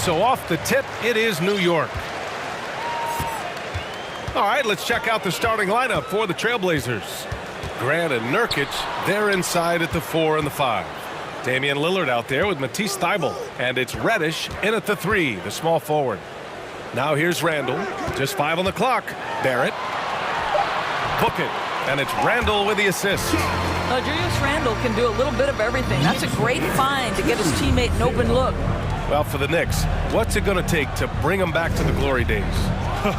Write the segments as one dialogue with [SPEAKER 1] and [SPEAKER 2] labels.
[SPEAKER 1] so off the tip, it is New York. All right, let's check out the starting lineup for the Trailblazers. Grant and Nurkic, they're inside at the 4 and the 5. Damian Lillard out there with Matisse Thybulle. And it's Reddish in at the 3, the small forward. Now here's Randall. Just 5 on the clock. Barrett. Book it. And it's Randall with the assist.
[SPEAKER 2] Julius Randall can do a little bit of everything. That's a great find to get his teammate an open look.
[SPEAKER 1] Well, for the Knicks, what's it going to take to bring them back to the glory days?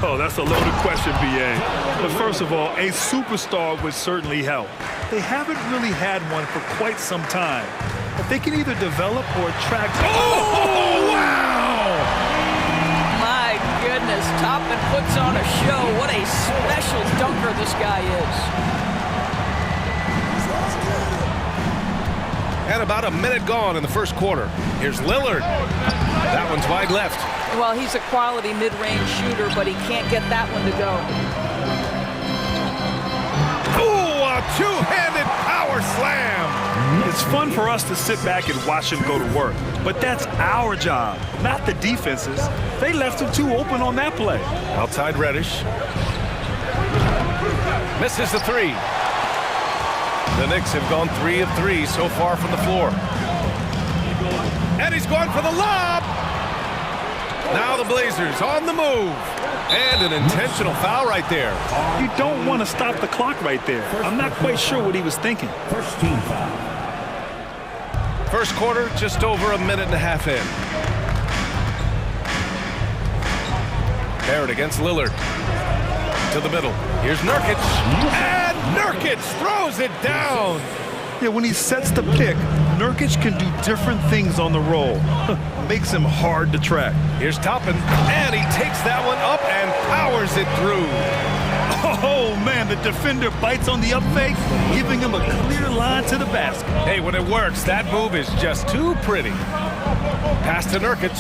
[SPEAKER 3] Oh, that's a loaded question, B.A. But first of all, a superstar would certainly help. They haven't really had one for quite some time. But they can either develop or attract...
[SPEAKER 1] Oh, wow!
[SPEAKER 2] My goodness, Toppin puts on a show. What a special dunker this guy is.
[SPEAKER 1] And about a minute gone in the first quarter. Here's Lillard. That one's wide left.
[SPEAKER 2] Well, he's a quality mid-range shooter, but he can't get that one to go.
[SPEAKER 1] Ooh, a two-handed power slam.
[SPEAKER 3] It's fun for us to sit back and watch him go to work. But that's our job, not the defense's. They left him too open on that play.
[SPEAKER 1] Outside Reddish. Misses the 3. The Knicks have gone 3 of 3 so far from the floor. And he's going for the lob. Now the Blazers on the move. And an intentional foul right there.
[SPEAKER 3] You don't want to stop the clock right there. I'm not quite sure what he was thinking.
[SPEAKER 4] First team foul.
[SPEAKER 1] First quarter, just over a minute and a half in. Barrett against Lillard. To the middle. Here's Nurkic. And Nurkic throws it down.
[SPEAKER 3] Yeah, when he sets the pick, Nurkic can do different things on the roll. Makes him hard to track.
[SPEAKER 1] Here's Toppin, and he takes that one up and powers it through.
[SPEAKER 3] Oh, man, the defender bites on the up fake, giving him a clear line to the basket.
[SPEAKER 1] Hey, when it works, that move is just too pretty. Pass to Nurkic.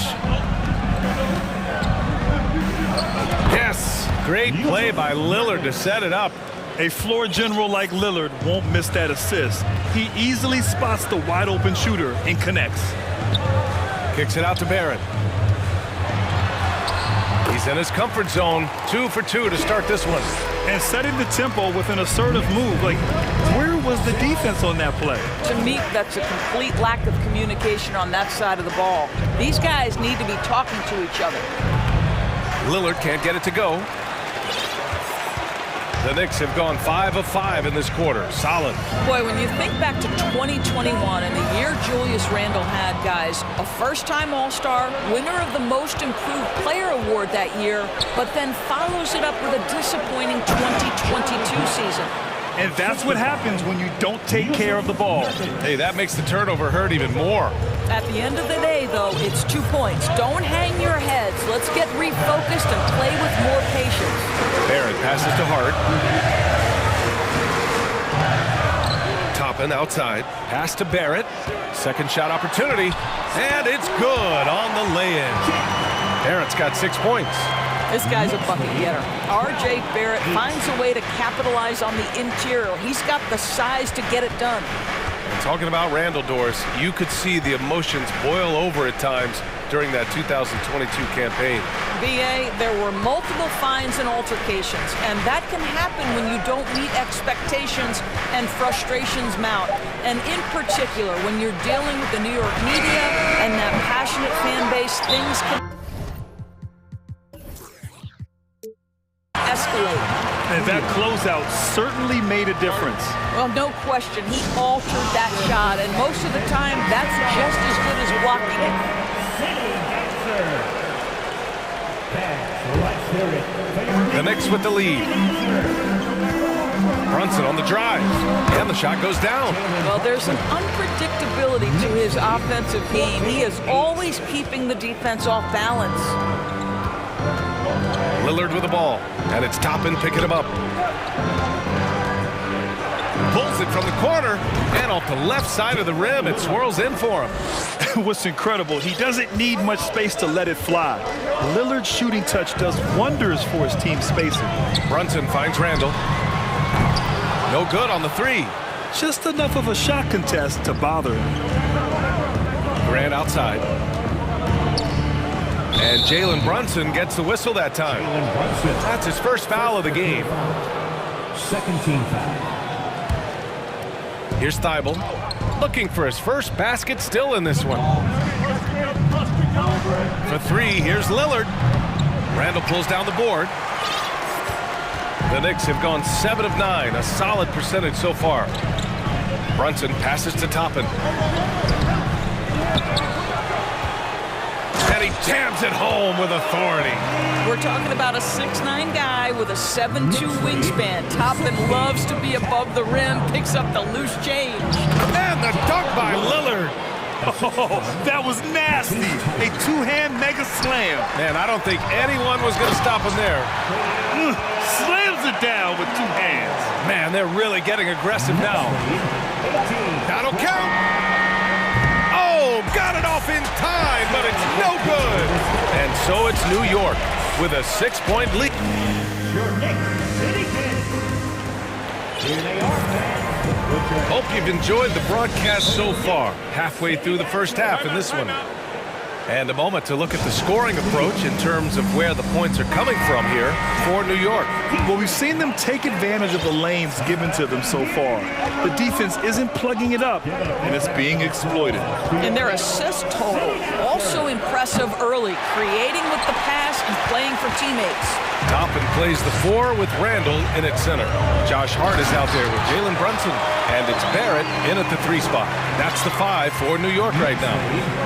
[SPEAKER 1] Yes, great play by Lillard to set it up.
[SPEAKER 3] A floor general like Lillard won't miss that assist. He easily spots the wide open shooter and connects.
[SPEAKER 1] Kicks it out to Barrett. He's in his comfort zone. 2 for 2 to start this one.
[SPEAKER 3] And setting the tempo with an assertive move. Like, where was the defense on that play?
[SPEAKER 2] To me, that's a complete lack of communication on that side of the ball. These guys need to be talking to each other.
[SPEAKER 1] Lillard can't get it to go. The Knicks have gone 5 of 5 in this quarter. Solid.
[SPEAKER 2] Boy, when you think back to 2021 and the year Julius Randle had, guys, a first-time All-Star, winner of the Most Improved Player Award that year, but then follows it up with a disappointing 2022 season.
[SPEAKER 3] And that's what happens when you don't take care of the ball.
[SPEAKER 1] Hey, that makes the turnover hurt even more.
[SPEAKER 2] At the end of the day, though, it's 2 points. Don't hang your heads. Let's get refocused and play with more patience.
[SPEAKER 1] Barrett passes to Hart. Toppin outside. Pass to Barrett. Second shot opportunity. And it's good on the lay-in. Barrett's got 6 points.
[SPEAKER 2] This guy's a bucket getter. R.J. Barrett finds a way to capitalize on the interior. He's got the size to get it done.
[SPEAKER 1] And talking about Randall, Doris, you could see the emotions boil over at times during that 2022 campaign.
[SPEAKER 2] B.A., there were multiple fines and altercations, and that can happen when you don't meet expectations and frustrations mount. And in particular, when you're dealing with the New York media and that passionate fan base, things can escalate.
[SPEAKER 3] And that closeout certainly made a difference.
[SPEAKER 2] Well, no question, he altered that shot, and most of the time, that's just as good as blocking it.
[SPEAKER 1] The Knicks with the lead. Brunson on the drive, and the shot goes down.
[SPEAKER 2] Well, there's an unpredictability to his offensive game. He is always keeping the defense off balance.
[SPEAKER 1] Lillard with the ball, and it's Toppin picking him up. Pulls it from the corner, and off the left side of the rim, it swirls in for him.
[SPEAKER 3] What's incredible, he doesn't need much space to let it fly. Lillard's shooting touch does wonders for his team's spacing.
[SPEAKER 1] Brunson finds Randall. No good on the 3.
[SPEAKER 3] Just enough of a shot contest to bother him.
[SPEAKER 1] Grant outside. And Jalen Brunson gets the whistle that time. That's his first foul of the game.
[SPEAKER 4] Second team foul.
[SPEAKER 1] Here's Thibault, looking for his first basket still in this one. For three, here's Lillard. Randall pulls down the board. The Knicks have gone 7 of 9, a solid percentage so far. Brunson passes to Toppin. And he jams it home with authority.
[SPEAKER 2] We're talking about a 6'9" guy with a 7'2" wingspan. Toppin loves to be above the rim, picks up the loose change.
[SPEAKER 1] And the dunk by Lillard.
[SPEAKER 3] Oh, that was nasty. A two-hand mega slam.
[SPEAKER 1] Man, I don't think anyone was going to stop him there.
[SPEAKER 3] Slams it down with two hands.
[SPEAKER 1] Man, they're really getting aggressive now. That'll count. Oh, got it off in time, but it's no good. And so it's New York with a 6-point lead.
[SPEAKER 4] Your Knicks City Kings. Here they are, fans.
[SPEAKER 1] Hope you've enjoyed the broadcast so far. Halfway through the first half in this one. And a moment to look at the scoring approach in terms of where the points are coming from here for New York.
[SPEAKER 3] Well, we've seen them take advantage of the lanes given to them so far. The defense isn't plugging it up, and it's being exploited.
[SPEAKER 2] And their assist total, also impressive early, creating with the pass and playing for teammates.
[SPEAKER 1] Toppin plays the 4 with Randall in at center. Josh Hart is out there with Jalen Brunson. And it's Barrett in at the 3 spot. That's the 5 for New York right now.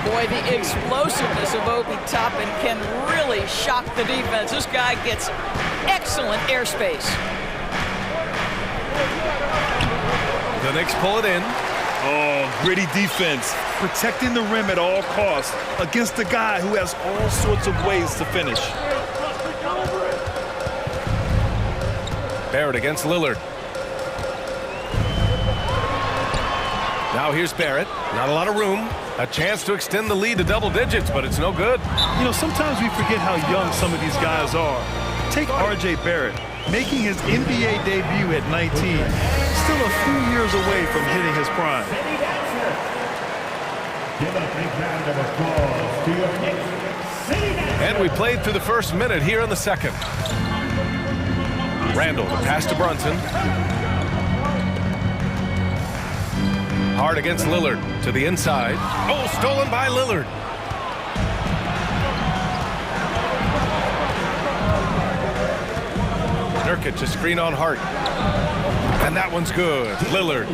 [SPEAKER 2] Boy, the explosiveness of Obi Toppin can really shock the defense. This guy gets excellent airspace.
[SPEAKER 1] The Knicks pull it in.
[SPEAKER 3] Oh, gritty defense. Protecting the rim at all costs against a guy who has all sorts of ways to finish.
[SPEAKER 1] Barrett against Lillard. Now here's Barrett. Not a lot of room. A chance to extend the lead to double digits, but it's no good.
[SPEAKER 3] You know, sometimes we forget how young some of these guys are. Take R.J. Barrett, making his NBA debut at 19. Still a few years away from hitting his prime.
[SPEAKER 4] Give a big round of applause to your Knicks City Dancer.
[SPEAKER 1] And we played through the first minute here in the second. Randall, the pass to Brunson. Hard against Lillard to the inside. Oh, stolen by Lillard. Nurkic, a screen on Hart. And that one's good. Lillard.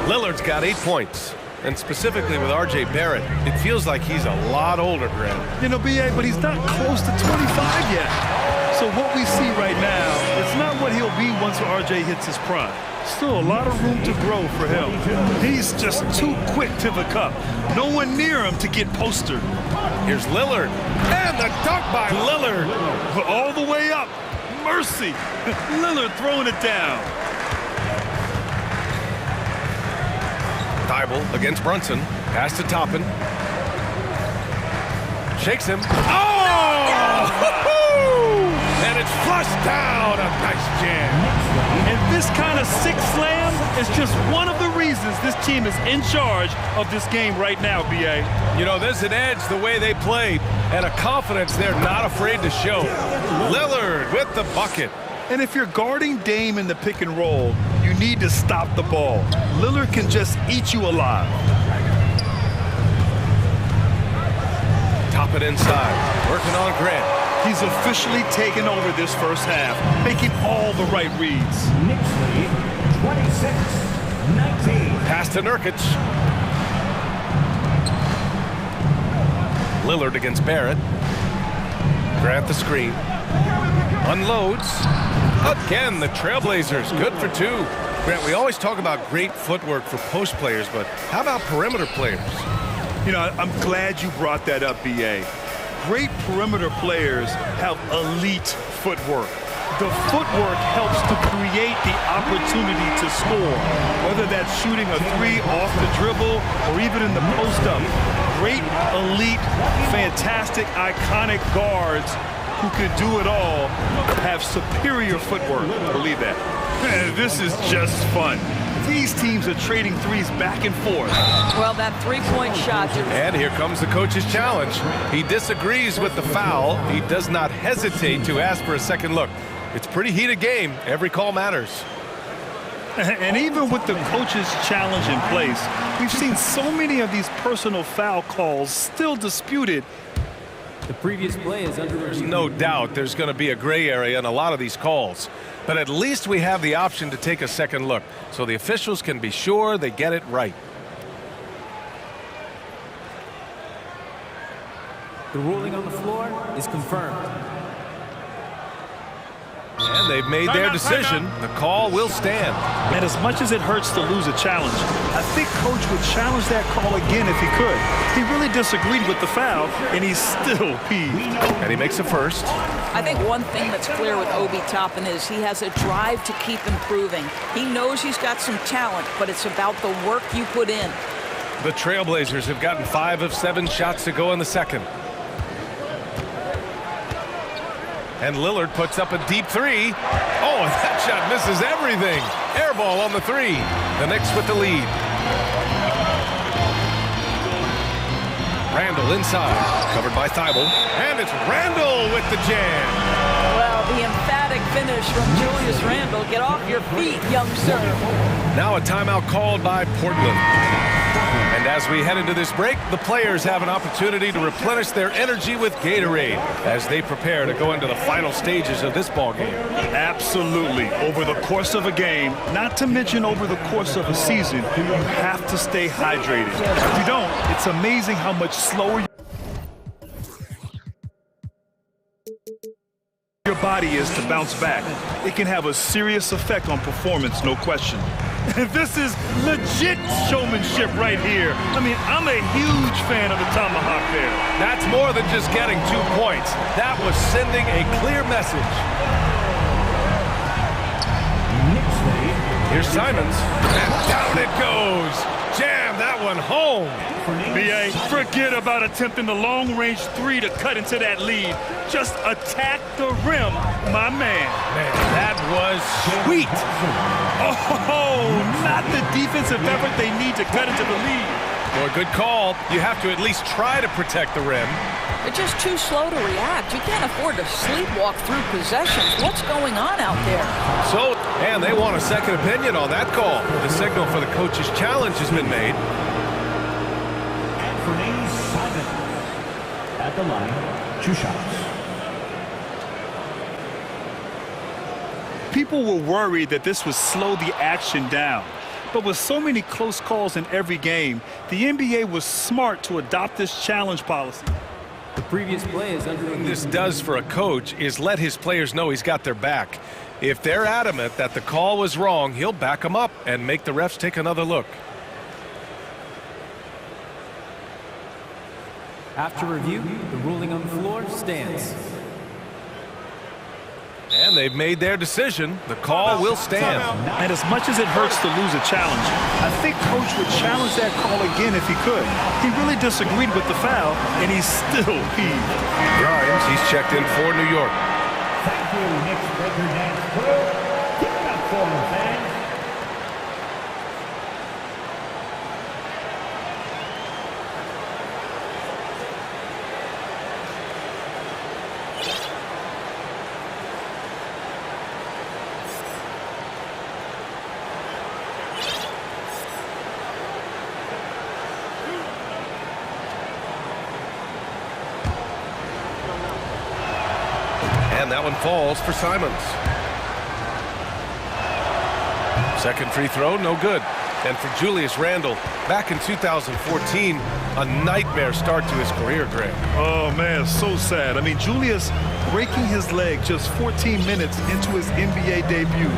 [SPEAKER 1] Lillard's got 8 points. And specifically with R.J. Barrett, it feels like he's a lot older, Grant.
[SPEAKER 3] You know, B.A., but he's not close to 25 yet. So what we see right now, it's not what he'll be once R.J. hits his prime. Still a lot of room to grow for him. He's just too quick to the cup. No one near him to get postered.
[SPEAKER 1] Here's Lillard. And the dunk by Lillard.
[SPEAKER 3] All the way up. Mercy. Lillard throwing it down.
[SPEAKER 1] Thibault against Brunson. Pass to Toppin. Shakes him. Oh! And it's flushed down. A nice jam.
[SPEAKER 3] And this kind of sick slam is just one of the reasons this team is in charge of this game right now, B.A.
[SPEAKER 1] You know, there's an edge the way they played and a confidence they're not afraid to show. Lillard with the bucket.
[SPEAKER 3] And if you're guarding Dame in the pick and roll, you need to stop the ball. Lillard can just eat you alive.
[SPEAKER 1] Top it inside. Working on Grant.
[SPEAKER 3] He's officially taken over this first half, making all the right reads.
[SPEAKER 4] Knicks lead 26-19.
[SPEAKER 1] Pass to Nurkic. Lillard against Barrett. Grant the screen. Unloads. Again, the Trailblazers, good for 2. Grant, we always talk about great footwork for post players, but how about perimeter players?
[SPEAKER 3] You know, I'm glad you brought that up, B.A. Great perimeter players have elite footwork. The footwork helps to create the opportunity to score, whether that's shooting a 3 off the dribble or even in the post-up. Great, elite, fantastic, iconic guards who can do it all have superior footwork. Believe that. This is just fun. These teams are trading threes back and forth.
[SPEAKER 2] Well, that three-point shot.
[SPEAKER 1] And here comes the coach's challenge. He disagrees with the foul. He does not hesitate to ask for a second look. It's a pretty heated game. Every call matters.
[SPEAKER 3] And even with the coach's challenge in place, we've seen so many of these personal foul calls still disputed.
[SPEAKER 5] The previous play is under
[SPEAKER 1] There's
[SPEAKER 5] review.
[SPEAKER 1] no doubt there's going to be a gray area in a lot of these calls. But at least we have the option to take a second look, so the officials can be sure they get it right.
[SPEAKER 5] The ruling on the floor is confirmed.
[SPEAKER 1] And they've made their decision. The call will stand.
[SPEAKER 3] And as much as it hurts to lose a challenge, I think Coach would challenge that call again if he could. He really disagreed with the foul, and he's still peeved.
[SPEAKER 1] And he makes a first.
[SPEAKER 2] I think one thing that's clear with Obi Toppin is he has a drive to keep improving. He knows he's got some talent, but it's about the work you put in.
[SPEAKER 1] The Trailblazers have gotten 5 of 7 shots to go in the second. And Lillard puts up a deep three. Oh, and that shot misses everything. Air ball on the three. The Knicks with the lead. Randall inside, covered by Thibault. And it's Randall with the jam.
[SPEAKER 2] Well, the emphatic finish from Julius Randle. Get off your feet, young sir.
[SPEAKER 1] Now a timeout called by Portland. And as we head into this break, the players have an opportunity to replenish their energy with Gatorade as they prepare to go into the final stages of this ball game.
[SPEAKER 3] Absolutely. Over the course of a game, not to mention over the course of a season, you have to stay hydrated. If you don't, it's amazing how much slower your body is to bounce back. It can have a serious effect on performance, no question. This is legit showmanship right here. I mean, I'm a huge fan of the tomahawk there.
[SPEAKER 1] That's more than just getting 2 points. That was sending a clear message. Here's Simons, and down it goes. Jam that one home.
[SPEAKER 3] B.A., forget about attempting the long-range three to cut into that lead. Just attack the rim, my man.
[SPEAKER 1] Man, that was sweet.
[SPEAKER 3] Oh, not the defensive effort they need to cut into the lead.
[SPEAKER 1] Well, good call. You have to at least try to protect the rim.
[SPEAKER 2] They're just too slow to react. You can't afford to sleepwalk through possessions. What's going on out there?
[SPEAKER 1] So, and they want a second opinion on that call. The signal for the coach's challenge has been made.
[SPEAKER 4] Simon at the line, 2 shots.
[SPEAKER 3] People were worried that this would slow the action down. But with so many close calls in every game, the NBA was smart to adopt this challenge policy.
[SPEAKER 5] The previous play is under review.
[SPEAKER 1] What this does for a coach is let his players know he's got their back. If they're adamant that the call was wrong, he'll back them up and make the refs take another look.
[SPEAKER 5] After review, the ruling on the floor stands.
[SPEAKER 1] And they've made their decision. The call will stand.
[SPEAKER 3] And as much as it hurts to lose a challenge, I think Coach would challenge that call again if he could. He really disagreed with the foul, and he's still peeved.
[SPEAKER 1] Grimes, he's checked in for New York.
[SPEAKER 4] Thank you, Knicks Breaker Dance Crew. Keep it up for them, fans.
[SPEAKER 1] And that one falls for Simons. Second free throw, no good. And for Julius Randle, back in 2014, a nightmare start to his career, Greg.
[SPEAKER 3] Oh, man, so sad. I mean, Julius breaking his leg just 14 minutes into his NBA debut.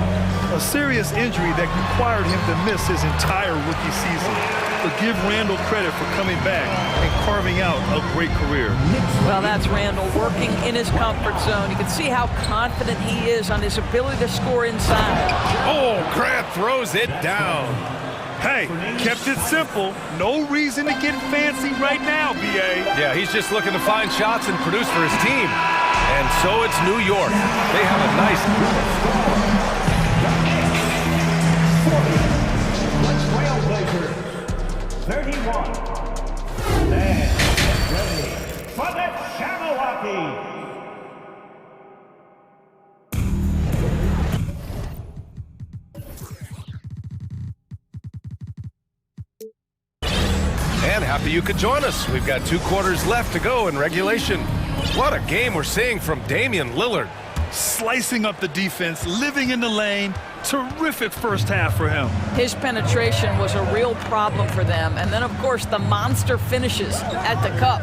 [SPEAKER 3] A serious injury that required him to miss his entire rookie season. But give Randle credit for coming back and carving out a great career.
[SPEAKER 2] Well, that's Randle working in his comfort zone. You can see how confident he is on his ability to score inside.
[SPEAKER 1] Oh, Grant throws it down.
[SPEAKER 3] Hey, kept it simple. No reason to get fancy right now, B.A.
[SPEAKER 1] Yeah, he's just looking to find shots and produce for his team. And so it's New York. They have a nice...
[SPEAKER 4] 31. Stand ready for the Jabberwocky.
[SPEAKER 1] And happy you could join us. We've got 2 quarters left to go in regulation. What a game we're seeing from Damian Lillard.
[SPEAKER 3] Slicing up the defense, living in the lane. Terrific first half for him.
[SPEAKER 2] His penetration was a real problem for them. And then, of course, the monster finishes at the cup.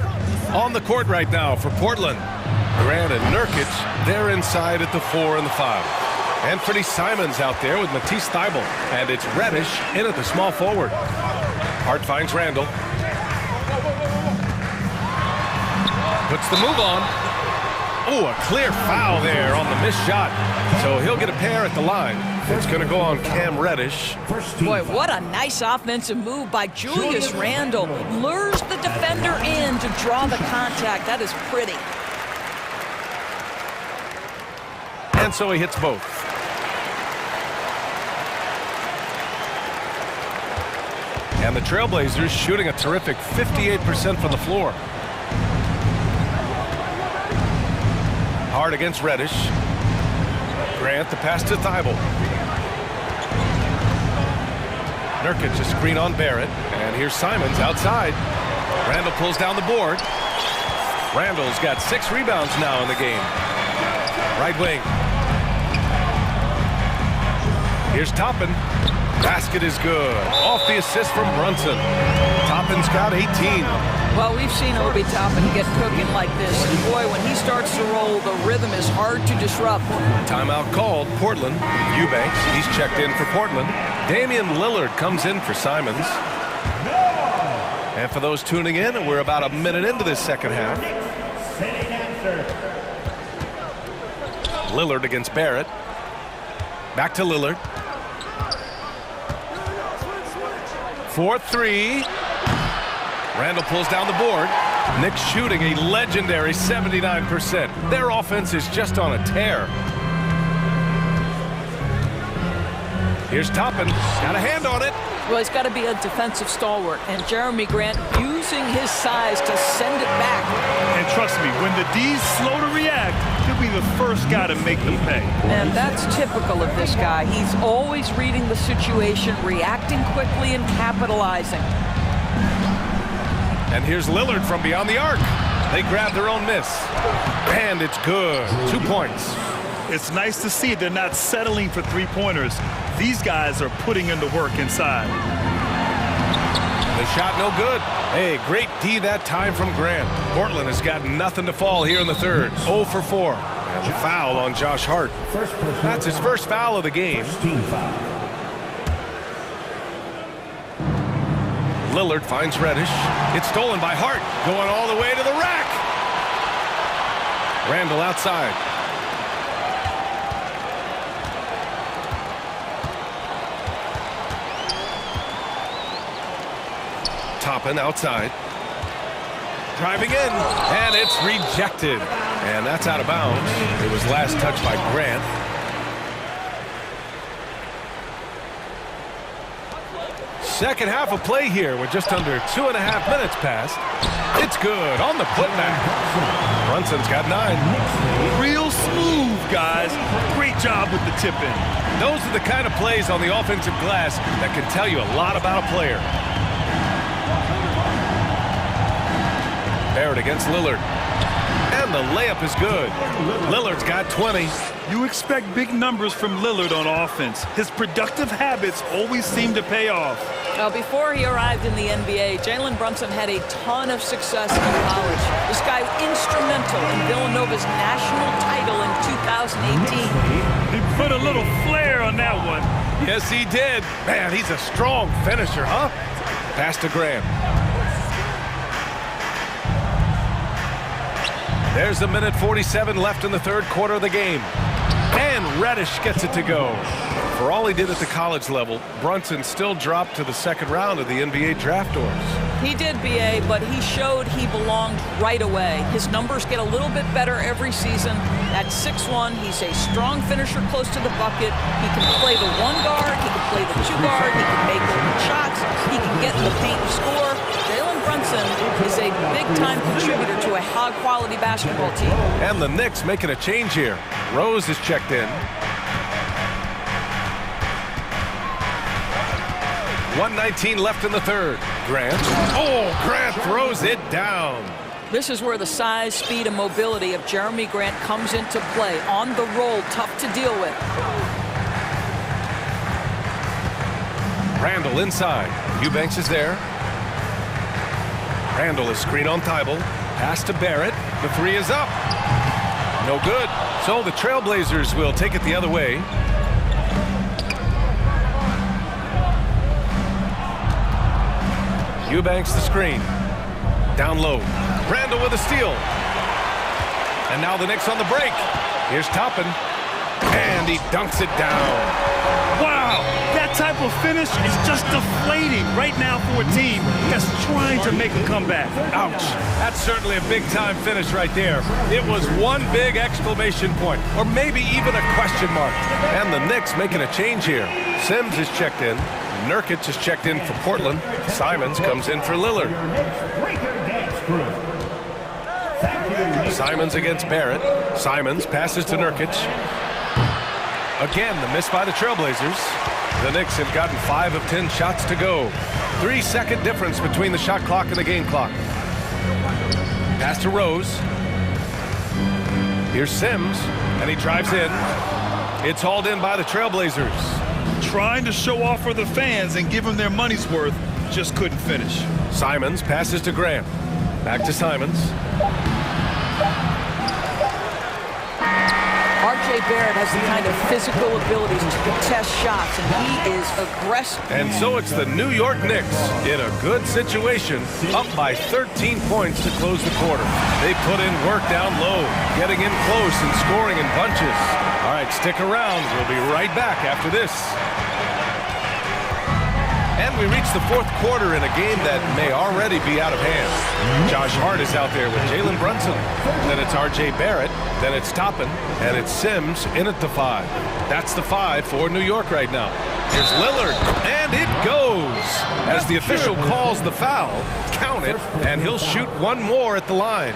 [SPEAKER 1] On the court right now for Portland. Grant and Nurkic, they're inside at the 4 and the 5. Anthony Simons out there with Matisse Thybulle. And it's Reddish in at the small forward. Hart finds Randall. Puts the move on. Oh, a clear foul there on the missed shot. So he'll get a pair at the line. It's going to go on Cam Reddish.
[SPEAKER 2] Boy, what a nice offensive move by Julius Randle. Lures the defender in to draw the contact. That is pretty.
[SPEAKER 1] And so he hits both. And the Trailblazers shooting a terrific 58% from the floor. Hard against Reddish. Grant the pass to Thybulle. Nurkic a screen on Barrett. And here's Simons outside. Randall pulls down the board. Randall's got 6 rebounds now in the game. Right wing. Here's Toppin. Basket is good. Off the assist from Brunson. Toppin's got 18.
[SPEAKER 2] Well, we've seen Obi Toppin get cooking like this. And boy, when he starts to roll, the rhythm is hard to disrupt.
[SPEAKER 1] Timeout called. Portland. Eubanks, he's checked in for Portland. Damian Lillard comes in for Simons. And for those tuning in, we're about a minute into this second half. Lillard against Barrett. Back to Lillard. 4-3. Randall pulls down the board. Knicks shooting a legendary 79%. Their offense is just on a tear. Here's Toppin. Got a hand on it.
[SPEAKER 2] Well, he's got to be a defensive stalwart. And Jeremy Grant using his size to send it back.
[SPEAKER 3] And trust me, when the D's slow to react, he'll be the first guy to make them pay.
[SPEAKER 2] And that's typical of this guy. He's always reading the situation, reacting quickly and capitalizing.
[SPEAKER 1] And here's Lillard from beyond the arc. They grab their own miss. And it's good. 2 points.
[SPEAKER 3] It's nice to see they're not settling for 3-pointers. These guys are putting in the work inside.
[SPEAKER 1] The shot no good. Hey, great D that time from Grant. Portland has got nothing to fall here in the third. 0 for 4. And a foul on Josh Hart. That's his first foul of the game. Lillard finds Reddish. It's stolen by Hart. Going all the way to the rack. Randall outside. Toppin outside. Driving in. And it's rejected. And that's out of bounds. It was last touched by Grant. Second half of play here with just under 2.5 minutes passed. It's good on the putback. Brunson's got 9.
[SPEAKER 3] Real smooth, guys. Great job with the tip-in.
[SPEAKER 1] Those are the kind of plays on the offensive glass that can tell you a lot about a player. Barrett against Lillard. And the layup is good. Lillard's got 20.
[SPEAKER 3] You expect big numbers from Lillard on offense. His productive habits always seem to pay off.
[SPEAKER 2] Now, before he arrived in the NBA, Jalen Brunson had a ton of success in college. This guy instrumental in Villanova's national title in 2018.
[SPEAKER 3] He put a little flair on that one.
[SPEAKER 1] Yes, he did. Man, he's a strong finisher, huh? Pass to Graham. There's a minute 47 left in the third quarter of the game. And Reddish gets it to go. For all he did at the college level, Brunson still dropped to the second round of the NBA draft doors.
[SPEAKER 2] He did, BA, but he showed he belonged right away. His numbers get a little bit better every season. At 6'1", he's a strong finisher close to the bucket. He can play the one guard, he can play the two guard, he can make open shots, he can get in the paint and score. Jalen Brunson is a big-time contributor to a high-quality basketball team.
[SPEAKER 1] And the Knicks making a change here. Rose is checked in. 1:19 left in the third. Grant. Oh, Grant throws it down.
[SPEAKER 2] This is where the size, speed, and mobility of Jeremy Grant comes into play. On the roll, tough to deal with.
[SPEAKER 1] Randall inside. Eubanks is there. Randall is screen on Thibault. Pass to Barrett. The three is up. No good. So the Trailblazers will take it the other way. Eubanks the screen. Down low. Randall with a steal. And now the Knicks on the break. Here's Toppin. And he dunks it down.
[SPEAKER 3] Wow, that type of finish is just deflating right now for a team that's trying to make a comeback.
[SPEAKER 1] Ouch. That's certainly a big-time finish right there. It was one big exclamation point, or maybe even a question mark. And the Knicks making a change here. Sims is checked in. Nurkic is checked in for Portland. Simons comes in for Lillard. Simons against Barrett. Simons passes to Nurkic. Again, the miss by the Trailblazers. The Knicks have gotten 5 of 10 shots to go. 3-second difference between the shot clock and the game clock. Pass to Rose. Here's Sims, and he drives in. It's hauled in by the Trailblazers.
[SPEAKER 3] Trying to show off for the fans and give them their money's worth, just couldn't finish.
[SPEAKER 1] Simons passes to Grant. Back to Simons.
[SPEAKER 2] R.J. Barrett has the kind of physical abilities to contest shots, and he is aggressive.
[SPEAKER 1] And so it's the New York Knicks in a good situation, up by 13 points to close the quarter. They put in work down low, getting in close and scoring in bunches. All right, stick around. We'll be right back after this. And we reach the fourth quarter in a game that may already be out of hand. Josh Hart is out there with Jalen Brunson. Then it's R.J. Barrett. Then it's Toppin. And it's Sims in at the 5. That's the 5 for New York right now. Here's Lillard. And it goes. As the official calls the foul, count it, and he'll shoot one more at the line.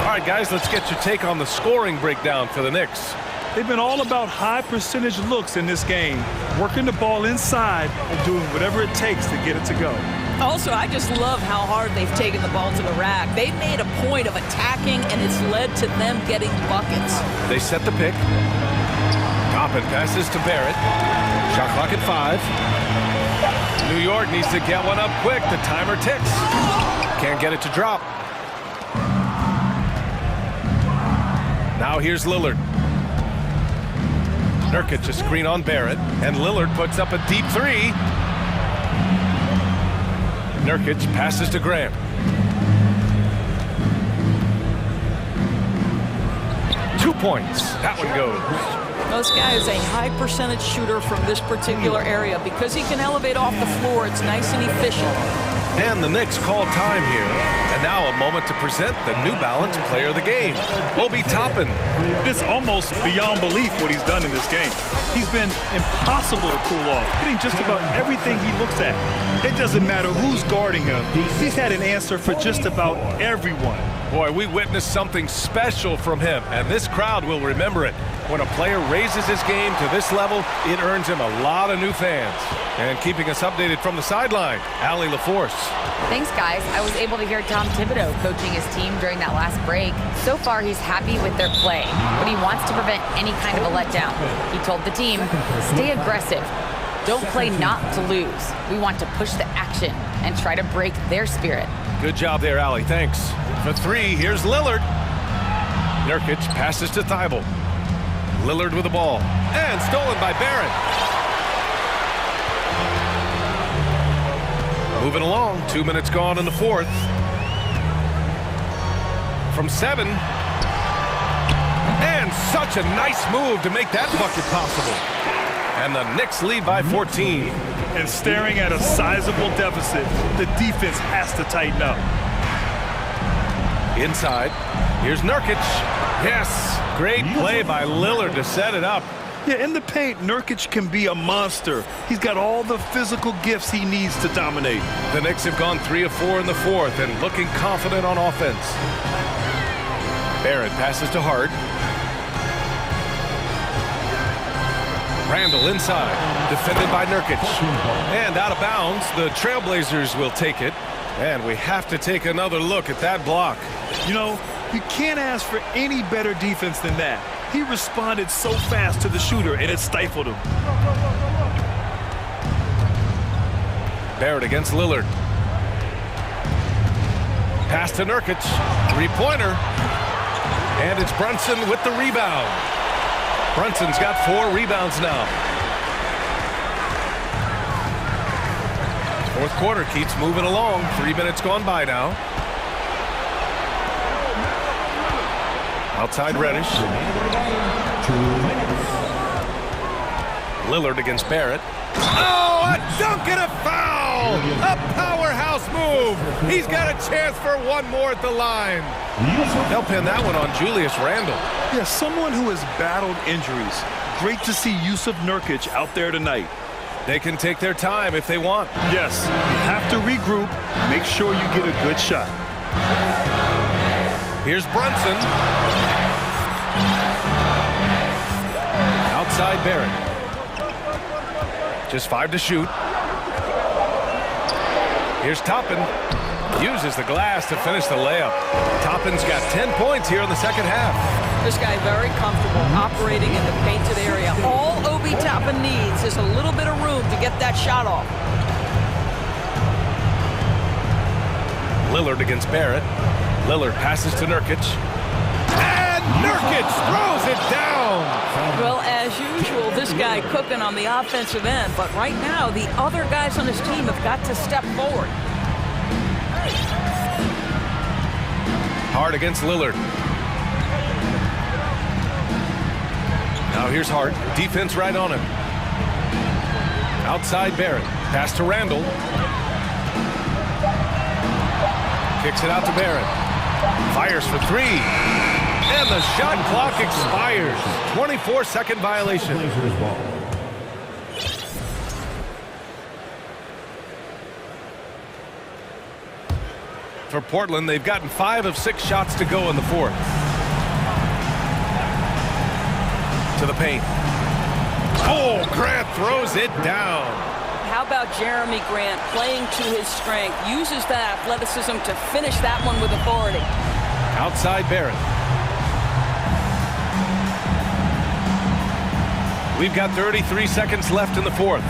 [SPEAKER 1] All right, guys, let's get your take on the scoring breakdown for the Knicks.
[SPEAKER 3] They've been all about high percentage looks in this game, working the ball inside and doing whatever it takes to get it to go.
[SPEAKER 2] Also, I just love how hard they've taken the ball to the rack. They've made a point of attacking, and it's led to them getting buckets.
[SPEAKER 1] They set the pick. Toppin passes to Barrett. Shot clock at 5. New York needs to get one up quick. The timer ticks. Can't get it to drop. Now here's Lillard. Nurkic a screen on Barrett, and Lillard puts up a deep 3. Nurkic passes to Grant. Two points. That one goes.
[SPEAKER 2] This guy is a high percentage shooter from this particular area. Because he can elevate off the floor, it's nice and efficient.
[SPEAKER 1] And the Knicks call time here. And now a moment to present the New Balance Player of the Game, Obi Toppin.
[SPEAKER 3] It's almost beyond belief what he's done in this game. He's been impossible to cool off, hitting just about everything he looks at. It doesn't matter who's guarding him. He's had an answer for just about everyone.
[SPEAKER 1] Boy, we witnessed something special from him, and this crowd will remember it. When a player raises his game to this level, it earns him a lot of new fans. And keeping us updated from the sideline, Allie LaForce.
[SPEAKER 6] Thanks, guys. I was able to hear Tom Thibodeau coaching his team during that last break. So far, he's happy with their play, but he wants to prevent any kind of a letdown. He told the team, stay aggressive. Don't play not to lose. We want to push the action and try to break their spirit.
[SPEAKER 1] Good job there, Allie. Thanks. For 3, here's Lillard. Nurkic passes to Thibault. Lillard with the ball. And stolen by Barrett. Moving along. 2 minutes gone in the fourth. From 7. And such a nice move to make that bucket possible. And the Knicks lead by 14.
[SPEAKER 3] And staring at a sizable deficit, the defense has to tighten up.
[SPEAKER 1] Inside, here's Nurkic. Yes, great play by Lillard to set it up.
[SPEAKER 3] Yeah, in the paint, Nurkic can be a monster. He's got all the physical gifts he needs to dominate.
[SPEAKER 1] The Knicks have gone 3 of 4 in the fourth and looking confident on offense. Barrett passes to Hart. Randall inside, defended by Nurkic. And out of bounds, the Trailblazers will take it. And we have to take another look at that block.
[SPEAKER 3] You know, you can't ask for any better defense than that. He responded so fast to the shooter, and it stifled him.
[SPEAKER 1] Barrett against Lillard. Pass to Nurkic. Three-pointer. And it's Brunson with the rebound. Brunson's got 4 rebounds now. Fourth quarter keeps moving along. 3 minutes gone by now. Outside Reddish.
[SPEAKER 4] 2 minutes.
[SPEAKER 1] Lillard against Barrett. Oh, a dunk and a foul! A powerhouse move! He's got a chance for one more at the line. They'll pin that one on Julius Randle.
[SPEAKER 3] Yeah, someone who has battled injuries. Great to see Yusuf Nurkic out there tonight.
[SPEAKER 1] They can take their time if they want.
[SPEAKER 3] Yes, you have to regroup. Make sure you get a good shot.
[SPEAKER 1] Here's Brunson. Outside Barrett. Just 5 to shoot. Here's Toppin. Uses the glass to finish the layup. Toppin's got 10 points here in the second half.
[SPEAKER 2] This guy very comfortable operating in the painted area. All Obi Toppin needs is a little bit of room to get that shot off.
[SPEAKER 1] Lillard against Barrett. Lillard passes to Nurkic. And Nurkic throws it down!
[SPEAKER 2] Well, as usual, this guy cooking on the offensive end. But right now, the other guys on his team have got to step forward.
[SPEAKER 1] Hart against Lillard. Now here's Hart. Defense right on him. Outside Barrett. Pass to Randall. Kicks it out to Barrett. Fires for 3. And the shot clock expires. 24-second violation.
[SPEAKER 4] Blazers ball.
[SPEAKER 1] For Portland, they've gotten 5 of 6 shots to go in the fourth. To the paint. Oh, Grant throws it down.
[SPEAKER 2] How about Jeremy Grant playing to his strength, uses that athleticism to finish that one with authority.
[SPEAKER 1] Outside Barrett. We've got 33 seconds left in the fourth.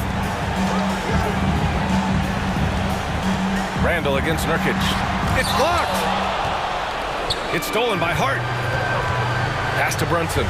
[SPEAKER 1] Randall against Nurkic. It's blocked. It's stolen by Hart. Pass to Brunson.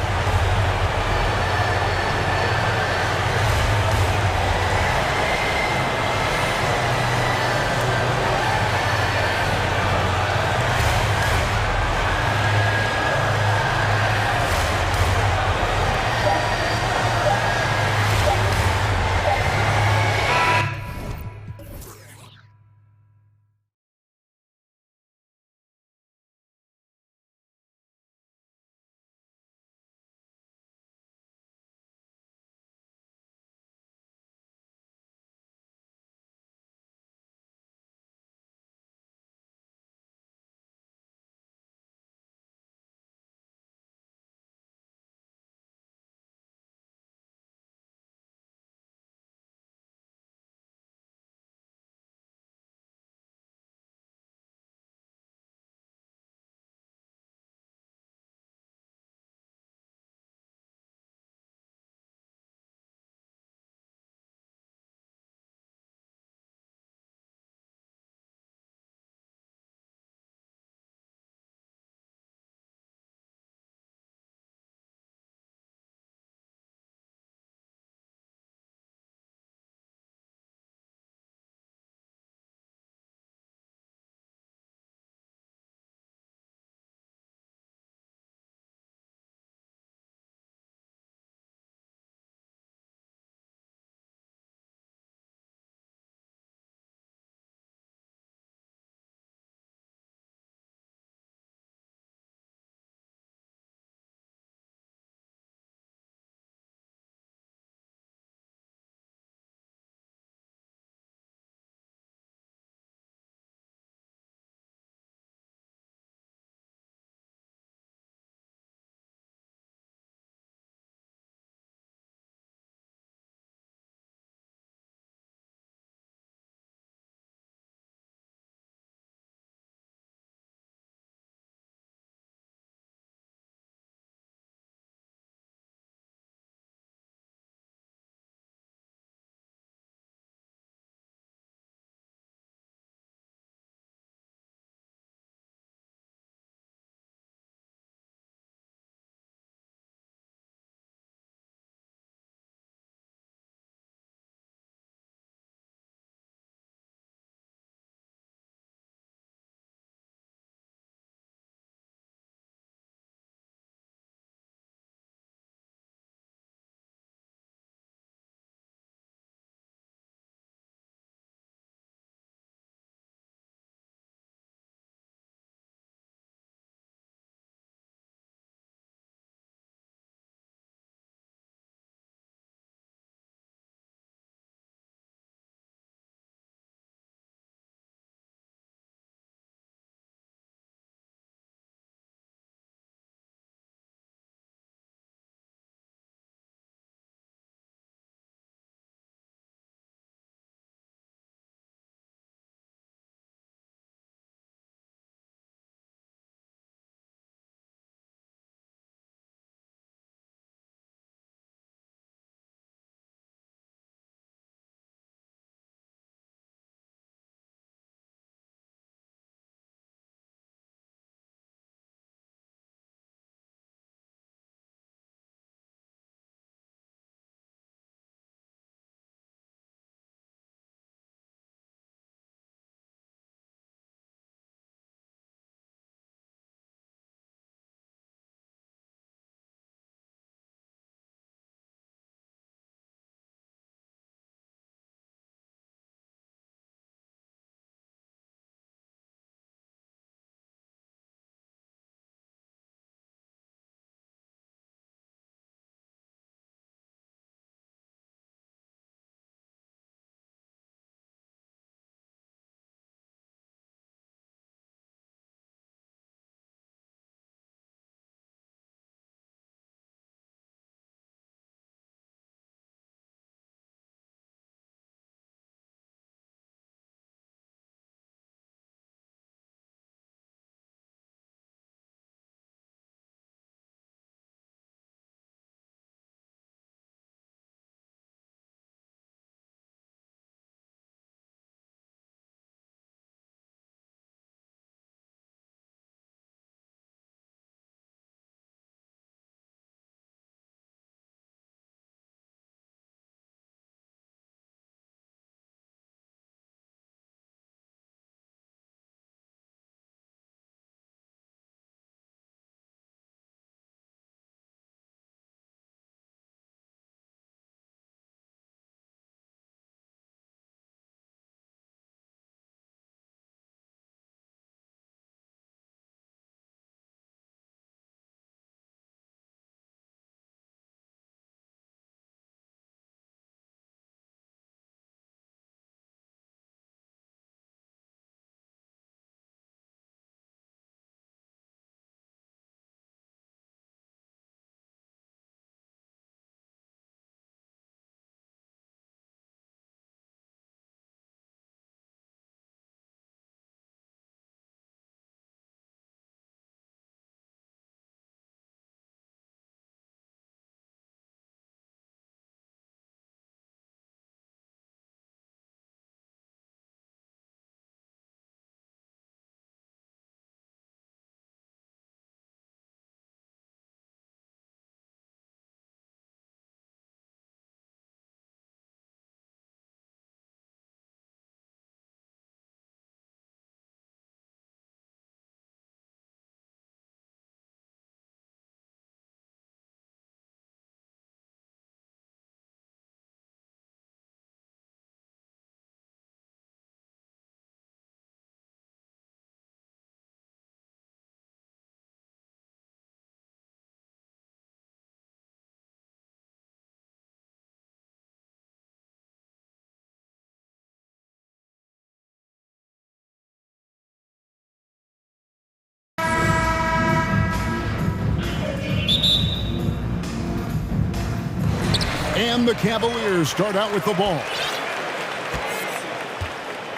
[SPEAKER 7] And the Cavaliers start out with the ball.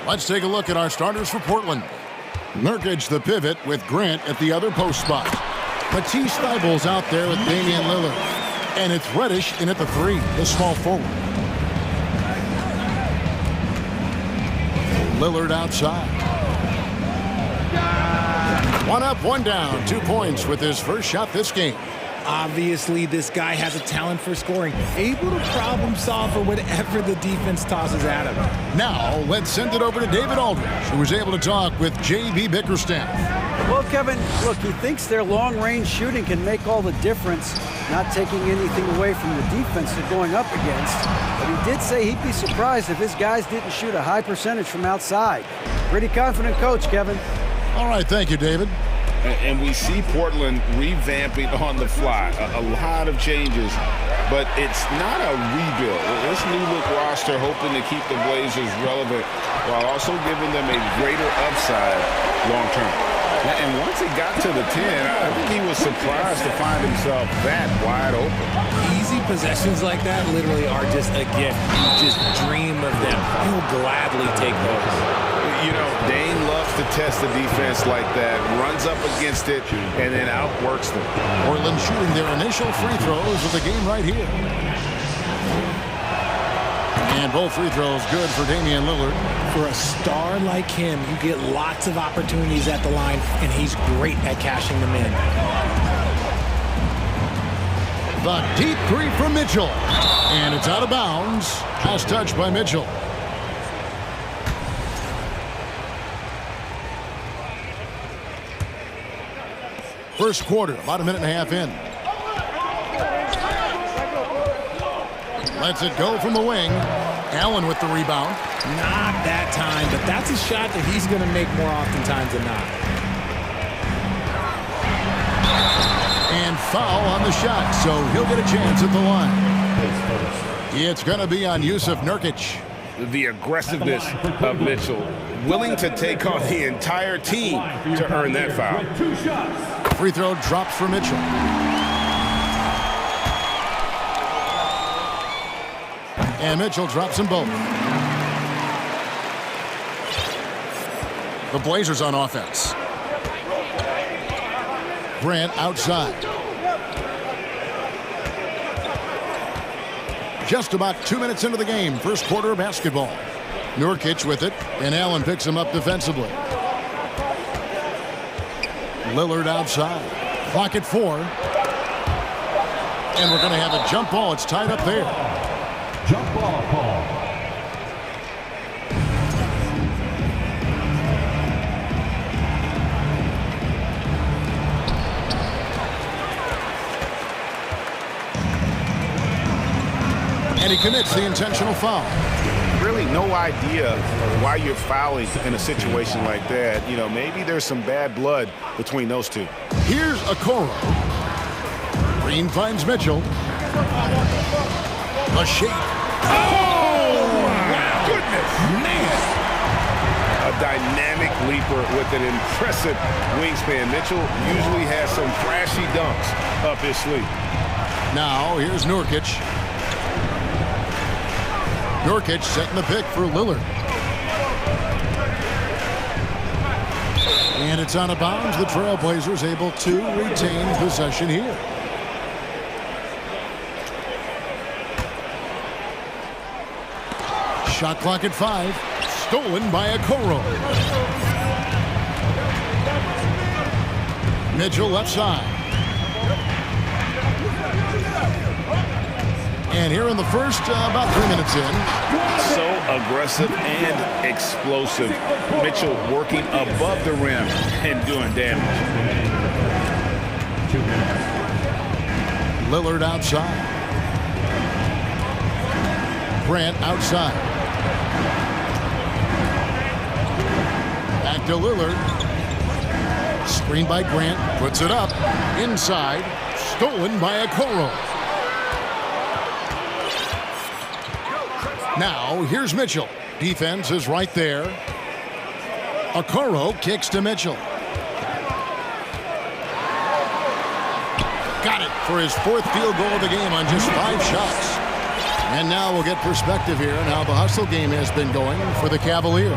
[SPEAKER 7] Let's take a look at our starters for Portland. Nurkic, the pivot, with Grant at the other post spot. Matisse Thybulle's out there with Damian Lillard. And it's Reddish in at the 3, the small forward. Lillard outside. One up, one down. 2 points with his first shot this game.
[SPEAKER 8] Obviously, this guy has a talent for scoring, able to problem solve for whatever the defense tosses at him.
[SPEAKER 7] Now, let's send it over to David Aldridge, who was able to talk with J.B. Bickerstaff.
[SPEAKER 9] Well, Kevin, look, he thinks their long-range shooting can make all the difference, not taking anything away from the defense they're going up against. But he did say he'd be surprised if his guys didn't shoot a high percentage from outside. Pretty confident coach, Kevin.
[SPEAKER 7] All right, thank you, David.
[SPEAKER 10] And we see Portland revamping on the fly. A lot of changes, but it's not a rebuild. This new look roster hoping to keep the Blazers relevant while also giving them a greater upside long term. And once he got to the 10, I think he was surprised to find himself that wide open.
[SPEAKER 8] Easy possessions like that literally are just a gift. You just dream of them. He'll gladly take those.
[SPEAKER 10] You know, Dane loves to test the defense like that, runs up against it, and then outworks them.
[SPEAKER 7] Portland shooting their initial free throws of the game right here. And both free throws good for Damian Lillard.
[SPEAKER 8] For a star like him, you get lots of opportunities at the line, and he's great at cashing them in.
[SPEAKER 7] The deep three from Mitchell. And it's out of bounds. Pass touch by Mitchell. First quarter, about a minute and a half in. Lets it go from the wing. Allen with the rebound.
[SPEAKER 8] Not that time, but that's a shot that he's going to make more oftentimes than not.
[SPEAKER 7] And foul on the shot, so he'll get a chance at the line. It's going to be on Yusuf Nurkic.
[SPEAKER 10] The aggressiveness of Mitchell, willing to take on the entire team to earn that foul.
[SPEAKER 7] Free throw drops for Mitchell. And Mitchell drops them both. The Blazers on offense. Grant outside. Just about 2 minutes into the game, first quarter of basketball. Nurkic with it, and Allen picks him up defensively. Lillard outside. Clock at 4. And we're going to have a jump ball. It's tied up there.
[SPEAKER 4] Jump ball call.
[SPEAKER 7] And he commits the intentional foul.
[SPEAKER 10] Really no idea why you're fouling in a situation like that. You know, maybe there's some bad blood between those two.
[SPEAKER 7] Here's Okoro. Green finds Mitchell. A shake.
[SPEAKER 10] Oh, my goodness, man. A dynamic leaper with an impressive wingspan. Mitchell usually has some flashy dunks up his sleeve.
[SPEAKER 7] Now, here's Nurkic. Nurkic setting the pick for Lillard. And it's out of bounds. The Trailblazers able to retain possession here. Shot clock at 5. Stolen by Okoro. Mitchell left side. And here in the first, about 3 minutes in.
[SPEAKER 10] So aggressive and explosive. Mitchell working above the rim and doing damage.
[SPEAKER 7] Lillard outside. Grant outside. Back to Lillard. Screen by Grant. Puts it up. Inside. Stolen by Okoro. Now, here's Mitchell. Defense is right there. Okoro kicks to Mitchell. Got it for his 4th field goal of the game on just 5 shots. And now we'll get perspective here on how the hustle game has been going for the Cavaliers.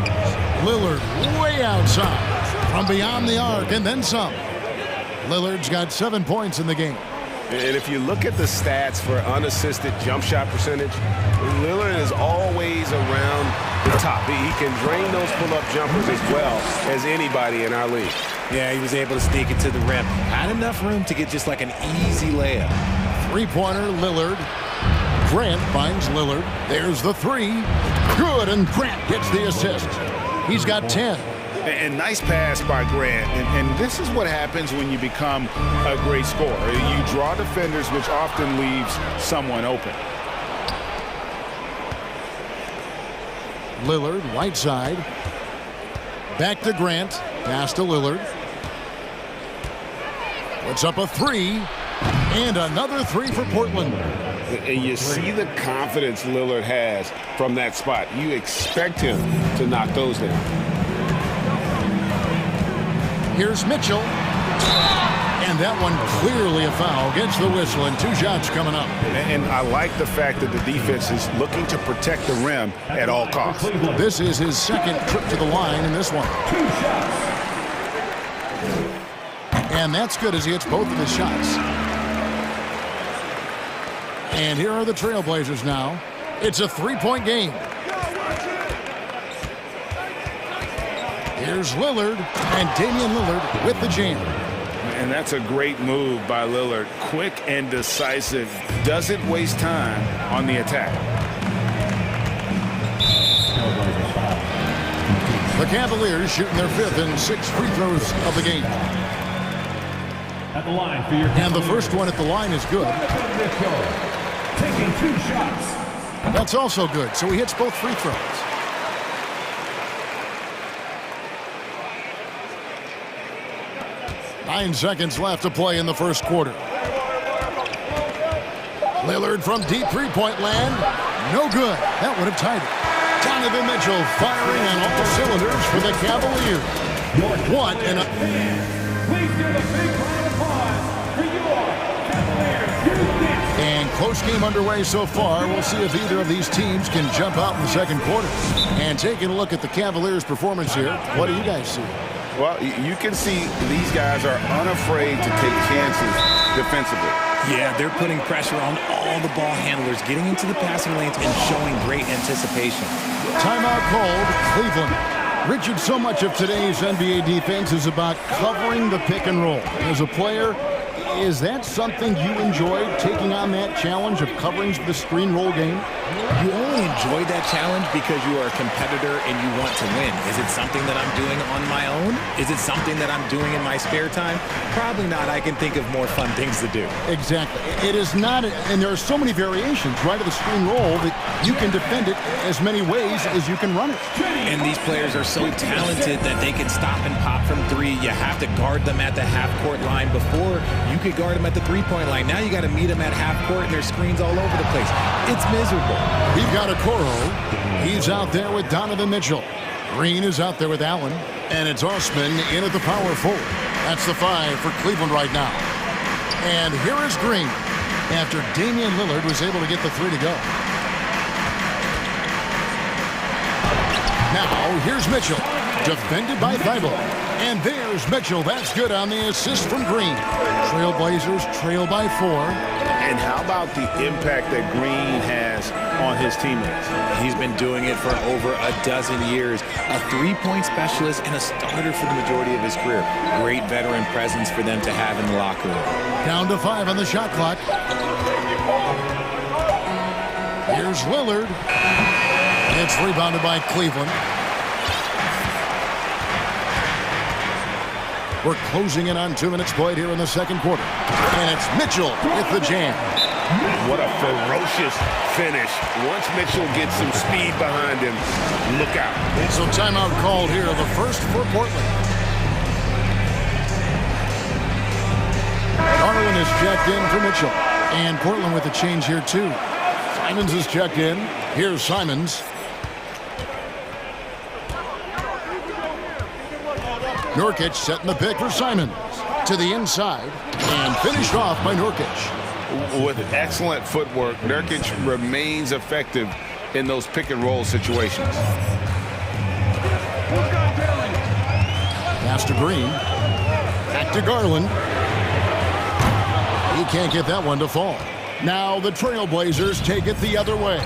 [SPEAKER 7] Lillard way outside from beyond the arc and then some. Lillard's got 7 points in the game.
[SPEAKER 1] And if you look at the stats for unassisted jump shot percentage, Lillard is always around the top. He can drain those pull-up jumpers as well as anybody in our league.
[SPEAKER 8] Yeah, he was able to sneak it to the rim. Had enough room to get just like an easy layup.
[SPEAKER 7] Three-pointer, Lillard. Grant finds Lillard. There's the three. Good, and Grant gets the assist. He's got 10.
[SPEAKER 10] And nice pass by Grant. And this is what happens when you become a great scorer. You draw defenders, which often leaves someone open.
[SPEAKER 7] Lillard, right side. Back to Grant. Pass to Lillard. Puts up a three. And another three for Portland.
[SPEAKER 10] And you see the confidence Lillard has from that spot. You expect him to knock those down.
[SPEAKER 7] Here's Mitchell. And that one clearly a foul. Gets the whistle, and 2 shots coming up.
[SPEAKER 10] And I like the fact that the defense is looking to protect the rim at all costs.
[SPEAKER 7] This is his second trip to the line in this one. And that's good as he hits both of his shots. And here are the Trailblazers now. It's a 3-point game. Here's Lillard, and Damian Lillard with the jam.
[SPEAKER 10] And that's a great move by Lillard. Quick and decisive. Doesn't waste time on the attack.
[SPEAKER 7] The Cavaliers shooting their 5th and 6th free throws of the game.
[SPEAKER 4] At the line for your
[SPEAKER 7] and the first one at the line is good.
[SPEAKER 4] Taking 2 shots.
[SPEAKER 7] That's also good, so he hits both free throws. Nine seconds left to play in the first quarter. Lillard from deep three-point land. No good. That would have tied it. Donovan Mitchell firing on all cylinders for the Cavaliers. What an...
[SPEAKER 4] Please give a big round of applause for your Cavaliers.
[SPEAKER 7] And close game underway so far. We'll see if either of these teams can jump out in the second quarter. And taking a look at the Cavaliers' performance here, what do you guys see?
[SPEAKER 10] Well, you can see these guys are unafraid to take chances defensively.
[SPEAKER 8] Yeah, they're putting pressure on all the ball handlers, getting into the passing lanes and showing great anticipation.
[SPEAKER 7] Timeout called, Cleveland. Richard, so much of today's NBA defense is about covering the pick and roll. As a player, is that something you enjoyed, taking on that challenge of covering the screen roll game?
[SPEAKER 8] You only enjoy that challenge because you are a competitor and you want to win. Is it something that I'm doing on my own? Is it something that I'm doing in my spare time? Probably not. I can think of more fun things to do.
[SPEAKER 7] Exactly. It is not, and there are so many variations, right, of the screen roll that you can defend it as many ways as you can run it.
[SPEAKER 8] And these players are so talented that they can stop and pop from three. You have to guard them at the half-court line. Before, you could guard them at the three-point line. Now you got to meet them at half-court, and there's screens all over the place. It's miserable.
[SPEAKER 7] We've got Okoro. He's out there with Donovan Mitchell. Green is out there with Allen. And it's Osman in at the power forward. That's the 5 for Cleveland right now. And here is Green after Damian Lillard was able to get the 3 to go. Now, here's Mitchell, defended by Thibault. And there's Mitchell. That's good on the assist from Green. Trailblazers trail by 4.
[SPEAKER 10] And how about the impact that Green has on his teammates?
[SPEAKER 8] He's been doing it for over a dozen years. A three-point specialist and a starter for the majority of his career. Great veteran presence for them to have in the locker room.
[SPEAKER 7] Down to 5 on the shot clock. Here's Lillard. It's rebounded by Cleveland. We're closing in on 2 minutes played here in the second quarter. And it's Mitchell with the jam.
[SPEAKER 10] What a ferocious finish. Once Mitchell gets some speed behind him, look out.
[SPEAKER 7] So timeout called here, the first for Portland. Garland is checked in for Mitchell. And Portland with a change here too. Simons is checked in. Here's Simons. Nurkic setting the pick for Simons. To the inside. And finished off by Nurkic.
[SPEAKER 10] With excellent footwork, Nurkic remains effective in those pick and roll situations.
[SPEAKER 7] Pass to Green. Back to Garland. He can't get that one to fall. Now the Trailblazers take it the other way.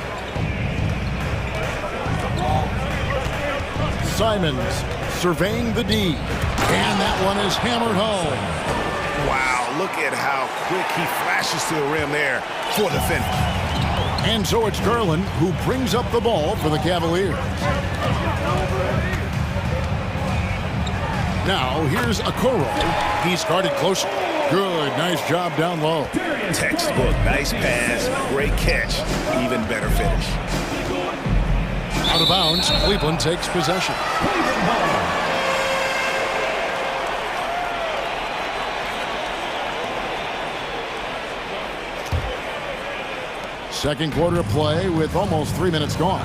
[SPEAKER 7] Simons surveying the D. And that one is hammered home.
[SPEAKER 10] Wow, look at how quick he flashes to the rim there for the finish.
[SPEAKER 7] And so it's Garland who brings up the ball for the Cavaliers. Now here's Okoro. He's guarded close. Good, nice job down low.
[SPEAKER 10] Textbook, nice pass, great catch, even better finish.
[SPEAKER 7] Out of bounds, Cleveland takes possession. Second quarter of play with almost 3 minutes gone.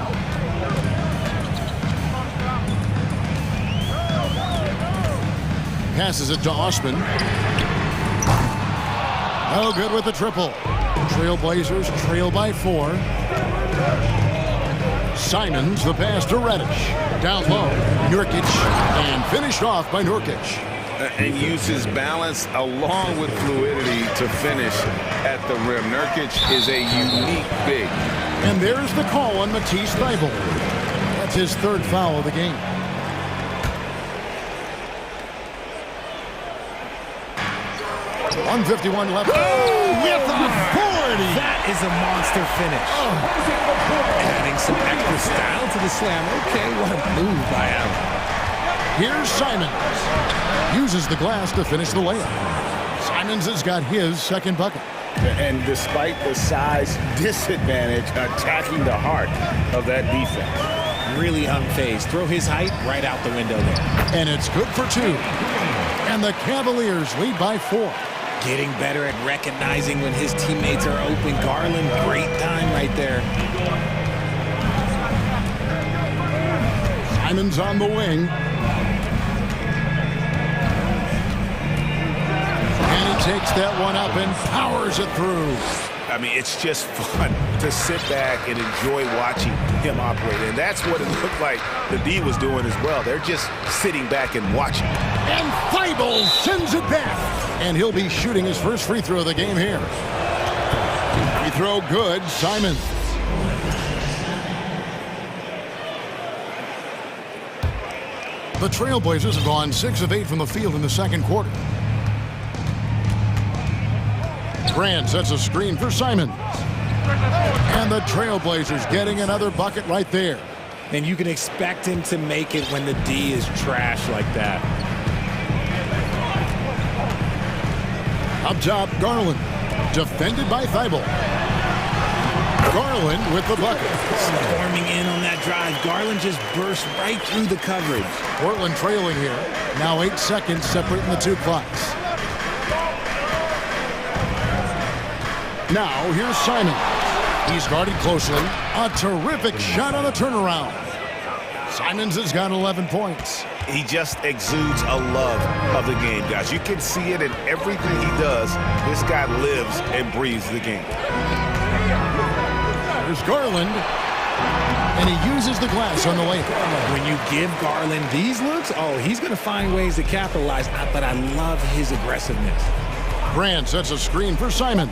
[SPEAKER 7] Passes it to Osman. No good with the triple. Trailblazers trail by 4. Simons, the pass to Reddish. Down low, Nurkic, and finished off by Nurkic.
[SPEAKER 10] And uses balance along with fluidity to finish at the rim. Nurkic is a unique big.
[SPEAKER 7] And there's the call on Matisse Thybulle. That's his 3rd foul of the game. .151 left. Oh, with authority!
[SPEAKER 8] That is a monster finish. Adding some extra style to the slam. Okay, what a move by Allen.
[SPEAKER 7] Here's Simons. Uses the glass to finish the layup. Simons has got his 2nd bucket.
[SPEAKER 10] And despite the size disadvantage, attacking the heart of that defense.
[SPEAKER 8] Really unfazed. Throw his height right out the window there.
[SPEAKER 7] And it's good for 2. And the Cavaliers lead by 4.
[SPEAKER 8] Getting better at recognizing when his teammates are open. Garland, great time right there.
[SPEAKER 7] Simons on the wing. And he takes that one up and powers it through.
[SPEAKER 10] I mean, it's just fun to sit back and enjoy watching him operate. And that's what it looked like the D was doing as well. They're just sitting back and watching.
[SPEAKER 7] And Thybulle sends it back. And he'll be shooting his first free throw of the game here. Free throw good, Simons. The Trailblazers have gone 6 of 8 from the field in the second quarter. Grant sets a screen for Simons. And the Trailblazers getting another bucket right there.
[SPEAKER 8] And you can expect him to make it when the D is trash like that.
[SPEAKER 7] Up top, Garland. Defended by Thybulle. Garland with the bucket.
[SPEAKER 8] Storming in on that drive. Garland just burst right through the coverage.
[SPEAKER 7] Portland trailing here. Now 8 seconds separating the 2 clocks. Now here's Simon. He's guarded closely. A terrific shot on the turnaround. Simons has got 11 points.
[SPEAKER 10] He just exudes a love of the game, guys. You can see it in everything he does. This guy lives and breathes the game.
[SPEAKER 7] There's Garland. And he uses the glass on the layup.
[SPEAKER 8] When you give Garland these looks, oh, he's going to find ways to capitalize. But I love his aggressiveness.
[SPEAKER 7] Grant sets a screen for Simons.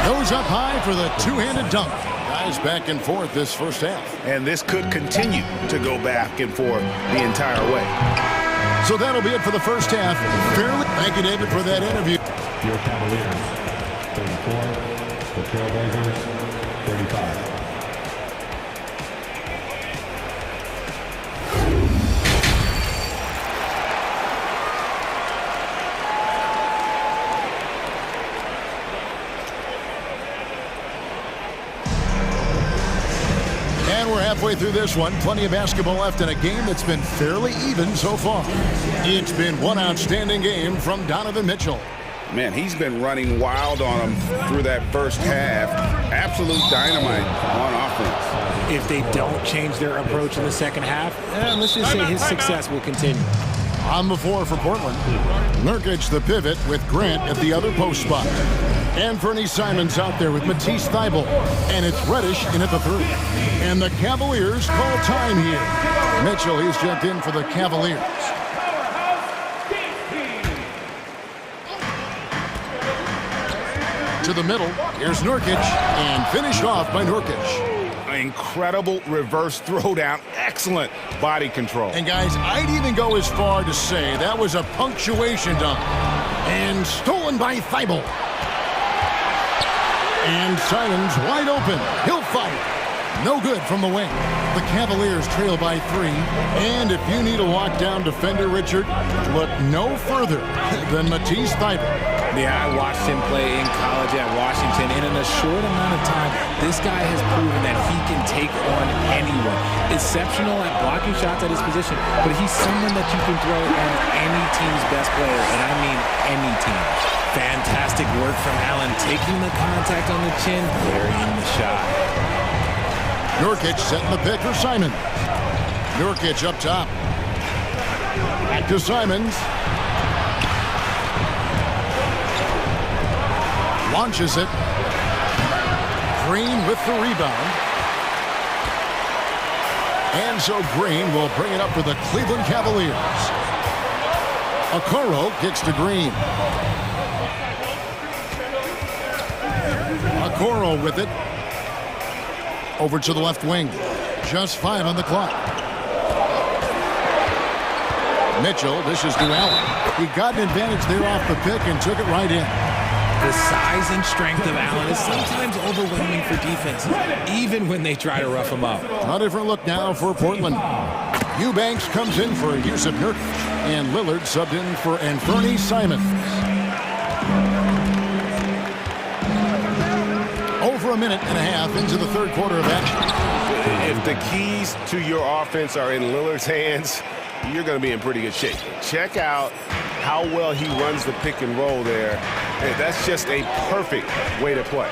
[SPEAKER 7] Goes up high for the 2-handed dunk. Guys back and forth this first half.
[SPEAKER 10] And this could continue to go back and forth the entire way.
[SPEAKER 7] So that'll be it for the first half. Fairly. Thank you, David, for that interview.
[SPEAKER 4] Your Cavaliers, 34. The Trailblazers, 35.
[SPEAKER 7] We're halfway through this one. Plenty of basketball left in a game that's been fairly even so far. It's been one outstanding game from Donovan Mitchell.
[SPEAKER 10] Man, he's been running wild on him through that first half. Absolute dynamite on offense.
[SPEAKER 8] If they don't change their approach in the second half, let's just say his success will continue.
[SPEAKER 7] On the floor for Portland, Nurkic the pivot with Grant at the other post spot. And Fernie Simons out there with Matisse Thybulle. And it's Reddish in at the 3. And the Cavaliers call time here. Mitchell, he's checked in for the Cavaliers. To the middle, here's Nurkic, and finished off by Nurkic.
[SPEAKER 10] Incredible reverse throwdown. Excellent body control.
[SPEAKER 7] And guys, I'd even go as far to say that was a punctuation dunk. And stolen by Thybulle. And Simons wide open. He'll fire. No good from the wing. The Cavaliers trail by 3. And if you need a lockdown defender, Richard, look no further than Matisse Thybulle.
[SPEAKER 8] Yeah, I watched him play in college at Washington, and in a short amount of time, this guy has proven that he can take on anyone. Exceptional at blocking shots at his position, but he's someone that you can throw on any team's best player, and I mean any team. Fantastic work from Allen, taking the contact on the chin, burying the shot.
[SPEAKER 7] Nurkic setting the pick for Simons. Nurkic up top. Back to Simons. Launches it. Green with the rebound. And so Green will bring it up for the Cleveland Cavaliers. Okoro kicks to Green. Okoro with it. Over to the left wing. Just 5 on the clock. Mitchell dishes to Allen. He got an advantage there off the pick and took it right in.
[SPEAKER 8] The size and strength of Allen is sometimes overwhelming for defenses, even when they try to rough him up.
[SPEAKER 7] A different look now for Portland. Eubanks comes in for Yusuf Nurkic, and Lillard subbed in for Fernie Simons. Over a minute and a half into the third quarter of action.
[SPEAKER 10] If the keys to your offense are in Lillard's hands, you're going to be in pretty good shape. Check out how well he runs the pick and roll there. Hey, that's just a perfect way to play.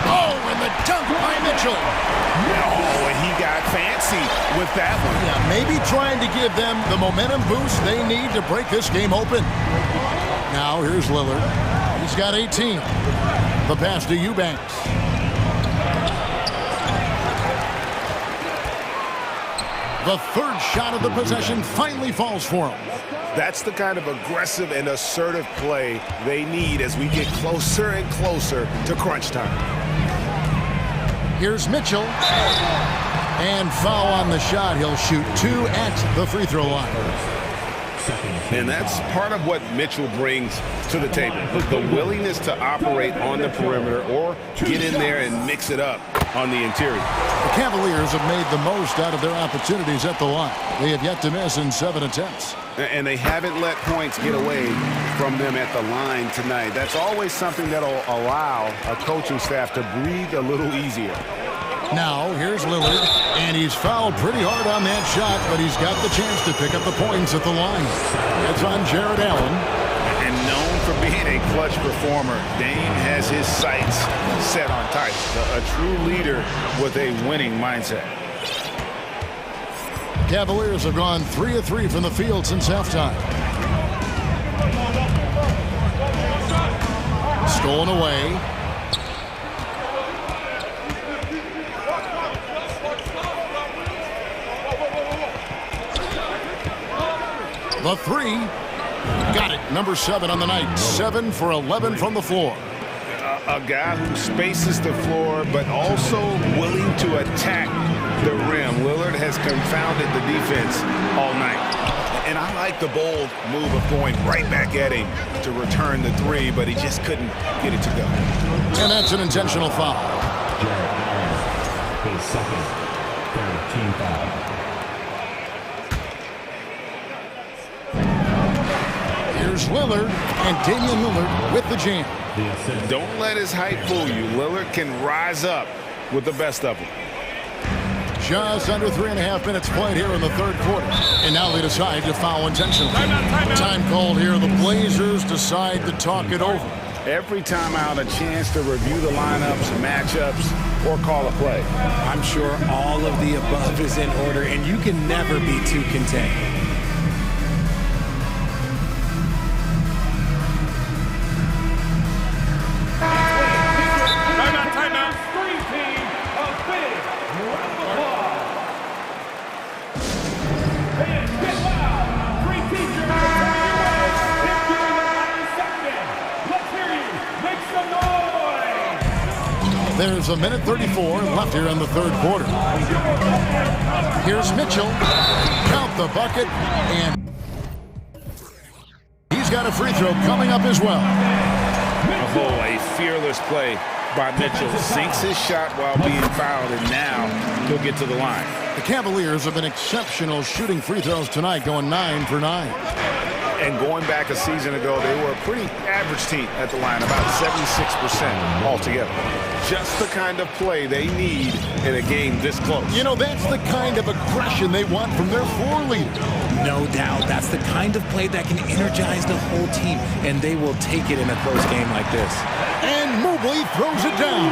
[SPEAKER 7] Oh, and the dunk by Mitchell.
[SPEAKER 10] Oh, and he got fancy with that one.
[SPEAKER 7] Yeah, maybe trying to give them the momentum boost they need to break this game open. Now here's Lillard. He's got 18. The pass to Eubanks. The third shot of the possession finally falls for him.
[SPEAKER 10] That's the kind of aggressive and assertive play they need as we get closer and closer to crunch time.
[SPEAKER 7] Here's Mitchell. And foul on the shot. He'll shoot 2 at the free throw line.
[SPEAKER 10] And that's part of what Mitchell brings to the table. The willingness to operate on the perimeter or get in there and mix it up on the interior.
[SPEAKER 7] The Cavaliers have made the most out of their opportunities at the line. They have yet to miss in 7 attempts.
[SPEAKER 10] And they haven't let points get away from them at the line tonight. That's always something that'll allow a coaching staff to breathe a little easier.
[SPEAKER 7] Now, here's Lillard, and he's fouled pretty hard on that shot, but he's got the chance to pick up the points at the line. It's on Jared Allen.
[SPEAKER 10] And known for being a clutch performer, Dame has his sights set on target. A true leader with a winning mindset.
[SPEAKER 7] Cavaliers have gone 3 of 3 from the field since halftime. Stolen away. The 3. Got it. Number 7 on the night. 7 for 11 from the floor.
[SPEAKER 10] A guy who spaces the floor, but also willing to attack the rim. Lillard has confounded the defense all night. And I like the bold move of going right back at him to return the 3, but he just couldn't get it to go.
[SPEAKER 7] And that's an intentional foul.
[SPEAKER 4] His second, third team foul.
[SPEAKER 7] Here's Lillard, and Damian Lillard with the jam.
[SPEAKER 10] Don't let his height fool you. Lillard can rise up with the best of them.
[SPEAKER 7] Just under 3.5 minutes played here in the third quarter. And now they decide to foul intentionally. Time called here. The Blazers decide to talk it over.
[SPEAKER 10] Every time out, a chance to review the lineups, matchups, or call a play.
[SPEAKER 8] I'm sure all of the above is in order, and you can never be too content.
[SPEAKER 7] There's a minute 34 left here in the third quarter. Here's Mitchell. Count the bucket, and he's got a free throw coming up as well.
[SPEAKER 10] Oh, a fearless play by Mitchell. Sinks his shot while being fouled, and now he'll get to the line.
[SPEAKER 7] The Cavaliers have been exceptional shooting free throws tonight, going 9 for 9.
[SPEAKER 10] And going back a season ago, they were a pretty average team at the line, about 76% altogether. Just the kind of play they need in a game this close.
[SPEAKER 7] You know, that's the kind of aggression they want from their floor leader.
[SPEAKER 8] No doubt. That's the kind of play that can energize the whole team, and they will take it in a close game like this.
[SPEAKER 7] And Mobley throws it down.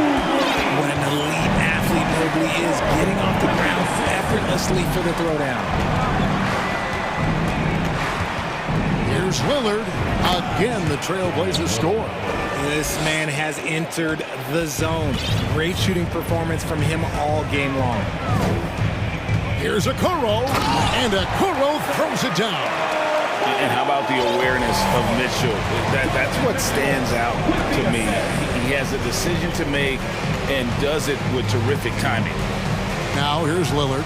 [SPEAKER 8] What an elite athlete Mobley is, getting off the ground effortlessly for the throwdown.
[SPEAKER 7] Here's Lillard. Again, the Trailblazers score.
[SPEAKER 8] This man has entered the zone. Great shooting performance from him all game long.
[SPEAKER 7] Here's Okoro, and Okoro throws it down.
[SPEAKER 10] And how about the awareness of Mitchell? That's what stands out to me. He has a decision to make and does it with terrific timing.
[SPEAKER 7] Now here's Lillard.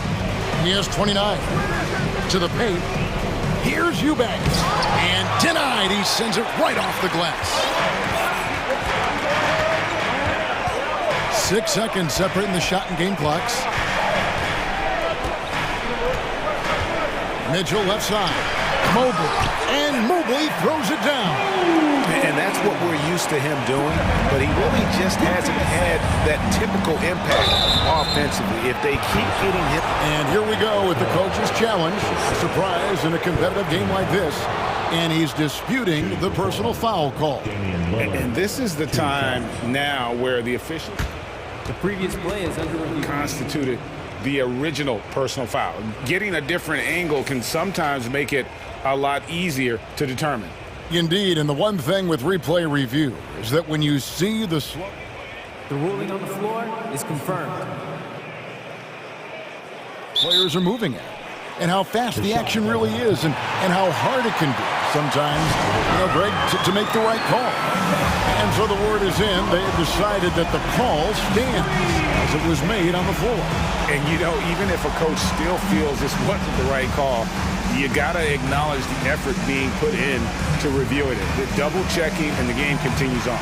[SPEAKER 7] He has 29. To the paint. Here's Eubanks. And denied. He sends it right off the glass. 6 seconds separating the shot and game clocks. Mitchell left side. Mobley. And Mobley throws it down.
[SPEAKER 10] And that's what we're used to him doing, but he really just hasn't had that typical impact offensively. If they keep getting hit.
[SPEAKER 7] And here we go with the coach's challenge. A surprise in a competitive game like this. And he's disputing the personal foul call.
[SPEAKER 10] And this is the time now where the officials
[SPEAKER 5] The previous play is under review.
[SPEAKER 10] constituted the original personal foul. Getting a different angle can sometimes make it a lot easier to determine.
[SPEAKER 7] Indeed, and the one thing with replay review is that when you see the
[SPEAKER 5] The ruling on the floor is confirmed.
[SPEAKER 7] players are moving at, and how fast the action really is, and how hard it can be sometimes, Greg, to make the right call. And so the word is in. They have decided that the call stands as it was made on the floor.
[SPEAKER 10] And, even if a coach still feels this wasn't the right call, you got to acknowledge the effort being put in to reviewing it. The double checking, and the game continues on.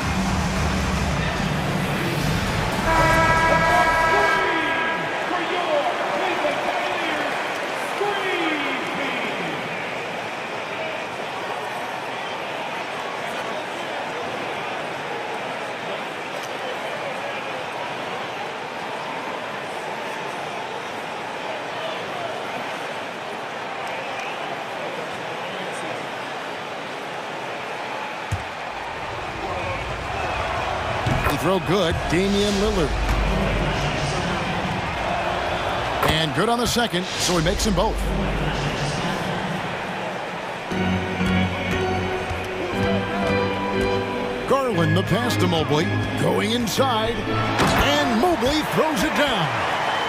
[SPEAKER 7] Throw good, Damian Lillard. And good on the second, so he makes them both. Garland, the pass to Mobley, going inside, and Mobley throws it down.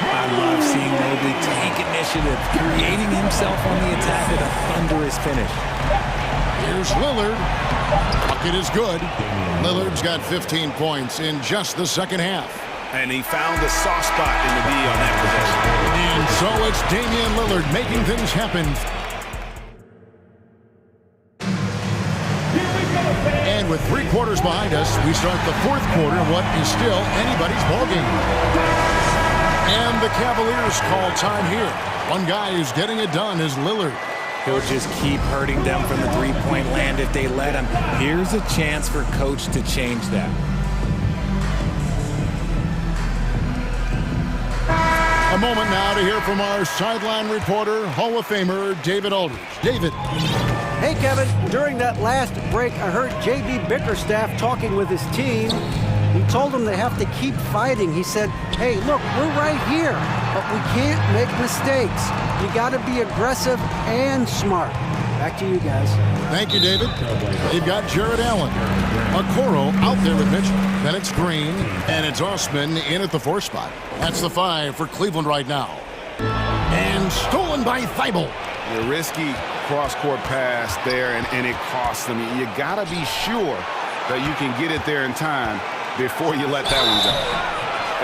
[SPEAKER 8] I love seeing Mobley take initiative, creating himself on the attack with a thunderous finish.
[SPEAKER 7] Here's Lillard. Bucket is good. Lillard's got 15 points in just the second half.
[SPEAKER 10] And he found the soft spot in the D on that possession.
[SPEAKER 7] And so it's Damian Lillard making things happen. And with 3 quarters behind us, we start the fourth quarter of what is still anybody's ballgame. And the Cavaliers call time here. One guy who's getting it done is Lillard.
[SPEAKER 8] He'll just keep hurting them from the three-point land if they let him. Here's a chance for Coach to change that.
[SPEAKER 7] A moment now to hear from our sideline reporter, Hall of Famer David Aldridge. David.
[SPEAKER 9] Hey, Kevin. During that last break, I heard J.B. Bickerstaff talking with his team. He told them they have to keep fighting. He said, hey, look, we're right here, but we can't make mistakes. You got to be aggressive and smart. Back to you guys.
[SPEAKER 7] Thank you, David. They've got Jared Allen. Okoro out there with Mitchell. Then it's Green, and it's Osman in at the 4 spot. That's the 5 for Cleveland right now. And stolen by Thibault.
[SPEAKER 10] The risky cross-court pass there, and it costs them. You got to be sure that you can get it there in time before you let that one go.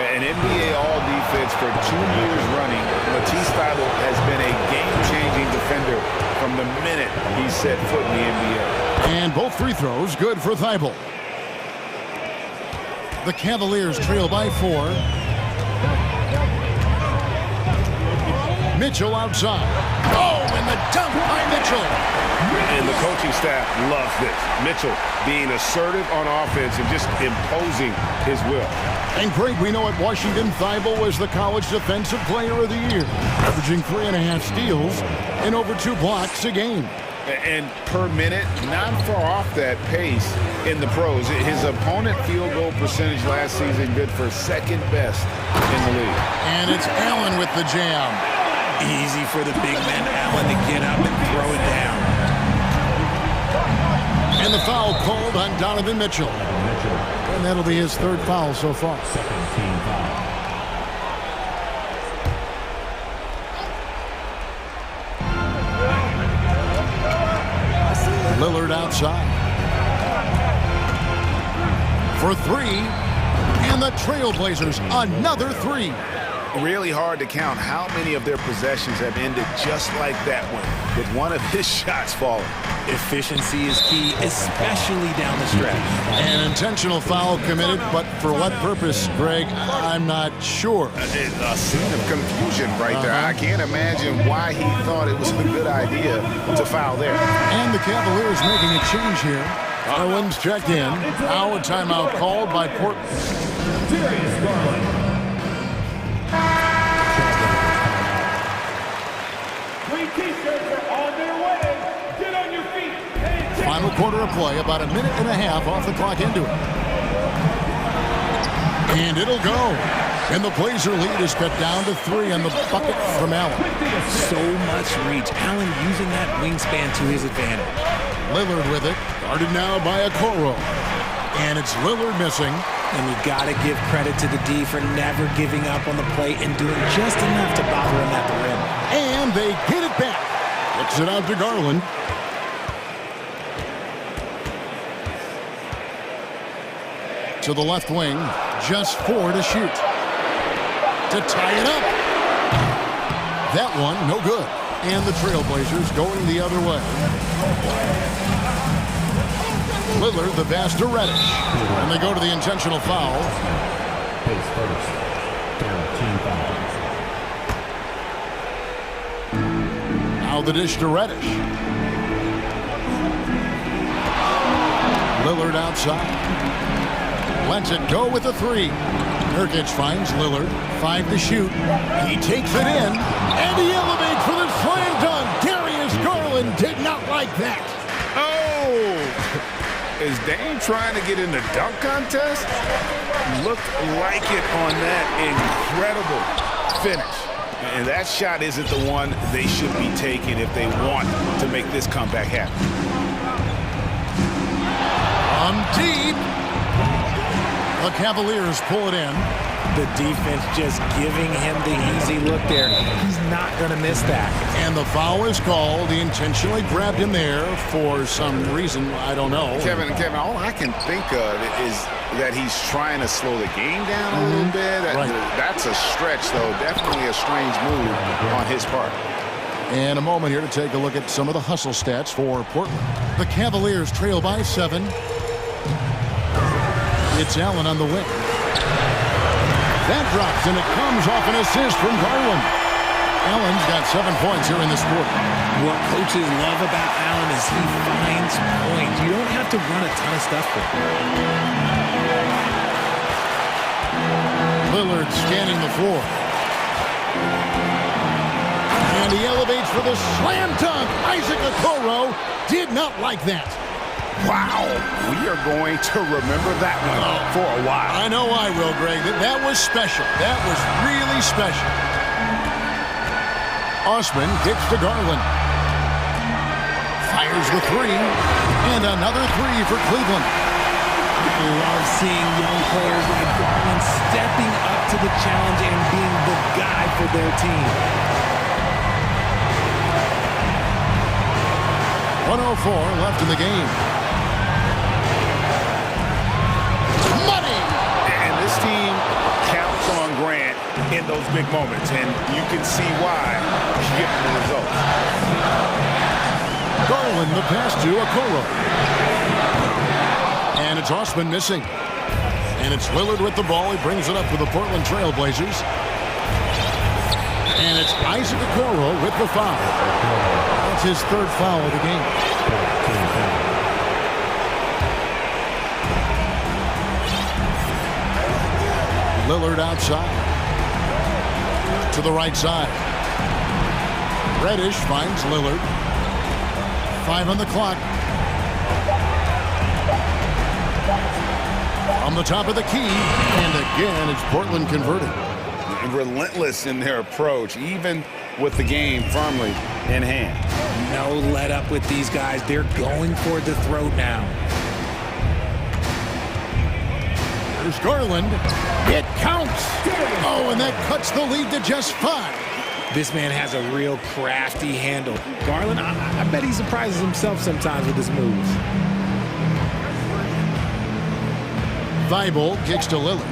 [SPEAKER 10] An NBA All-Defense for 2 years running, Matisse Thybulle has been a game-changing defender from the minute he set foot in the NBA.
[SPEAKER 7] And both free throws good for Thybulle. The Cavaliers trail by 4. Mitchell outside. Oh, and the dunk by Mitchell.
[SPEAKER 10] And the coaching staff loves this. Mitchell being assertive on offense and just imposing his will.
[SPEAKER 7] And Greg, we know at Washington, Thybulle was the College Defensive Player of the Year, averaging 3.5 steals and over 2 blocks a game.
[SPEAKER 10] And per minute, not far off that pace in the pros. His opponent field goal percentage last season good for second best in the league.
[SPEAKER 7] And it's Allen with the jam.
[SPEAKER 8] Easy for the big man Allen to get up and throw it down.
[SPEAKER 7] And the foul called on Donovan Mitchell. And that'll be his 3rd foul so far. Lillard outside. For 3. And the Trailblazers, another 3.
[SPEAKER 10] Really hard to count how many of their possessions have ended just like that one, with one of his shots falling.
[SPEAKER 8] Efficiency is key, especially down the stretch.
[SPEAKER 7] An intentional foul committed, but for what purpose, Greg, I'm not sure.
[SPEAKER 10] A scene of confusion right there. I can't imagine why he thought it was a good idea to foul there.
[SPEAKER 7] And the Cavaliers making a change here. Garland's checked in. Now a timeout called by Portland. Final quarter of play, about 1.5 minutes off the clock into it. And it'll go. And the Blazer lead is cut down to 3 on the bucket from Allen.
[SPEAKER 8] So much reach. Allen using that wingspan to his advantage.
[SPEAKER 7] Lillard with it. Guarded now by Okoro. And it's Lillard missing.
[SPEAKER 8] And you got to give credit to the D for never giving up on the play and doing just enough to bother him at the rim.
[SPEAKER 7] And they get it back. Kicks it out to Garland. To the left wing, just 4 to shoot. To tie it up. That one, no good. And the Trailblazers going the other way. Lillard, the pass to Reddish. And they go to the intentional foul.
[SPEAKER 4] Pace first. Team foul.
[SPEAKER 7] Now the dish to Reddish. Lillard outside. Lets it go with a 3. Nurkic finds Lillard. 5 to shoot. He takes it in. And he elevates for the slam dunk. Darius Garland did not like that.
[SPEAKER 10] Oh! Is Dame trying to get in the dunk contest? Looked like it on that incredible finish. And that shot isn't the one they should be taking if they want to make this comeback happen.
[SPEAKER 7] Deep. The Cavaliers pull it in.
[SPEAKER 8] The defense just giving him the easy look there. He's not going to miss that.
[SPEAKER 7] And the foul is called. He intentionally grabbed him there for some reason. I don't know.
[SPEAKER 10] Kevin, all I can think of is that he's trying to slow the game down a little bit. That's a stretch, though. Definitely a strange move on his part.
[SPEAKER 7] And a moment here to take a look at some of the hustle stats for Portland. The Cavaliers trail by 7. It's Allen on the wing. That drops, and it comes off an assist from Garland. Allen's got 7 points here in this quarter.
[SPEAKER 8] What coaches love about Allen is he finds points. You don't have to run a ton of stuff for him.
[SPEAKER 7] Lillard scanning the floor. And he elevates for the slam dunk. Isaac Okoro did not like that.
[SPEAKER 10] Wow, we are going to remember that one for a while.
[SPEAKER 7] I know I will, Greg. That was special. That was really special. Osman kicks to Garland. Fires the 3. And another 3 for Cleveland.
[SPEAKER 8] I love seeing young players like Garland stepping up to the challenge and being the guy for their team.
[SPEAKER 7] 1:04 left in the game. Money!
[SPEAKER 10] And this team counts on Grant in those big moments, and you can see why he's getting the results.
[SPEAKER 7] Garland, the pass to Okoro. And it's Osman missing. And it's Lillard with the ball. He brings it up for the Portland Trail Blazers. And it's Isaac Okoro with the foul. That's his third foul of the game. Lillard outside. To the right side. Reddish finds Lillard. 5 on the clock. On the top of the key. And again, it's Portland converted.
[SPEAKER 10] Relentless in their approach, even with the game firmly in hand.
[SPEAKER 8] No let up with these guys. They're going for the throat now.
[SPEAKER 7] There's Garland. It counts. Oh, and that cuts the lead to just 5.
[SPEAKER 8] This man has a real crafty handle. Garland, I bet he surprises himself sometimes with his moves.
[SPEAKER 7] Thibault kicks to Lillard.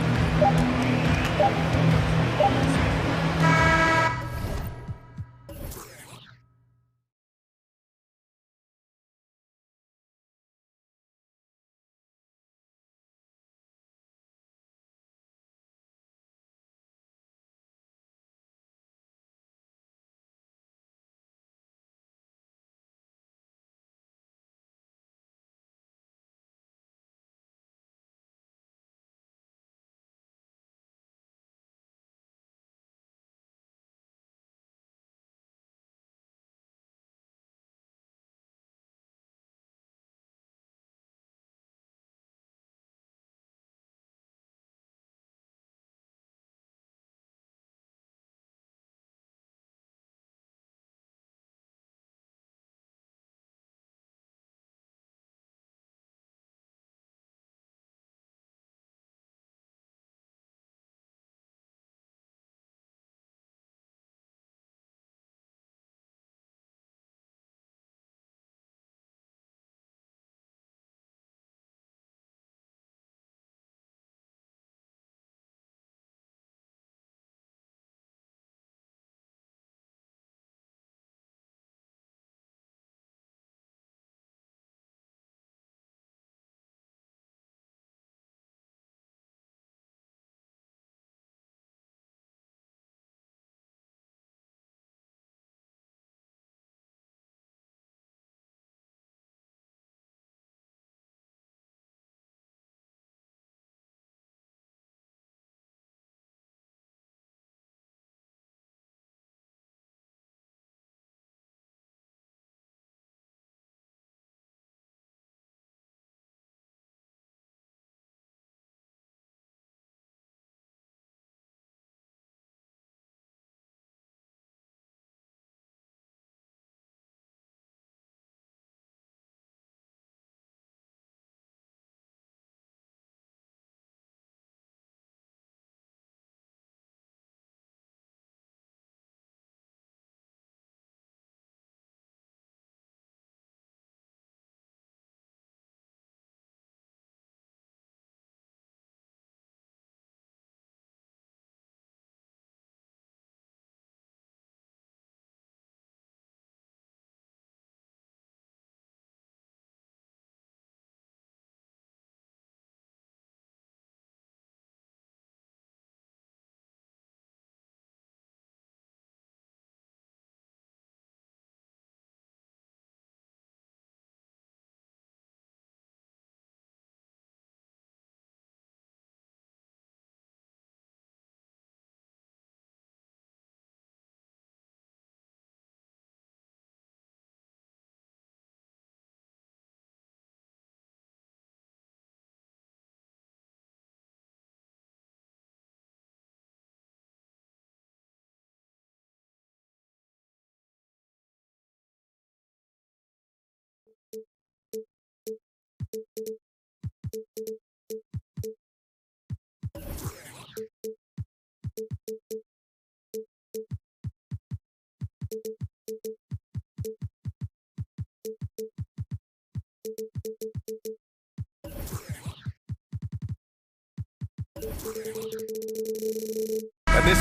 [SPEAKER 1] And this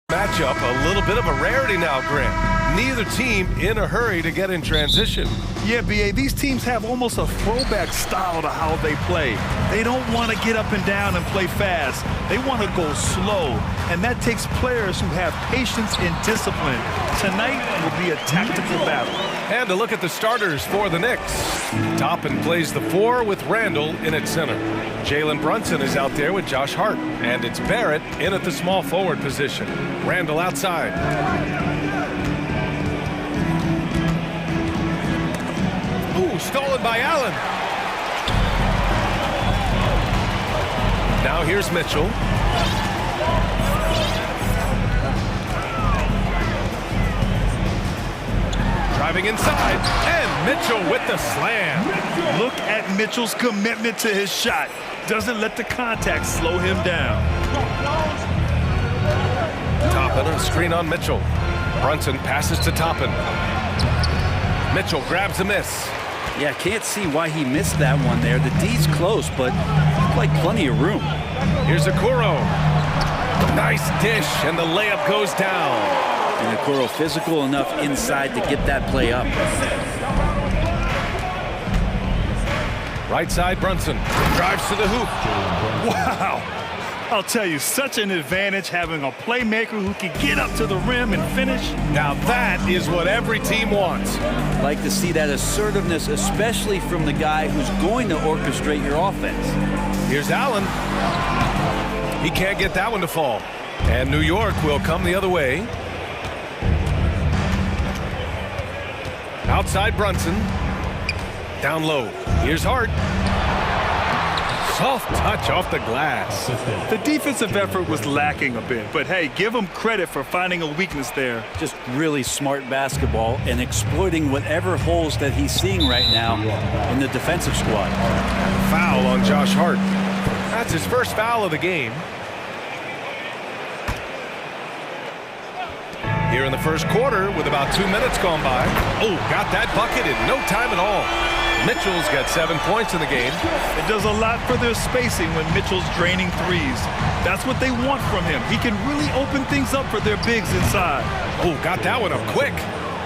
[SPEAKER 1] matchup a little bit of a rarity now, Grant. Neither team in a hurry to get in transition.
[SPEAKER 3] Yeah, BA, these teams have almost a throwback style to how they play. They don't want to get up and down and play fast. They want to go slow, and that takes players who have patience and discipline. Tonight will be a tactical battle.
[SPEAKER 1] And to look at the starters for the Knicks. Toppin plays the 4 with Randall in at center. Jalen Brunson is out there with Josh Hart. And it's Barrett in at the small forward position. Randall outside. Ooh, stolen by Allen. Now here's Mitchell. Driving inside, and Mitchell with the slam.
[SPEAKER 3] Look at Mitchell's commitment to his shot. Doesn't let the contact slow him down.
[SPEAKER 1] Toppin, a screen on Mitchell. Brunson passes to Toppin. Mitchell grabs a miss.
[SPEAKER 11] Yeah, can't see why he missed that one there. The D's close, but like plenty of room.
[SPEAKER 1] Here's Okoro. Nice dish, and the layup goes down.
[SPEAKER 11] And Okoro physical enough inside to get that play up.
[SPEAKER 1] Right side, Brunson drives to the hoop.
[SPEAKER 3] Wow. I'll tell you, such an advantage having a playmaker who can get up to the rim and finish.
[SPEAKER 1] Now that is what every team wants.
[SPEAKER 11] Like to see that assertiveness, especially from the guy who's going to orchestrate your offense.
[SPEAKER 1] Here's Allen. He can't get that one to fall. And New York will come the other way. Outside Brunson. Down low. Here's Hart. Soft touch off the glass.
[SPEAKER 3] The defensive effort was lacking a bit, but hey, give him credit for finding a weakness there.
[SPEAKER 11] Just really smart basketball and exploiting whatever holes that he's seeing right now in the defensive squad.
[SPEAKER 1] Foul on Josh Hart. That's his first foul of the game. Here in the first quarter with about 2 minutes gone by. Oh, got that bucket in no time at all. Mitchell's got 7 points in the game.
[SPEAKER 3] It does a lot for their spacing when Mitchell's draining threes. That's what they want from him. He can really open things up for their bigs inside.
[SPEAKER 1] Oh, got that one up quick.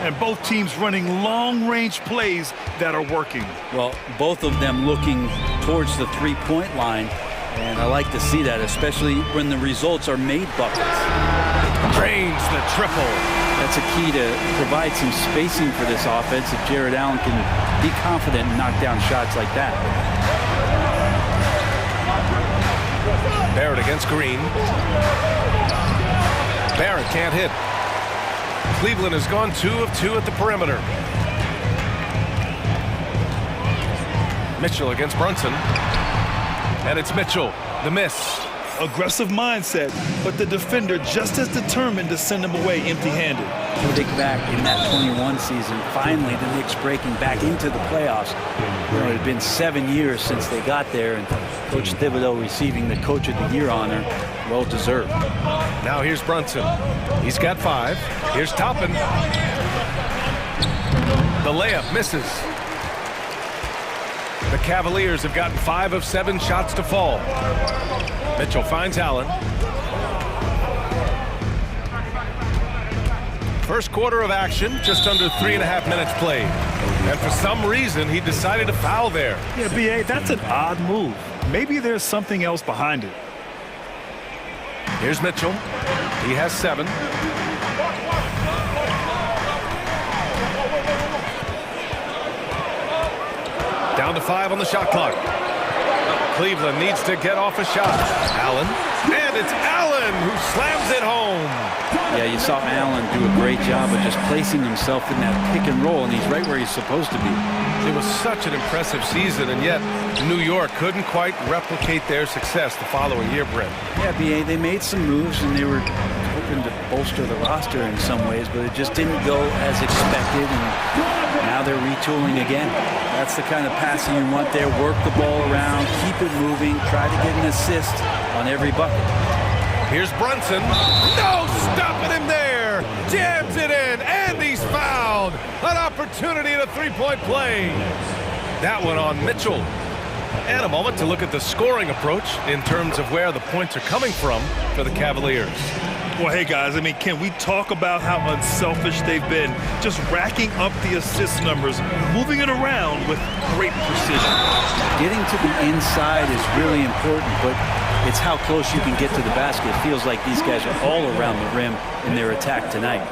[SPEAKER 3] And both teams running long-range plays that are working.
[SPEAKER 11] Well, both of them looking towards the three-point line. And I like to see that, especially when the results are made buckets.
[SPEAKER 1] Drains the triple.
[SPEAKER 11] That's a key to provide some spacing for this offense if Jared Allen can be confident and knock down shots like that.
[SPEAKER 1] Barrett against Green. Barrett can't hit. Cleveland has gone 2 of 2 at the perimeter. Mitchell against Brunson. And it's Mitchell, the miss.
[SPEAKER 3] Aggressive mindset, but the defender just as determined to send him away empty-handed.
[SPEAKER 11] Think back in that 21 season, finally the Knicks breaking back into the playoffs. It had been 7 years since they got there, and Coach Thibodeau receiving the Coach of the Year honor, well-deserved.
[SPEAKER 1] Now here's Brunson. He's got 5. Here's Toppin. The layup misses. The Cavaliers have gotten 5 of 7 shots to fall. Mitchell finds Allen. First quarter of action, just under 3.5 minutes played. And for some reason, he decided to foul there.
[SPEAKER 3] Yeah, B.A., that's an odd move. Maybe there's something else behind it.
[SPEAKER 1] Here's Mitchell. He has 7. Down to 5 on the shot clock. Cleveland needs to get off a shot. Allen. And it's Allen who slams it home.
[SPEAKER 11] Yeah, you saw Allen do a great job of just placing himself in that pick and roll, and he's right where he's supposed to be.
[SPEAKER 1] It was such an impressive season, and yet New York couldn't quite replicate their success the following year, Brent.
[SPEAKER 11] Yeah, B.A., they made some moves, and they were hoping to bolster the roster in some ways, but it just didn't go as expected, and now they're retooling again. That's the kind of passing you want there. Work the ball around, keep it moving, try to get an assist on every bucket.
[SPEAKER 1] Here's Brunson. No stopping him there. Jams it in, and he's fouled. An opportunity at a three-point play. That one on Mitchell. And a moment to look at the scoring approach in terms of where the points are coming from for the Cavaliers.
[SPEAKER 3] Well, hey, guys, I mean, can we talk about how unselfish they've been? Just racking up the assist numbers, moving it around with great precision.
[SPEAKER 11] Getting to the inside is really important, but it's how close you can get to the basket. It feels like these guys are all around the rim in their attack tonight.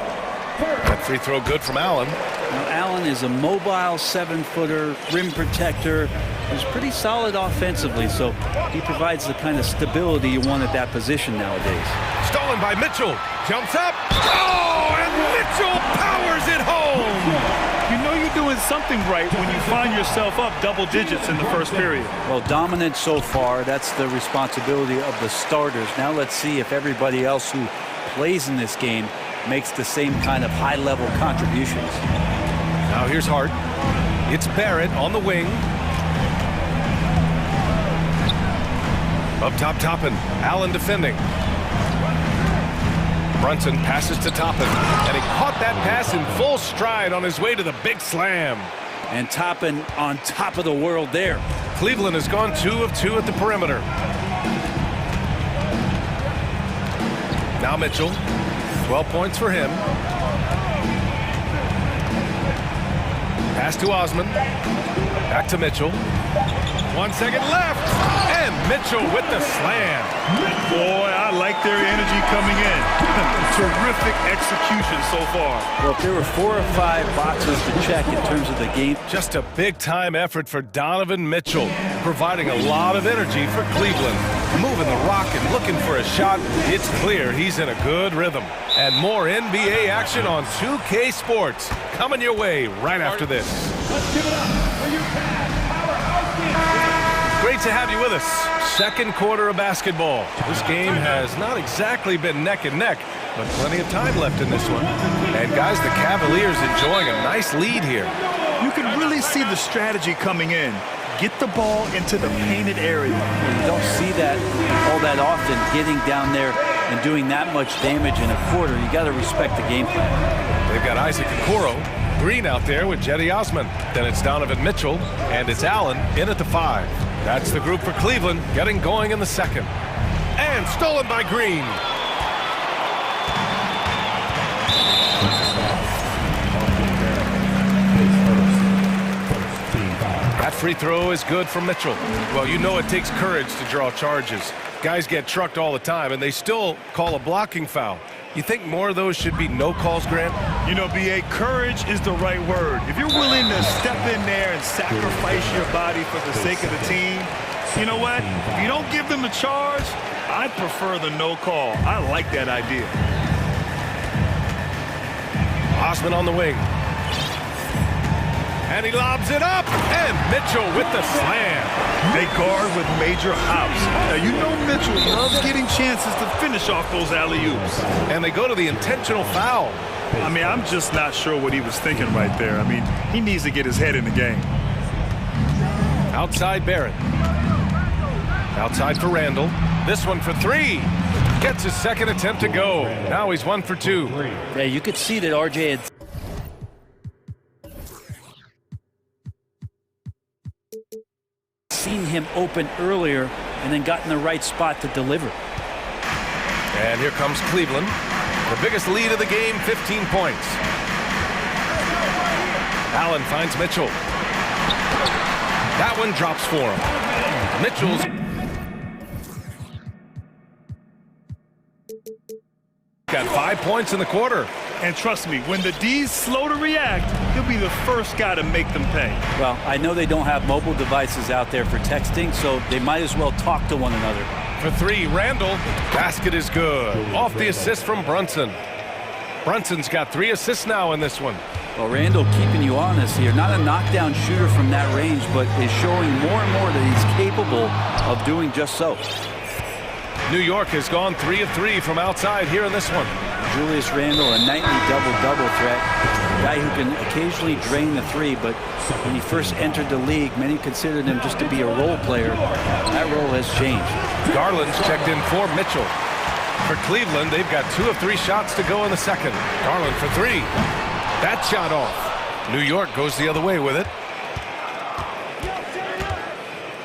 [SPEAKER 1] That free throw good from Allen.
[SPEAKER 11] Now, Allen is a mobile 7-footer, rim protector, who's pretty solid offensively, so he provides the kind of stability you want at that position nowadays.
[SPEAKER 1] Stolen by Mitchell. Jumps up. Oh, and Mitchell powers it home.
[SPEAKER 3] You know you're doing something right when you find yourself up double digits in the first period.
[SPEAKER 11] Well, dominant so far. That's the responsibility of the starters. Now let's see if everybody else who plays in this game makes the same kind of high-level contributions.
[SPEAKER 1] Now here's Hart. It's Barrett on the wing. Up top, Toppin. Allen defending. Brunson passes to Toppin, and he caught that pass in full stride on his way to the big slam.
[SPEAKER 11] And Toppin on top of the world there.
[SPEAKER 1] Cleveland has gone 2 of 2 at the perimeter. Now Mitchell. 12 points for him. Pass to Osman. Back to Mitchell. 1 second left. And Mitchell with the slam.
[SPEAKER 3] Boy, I like their energy coming in. Terrific execution so far.
[SPEAKER 11] Well, if there were 4 or 5 boxes to check in terms of the game.
[SPEAKER 1] Just a big-time effort for Donovan Mitchell, providing a lot of energy for Cleveland. Moving the rock and looking for a shot. It's clear he's in a good rhythm. And more NBA action on 2K Sports coming your way right after this.
[SPEAKER 4] Let's give it up for your powerhouse game.
[SPEAKER 1] Great to have you with us. Second quarter of basketball. This game has not exactly been neck and neck, but plenty of time left in this one. And guys, the Cavaliers enjoying a nice lead here.
[SPEAKER 3] You can really see the strategy coming in. Get the ball into the painted area.
[SPEAKER 11] You don't see that all that often, getting down there and doing that much damage in a quarter. You got to respect the game plan.
[SPEAKER 1] They've got Isaac Okoro, Green out there with Jetty Osman. Then it's Donovan Mitchell, and it's Allen in at the 5. That's the group for Cleveland, getting going in the second. And stolen by Green. That free throw is good from Mitchell. Well, you know it takes courage to draw charges. Guys get trucked all the time, and they still call a blocking foul. You think more of those should be no calls, Grant?
[SPEAKER 3] You know, B.A., courage is the right word. If you're willing to step in there and sacrifice your body for the sake of the team, you know what? If you don't give them a charge, I'd prefer the no call. I like that idea.
[SPEAKER 1] Osman on the wing. And he lobs it up, and Mitchell with the slam.
[SPEAKER 3] They guard with major hops. Now, you know Mitchell loves getting chances to finish off those alley-oops.
[SPEAKER 1] And they go to the intentional foul.
[SPEAKER 3] I mean, I'm just not sure what he was thinking right there. I mean, he needs to get his head in the game.
[SPEAKER 1] Outside Barrett. Outside for Randall. This one for 3. Gets his second attempt to go. Now he's 1 for 2.
[SPEAKER 11] Yeah, you could see that RJ had seen him open earlier and then got in the right spot to deliver.
[SPEAKER 1] And here comes Cleveland. The biggest lead of the game, 15 points. Allen finds Mitchell. That one drops for him. Mitchell's got 5 points in the quarter.
[SPEAKER 3] And trust me, when the D's slow to react, he'll be the first guy to make them pay.
[SPEAKER 11] Well, I know they don't have mobile devices out there for texting, so they might as well talk to one another.
[SPEAKER 1] For 3, Randall. Basket is good. Off the assist from Brunson. Brunson's got 3 assists now in this one.
[SPEAKER 11] Well, Randall keeping you honest here. Not a knockdown shooter from that range, but is showing more and more that he's capable of doing just so.
[SPEAKER 1] New York has gone 3 of 3 from outside here in this one.
[SPEAKER 11] Julius Randle, a nightly double-double threat. A guy who can occasionally drain the 3, but when he first entered the league, many considered him just to be a role player. That role has changed.
[SPEAKER 1] Garland's checked in for Mitchell. For Cleveland, they've got 2 of 3 shots to go in the second. Garland for 3. That shot off. New York goes the other way with it.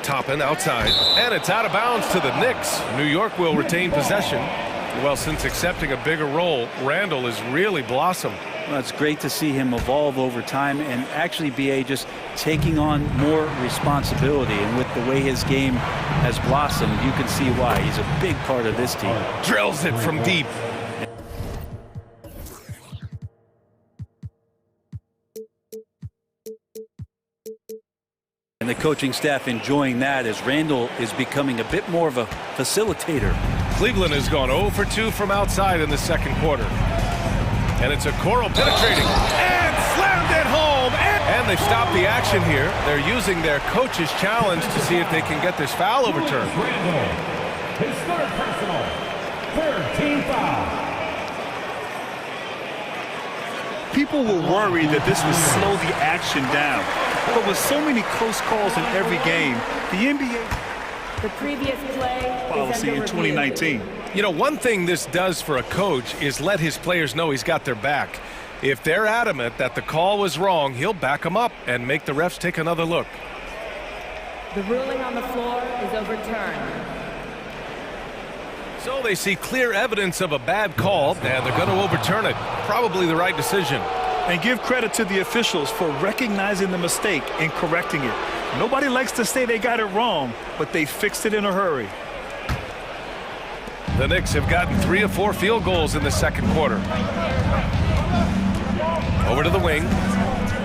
[SPEAKER 1] Toppin outside, and it's out of bounds to the Knicks. New York will retain possession. Well, since accepting a bigger role, Randall has really blossomed.
[SPEAKER 11] Well, it's great to see him evolve over time and actually BA just taking on more responsibility. And with the way his game has blossomed, you can see why. He's a big part of this team.
[SPEAKER 1] Drills it from deep.
[SPEAKER 11] And the coaching staff enjoying that as Randall is becoming a bit more of a facilitator.
[SPEAKER 1] Cleveland has gone 0 for 2 from outside in the second quarter. And it's a Coral penetrating and slammed it home. And they've stopped the action here. They're using their coach's challenge to see if they can get this foul overturned.
[SPEAKER 4] His third personal. Third team foul.
[SPEAKER 3] People were worried that this would slow the action down. But with so many close calls in every game, the NBA
[SPEAKER 12] the previous play
[SPEAKER 3] policy in 2019.
[SPEAKER 1] You know, one thing this does for a coach is let his players know he's got their back. If they're adamant that the call was wrong, he'll back them up and make the refs take another look.
[SPEAKER 12] The ruling on the floor is overturned.
[SPEAKER 1] So they see clear evidence of a bad call, and they're going to overturn it. Probably the right decision.
[SPEAKER 3] And give credit to the officials for recognizing the mistake and correcting it. Nobody likes to say they got it wrong, but they fixed it in a hurry.
[SPEAKER 1] The Knicks have gotten 3 of 4 field goals in the second quarter. Over to the wing.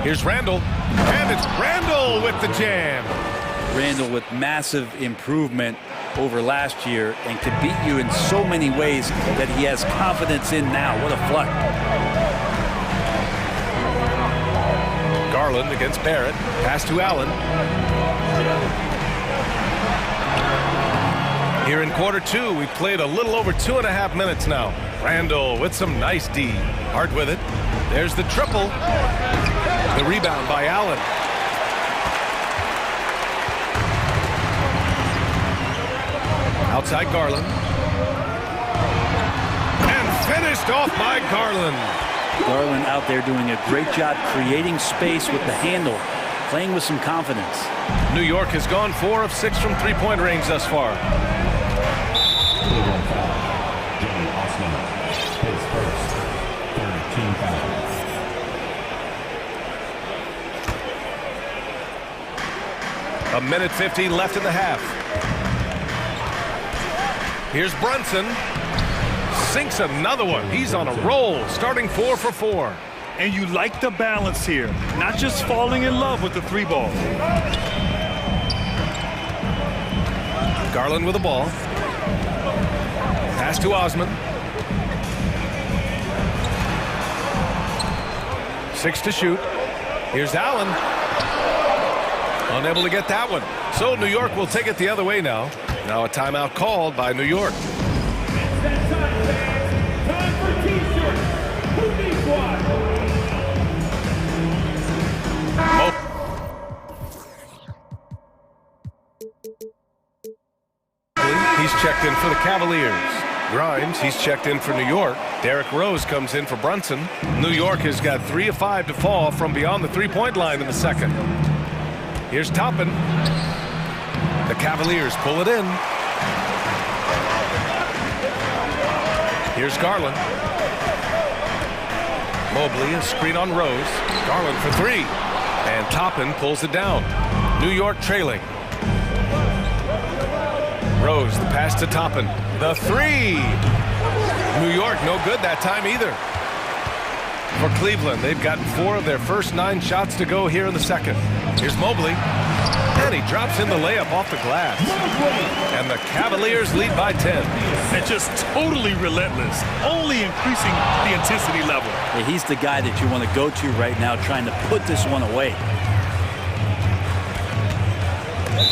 [SPEAKER 1] Here's Randall. And it's Randall with the jam.
[SPEAKER 11] Randall with massive improvement over last year and can beat you in so many ways that he has confidence in now. What a flush.
[SPEAKER 1] Garland against Barrett. Pass to Allen. Here in quarter 2, we've played a little over 2.5 minutes now. Randall with some nice D. Hart with it. There's the triple. The rebound by Allen. Outside Garland. And finished off by Garland.
[SPEAKER 11] Garland out there doing a great job creating space with the handle, playing with some confidence.
[SPEAKER 1] New York has gone 4 of 6 from three-point range thus far.
[SPEAKER 4] His first, third team foul.
[SPEAKER 1] A minute 15 left in the half. Here's Brunson. Sinks another one. He's on a roll, starting 4 for 4.
[SPEAKER 3] And you like the balance here, not just falling in love with the 3 ball.
[SPEAKER 1] Garland with the ball. Pass to Osman. 6 to shoot. Here's Allen. Unable to get that one. So New York will take it the other way now. Now a timeout called by New York.
[SPEAKER 4] Time for T-shirts. Who needs one?
[SPEAKER 1] He's checked in for the Cavaliers. Grimes, he's checked in for New York. Derrick Rose comes in for Brunson. New York has got 3 of 5 to fall from beyond the three-point line in the second. Here's Toppin. The Cavaliers pull it in. Here's Garland. Mobley, a screen on Rose. Garland for 3. And Toppin pulls it down. New York trailing. Rose, the pass to Toppin. The 3. New York, no good that time either. For Cleveland, they've gotten 4 of their first 9 shots to go here in the second. Here's Mobley. And he drops in the layup off the glass. And the Cavaliers lead by 10.
[SPEAKER 3] And just totally relentless, only increasing the intensity level.
[SPEAKER 11] Yeah, he's the guy that you want to go to right now, trying to put this one away.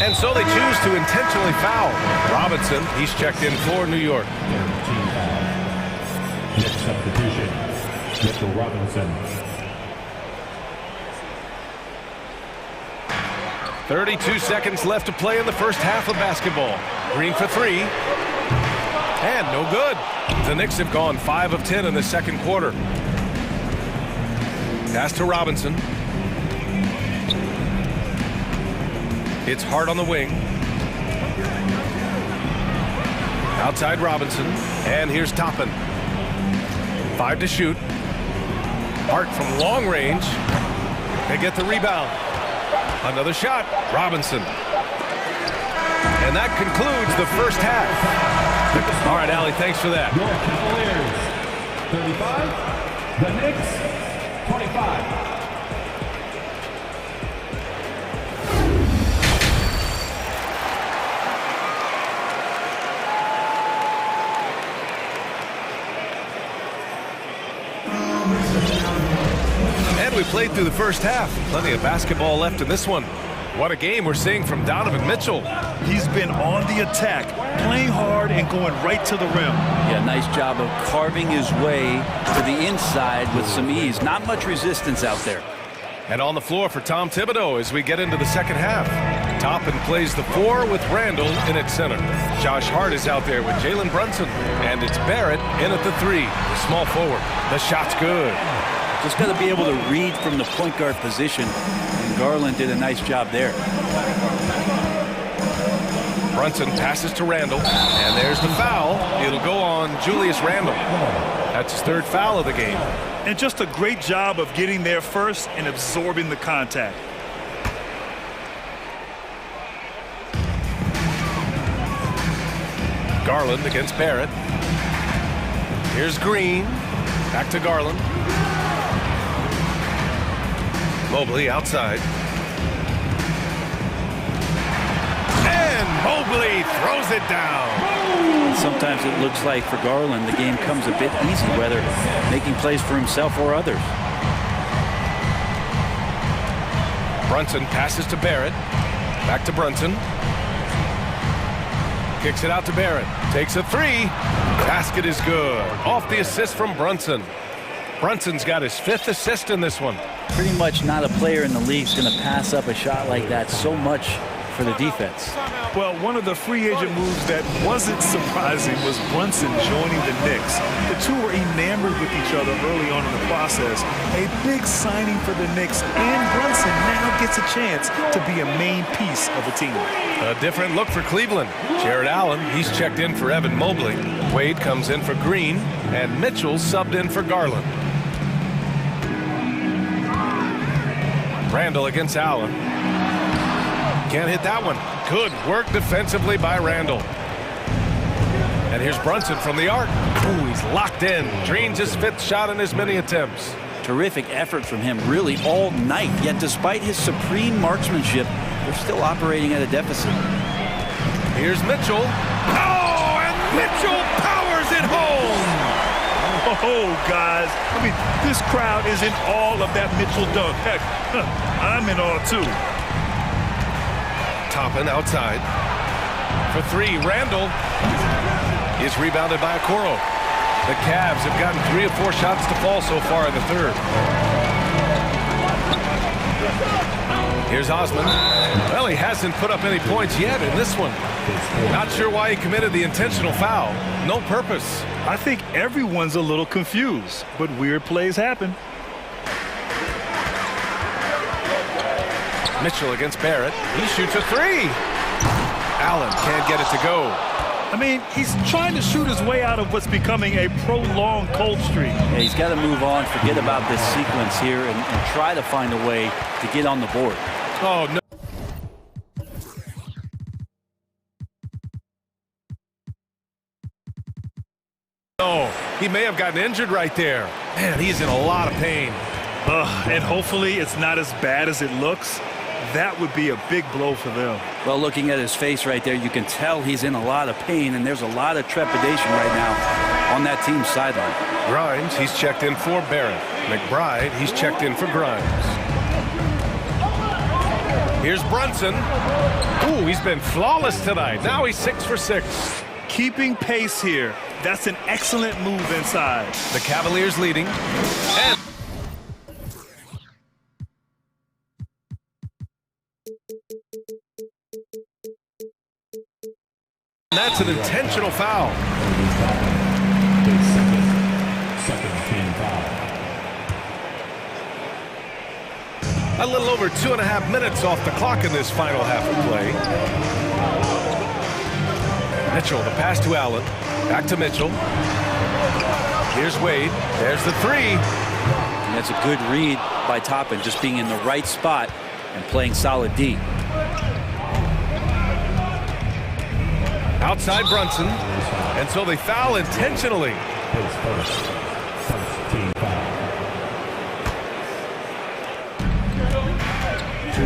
[SPEAKER 1] And so they choose to intentionally foul. Robinson, he's checked in for New York.
[SPEAKER 4] Next substitution, Mr. Robinson. 32
[SPEAKER 1] seconds left to play in the first half of basketball. Green for 3. And no good. The Knicks have gone 5 of 10 in the second quarter. Pass to Robinson. It's Hart on the wing. Outside Robinson. And here's Toppin. 5 to shoot. Hart from long range. They get the rebound. Another shot. Robinson. And that concludes the first half. All right, Allie, thanks for that.
[SPEAKER 4] Your Cavaliers, 35. The Knicks, 25.
[SPEAKER 1] And we played through the first half. Plenty of basketball left in this one. What a game we're seeing from Donovan Mitchell.
[SPEAKER 3] He's been on the attack, playing hard and going right to the rim.
[SPEAKER 11] Yeah, nice job of carving his way to the inside with some ease. Not much resistance out there.
[SPEAKER 1] And on the floor for Tom Thibodeau as we get into the second half. Toppin plays the 4 with Randall in at center. Josh Hart is out there with Jalen Brunson. And it's Barrett in at the 3, the small forward. The shot's good.
[SPEAKER 11] Just got to be able to read from the point guard position, and Garland did a nice job there.
[SPEAKER 1] Brunson passes to Randall, and there's the foul. It'll go on Julius Randall. That's his 3rd foul of the game.
[SPEAKER 3] And just a great job of getting there first and absorbing the contact.
[SPEAKER 1] Garland against Barrett. Here's Green. Back to Garland. Mobley outside. And Mobley throws it down.
[SPEAKER 11] Sometimes it looks like for Garland the game comes a bit easy, whether making plays for himself or others.
[SPEAKER 1] Brunson passes to Barrett. Back to Brunson. Kicks it out to Barrett. Takes a 3. Basket is good. Off the assist from Brunson. Brunson's got his 5th assist in this one.
[SPEAKER 11] Pretty much not a player in the league is going to pass up a shot like that so much for the defense.
[SPEAKER 3] Well, one of the free agent moves that wasn't surprising was Brunson joining the Knicks. The two were enamored with each other early on in the process. A big signing for the Knicks, and Brunson now gets a chance to be a main piece of a team.
[SPEAKER 1] A different look for Cleveland. Jared Allen, he's checked in for Evan Mobley. Wade comes in for Green, and Mitchell subbed in for Garland. Randall against Allen. Can't hit that one. Good work defensively by Randall. And here's Brunson from the arc. Ooh, he's locked in. Dreams his 5th shot in as many attempts.
[SPEAKER 11] Terrific effort from him really all night. Yet despite his supreme marksmanship, they're still operating at a deficit.
[SPEAKER 1] Here's Mitchell. Oh, and Mitchell powers it home.
[SPEAKER 3] Oh, guys. I mean, this crowd is in awe of that Mitchell dunk. Heck, I'm in awe, too.
[SPEAKER 1] Toppin outside. For 3, Randall is rebounded by Okoro. The Cavs have gotten 3 of 4 shots to fall so far in the 3rd. Here's Osman. Well, he hasn't put up any points yet in this one. Not sure why he committed the intentional foul. No purpose.
[SPEAKER 3] I think everyone's a little confused, but weird plays happen.
[SPEAKER 1] Mitchell against Barrett. He shoots a 3. Allen can't get it to go.
[SPEAKER 3] I mean, he's trying to shoot his way out of what's becoming a prolonged cold streak.
[SPEAKER 11] Yeah, he's got to move on, forget about this sequence here, and try to find a way to get on the board.
[SPEAKER 1] Oh, no. No, he may have gotten injured right there. Man, he's in a lot of pain.
[SPEAKER 3] And hopefully it's not as bad as it looks. That would be a big blow for them.
[SPEAKER 11] Well, looking at his face right there, you can tell he's in a lot of pain, and there's a lot of trepidation right now on that team's sideline.
[SPEAKER 1] Grimes, he's checked in for Barrett. McBride, he's checked in for Grimes. Here's Brunson. Ooh, he's been flawless tonight. Now he's 6 for 6.
[SPEAKER 3] Keeping pace here. That's an excellent move inside.
[SPEAKER 1] The Cavaliers leading. And that's an intentional foul. A little over 2.5 minutes off the clock in this final half of play. Mitchell, the pass to Allen. Back to Mitchell. Here's Wade. There's the three.
[SPEAKER 11] And that's a good read by Toppin, just being in the right spot and playing solid D.
[SPEAKER 1] Outside Brunson. And so they foul intentionally.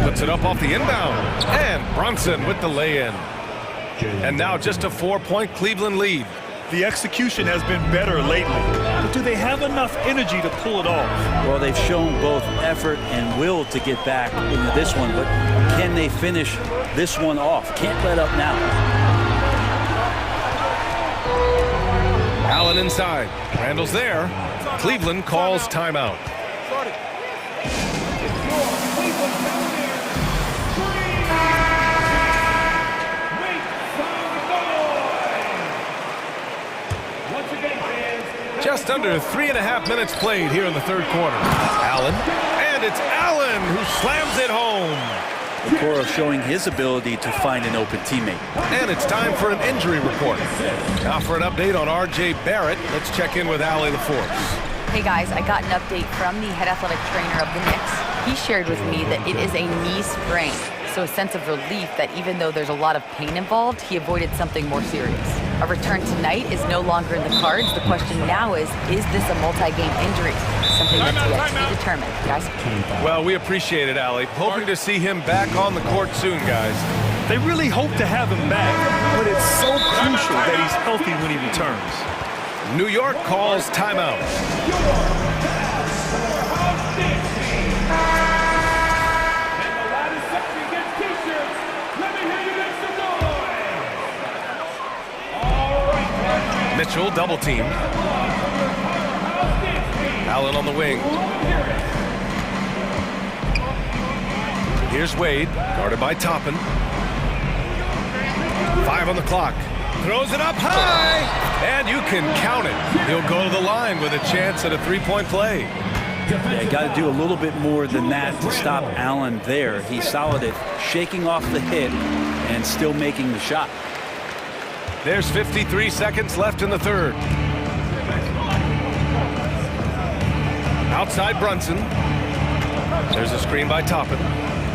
[SPEAKER 1] Puts it up off the inbound. And Brunson with the lay-in. And now just a 4-point Cleveland lead.
[SPEAKER 3] The execution has been better lately, but do they have enough energy to pull it off?
[SPEAKER 11] Well, they've shown both effort and will to get back into this one, but can they finish this one off? Can't let up now.
[SPEAKER 1] Allen inside. Randall's there. Cleveland calls timeout. Just under 3.5 minutes played here in the third quarter. Allen, and it's Allen who slams it home.
[SPEAKER 11] Okoro showing his ability to find an open teammate.
[SPEAKER 1] And it's time for an injury report. Now for an update on R.J. Barrett, let's check in with Allie LaForce.
[SPEAKER 6] Hey guys, I got an update from the head athletic trainer of the Knicks. He shared with me that it is a knee sprain, so a sense of relief that even though there's a lot of pain involved, he avoided something more serious. A return tonight is no longer in the cards. The question now is this a multi-game injury? Something that's yet to be determined, guys.
[SPEAKER 1] Well, we appreciate it, Allie. Hoping to see him back on the court soon, guys.
[SPEAKER 3] They really hope to have him back, but it's so crucial that he's healthy when he returns.
[SPEAKER 1] New York calls timeout. Mitchell double team. Allen on the wing. Here's Wade, guarded by Toppin. 5 on the clock. Throws it up high, and you can count it. He'll go to the line with a chance at a three-point play.
[SPEAKER 11] Yeah, got to do a little bit more than that to stop Allen there. He's solid at shaking off the hit and still making the shot.
[SPEAKER 1] There's 53 seconds left in the third. Outside Brunson. There's a screen by Toppin.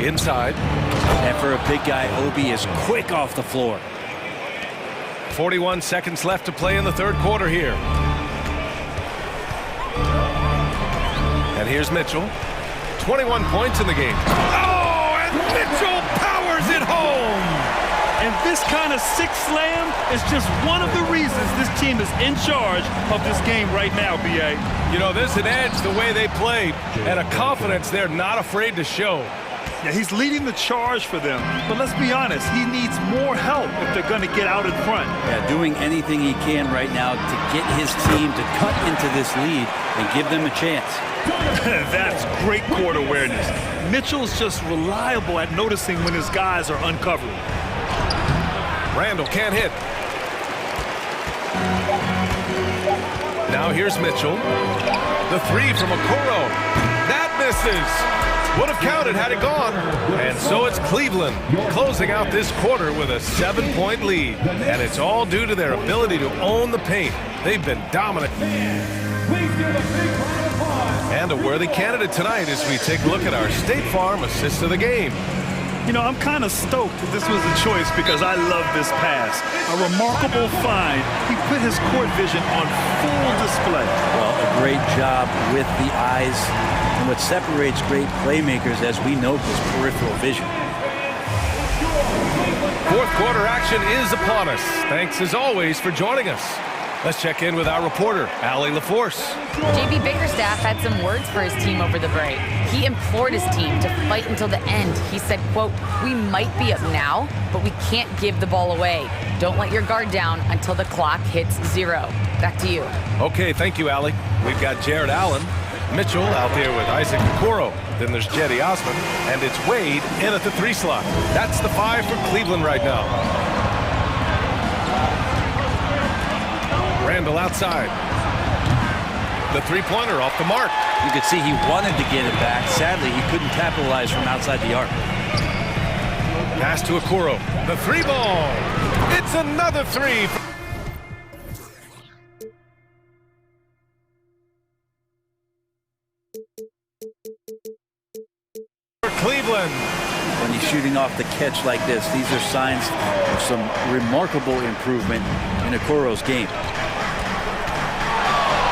[SPEAKER 1] Inside.
[SPEAKER 11] And for a big guy, Obi is quick off the floor.
[SPEAKER 1] 41 seconds left to play in the third quarter here. And here's Mitchell. 21 points in the game. Oh, and Mitchell powers it home!
[SPEAKER 3] And this kind of six slam is just one of the reasons this team is in charge of this game right now, B.A.
[SPEAKER 1] You know, there's an edge the way they play and a confidence they're not afraid to show.
[SPEAKER 3] Yeah, he's leading the charge for them. But let's be honest, he needs more help if they're going to get out in front.
[SPEAKER 11] Yeah, doing anything he can right now to get his team to cut into this lead and give them a chance.
[SPEAKER 3] That's great court awareness. Mitchell's just reliable at noticing when his guys are uncovered.
[SPEAKER 1] Randall can't hit. Now here's Mitchell. The three from Okoro. That misses. Would have counted had it gone. And so it's Cleveland closing out this quarter with a 7-point lead. And it's all due to their ability to own the paint. They've been dominant. And a worthy candidate tonight as we take a look at our State Farm assist of the game.
[SPEAKER 3] You know, I'm kind of stoked that this was a choice because I love this pass. A remarkable find. He put his court vision on full display.
[SPEAKER 11] Well, a great job with the eyes. And what separates great playmakers, as we know, is peripheral vision.
[SPEAKER 1] Fourth quarter action is upon us. Thanks as always for joining us. Let's check in with our reporter, Allie LaForce.
[SPEAKER 6] JB Bickerstaff had some words for his team over the break. He implored his team to fight until the end. He said, quote, "We might be up now, but we can't give the ball away. Don't let your guard down until the clock hits 0. Back to you.
[SPEAKER 1] Okay, thank you, Allie. We've got Jared Allen, Mitchell out there with Isaac Okoro. Then there's Jetty Osman, and it's Wade in at the 3 slot. That's the 5 for Cleveland right now. Randall outside. The three-pointer off the mark.
[SPEAKER 11] You could see he wanted to get it back. Sadly, he couldn't capitalize from outside the arc.
[SPEAKER 1] Pass to Okoro. The three ball. It's another three. For Cleveland.
[SPEAKER 11] When he's shooting off the catch like this, these are signs of some remarkable improvement in Okoro's game.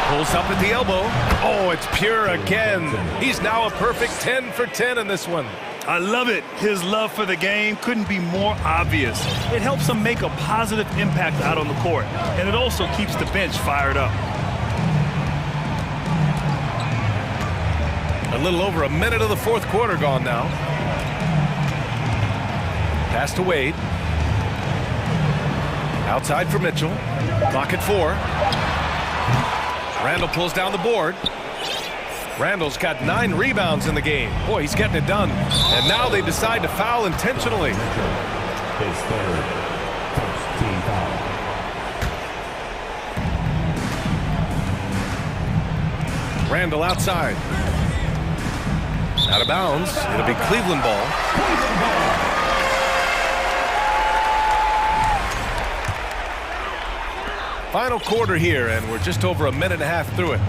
[SPEAKER 1] Pulls up at the elbow. Oh, it's pure again. He's now a perfect 10 for 10 in this one.
[SPEAKER 3] I love it. His love for the game couldn't be more obvious. It helps him make a positive impact out on the court, and it also keeps the bench fired up.
[SPEAKER 1] A little over a minute of the fourth quarter gone now. Pass to Wade. Outside for Mitchell. Clock at 4. Randall pulls down the board. Randall's got 9 rebounds in the game. Boy, he's getting it done. And now they decide to foul intentionally.
[SPEAKER 4] His third. First team foul.
[SPEAKER 1] Randall outside. Out of bounds. It'll be Cleveland ball. Final quarter here, and we're just over a minute and a half through it.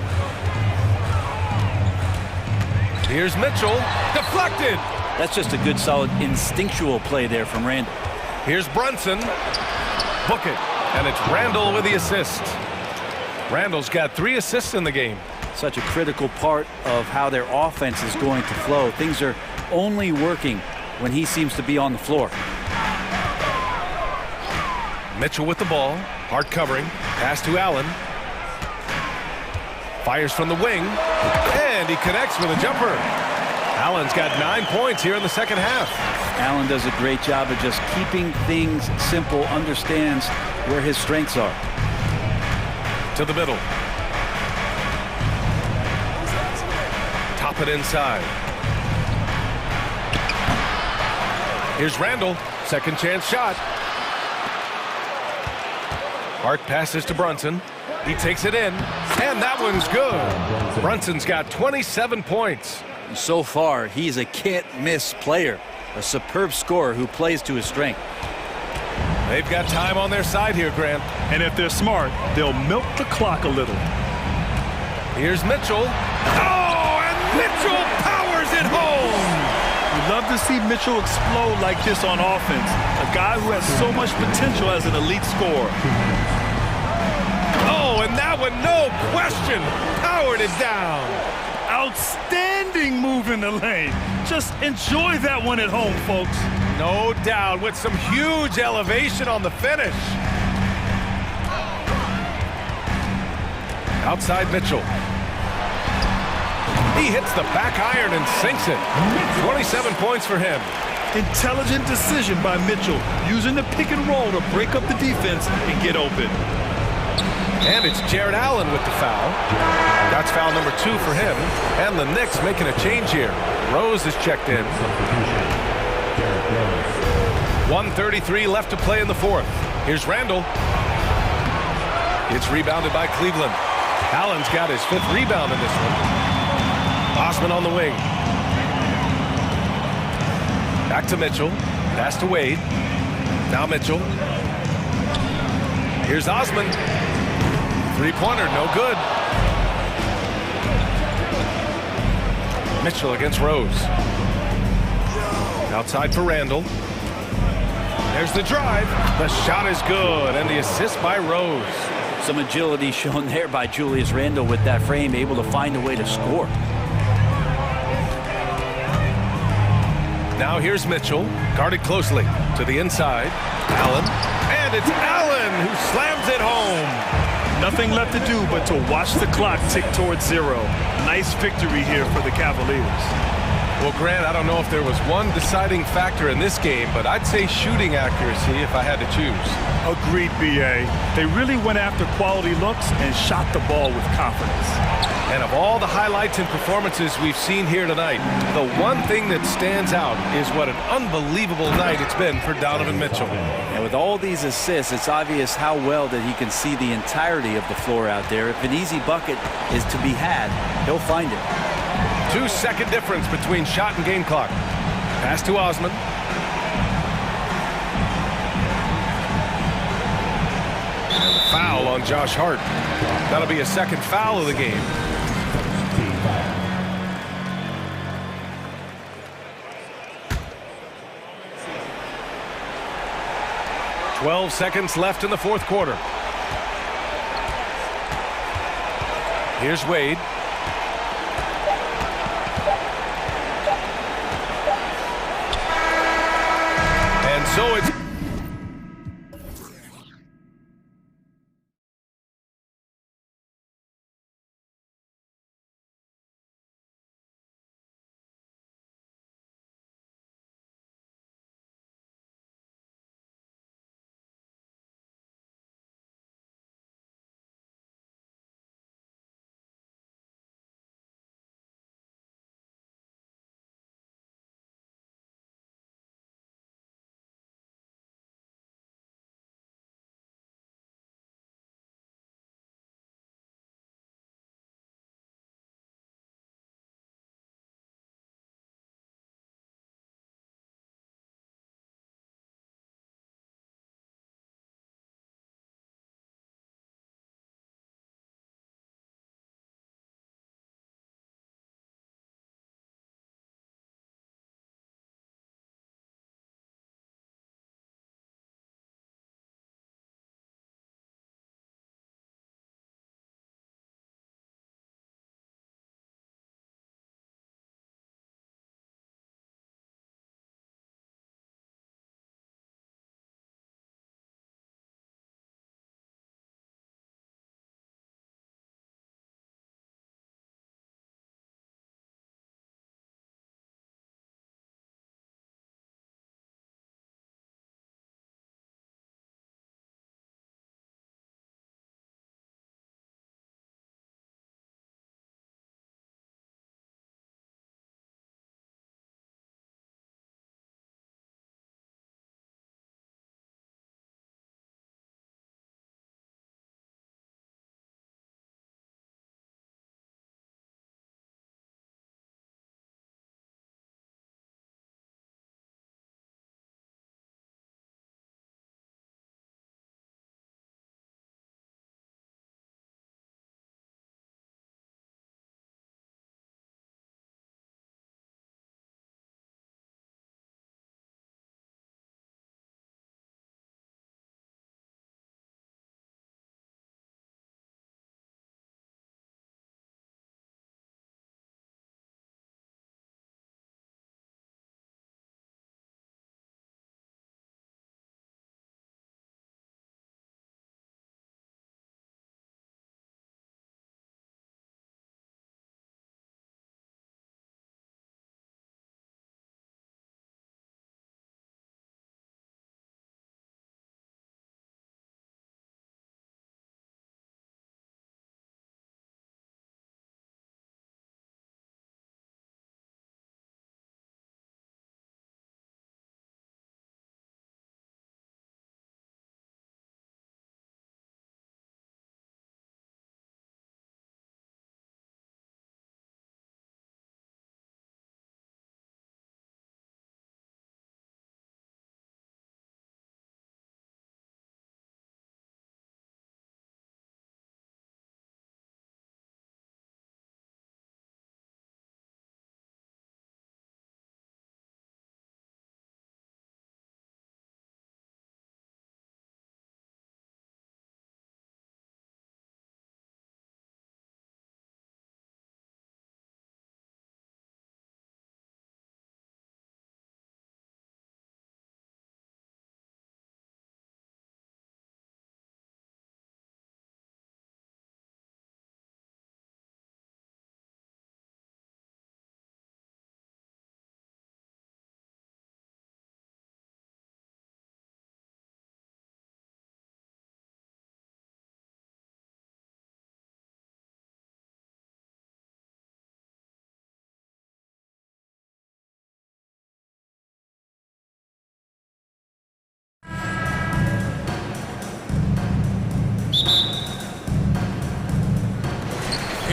[SPEAKER 1] Here's Mitchell. Deflected.
[SPEAKER 11] That's just a good, solid, instinctual play there from Randall.
[SPEAKER 1] Here's Brunson. Book it. And it's Randall with the assist. Randall's got 3 assists in the game.
[SPEAKER 11] Such a critical part of how their offense is going to flow. Things are only working when he seems to be on the floor.
[SPEAKER 1] Mitchell with the ball. Hard covering. Pass to Allen. Fires from the wing. And he connects with a jumper. Allen's got 9 points here in the second half.
[SPEAKER 11] Allen does a great job of just keeping things simple, understands where his strengths are.
[SPEAKER 1] To the middle. Top it inside. Here's Randall. Second chance shot. Hart passes to Brunson. He takes it in, and that one's good. Brunson's got 27 points.
[SPEAKER 11] So far, he's a can't-miss player, a superb scorer who plays to his strength.
[SPEAKER 1] They've got time on their side here, Grant.
[SPEAKER 3] And if they're smart, they'll milk the clock a little.
[SPEAKER 1] Here's Mitchell. Oh, and Mitchell powers it home!
[SPEAKER 3] We love to see Mitchell explode like this on offense. A guy who has so much potential as an elite scorer.
[SPEAKER 1] Oh, and that one, no question, powered it down.
[SPEAKER 3] Outstanding move in the lane. Just enjoy that one at home, folks.
[SPEAKER 1] No doubt, with some huge elevation on the finish. Outside Mitchell. He hits the back iron and sinks it. 27 points for him.
[SPEAKER 3] Intelligent decision by Mitchell, using the pick and roll to break up the defense and get open.
[SPEAKER 1] And it's Jared Allen with the foul. That's foul number 2 for him. And the Knicks making a change here. Rose is checked in. 1:33 left to play in the fourth. Here's Randall. It's rebounded by Cleveland. Allen's got his 5th rebound in this one. Osman on the wing. Back to Mitchell. Pass to Wade. Now Mitchell. Here's Osman. 3-pointer, no good. Mitchell against Rose. Outside for Randall. There's the drive. The shot is good, and the assist by Rose.
[SPEAKER 11] Some agility shown there by Julius Randle with that frame, able to find a way to score.
[SPEAKER 1] Now here's Mitchell, guarded closely to the inside. Allen, and it's Allen who slams it home.
[SPEAKER 3] Nothing left to do but to watch the clock tick towards 0. Nice victory here for the Cavaliers.
[SPEAKER 1] Well, Grant, I don't know if there was one deciding factor in this game, but I'd say shooting accuracy if I had to choose.
[SPEAKER 3] Agreed, BA. They really went after quality looks and shot the ball with confidence.
[SPEAKER 1] And of all the highlights and performances we've seen here tonight, the one thing that stands out is what an unbelievable night it's been for Donovan Mitchell.
[SPEAKER 11] And with all these assists, it's obvious how well that he can see the entirety of the floor out there. If an easy bucket is to be had, he'll find it.
[SPEAKER 1] 2-second difference between shot and game clock. Pass to Osman. And a foul on Josh Hart. That'll be a second foul of the game. "12 seconds left in the fourth quarter. Here's Wade. And so it's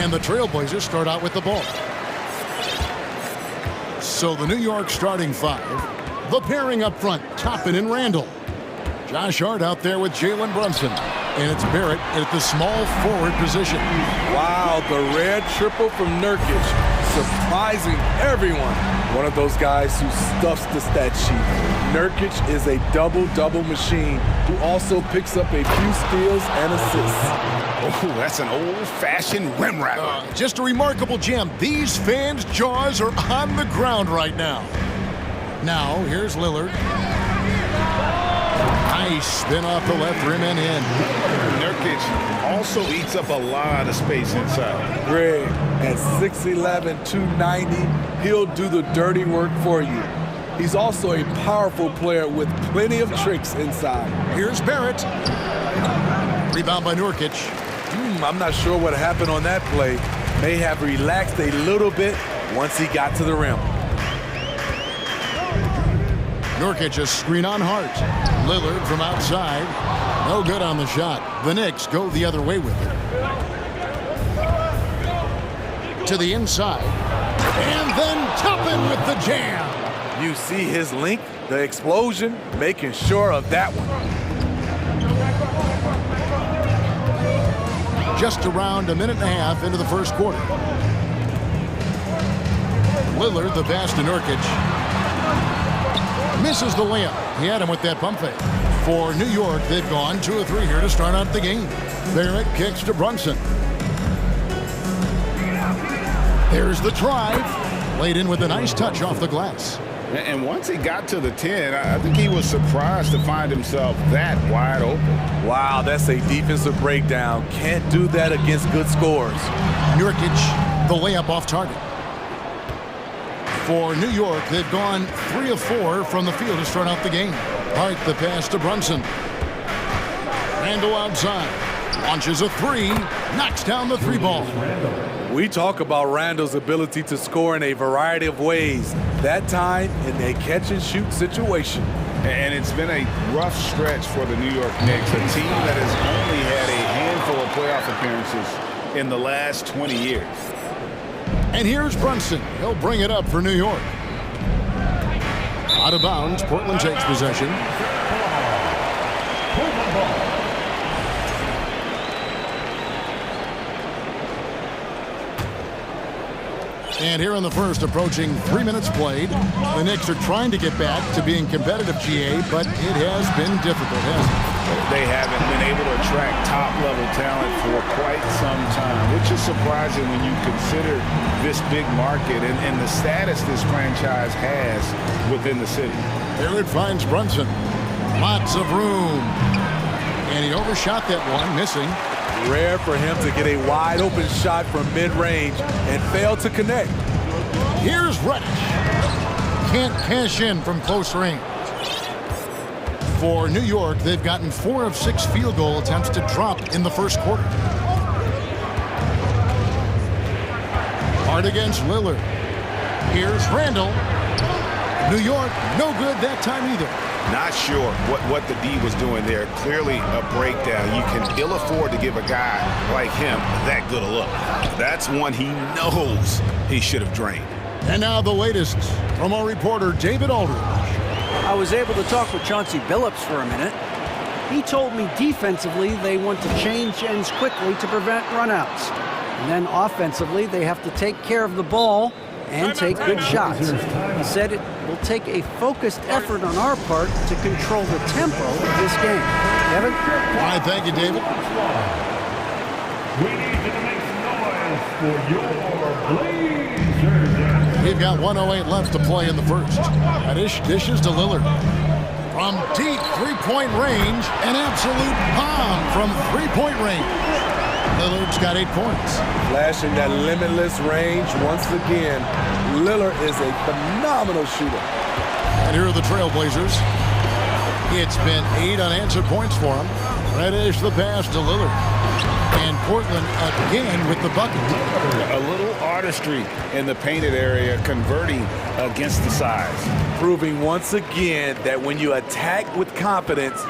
[SPEAKER 7] And the Trailblazers start out with the ball. So the New York starting five. The pairing up front, Toppin and Randall. Josh Hart out there with Jalen Brunson. And it's Barrett at the small forward position.
[SPEAKER 13] Wow, the red triple from Nurkic, surprising everyone. One of those guys who stuffs the stat sheet. Nurkic is a double-double machine who also picks up a few steals and assists.
[SPEAKER 10] Oh, that's an old-fashioned rim wrapper.
[SPEAKER 7] Just a remarkable jam. These fans' jaws are on the ground right now. Now, here's Lillard. Nice spin off the left rim and in.
[SPEAKER 10] Nurkic also eats up a lot of space inside.
[SPEAKER 13] Greg, at 6'11", 290, he'll do the dirty work for you. He's also a powerful player with plenty of tricks inside.
[SPEAKER 7] Here's Barrett. Rebound by Nurkic.
[SPEAKER 13] I'm not sure what happened on that play. May have relaxed a little bit once he got to the rim.
[SPEAKER 7] Nurkic a screen on Hart. Lillard from outside. No good on the shot. The Knicks go the other way with it. To the inside. And then Toppin with the jam.
[SPEAKER 13] You see his length, the explosion, making sure of that one.
[SPEAKER 7] Just around a minute and a half into the first quarter. Lillard the pass to Nurkic. Misses the layup. He had him with that pump fake. For New York, they've gone 2 of 3 here to start out the game. Barrett kicks to Brunson. There's the drive. Laid in with a nice touch off the glass.
[SPEAKER 10] And once he got to the 10, I think he was surprised to find himself that wide open.
[SPEAKER 13] Wow, that's a defensive breakdown. Can't do that against good scores.
[SPEAKER 7] Nurkic, the layup off target. For New York, they've gone 3 of 4 from the field to start out the game. Hart the pass to Brunson. Randall outside. Launches a 3. Knocks down the 3 ball.
[SPEAKER 13] We talk about Randall's ability to score in a variety of ways. That time in a catch-and-shoot situation.
[SPEAKER 10] And it's been a rough stretch for the New York Knicks, a team that has only had a handful of playoff appearances in the last 20 years.
[SPEAKER 7] And here's Brunson. He'll bring it up for New York. Out of bounds, Portland takes possession. And here in the first, approaching 3 minutes played, the Knicks are trying to get back to being competitive, GA, but it has been difficult, hasn't it?
[SPEAKER 10] They haven't been able to attract top-level talent for quite some time, which is surprising when you consider this big market and the status this franchise has within the city.
[SPEAKER 7] There it finds Brunson. Lots of room. And he overshot that one, missing.
[SPEAKER 13] Rare for him to get a wide-open shot from mid-range and fail to connect.
[SPEAKER 7] Here's Reddish. Can't cash in from close range. For New York, they've gotten 4 of 6 field goal attempts to drop in the first quarter. Hard against Lillard. Here's Randall. New York, no good that time either.
[SPEAKER 10] Not sure what the D was doing there. Clearly a breakdown. You can ill afford to give a guy like him that good a look. That's one he knows he should have drained.
[SPEAKER 7] And now the latest from our reporter, David Aldridge.
[SPEAKER 9] I was able to talk with Chauncey Billups for a minute. He told me defensively they want to change ends quickly to prevent runouts. And then offensively, they have to take care of the ball and take good shots. He said it will take a focused effort on our part to control the tempo of this game. Kevin?
[SPEAKER 7] All right, thank you, David.
[SPEAKER 4] We need you to make some noise for your Blazers.
[SPEAKER 7] We've got 1:08 left to play in the first. Reddish dishes to Lillard. From deep three-point range, an absolute bomb from three-point range. Lillard's got 8 points.
[SPEAKER 13] Flashing that limitless range once again. Lillard is a phenomenal shooter.
[SPEAKER 7] And here are the Trailblazers. It's been 8 unanswered points for him. Reddish the pass to Lillard. And Portland again with the bucket.
[SPEAKER 10] A little artistry in the painted area, converting against the size.
[SPEAKER 13] Proving once again that when you attack with confidence,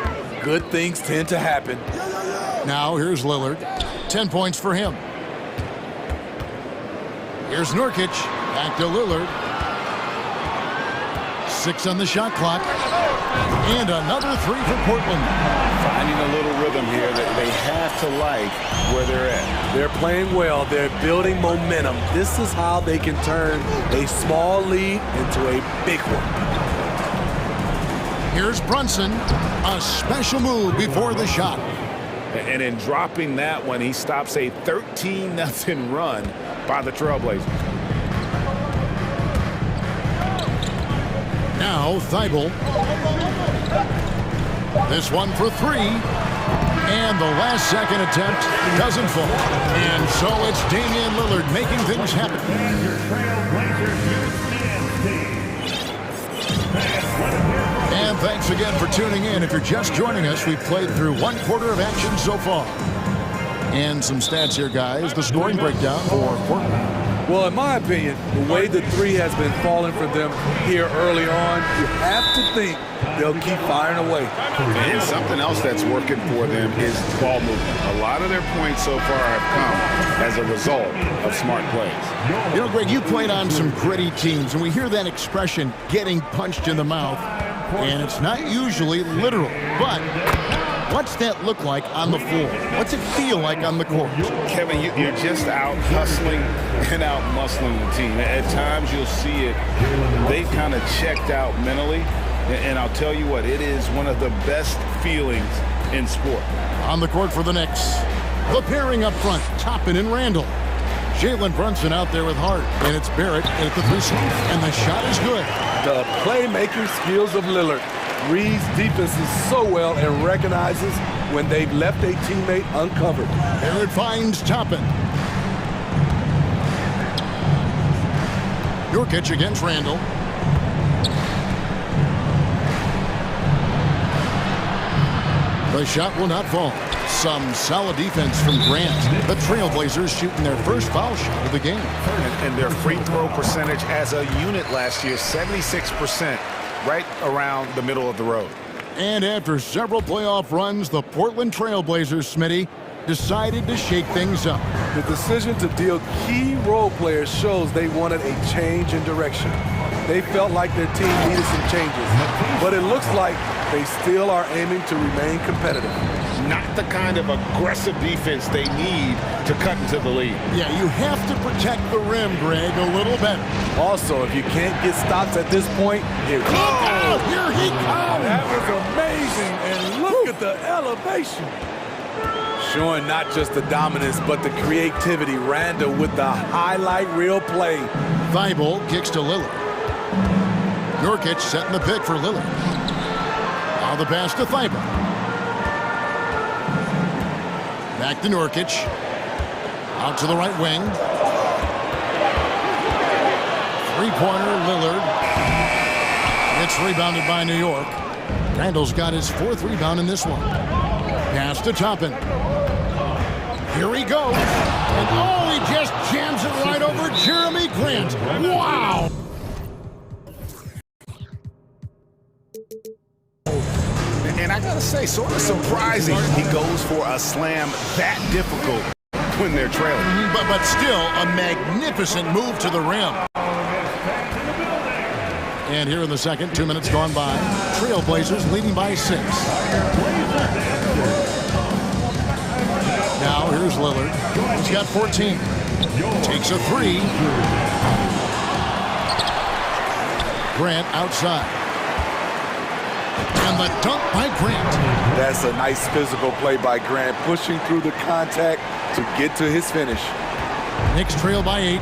[SPEAKER 13] good things tend to happen.
[SPEAKER 7] Now here's Lillard. 10 points for him. Here's Nurkic. Back to Lillard. 6 on the shot clock. And another 3 for Portland.
[SPEAKER 10] Finding a little rhythm here that they have to like where they're at.
[SPEAKER 13] They're playing well. They're building momentum. This is how they can turn a small lead into a big one.
[SPEAKER 7] Here's Brunson. A special move before the shot.
[SPEAKER 10] And in dropping that one, he stops a 13-0 run by the Trailblazers.
[SPEAKER 7] Now Thibault. This one for 3. And the last second attempt doesn't fall. And so it's Damian Lillard making things happen. And thanks again for tuning in. If you're just joining us, we've played through 1 quarter of action so far. And some stats here, guys. The scoring breakdown for Portland.
[SPEAKER 13] Well, in my opinion, the way the 3 has been falling for them here early on, you have to think they'll keep firing away.
[SPEAKER 10] And something else that's working for them is ball movement. A lot of their points so far have come as a result of smart plays.
[SPEAKER 7] You know, Greg, you played on some gritty teams, and we hear that expression, getting punched in the mouth, and it's not usually literal. But what's that look like on the floor? What's it feel like on the court?
[SPEAKER 10] Kevin, you're just out hustling and out muscling the team. At times you'll see it. They've kind of checked out mentally. And I'll tell you what, it is one of the best feelings in sport.
[SPEAKER 7] On the court for the Knicks. The pairing up front, Toppin and Randall. Jalen Brunson out there with Hart. And it's Barrett at the 3 slot. And the shot is good.
[SPEAKER 13] The playmaking skills of Lillard. Reads defenses so well and recognizes when they've left a teammate uncovered.
[SPEAKER 7] Barrett finds Toppin. Nurkic against Randall. The shot will not fall. Some solid defense from Grant. The Trailblazers shooting their first foul shot of the game.
[SPEAKER 10] And their free throw percentage as a unit last year, 76%, right around the middle of the road.
[SPEAKER 7] And after several playoff runs, the Portland Trailblazers, Smitty, decided to shake things up.
[SPEAKER 13] The decision to deal key role players shows they wanted a change in direction. They felt like their team needed some changes, but it looks like they still are aiming to remain competitive.
[SPEAKER 10] Not the kind of aggressive defense they need to cut into the lead.
[SPEAKER 7] Yeah, you have to protect the rim, Greg, a little better.
[SPEAKER 13] Also, if you can't get stops at this point, here he comes.
[SPEAKER 7] Here he comes.
[SPEAKER 13] That was amazing, and look at the elevation. Showing not just the dominance, but the creativity. Randall with the highlight reel play.
[SPEAKER 7] Thibault kicks to Lillard. Nurkic setting the pick for Lillard. Now the pass to Thibault. Back to Nurkic. Out to the right wing. Three-pointer, Lillard. It's rebounded by New York. Randall's got his 4th rebound in this one. Pass to Toppin. Here he goes. And oh, he just jams it right over Jeremy Grant. Wow!
[SPEAKER 10] And I gotta say, sort of surprising he goes for a slam that difficult when they're trailing.
[SPEAKER 7] But still, a magnificent move to the rim. And here in the second, 2 minutes gone by. Trailblazers leading by 6. Now here's Lillard. He's got 14. Takes a 3. Grant outside. And the dunk by Grant.
[SPEAKER 13] That's a nice physical play by Grant, pushing through the contact to get to his finish.
[SPEAKER 7] Knicks trail by 8.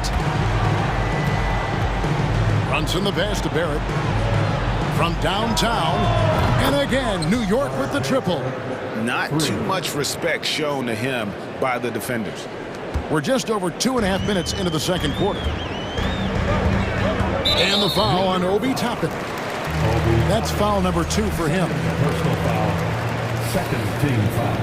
[SPEAKER 7] Brunson the pass to Barrett. From downtown. And again, New York with the triple.
[SPEAKER 10] Not too much respect shown to him by the defenders.
[SPEAKER 7] We're just over 2.5 minutes into the second quarter. And the foul on Obi Toppin. That's foul number 2 for him.
[SPEAKER 4] Personal foul. Second team foul.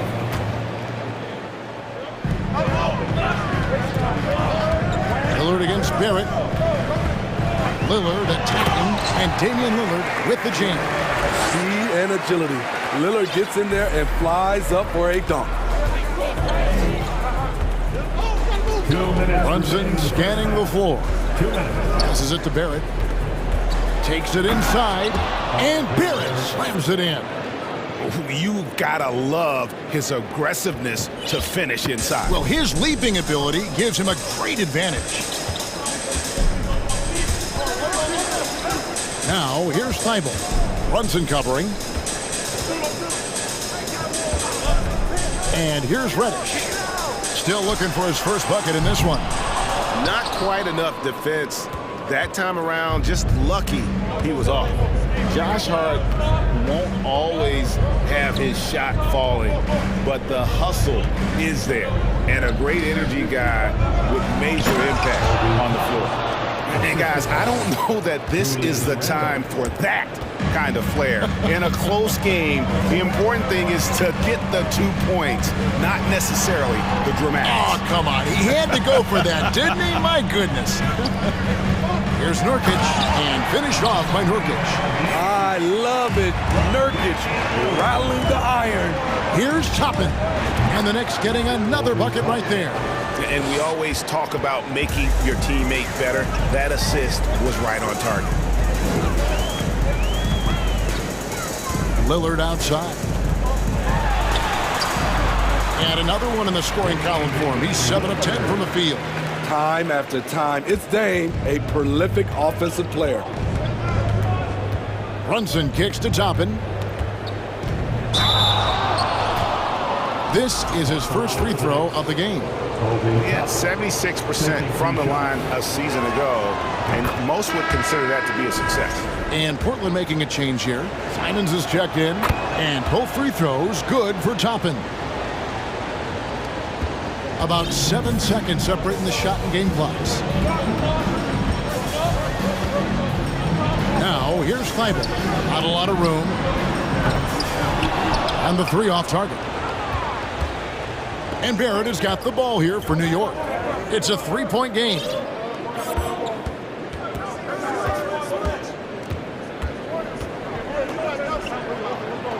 [SPEAKER 7] Lillard against Barrett. Lillard attacking, and Damian Lillard with the jam.
[SPEAKER 13] Speed and agility. Lillard gets in there and flies up for a dunk.
[SPEAKER 7] Brunson scanning the floor. Passes it to Barrett. Takes it inside, and Barrett slams it in.
[SPEAKER 10] You gotta love his aggressiveness to finish inside.
[SPEAKER 7] Well, his leaping ability gives him a great advantage. Now, here's Thibault. Brunson covering. And here's Reddish. Still looking for his first bucket in this one.
[SPEAKER 10] Not quite enough defense. That time around, just lucky he was off. Josh Hart won't always have his shot falling, but the hustle is there. And a great energy guy with major impact on the floor. And guys, I don't know that this is the time for that kind of flair. In a close game, the important thing is to get the 2 points, not necessarily the dramatics.
[SPEAKER 7] Oh, come on. He had to go for that, didn't he? My goodness. Here's Nurkic, and finished off by Nurkic.
[SPEAKER 13] I love it. Nurkic rattling the iron.
[SPEAKER 7] Here's Toppin, and the Knicks getting another bucket right there.
[SPEAKER 10] And we always talk about making your teammate better. That assist was right on target.
[SPEAKER 7] Lillard outside. And another one in the scoring column for him. He's 7 of 10 from the field.
[SPEAKER 13] Time after time, it's Dame, a prolific offensive player.
[SPEAKER 7] Brunson kicks to Toppin. This is his first free throw of the game.
[SPEAKER 10] He had 76% from the line a season ago, and most would consider that to be a success.
[SPEAKER 7] And Portland making a change here. Simons is checked in, and both free throws good for Toppin. About 7 seconds separating the shot and game clocks. Now, here's Thibault. Not a lot of room. And the three off target. And Barrett has got the ball here for New York. It's a 3-point game.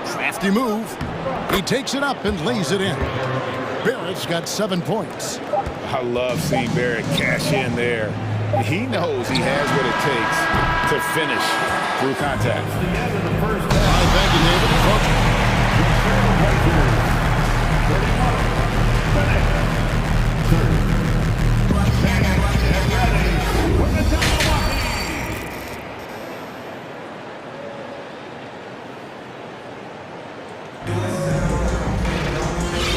[SPEAKER 7] Crafty move. He takes it up and lays it in. Barrett's got 7 points.
[SPEAKER 10] I love seeing Barrett cash in there. He knows he has what it takes to finish through contact.
[SPEAKER 7] Thank you, David.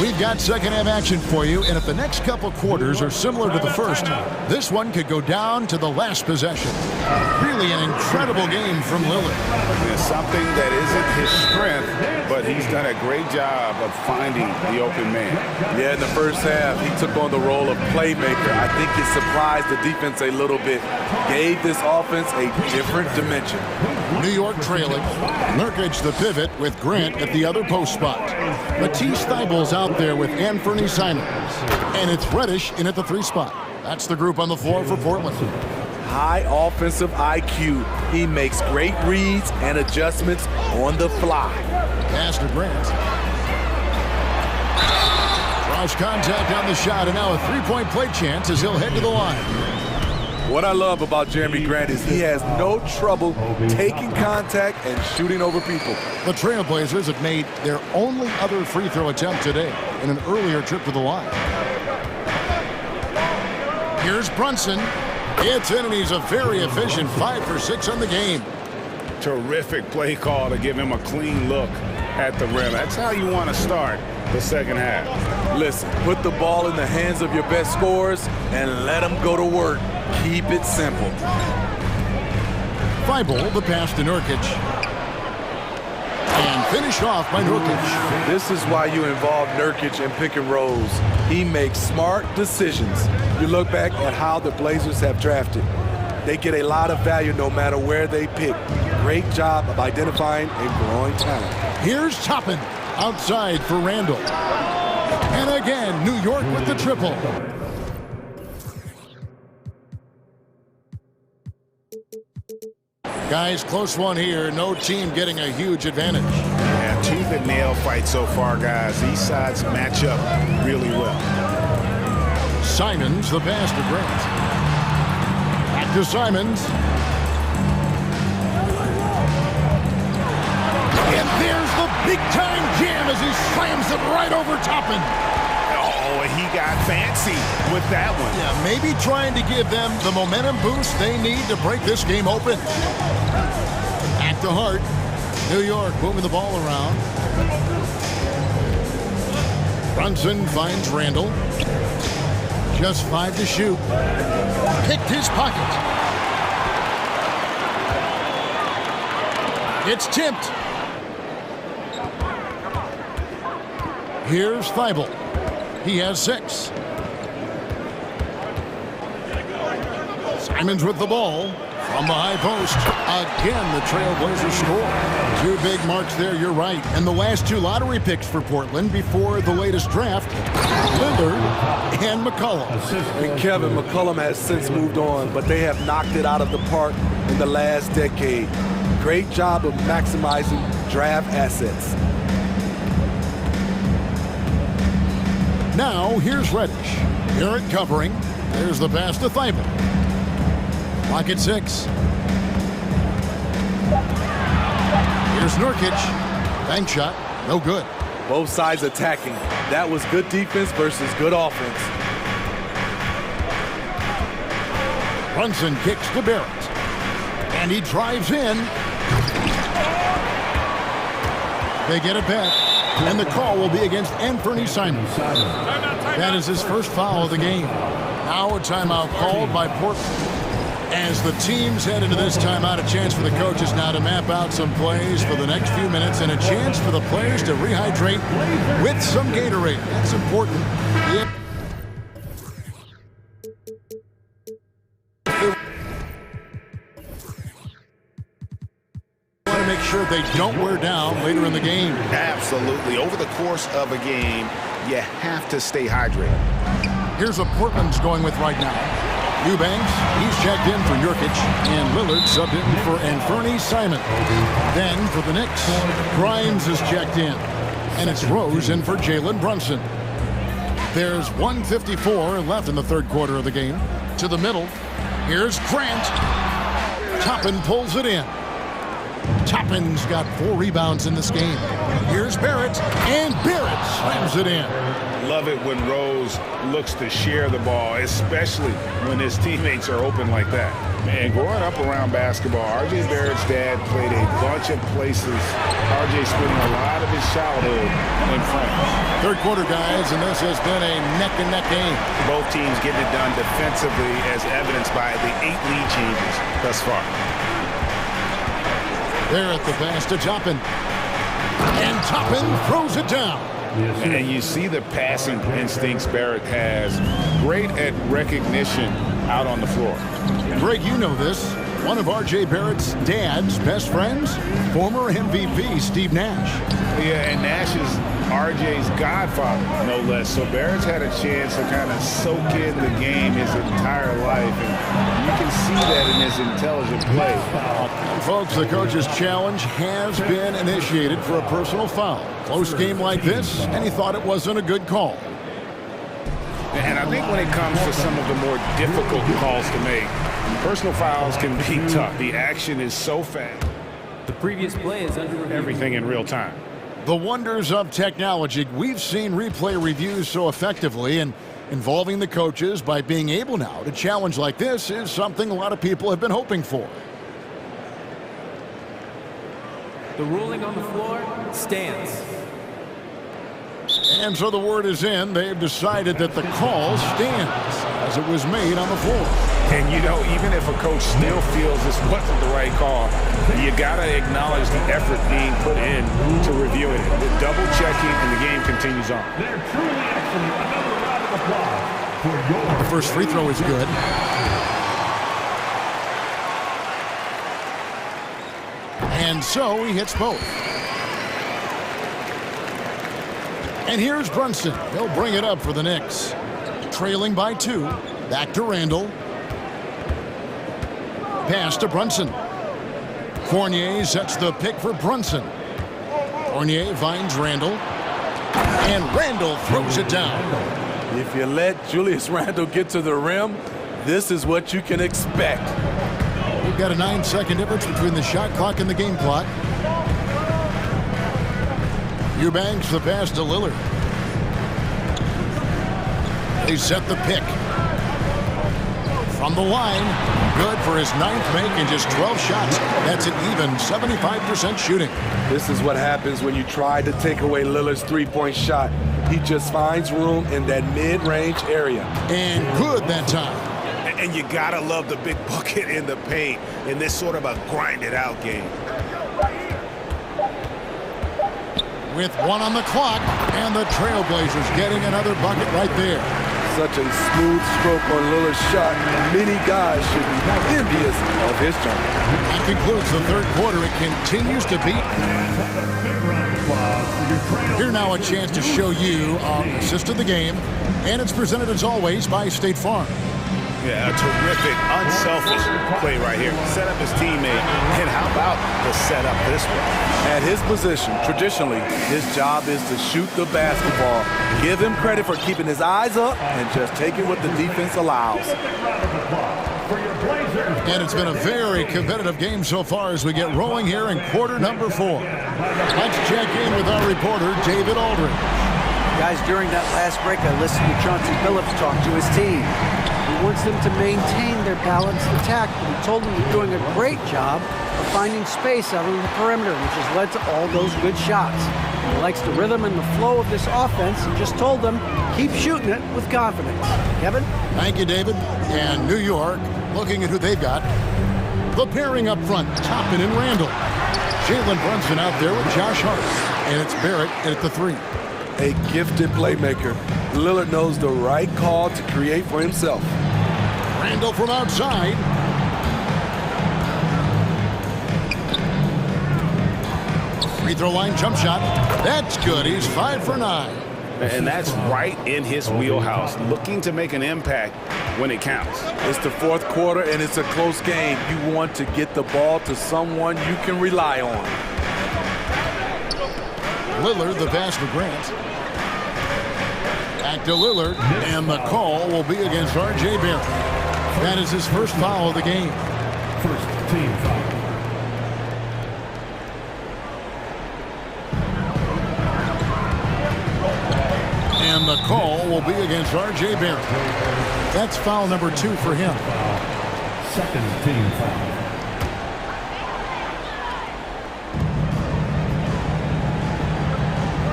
[SPEAKER 7] We've got second half action for you, and if the next couple quarters are similar to the first, this one could go down to the last possession. Really an incredible game from Lillard.
[SPEAKER 10] It's something that isn't his strength, but he's done a great job of finding the open man.
[SPEAKER 13] Yeah, in the first half, he took on the role of playmaker. I think it surprised the defense a little bit, gave this offense a different dimension.
[SPEAKER 7] New York trailing. Nurkic the pivot with Grant at the other post spot. Matisse Thybulle's out there with Anthony Simons. And it's Reddish in at the 3 spot. That's the group on the floor for Portland.
[SPEAKER 13] High offensive IQ. He makes great reads and adjustments on the fly.
[SPEAKER 7] Pass to Grant. Draws contact on the shot, and now a 3-point play chance as he'll head to the line.
[SPEAKER 13] What I love about Jeremy Grant is he has no trouble taking contact and shooting over people.
[SPEAKER 7] The Trailblazers have made their only other free throw attempt today in an earlier trip to the line. Here's Brunson. It's in, and he's a very efficient 5 for 6 on the game.
[SPEAKER 10] Terrific play call to give him a clean look at the rim. That's how you want to start the second half.
[SPEAKER 13] Listen, put the ball in the hands of your best scorers and let them go to work. Keep it simple.
[SPEAKER 7] Thibault, the pass to Nurkic. And finished off by Nurkic.
[SPEAKER 13] This is why you involve Nurkic in pick and rolls. He makes smart decisions. You look back at how the Blazers have drafted. They get a lot of value no matter where they pick. Great job of identifying a growing talent.
[SPEAKER 7] Here's Toppin outside for Randall. And again, New York with the triple. Guys, close one here. No team getting a huge advantage.
[SPEAKER 10] Yeah, tooth and nail fight so far, guys. These sides match up really well.
[SPEAKER 7] Simons, the pass to Grant. Back to Simons. And there's the big-time jam as he slams it right over Toppin.
[SPEAKER 10] Oh, he got fancy with that one.
[SPEAKER 7] Yeah, maybe trying to give them the momentum boost they need to break this game open. Back to Hart. New York moving the ball around. Brunson finds Randall. Just 5 to shoot. Picked his pocket. It's tipped. Here's Thibault. He has 6. Simons with the ball from the high post. Again, the Trailblazers score. 2 big marks there, you're right. And the last 2 lottery picks for Portland before the latest draft, Lillard and McCollum.
[SPEAKER 13] And Kevin, McCollum has since moved on, but they have knocked it out of the park in the last decade. Great job of maximizing draft assets.
[SPEAKER 7] Now, here's Reddish. Garrett covering. There's the pass to Thibault. Clock at 6. Here's Nurkic. Bank shot. No good.
[SPEAKER 13] Both sides attacking. That was good defense versus good offense.
[SPEAKER 7] Brunson kicks to Barrett. And he drives in. They get it back. And the call will be against Anthony Simons. That is his first foul of the game. Now a timeout called by Portland. As the teams head into this timeout, a chance for the coaches now to map out some plays for the next few minutes and a chance for the players to rehydrate with some Gatorade. That's important. Make sure they don't wear down later in the game.
[SPEAKER 10] Absolutely. Over the course of a game, you have to stay hydrated.
[SPEAKER 7] Here's what Portland's going with right now. Eubanks, he's checked in for Nurkic, and Lillard subbed in for Anthony Simons. Then for the Knicks, Grimes is checked in, and it's Rose in for Jalen Brunson. There's 1:54 left in the third quarter of the game. To the middle, here's Grant. Toppin pulls it in. Toppin's got 4 rebounds in this game. Here's Barrett, and Barrett slams it in.
[SPEAKER 10] Love it when Rose looks to share the ball, especially when his teammates are open like that. Man, growing up around basketball, R.J. Barrett's dad played a bunch of places. R.J. spending a lot of his childhood in France.
[SPEAKER 7] Third quarter, guys, and this has been a neck-and-neck game.
[SPEAKER 10] Both teams getting it done defensively, as evidenced by the 8 lead changes thus far.
[SPEAKER 7] There at the pass to Toppin. And Toppin throws it down.
[SPEAKER 10] And you see the passing instincts Barrett has. Great at recognition out on the floor.
[SPEAKER 7] Greg, you know this. One of R.J. Barrett's dad's best friends, former MVP Steve Nash.
[SPEAKER 10] Yeah, and Nash is R.J.'s godfather, no less. So Barrett's had a chance to kind of soak in the game his entire life. And you can see that in his intelligent play.
[SPEAKER 7] Folks, the coach's challenge has been initiated for a personal foul. Close game like this, and he thought it wasn't a good call.
[SPEAKER 10] And I think when it comes to some of the more difficult calls to make, personal fouls can be tough. The action is so fast.
[SPEAKER 5] The previous play is under review.
[SPEAKER 10] Everything in real time.
[SPEAKER 7] The wonders of technology. We've seen replay reviews so effectively, and involving the coaches by being able now to challenge like this is something a lot of people have been hoping for.
[SPEAKER 5] The ruling on the floor stands.
[SPEAKER 7] And so the word is in. They've decided that the call stands as it was made on the floor.
[SPEAKER 10] And you know, even if a coach still feels this wasn't the right call, you gotta acknowledge the effort being put in to review it. The double checking, and the game continues on.
[SPEAKER 4] They're truly excellent. Another round of applause for your...
[SPEAKER 7] The first free throw is good. And so he hits both. And here's Brunson. He'll bring it up for the Knicks. Trailing by 2. Back to Randall. Pass to Brunson. Fournier sets the pick for Brunson. Fournier finds Randall. And Randall throws it down.
[SPEAKER 13] If you let Julius Randle get to the rim, this is what you can expect.
[SPEAKER 7] We've got a 9-second difference between the shot clock and the game clock. Eubanks the pass to Lillard. They set the pick. From the line, good for his 9th make and just 12 shots. That's an even 75% shooting.
[SPEAKER 13] This is what happens when you try to take away Lillard's three-point shot. He just finds room in that mid-range area.
[SPEAKER 7] And good that time.
[SPEAKER 10] And you gotta love the big bucket in the paint in this sort of a grinded-out game.
[SPEAKER 7] With 1 on the clock, and the Trailblazers getting another bucket right there.
[SPEAKER 13] Such a smooth stroke on Lillard's shot. Many guys should be envious of his journey.
[SPEAKER 7] That concludes the third quarter. It continues to beat. Here now a chance to show you our assist of the game, and it's presented as always by State Farm.
[SPEAKER 10] Yeah, a terrific, unselfish play right here. Set up his teammate, and how about the setup this way?
[SPEAKER 13] At his position, traditionally, his job is to shoot the basketball. Give him credit for keeping his eyes up and just taking what the defense allows.
[SPEAKER 7] And it's been a very competitive game so far as we get rolling here in quarter number 4. Let's check in with our reporter, David Aldridge.
[SPEAKER 9] Guys, during that last break, I listened to Chauncey Billups talk to his team. He wants them to maintain their balanced attack, but he told them they're doing a great job of finding space out on the perimeter, which has led to all those good shots. He likes the rhythm and the flow of this offense and just told them, keep shooting it with confidence. Kevin?
[SPEAKER 7] Thank you, David. And New York, looking at who they've got. The pairing up front, Toppin and Randall. Jalen Brunson out there with Josh Hart. And it's Barrett at the 3.
[SPEAKER 13] A gifted playmaker. Lillard knows the right call to create for himself.
[SPEAKER 7] Randall from outside. Free throw line jump shot. That's good. He's 5 for 9.
[SPEAKER 10] And that's right in his wheelhouse, looking to make an impact when it counts.
[SPEAKER 13] It's the fourth quarter, and it's a close game. You want to get the ball to someone you can rely on.
[SPEAKER 7] Lillard, the pass for Grant. Back to Lillard, and the call will be against R.J. Barrett. That is his first foul of the game.
[SPEAKER 4] First team foul.
[SPEAKER 7] And the call will be against R.J. Barrett. That's foul number 2 for him.
[SPEAKER 4] Second team foul.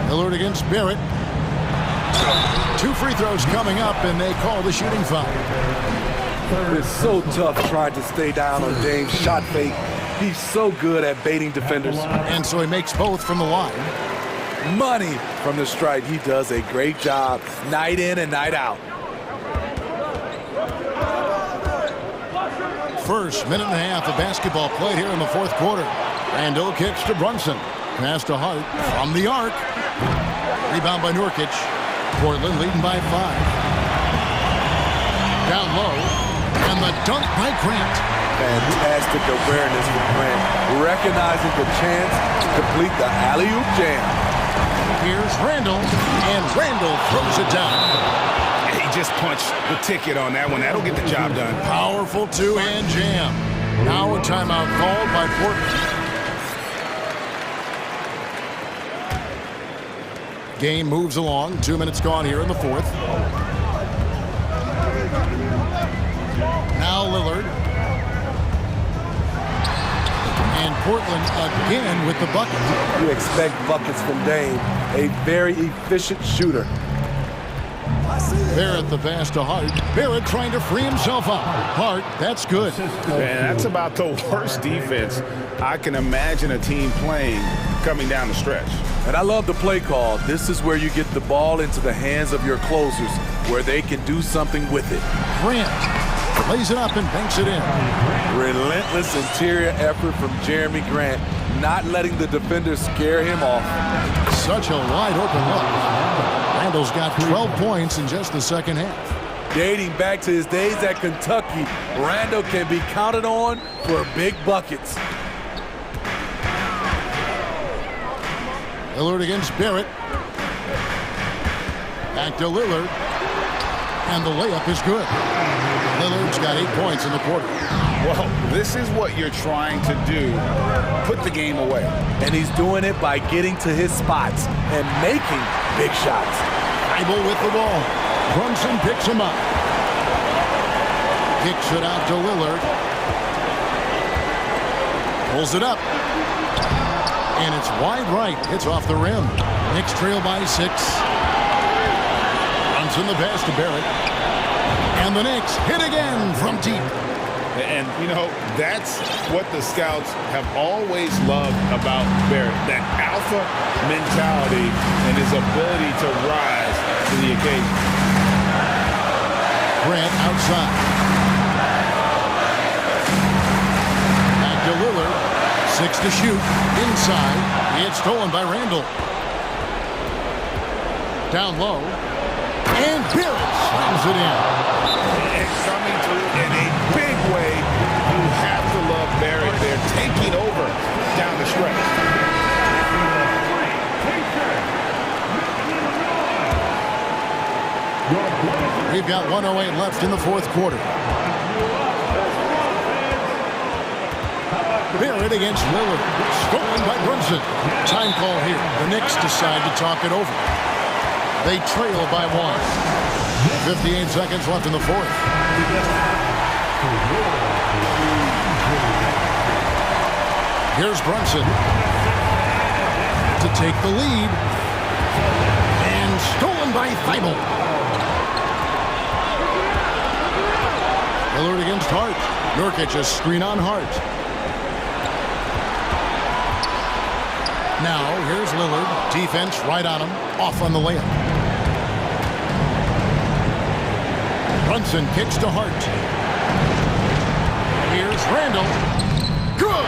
[SPEAKER 7] Lillard against Barrett. 2 free throws coming up, and they call the shooting foul.
[SPEAKER 13] It's so tough trying to stay down on Dame's shot fake. He's so good at baiting defenders.
[SPEAKER 7] And so he makes both from the line.
[SPEAKER 13] Money from the stripe. He does a great job night in and night out.
[SPEAKER 7] First minute and a half of basketball played here in the fourth quarter. Randall kicks to Brunson. Pass to Hart from the arc. Rebound by Nurkic. Portland leading by 5. Down low. And the dunk by Grant.
[SPEAKER 13] Fantastic awareness from Grant. Recognizing the chance to complete the alley-oop jam.
[SPEAKER 7] Here's Randall. And Randall throws it down.
[SPEAKER 10] He just punched the ticket on that one. That'll get the job done.
[SPEAKER 7] Powerful 2-hand jam. Now a timeout called by Portland. Game moves along. 2 minutes gone here in the fourth. Now Lillard. And Portland again with the bucket.
[SPEAKER 13] You expect buckets from Dame, a very efficient shooter.
[SPEAKER 7] Barrett the pass to Hart. Barrett trying to free himself up. Hart, that's good.
[SPEAKER 10] Man, that's about the worst defense I can imagine a team playing coming down the stretch.
[SPEAKER 13] And I love the play call. This is where you get the ball into the hands of your closers, where they can do something with it.
[SPEAKER 7] Grant lays it up and banks it in.
[SPEAKER 13] Relentless interior effort from Jeremy Grant, not letting the defenders scare him off.
[SPEAKER 7] Such a wide open look. Randall's got 12 points in just the second half.
[SPEAKER 13] Dating back to his days at Kentucky, Randall can be counted on for big buckets.
[SPEAKER 7] Lillard against Barrett. Back to Lillard. And the layup is good. Lillard's got 8 points in the quarter.
[SPEAKER 10] Well, this is what you're trying to do. Put the game away.
[SPEAKER 13] And he's doing it by getting to his spots and making big shots.
[SPEAKER 7] Thibault with the ball. Brunson picks him up. Kicks it out to Lillard. Pulls it up. And it's wide right. It's off the rim. Knicks trail by 6. Brunson the pass to Barrett. And the Knicks hit again from deep.
[SPEAKER 10] And, you know, that's what the scouts have always loved about Barrett, that alpha mentality and his ability to rise to the occasion.
[SPEAKER 7] Grant outside. Back to Lillard. 6 to shoot. Inside. It's stolen by Randall. Down low. And Barrett slams it in.
[SPEAKER 10] And coming through in a big way. You have to love Barrett. They're taking over down the stretch.
[SPEAKER 7] We've got 1:08 left in the fourth quarter. Barrett against Lillard. Stolen by Brunson. Time call here. The Knicks decide to talk it over. They trail by 1. 58 seconds left in the fourth. Here's Brunson to take the lead. And stolen by Thibault. Lillard against Hart. Nurkic a screen on Hart. Now, here's Lillard. Defense right on him. Off on the layup. Brunson kicks to Hart. Here's Randall. Good!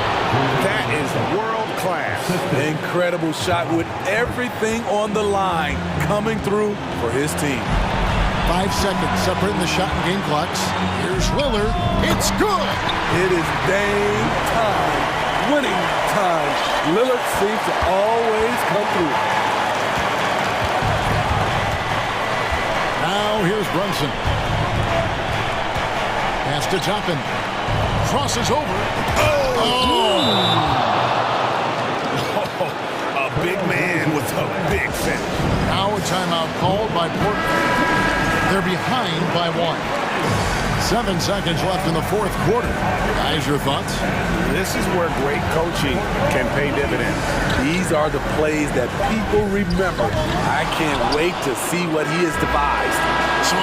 [SPEAKER 10] That is world class.
[SPEAKER 13] Incredible shot with everything on the line coming through for his team.
[SPEAKER 7] 5 seconds separating the shot and game clocks. Here's Lillard. It's good!
[SPEAKER 13] It is game time. Winning time. Lillard seems to always come through.
[SPEAKER 7] Now here's Brunson. Pass to Toppin. Crosses over.
[SPEAKER 10] Oh! A big man with a big finish.
[SPEAKER 7] Now a timeout called by Portland. They're behind by 1. 7 seconds left in the fourth quarter. Guys, your thoughts?
[SPEAKER 10] This is where great coaching can pay dividends.
[SPEAKER 13] These are the plays that people remember. I can't wait to see what he has devised.
[SPEAKER 7] So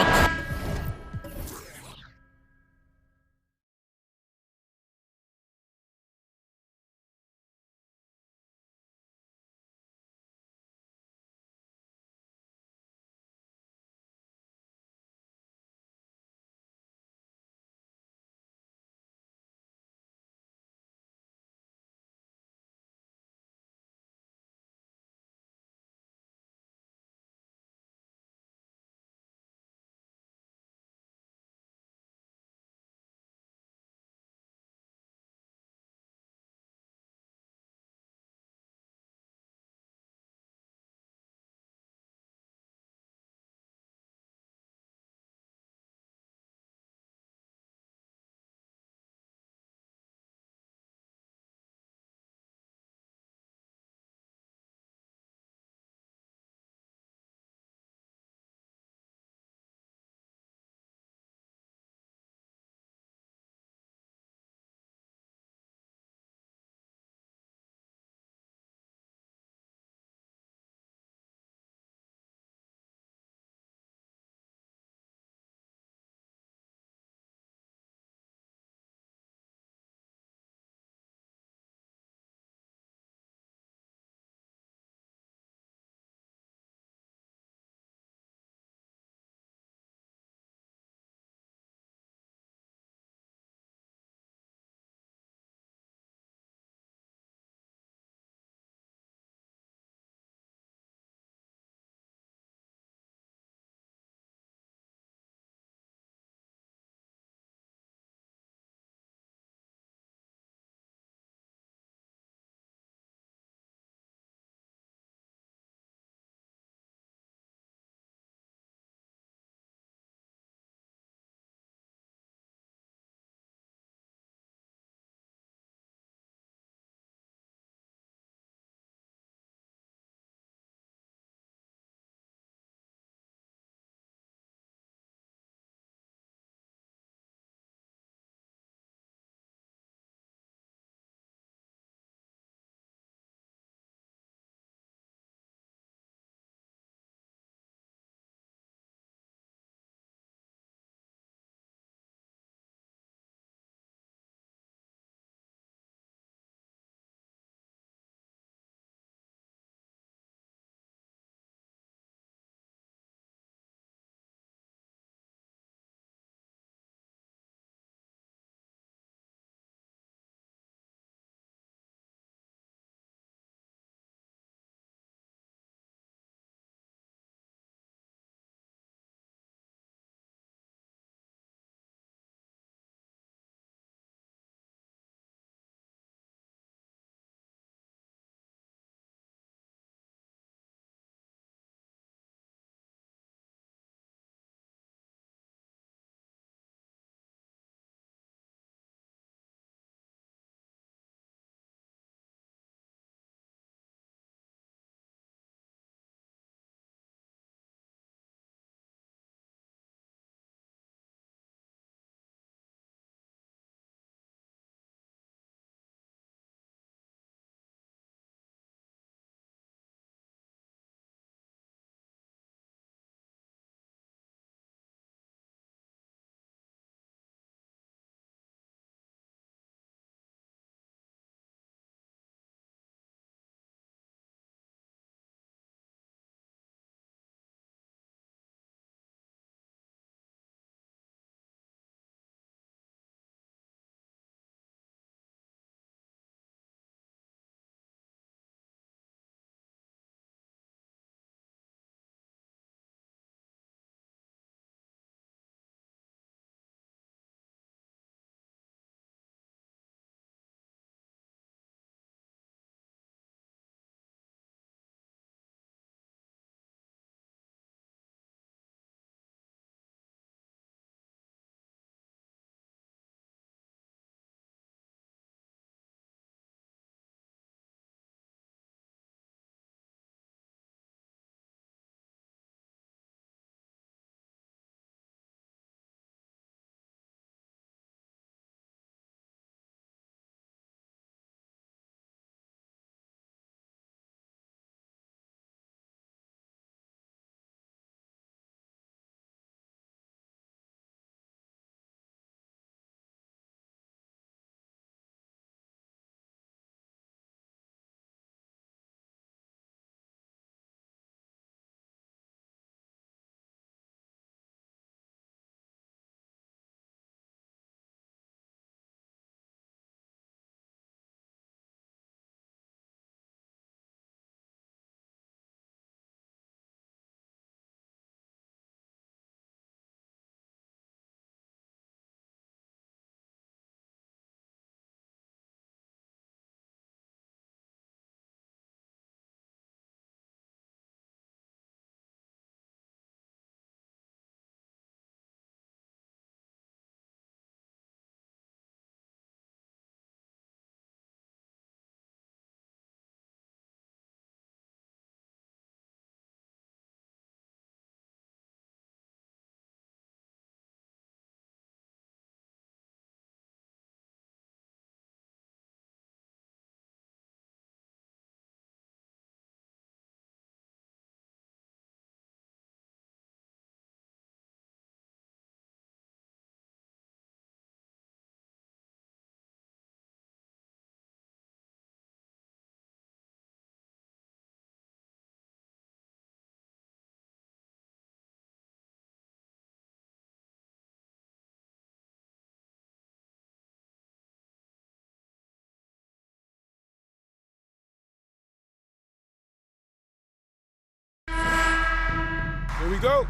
[SPEAKER 10] we go.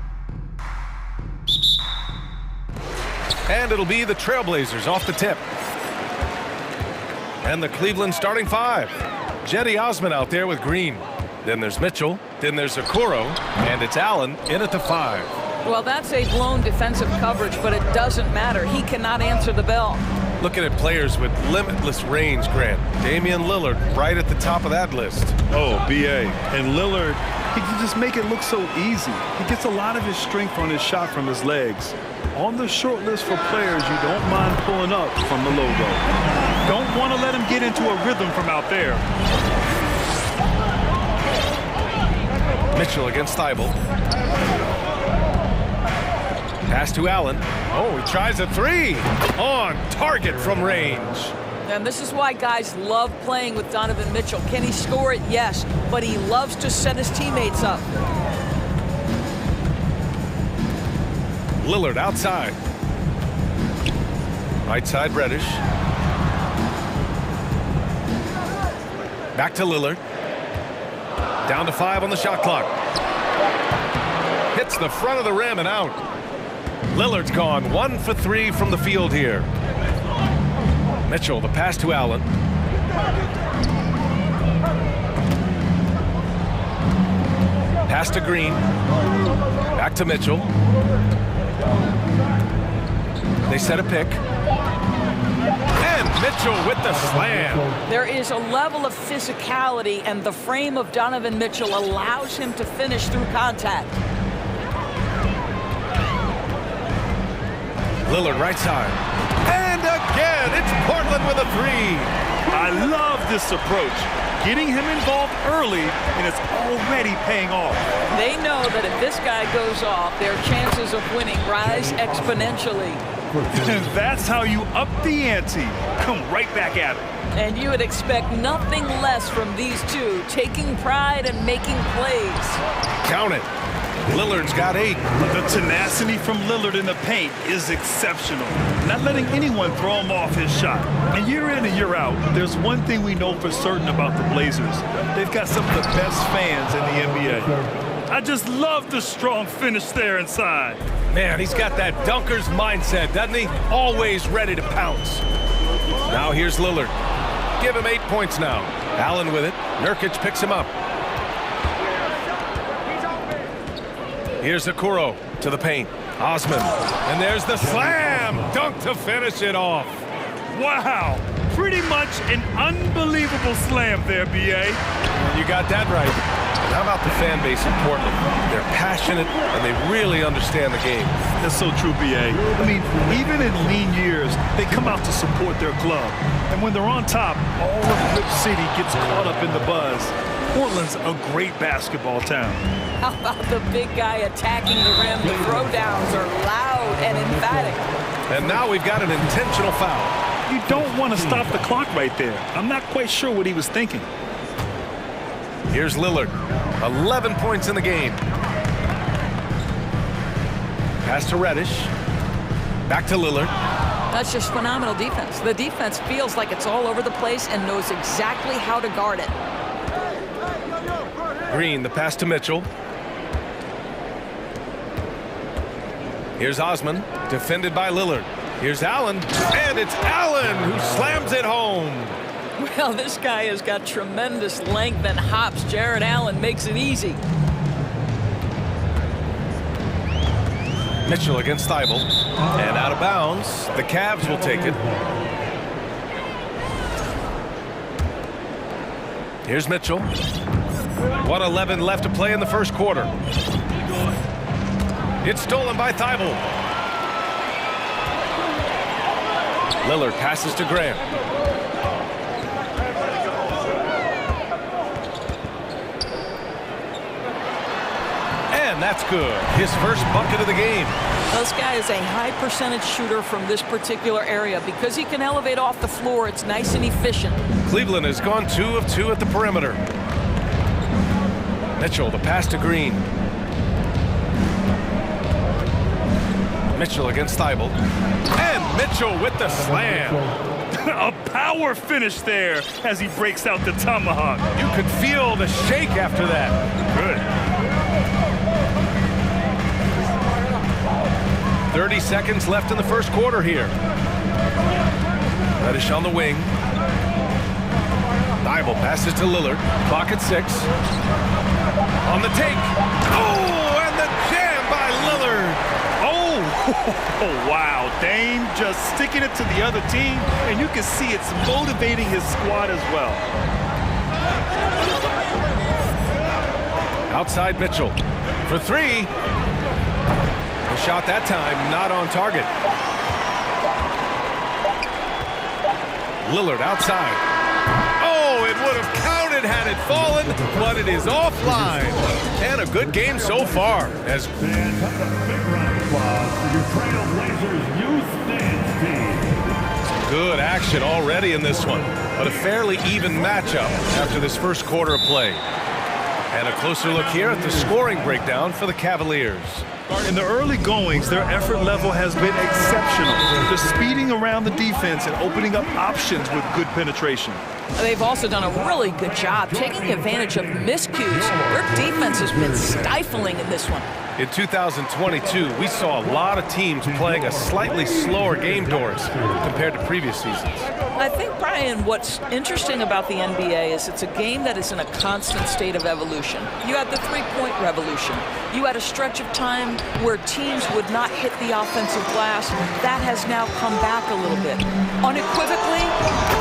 [SPEAKER 1] And it'll be the Trailblazers off the tip. And the Cleveland starting five. Jetty Osman out there with Green. Then there's Mitchell. Then there's Okoro. And it's Allen in at the 5.
[SPEAKER 2] Well, that's a blown defensive coverage, but it doesn't matter. He cannot answer the bell.
[SPEAKER 1] Looking at players with limitless range, Grant. Damian Lillard right at the top of that list.
[SPEAKER 3] Oh, B.A. And Lillard, he can just make it look so easy. He gets a lot of his strength on his shot from his legs. On the short list for players you don't mind pulling up from the logo. Don't want to let him get into a rhythm from out there.
[SPEAKER 1] Mitchell against Thibault. Pass to Allen. Oh, he tries a 3. On target from range.
[SPEAKER 2] And this is why guys love playing with Donovan Mitchell. Can he score it? Yes. But he loves to set his teammates up.
[SPEAKER 1] Lillard outside. Right side, Reddish. Back to Lillard. Down to 5 on the shot clock. Hits the front of the rim and out. Lillard's gone 1 for 3 from the field here. Mitchell, the pass to Allen. Pass to Green. Back to Mitchell. They set a pick. And Mitchell with the slam.
[SPEAKER 2] There is a level of physicality, and the frame of Donovan Mitchell allows him to finish through contact.
[SPEAKER 1] Lillard right side. And again, it's Portland with a 3.
[SPEAKER 3] I love this approach. Getting him involved early, and it's already paying off.
[SPEAKER 2] They know that if this guy goes off, their chances of winning rise exponentially.
[SPEAKER 3] And that's how you up the ante. Come right back at it.
[SPEAKER 2] And you would expect nothing less from these two, taking pride and making plays.
[SPEAKER 1] Count it. Lillard's got 8.
[SPEAKER 3] The tenacity from Lillard in the paint is exceptional. Not letting anyone throw him off his shot. And year in and year out, there's one thing we know for certain about the Blazers. They've got some of the best fans in the NBA. I just love the strong finish there inside.
[SPEAKER 1] Man, he's got that dunker's mindset, doesn't he? Always ready to pounce. Now here's Lillard. Give him 8 points now. Allen with it. Nurkic picks him up. Here's Okoro to the paint. Osman. And there's the slam. Dunk to finish it off.
[SPEAKER 3] Wow. Pretty much an unbelievable slam there, B.A.
[SPEAKER 1] You got that right. And how about the fan base in Portland? They're passionate, and they really understand the game.
[SPEAKER 3] That's so true, B.A. I mean, even in lean years, they come out to support their club. And when they're on top, all of Rip City gets caught up in the buzz. Portland's a great basketball town.
[SPEAKER 2] How about the big guy attacking the rim? The throwdowns are loud and emphatic.
[SPEAKER 1] And now we've got an intentional foul.
[SPEAKER 3] You don't want to stop the clock right there. I'm not quite sure what he was thinking.
[SPEAKER 1] Here's Lillard. 11 points in the game. Pass to Reddish. Back to Lillard.
[SPEAKER 2] That's just phenomenal defense. The defense feels like it's all over the place and knows exactly how to guard it.
[SPEAKER 1] Green, the pass to Mitchell. Here's Osman, defended by Lillard. Here's Allen, and it's Allen who slams it home.
[SPEAKER 2] Well, this guy has got tremendous length and hops. Jared Allen makes it easy.
[SPEAKER 1] Mitchell against Thibault, and out of bounds. The Cavs will take it. Here's Mitchell. 1:11 left to play in the first quarter. It's stolen by Thibault. Lillard passes to Grant. And that's good. His first bucket of the game.
[SPEAKER 2] This guy is a high percentage shooter from this particular area. Because he can elevate off the floor, it's nice and efficient.
[SPEAKER 1] Cleveland has gone 2 of 2 at the perimeter. Mitchell, the pass to Green. Mitchell against Thibault. And Mitchell with the slam.
[SPEAKER 3] A power finish there as he breaks out the tomahawk.
[SPEAKER 1] You could feel the shake after that.
[SPEAKER 3] Good.
[SPEAKER 1] 30 seconds left in the first quarter here. Reddish on the wing. Thibault passes to Lillard. Clock at 6. On the take. Oh, and the jam by Lillard.
[SPEAKER 3] Oh, wow. Dame just sticking it to the other team, and you can see it's motivating his squad as well.
[SPEAKER 1] Outside Mitchell for 3. The shot that time not on target. Lillard outside. Oh, it would have counted had it fallen, but it is offline. And a good game so far. As
[SPEAKER 4] Fans, have a big round of applause for your Trailblazers youth dance team.
[SPEAKER 1] good action already in this one, but a fairly even matchup after this first quarter of play. And a closer look here at the scoring breakdown for the Cavaliers.
[SPEAKER 3] In the early goings, their effort level has been exceptional. They're speeding around the defense and opening up options with good penetration.
[SPEAKER 2] They've also done a really good job taking advantage of miscues. Their defense has been stifling in this one.
[SPEAKER 1] In 2022, we saw a lot of teams playing a slightly slower game, Doris, compared to previous seasons.
[SPEAKER 2] I think, Brian, what's interesting about the NBA is it's a game that is in a constant state of evolution. You had the three-point revolution. You had a stretch of time where teams would not hit the offensive glass. That has now come back a little bit. Unequivocally,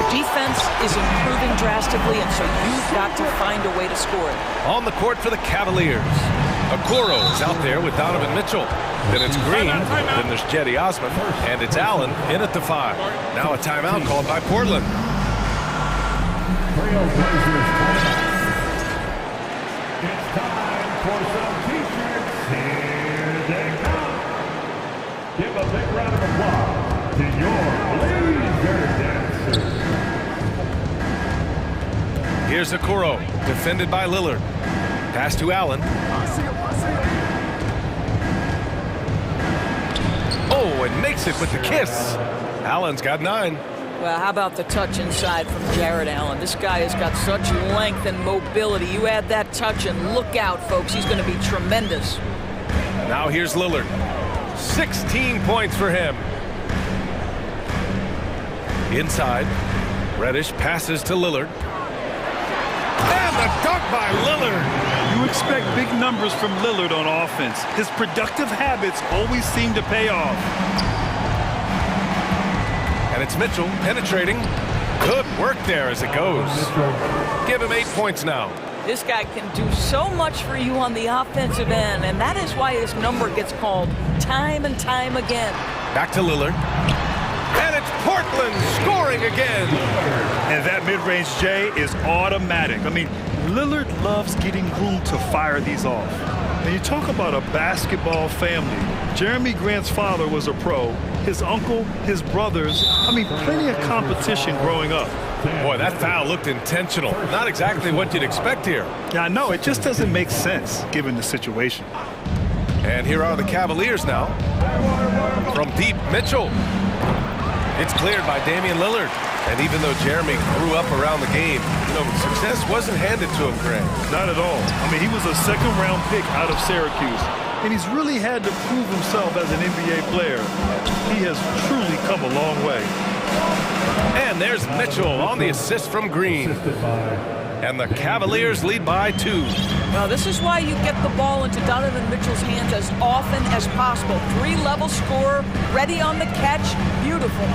[SPEAKER 2] defense is improving drastically, and so you've got to find a way to score it.
[SPEAKER 1] On the court for the Cavaliers, Okoro is out there with Donovan Mitchell. Then it's Green, then there's Jetty Osman, and it's Allen in at the 5. Now a timeout called by Portland.
[SPEAKER 4] Trailblazers timeout. It's time for some t-shirts. Here they come. Give a big round of applause to your Blazer dancers.
[SPEAKER 1] Here's Okoro, defended by Lillard. Pass to Allen. Oh, and makes it with the kiss. Allen's got 9.
[SPEAKER 2] Well, how about the touch inside from Jared Allen? This guy has got such length and mobility. You add that touch and look out, folks. He's going to be tremendous.
[SPEAKER 1] Now here's Lillard. 16 points for him. Inside, Reddish passes to Lillard. And the dunk by Lillard.
[SPEAKER 3] You expect big numbers from Lillard on offense. His productive habits always seem to pay off.
[SPEAKER 1] And it's Mitchell penetrating. Good work there as it goes. Give him 8 points now.
[SPEAKER 2] This guy can do so much for you on the offensive end, and that is why his number gets called time and time again.
[SPEAKER 1] Back to Lillard. And it's Portland scoring again.
[SPEAKER 3] And that mid-range J is automatic. I mean, Lillard loves getting room to fire these off. And you talk about a basketball family. Jeremy Grant's father was a pro. His uncle, his brothers, I mean, plenty of competition growing up.
[SPEAKER 1] Boy, that foul looked intentional. Not exactly what you'd expect here.
[SPEAKER 3] Yeah, I know. It just doesn't make sense given the situation.
[SPEAKER 1] And here are the Cavaliers now. From deep, Mitchell. It's cleared by Damian Lillard. And even though Jeremy grew up around the game, you know, success wasn't handed to him, Grant.
[SPEAKER 3] Not at all. I mean, he was a second-round pick out of Syracuse. And he's really had to prove himself as an NBA player. He has truly come a long way.
[SPEAKER 1] And there's Mitchell on the assist from Green. And the Cavaliers lead by 2.
[SPEAKER 2] Well, this is why you get the ball into Donovan Mitchell's hands as often as possible. 3-level scorer, ready on the catch. Beautiful.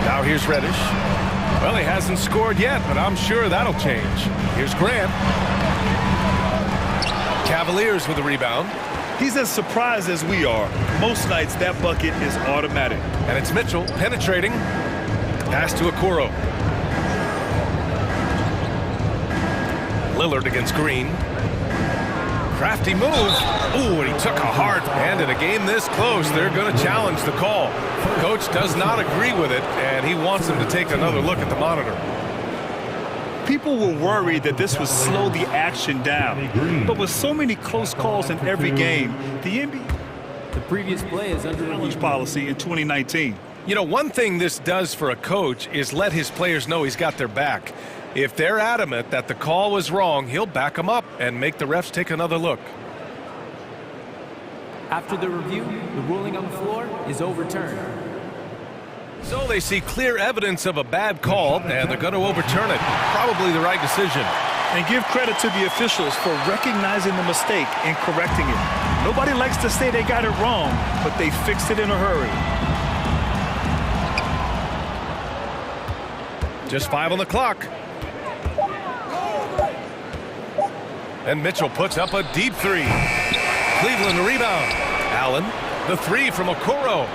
[SPEAKER 1] Now here's Reddish. Well, he hasn't scored yet, but I'm sure that'll change. Here's Grant. Cavaliers with the rebound.
[SPEAKER 3] He's as surprised as we are. Most nights, that bucket is automatic.
[SPEAKER 1] And it's Mitchell penetrating. Pass to Okoro. Lillard against Green. Crafty move. Ooh, and he took a hard hand in a game this close. They're going to challenge the call. Coach does not agree with it, and he wants him to take another look at the monitor.
[SPEAKER 3] People were worried that this would slow the action down. But with so many close calls in every game, the NBA
[SPEAKER 5] The previous play is under
[SPEAKER 3] challenge policy in 2019.
[SPEAKER 1] You know, one thing this does for a coach is let his players know he's got their back. If they're adamant that the call was wrong, he'll back them up and make the refs take another look.
[SPEAKER 5] After the review, the ruling on the floor is overturned.
[SPEAKER 1] So they see clear evidence of a bad call, and they're going to overturn it. Probably the right decision.
[SPEAKER 3] And give credit to the officials for recognizing the mistake and correcting it. Nobody likes to say they got it wrong, but they fixed it in a hurry.
[SPEAKER 1] Just 5 on the clock. And Mitchell puts up a deep three. Cleveland rebound. Allen, the three from Okoro.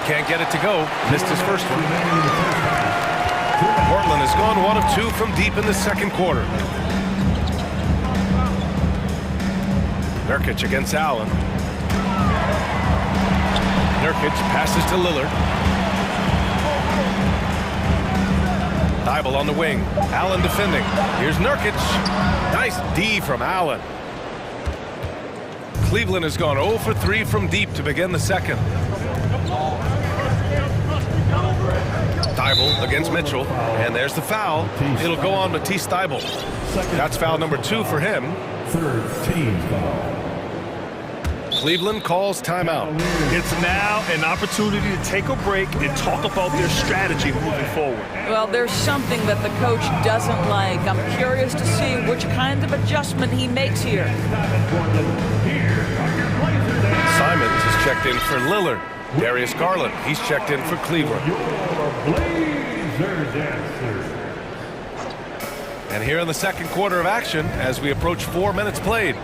[SPEAKER 1] Can't get it to go. Missed his first one. Portland has gone 1 of 2 from deep in the second quarter. Nurkic against Allen. Nurkic passes to Lillard. Thibault on the wing. Allen defending. Here's Nurkic. Nice D from Allen. Cleveland has gone 0 for 3 from deep to begin the second. Thibault against Mitchell, and there's the foul. It'll go on Matisse Thibault. That's foul number 2 for him.
[SPEAKER 4] Third team foul.
[SPEAKER 1] Cleveland calls timeout.
[SPEAKER 3] It's now an opportunity to take a break and talk about their strategy moving forward.
[SPEAKER 2] Well, there's something that the coach doesn't like. I'm curious to see which kind of adjustment he makes here.
[SPEAKER 1] Simons is checked in for Lillard. Darius Garland, he's checked in for Cleveland. And here in the second quarter of action, as we approach 4 minutes played.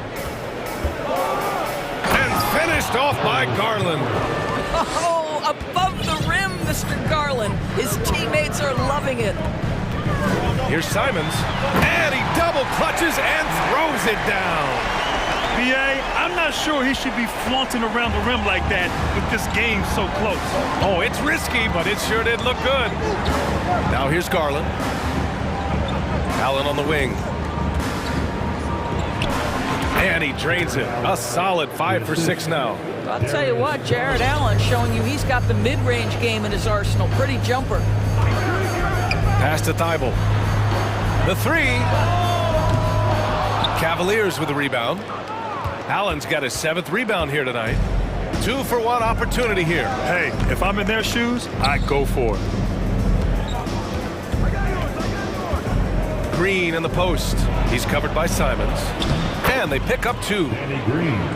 [SPEAKER 1] Finished off by Garland.
[SPEAKER 2] Oh, above the rim, Mr. Garland. His teammates are loving it.
[SPEAKER 1] Here's Simons, and he double clutches and throws it down.
[SPEAKER 3] B.A., I'm not sure he should be flaunting around the rim like that with this game so close.
[SPEAKER 1] Oh, it's risky, but it sure did look good. Now here's Garland. Allen on the wing. And he drains it. A solid 5 for 6 now.
[SPEAKER 2] I'll tell you what, Jared Allen showing you he's got the mid-range game in his arsenal. Pretty jumper.
[SPEAKER 1] Pass to Thibault. The three. Cavaliers with the rebound. Allen's got his 7th rebound here tonight. 2 for 1 opportunity here.
[SPEAKER 3] Hey, if I'm in their shoes, I'd go for it.
[SPEAKER 1] Green in the post. He's covered by Simons. And they pick up 2.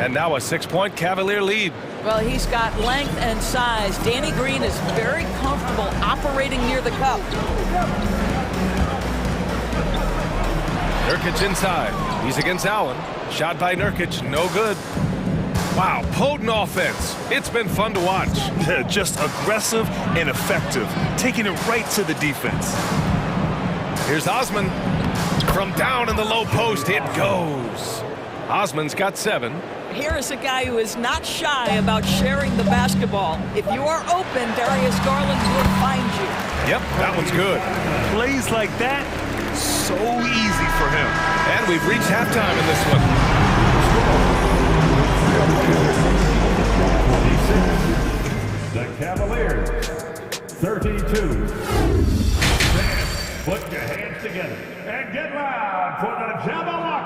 [SPEAKER 1] And now a 6-point Cavalier lead.
[SPEAKER 2] Well, he's got length and size. Danny Green is very comfortable operating near the cup.
[SPEAKER 1] Nurkic inside. He's against Allen. Shot by Nurkic, no good. Wow, potent offense. It's been fun to watch.
[SPEAKER 3] Just aggressive and effective, taking it right to the defense.
[SPEAKER 1] Here's Osman. From down in the low post, it goes. Osman's got 7.
[SPEAKER 2] Here is a guy who is not shy about sharing the basketball. If you are open, Darius Garland will find you.
[SPEAKER 1] Yep, that one's good.
[SPEAKER 3] Plays like that, so easy for him.
[SPEAKER 1] And we've reached halftime in this one.
[SPEAKER 4] The Cavaliers, 32. Put your hands together and get loud for the Jabberwocky.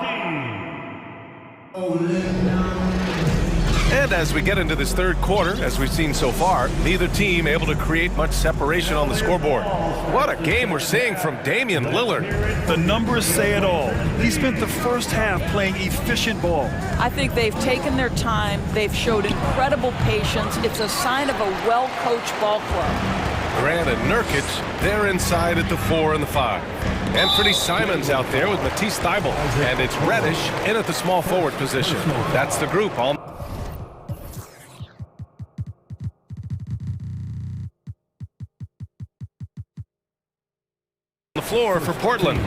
[SPEAKER 1] And as we get into this third quarter, as we've seen so far, neither team able to create much separation on the scoreboard. What a game we're seeing from Damian Lillard.
[SPEAKER 3] The numbers say it all. He spent the first half playing efficient ball.
[SPEAKER 2] I think they've taken their time. They've showed incredible patience. It's a sign of a well-coached ball club.
[SPEAKER 1] Grant and Nurkic, they're inside at the 4 and the 5. Anthony Simons out there with Matisse Thibault. And it's Reddish in at the small forward position. That's the group. On the floor for Portland.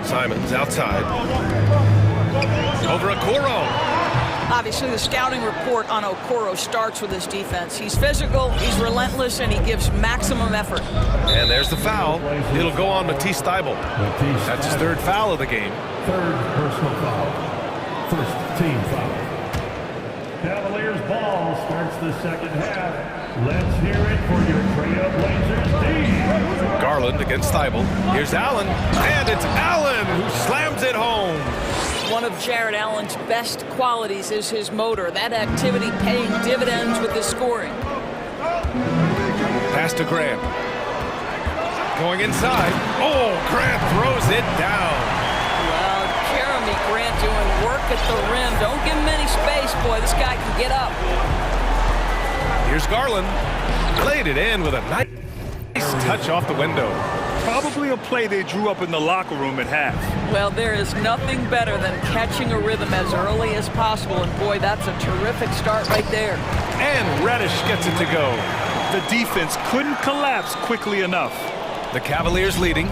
[SPEAKER 1] Simons outside. Over Okoro.
[SPEAKER 2] Obviously, the scouting report on Okoro starts with his defense. He's physical, he's relentless, and he gives maximum effort.
[SPEAKER 1] And there's the foul. It'll go on Matisse Thibault. That's his 3rd foul of the game.
[SPEAKER 4] 3rd personal foul. 1st team foul. Cavaliers ball starts the second half. Let's hear it for your Trailblazers team.
[SPEAKER 1] Garland against Thibault. Here's Allen, and it's Allen who slams it home.
[SPEAKER 2] One of Jared Allen's best qualities is his motor. That activity paying dividends with his scoring.
[SPEAKER 1] Pass to Grant. Going inside. Oh, Grant throws it down.
[SPEAKER 2] Well, Jeremy Grant doing work at the rim. Don't give him any space, boy. This guy can get up.
[SPEAKER 1] Here's Garland. Played it in with a nice touch off the window.
[SPEAKER 3] Probably a play they drew up in the locker room at half.
[SPEAKER 2] Well, there is nothing better than catching a rhythm as early as possible. And boy, that's a terrific start right there.
[SPEAKER 1] And Reddish gets it to go.
[SPEAKER 3] The defense couldn't collapse quickly enough.
[SPEAKER 1] The Cavaliers leading.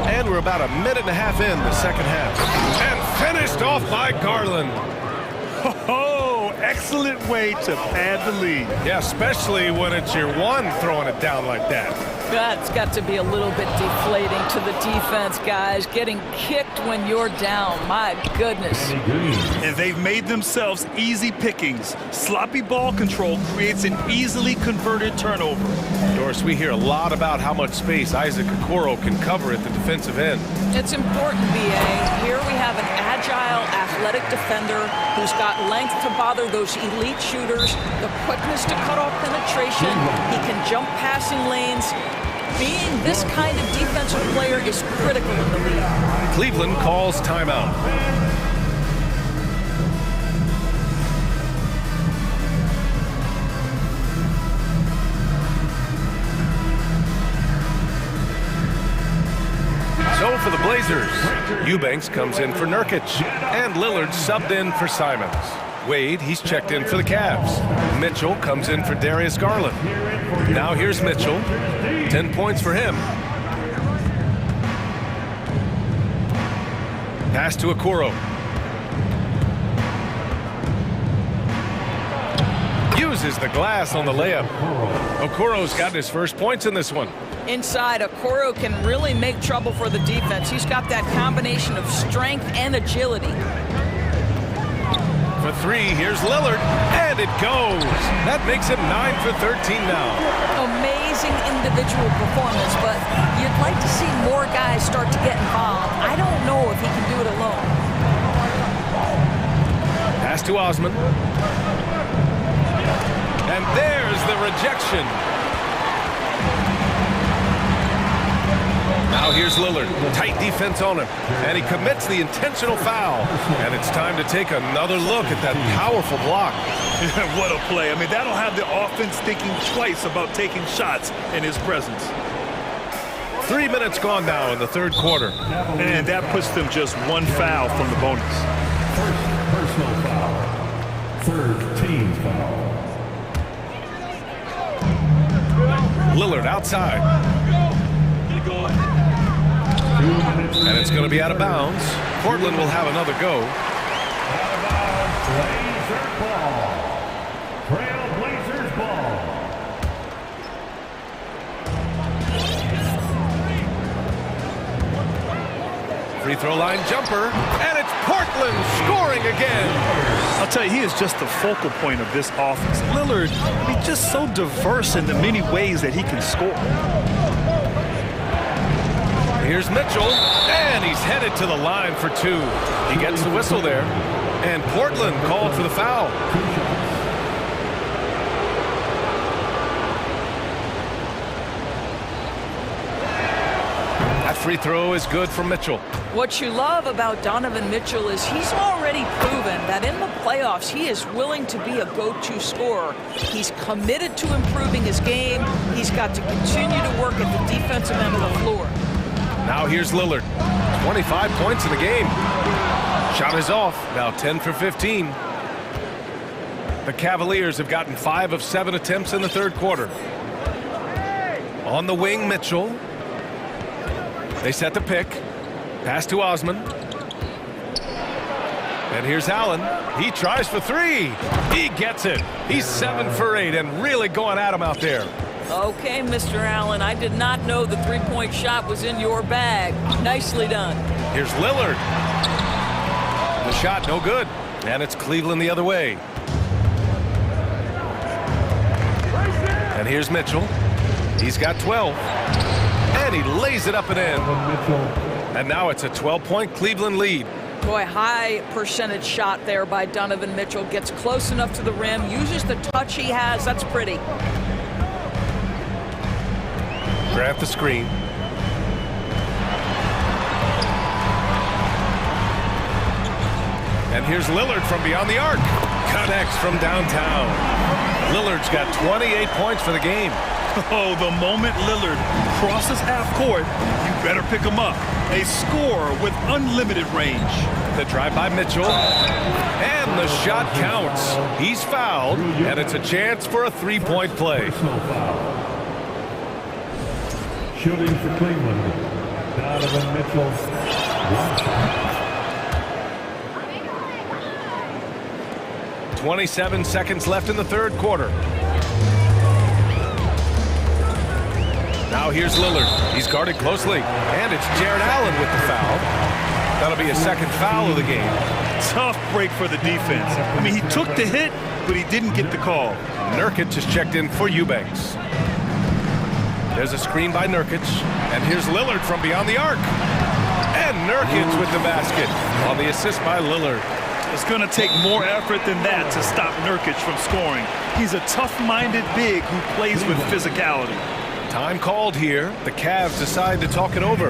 [SPEAKER 1] And we're about a minute and a half in the second half. And finished off by Garland.
[SPEAKER 3] Oh, excellent way to pad the lead.
[SPEAKER 1] Yeah, especially when it's your one throwing it down like that.
[SPEAKER 2] That's got to be a little bit deflating to the defense, guys. Getting kicked when you're down. My goodness.
[SPEAKER 3] And they've made themselves easy pickings. Sloppy ball control creates an easily converted turnover.
[SPEAKER 1] Doris, we hear a lot about how much space Isaac Okoro can cover at the defensive end.
[SPEAKER 2] It's important, B.A. Here we have an agile, athletic defender who's got length to bother those elite shooters, the quickness to cut off penetration. He can jump passing lanes. Being this kind of defensive player is critical in the league.
[SPEAKER 1] Cleveland calls timeout. So for the Blazers, Eubanks comes in for Nurkic, and Lillard subbed in for Simons. Wade, he's checked in for the Cavs. Mitchell comes in for Darius Garland. Now here's Mitchell. 10 points for him. Pass to Okoro. Uses the glass on the layup. Okoro's gotten his first points in this one.
[SPEAKER 2] Inside, Okoro can really make trouble for the defense. He's got that combination of strength and agility.
[SPEAKER 1] For three, here's Lillard, and it goes. That makes him 9 for 13 now.
[SPEAKER 2] Amazing individual performance, but you'd like to see more guys start to get involved. I don't know if he can do it alone.
[SPEAKER 1] Pass to Osman. And there's the rejection. Now here's Lillard. Tight defense on him. And he commits the intentional foul. And it's time to take another look at that powerful block.
[SPEAKER 3] What a play. I mean, that'll have the offense thinking twice about taking shots in his presence.
[SPEAKER 1] 3 minutes gone now in the third quarter.
[SPEAKER 3] And that puts them just one foul from the bonus.
[SPEAKER 4] First personal foul. Third team foul.
[SPEAKER 1] Lillard outside. And it's going to be out of bounds. Portland will have another go.
[SPEAKER 4] Out of bounds, Blazers ball. Trailblazers ball.
[SPEAKER 1] Free throw line jumper, and it's Portland scoring again.
[SPEAKER 3] I'll tell you, he is just the focal point of this offense. Lillard, I mean, just so diverse in the many ways that he can score.
[SPEAKER 1] Here's Mitchell, and he's headed to the line for two. He gets the whistle there, and Portland called for the foul. That free throw is good for Mitchell.
[SPEAKER 2] What you love about Donovan Mitchell is he's already proven that in the playoffs he is willing to be a go-to scorer. He's committed to improving his game. He's got to continue to work at the defensive end of the floor.
[SPEAKER 1] Now here's Lillard. 25 points in the game. Shot is off. Now 10 for 15. The Cavaliers have gotten 5 of 7 attempts in the third quarter. On the wing, Mitchell. They set the pick. Pass to Osman. And here's Allen. He tries for three. He gets it. He's 7 for 8 and really going at him out there.
[SPEAKER 2] Okay, Mr. Allen, I did not know the three-point shot was in your bag. Nicely done.
[SPEAKER 1] Here's Lillard. The shot no good. And it's Cleveland the other way. And here's Mitchell. He's got 12. And he lays it up and in. And now it's a 12-point Cleveland lead.
[SPEAKER 2] Boy, high percentage shot there by Donovan Mitchell. Gets close enough to the rim, uses the touch he has. That's pretty.
[SPEAKER 1] Grant the screen. And here's Lillard from beyond the arc. Connects from downtown. Lillard's got 28 points for the game.
[SPEAKER 3] Oh, the moment Lillard crosses half court, you better pick him up. A scorer with unlimited range.
[SPEAKER 1] The drive by Mitchell. And the shot counts. He's fouled, and it's a chance for a three-point play.
[SPEAKER 4] Shooting for Cleveland, Donovan Mitchell.
[SPEAKER 1] 27 seconds left in the third quarter. Now here's Lillard. He's guarded closely. And it's Jared Allen with the foul. That'll be a second foul of the game.
[SPEAKER 3] Tough break for the defense. I mean, he took the hit, but he didn't get the call.
[SPEAKER 1] Nurkic is checked in for Eubanks. There's a screen by Nurkic. And here's Lillard from beyond the arc. And Nurkic with the basket on the assist by Lillard.
[SPEAKER 3] It's going to take more effort than that to stop Nurkic from scoring. He's a tough-minded big who plays with physicality.
[SPEAKER 1] Time called here. The Cavs decide to talk it over.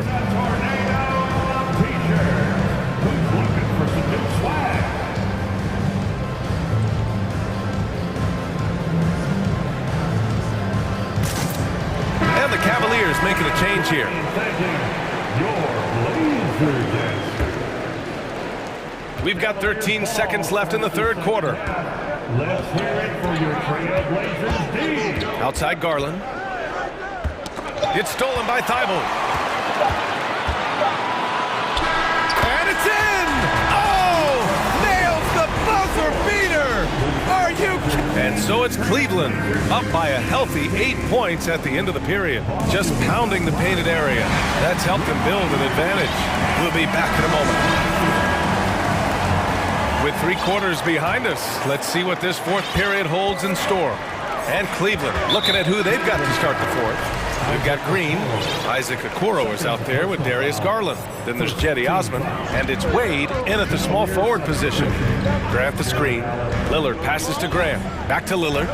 [SPEAKER 1] And the Cavaliers making a change here. We've got 13 seconds left in the third quarter.
[SPEAKER 4] Let's hear it for your Trailblazers D.
[SPEAKER 1] Outside Garland. It's stolen by Thibault. And it's in! Oh! Nails the buzzer beater! Are you kidding? And so it's Cleveland, up by a healthy 8 points at the end of the period. Just pounding the painted area. That's helped them build an advantage. We'll be back in a moment. With 3 quarters behind us, let's see what this fourth period holds in store. And Cleveland, looking at who they've got to start the fourth. We've got Green. Isaac Okoro is out there with Darius Garland. Then there's Jetty Osman. And it's Wade in at the small forward position. Grant the screen. Lillard passes to Grant. Back to Lillard.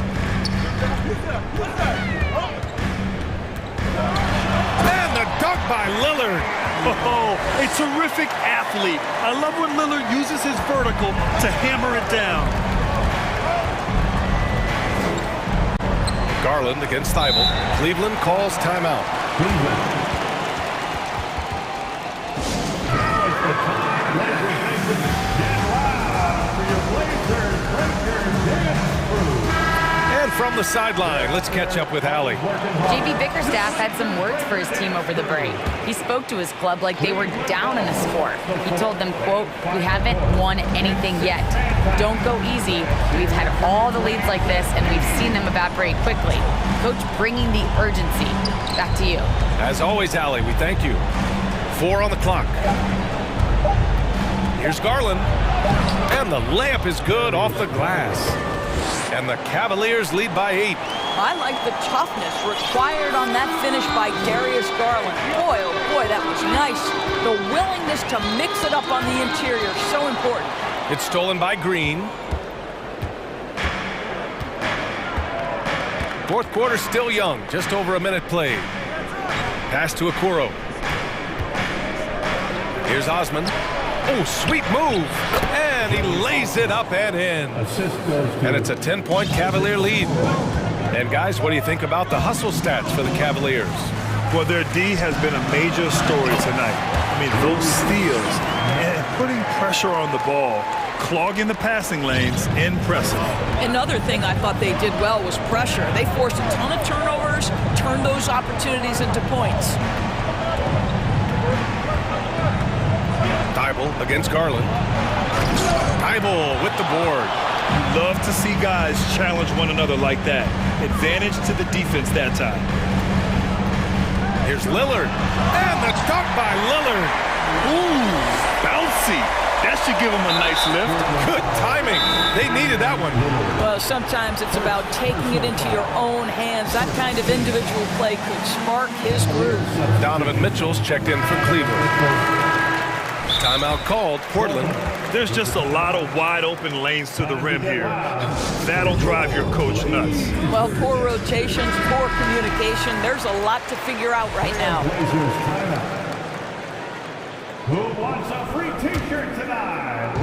[SPEAKER 1] And the dunk by Lillard.
[SPEAKER 3] Oh, a terrific athlete. I love when Lillard uses his vertical to hammer it down.
[SPEAKER 1] Garland against Thibault. Cleveland calls timeout. And from the sideline, let's catch up with Allie.
[SPEAKER 6] JB Bickerstaff had some words for his team over the break. He spoke to his club like they were down in a score. He told them, quote, "We haven't won anything yet. Don't go easy. We've had all the leads like this, and we've seen them evaporate quickly." Coach bringing the urgency. Back to you.
[SPEAKER 1] As always, Allie, we thank you. 4 on the clock. Here's Garland. And the layup is good off the glass. And the Cavaliers lead by 8.
[SPEAKER 2] I like the toughness required on that finish by Darius Garland. Boy, oh boy, that was nice. The willingness to mix it up on the interior, so important.
[SPEAKER 1] It's stolen by Green. Fourth quarter still young, just over a minute played. Pass to Okoro. Here's Osman. Oh, sweet move. And he lays it up and in. And it's a 10-point Cavalier lead. And guys, what do you think about the hustle stats for the Cavaliers?
[SPEAKER 3] Well, their D has been a major story tonight. I mean, those steals and putting pressure on the ball, clogging the passing lanes, impressive.
[SPEAKER 2] Another thing I thought they did well was pressure. They forced a ton of turnovers, turned those opportunities into points.
[SPEAKER 1] Thibault against Garland. Thibault with the board.
[SPEAKER 3] You love to see guys challenge one another like that. Advantage to the defense that time.
[SPEAKER 1] Here's Lillard. And the dunk by Lillard.
[SPEAKER 3] Ooh, bouncy. That should give him a nice lift.
[SPEAKER 1] Good time. They needed that one.
[SPEAKER 2] Well, sometimes it's about taking it into your own hands. That kind of individual play could spark his groove.
[SPEAKER 1] Donovan Mitchell's checked in for Cleveland. Timeout called, Portland.
[SPEAKER 3] There's just a lot of wide open lanes to the rim here. That'll drive your coach nuts.
[SPEAKER 2] Well, poor rotations, poor communication. There's a lot to figure out right now.
[SPEAKER 4] Who wants a free t-shirt tonight?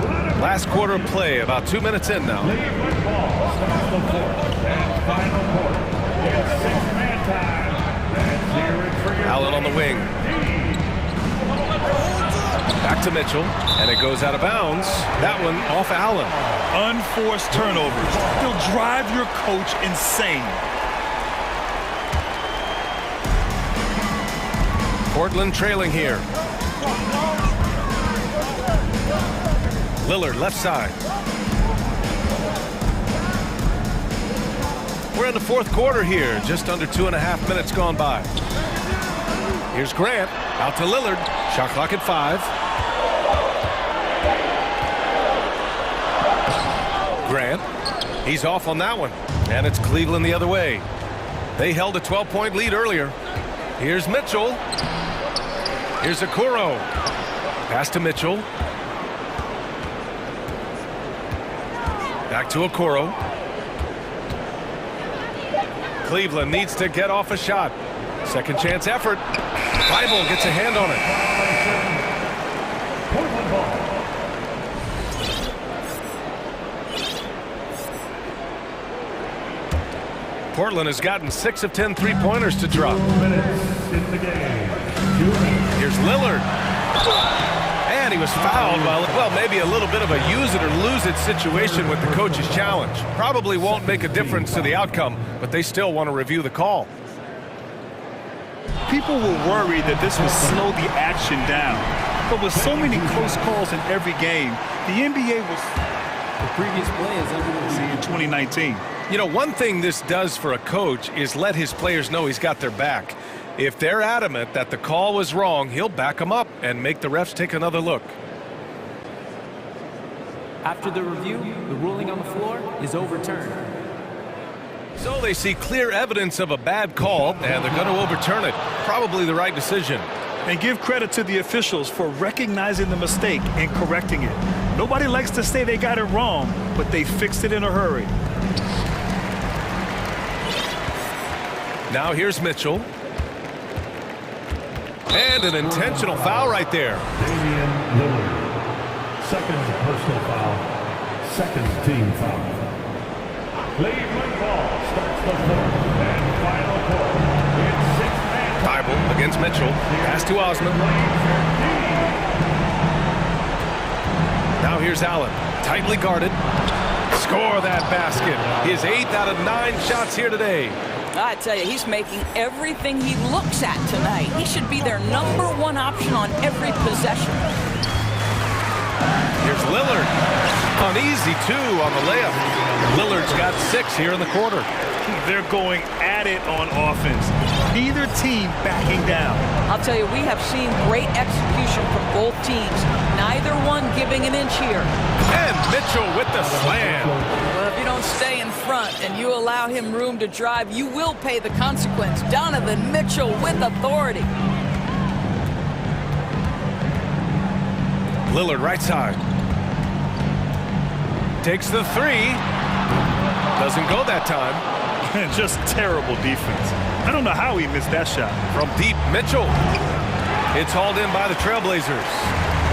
[SPEAKER 1] Last quarter of play, about 2 minutes in now.
[SPEAKER 4] Cleveland ball starts the fourth and final quarter. It's six-man time. Let's hear it for your
[SPEAKER 1] Allen on the wing. Back to Mitchell, and it goes out of bounds. That one off Allen.
[SPEAKER 3] Unforced turnovers. They'll drive your coach insane.
[SPEAKER 1] Portland trailing here. Lillard left side. We're in the fourth quarter here, just under 2.5 minutes gone by. Here's Grant, out to Lillard, shot clock at 5. Grant, he's off on that one, and it's Cleveland the other way. They held a 12-point lead earlier. Here's Mitchell. Here's Okoro. Pass to Mitchell. Back to Okoro. Cleveland needs to get off a shot. Second chance effort. Bible gets a hand on it. Portland has gotten 6 of 10 three-pointers to drop. Here's Lillard. And he was fouled. Well, maybe a little bit of a use it or lose it situation with the coach's challenge. Probably won't make a difference to the outcome, but they still want to review the call.
[SPEAKER 3] People were worried that this would slow the action down. But with so many close calls in every game, the NBA was
[SPEAKER 5] The previous play is under
[SPEAKER 3] in 2019.
[SPEAKER 1] You know, one thing this does for a coach is let his players know he's got their back. If they're adamant that the call was wrong, he'll back them up and make the refs take another look.
[SPEAKER 5] After the review, the ruling on the floor is overturned.
[SPEAKER 1] So they see clear evidence of a bad call, and they're going to overturn it. Probably the right decision.
[SPEAKER 3] And give credit to the officials for recognizing the mistake and correcting it. Nobody likes to say they got it wrong, but they fixed it in a hurry.
[SPEAKER 1] Now here's Mitchell. And an intentional foul right there.
[SPEAKER 4] Damian Lillard. Second personal foul. Second team foul. Cleveland ball starts the fourth and final quarter. It's six-man.
[SPEAKER 1] Bible against Mitchell. Pass to Osman. Now here's Allen. Tightly guarded. Score that basket. His 8th out of 9 shots here today.
[SPEAKER 2] I tell you, he's making everything he looks at tonight. He should be their #1 option on every possession.
[SPEAKER 1] Here's Lillard. Uneasy, too, on the layup. Lillard's got 6 here in the quarter.
[SPEAKER 3] They're going at it on offense. Neither team backing down.
[SPEAKER 2] I'll tell you, we have seen great execution from both teams. Neither one giving an inch here.
[SPEAKER 1] And Mitchell with the slam.
[SPEAKER 2] Well, if you don't stay in front and you allow him room to drive, you will pay the consequence. Donovan Mitchell with authority.
[SPEAKER 1] Lillard right side. Takes the 3. Doesn't go that time.
[SPEAKER 3] Just terrible defense. I don't know how he missed that shot.
[SPEAKER 1] From deep, Mitchell. It's hauled in by the Trailblazers.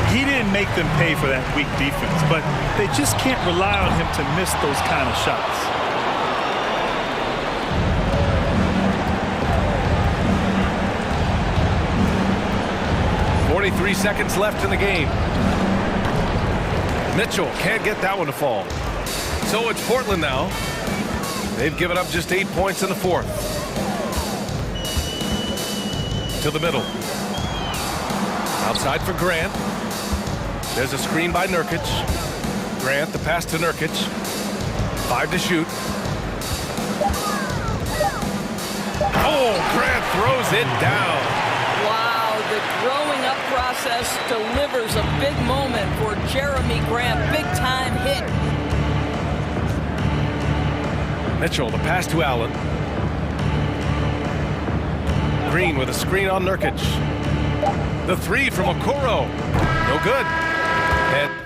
[SPEAKER 3] He didn't make them pay for that weak defense, but they just can't rely on him to miss those kind of shots.
[SPEAKER 1] .43 seconds left in the game. Mitchell can't get that one to fall. So it's Portland now. They've given up just 8 points in the fourth. To the middle. Outside for Grant. There's a screen by Nurkic. Grant, the pass to Nurkic. 5 to shoot. Oh, Grant throws it down.
[SPEAKER 2] Wow, the growing up process delivers a big moment for Jeremy Grant. Big time hit.
[SPEAKER 1] Mitchell, the pass to Allen. Green with a screen on Nurkic. The three from Okoro. No good. And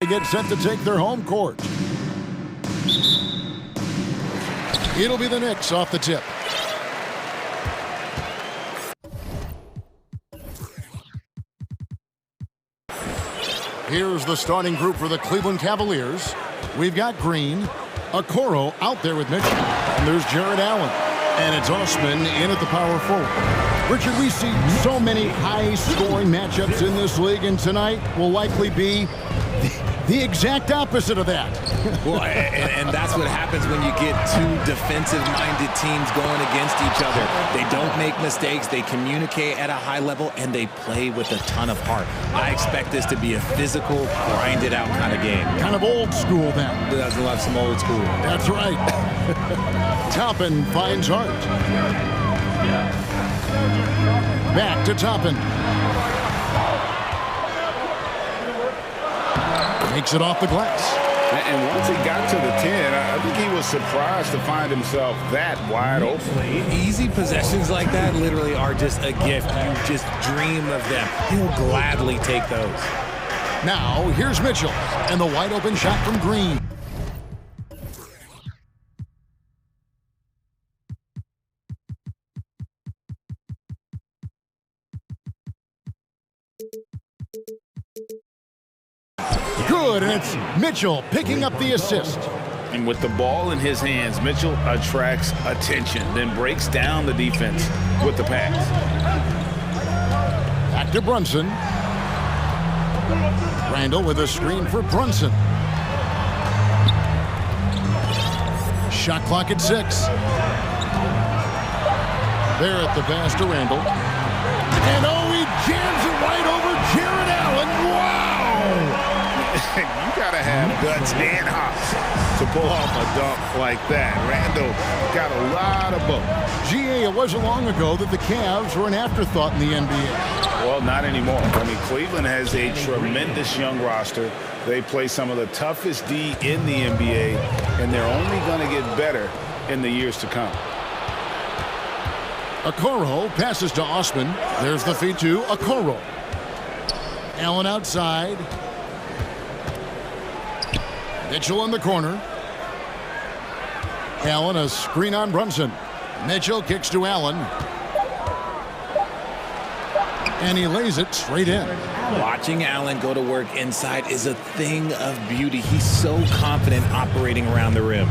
[SPEAKER 7] They get set to take their home court. It'll be the Knicks off the tip. Here's the starting group for the Cleveland Cavaliers. We've got Green, Okoro out there with Mitchell, and there's Jared Allen. And it's Osman in at the power forward. Richard, we see so many high-scoring matchups in this league, and tonight will likely be the exact opposite of that.
[SPEAKER 8] Well, and that's what happens when you get two defensive-minded teams going against each other. They don't make mistakes, they communicate at a high level, and they play with a ton of heart. I expect this to be a physical, grinded-out kind of game.
[SPEAKER 7] Kind of old school then.
[SPEAKER 8] Does love some old school.
[SPEAKER 7] That's right. Toppin finds Hart. Back to Toppin. Takes it off the glass.
[SPEAKER 10] And once he got to the 10, I think he was surprised to find himself that wide open.
[SPEAKER 8] Easy possessions like that literally are just a gift. You just dream of them. He'll gladly take those.
[SPEAKER 7] Now, here's Mitchell, and the wide open shot from Green. Good, and it's Mitchell picking up the assist.
[SPEAKER 10] And with the ball in his hands, Mitchell attracts attention, then breaks down the defense with the pass.
[SPEAKER 7] Back to Brunson. Randall with a screen for Brunson. Shot clock at 6. There at the pass to Randall. And oh, he jams it right over Jared Allen. Wow!
[SPEAKER 10] You gotta have guts and hops to pull off a dunk like that. Randall got a lot of both.
[SPEAKER 7] GA, it wasn't long ago that the Cavs were an afterthought in the NBA.
[SPEAKER 10] Well, not anymore. I mean, Cleveland has a tremendous young roster. They play some of the toughest D in the NBA, and they're only going to get better in the years to come.
[SPEAKER 7] Okoro passes to Osman. There's the feed to Okoro. Allen outside. Mitchell in the corner. Allen, a screen on Brunson. Mitchell kicks to Allen. And he lays it straight in.
[SPEAKER 8] Watching Allen go to work inside is a thing of beauty. He's so confident operating around the rim.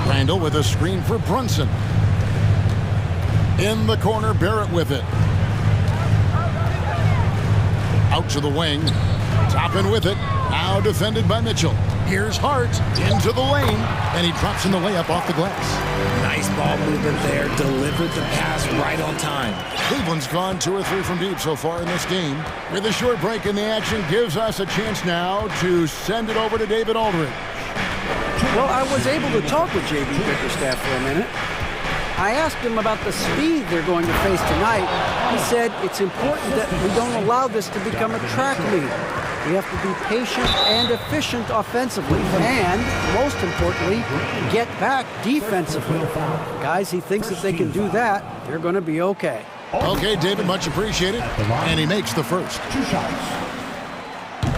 [SPEAKER 7] Randall with a screen for Brunson. In the corner, Barrett with it. Out to the wing. Toppin with it. Now defended by Mitchell. Here's Hart into the lane. And he drops in the layup off the glass.
[SPEAKER 8] Nice ball movement there. Delivered the pass right on time.
[SPEAKER 7] Cleveland's gone 2 or 3 from deep so far in this game. With a short break in the action, gives us a chance now to send it over to David Aldridge.
[SPEAKER 9] Well, I was able to talk with J.B. Bickerstaff for a minute. I asked him about the speed they're going to face tonight. He said it's important that we don't allow this to become a track meet. We have to be patient and efficient offensively, and most importantly, get back defensively. Guys, he thinks if they can do that, they're going to be okay.
[SPEAKER 7] Okay, David, much appreciated. And he makes the first.
[SPEAKER 4] 2 shots.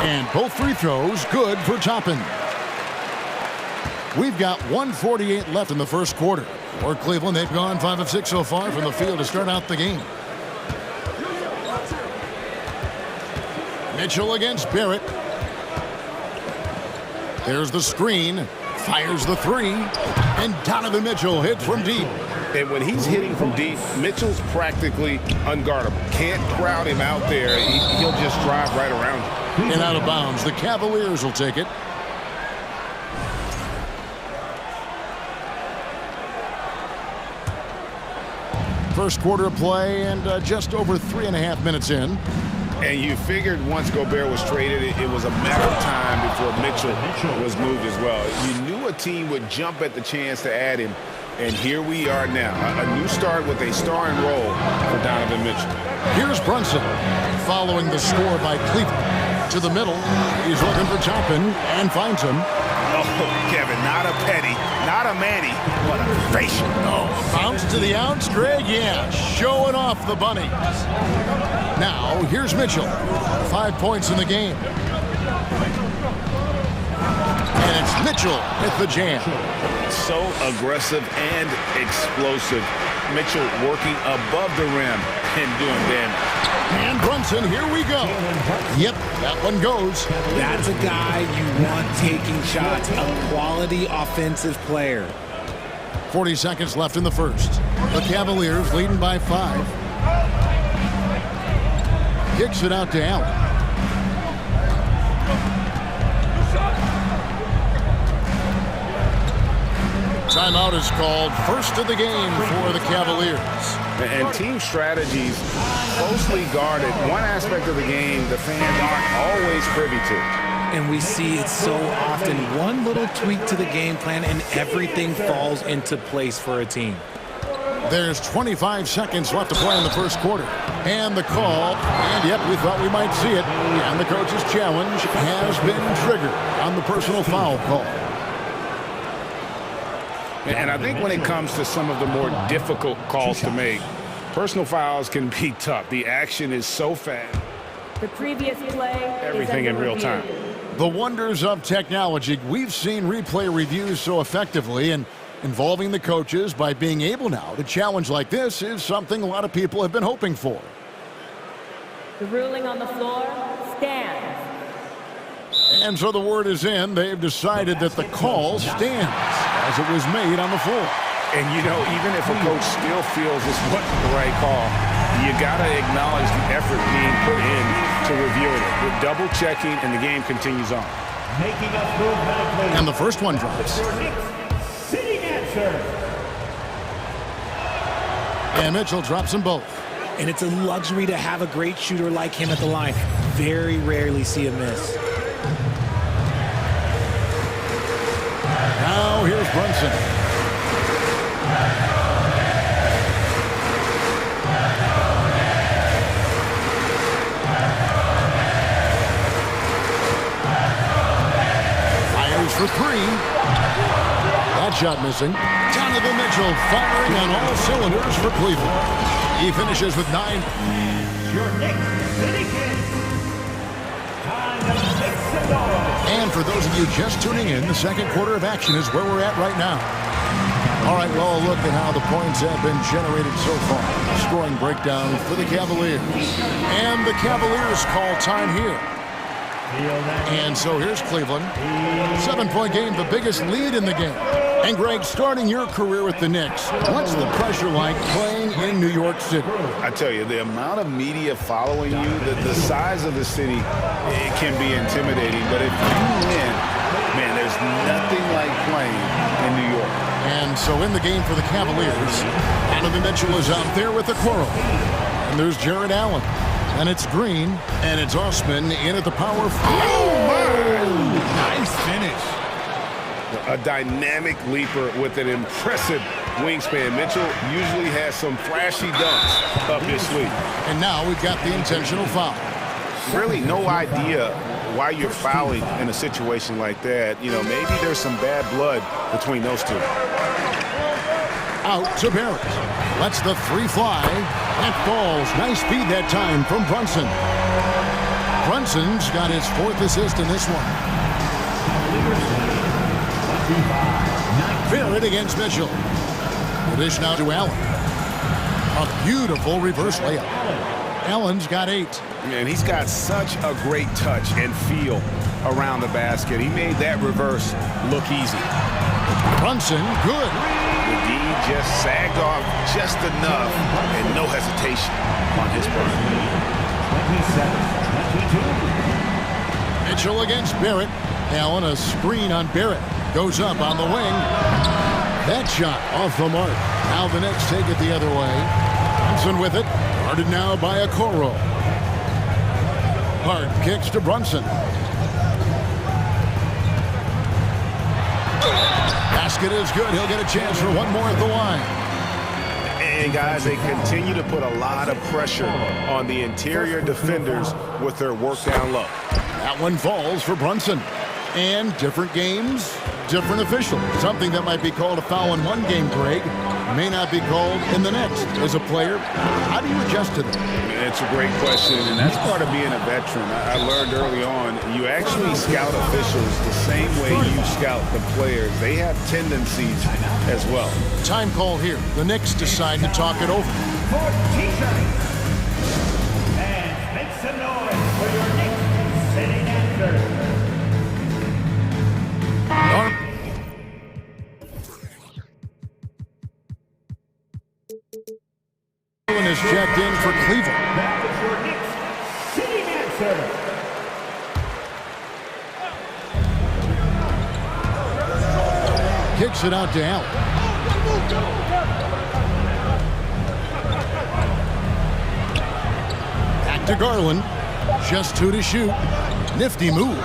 [SPEAKER 7] And both free throws good for Toppin. We've got 1:48 left in the first quarter. For Cleveland, they've gone 5 of 6 so far from the field to start out the game. Mitchell against Barrett. There's the screen. Fires the 3. And Donovan Mitchell hits from deep.
[SPEAKER 10] And when he's hitting from deep, Mitchell's practically unguardable. Can't crowd him out there. He'll just drive right around him.
[SPEAKER 7] And out of bounds. The Cavaliers will take it. First quarter of play and just over 3.5 minutes in.
[SPEAKER 10] And you figured once Gobert was traded, it was a matter of time before Mitchell was moved as well. You knew a team would jump at the chance to add him. And here we are now. A new start with a starring role for Donovan Mitchell.
[SPEAKER 7] Here's Brunson following the score by Cleveland. To the middle, he's looking for Toppin and finds him.
[SPEAKER 10] Oh, Kevin, not a petty, Not a Manny, but a facial.
[SPEAKER 7] Oh, bounce to the ounce, Greg. Yeah, showing off the bunnies. Now, here's Mitchell. 5 points in the game. And it's Mitchell with the jam.
[SPEAKER 10] So aggressive and explosive. Mitchell working above the rim and doing damage.
[SPEAKER 7] And Brunson, here we go. Yep, that one goes.
[SPEAKER 8] That's a guy you want taking shots, a quality offensive player.
[SPEAKER 7] 40 seconds left in the first. The Cavaliers leading by 5. Kicks it out to Allen. Timeout is called. First of the game for the Cavaliers.
[SPEAKER 10] And team strategies closely guarded. One aspect of the game the fans aren't always privy to.
[SPEAKER 8] And we see it so often. One little tweak to the game plan and everything falls into place for a team.
[SPEAKER 7] There's 25 seconds left to play in the first quarter. And the call, and yep, we thought we might see it. And the coach's challenge has been triggered on the personal foul call.
[SPEAKER 10] And I think when it comes to some of the more difficult calls to make, personal fouls can be tough. The action is so fast.
[SPEAKER 12] The previous play.
[SPEAKER 10] Everything in real time.
[SPEAKER 7] The wonders of technology. We've seen replay reviews so effectively, and involving the coaches by being able now to challenge like this is something a lot of people have been hoping for.
[SPEAKER 12] The ruling on the floor stands.
[SPEAKER 7] And so the word is in. They've decided that the call stands as it was made on the floor.
[SPEAKER 10] And, you know, even if a coach still feels this wasn't the right call, you got to acknowledge the effort being put in to reviewing it. With double checking, and the game continues on.
[SPEAKER 7] And the first one drops. And Mitchell drops them both.
[SPEAKER 8] And it's a luxury to have a great shooter like him at the line. Very rarely see a miss.
[SPEAKER 7] Now here's Brunson. Fires for 3. That shot missing. Donovan Mitchell firing on all cylinders for Cleveland. He finishes with 9.
[SPEAKER 4] Your next city kid.
[SPEAKER 7] And for those of you just tuning in, the second quarter of action is where we're at right now. All right, well, look at how the points have been generated so far. Scoring breakdown for the Cavaliers. And the Cavaliers call time here. And so here's Cleveland. 7-point game, the biggest lead in the game. And Greg, starting your career with the Knicks, what's the pressure like playing in New York City?
[SPEAKER 10] I tell you, the amount of media following you, the size of the city, it can be intimidating. But if you win, man, there's nothing like playing in New York.
[SPEAKER 7] And so in the game for the Cavaliers, Donovan Mitchell is out there with the quarrel. And there's Jared Allen. And it's Green, and it's Osman in at the power.
[SPEAKER 10] Oh, my! Nice finish. A dynamic leaper with an impressive wingspan. Mitchell usually has some flashy dunks up his sleeve.
[SPEAKER 7] And now we've got the intentional foul.
[SPEAKER 10] Really no idea why you're fouling in a situation like that. You know, maybe there's some bad blood between those two.
[SPEAKER 7] Out to Barrett. Lets the 3 fly. That falls. Nice speed that time from Brunson. Brunson's got his 4th assist in this one. Barrett against Mitchell. The dish now to Allen. A beautiful reverse layup. Allen's got 8.
[SPEAKER 10] And he's got such a great touch and feel around the basket. He made that reverse look easy.
[SPEAKER 7] Brunson, good.
[SPEAKER 10] The D just sagged off just enough and no hesitation on his part.
[SPEAKER 7] Mitchell against Barrett. Allen, a screen on Barrett. Goes up on the wing. That shot off the mark. Now the Knicks take it the other way. Brunson with it. Guarded now by Okoro. Hart kicks to Brunson. Basket is good. He'll get a chance for one more at the line.
[SPEAKER 10] And guys, they continue to put a lot of pressure on the interior defenders with their work down low.
[SPEAKER 7] That one falls for Brunson. And different games, different official. Something that might be called a foul in one game, Greg, may not be called in the next. As a player, how do you adjust to that?
[SPEAKER 10] It's a great question, and that's part of being a veteran. I learned early on, you actually scout officials the same way you scout the players. They have tendencies as well.
[SPEAKER 7] Time call here. The Knicks decide to talk it over.
[SPEAKER 4] For T-shirts. And make some noise for your Knicks sitting answer.
[SPEAKER 7] Is checked in for Cleveland.
[SPEAKER 4] That was your Knicks sitting answer.
[SPEAKER 7] Kicks it out to Allen. Back to Garland. Just 2 to shoot. Nifty move.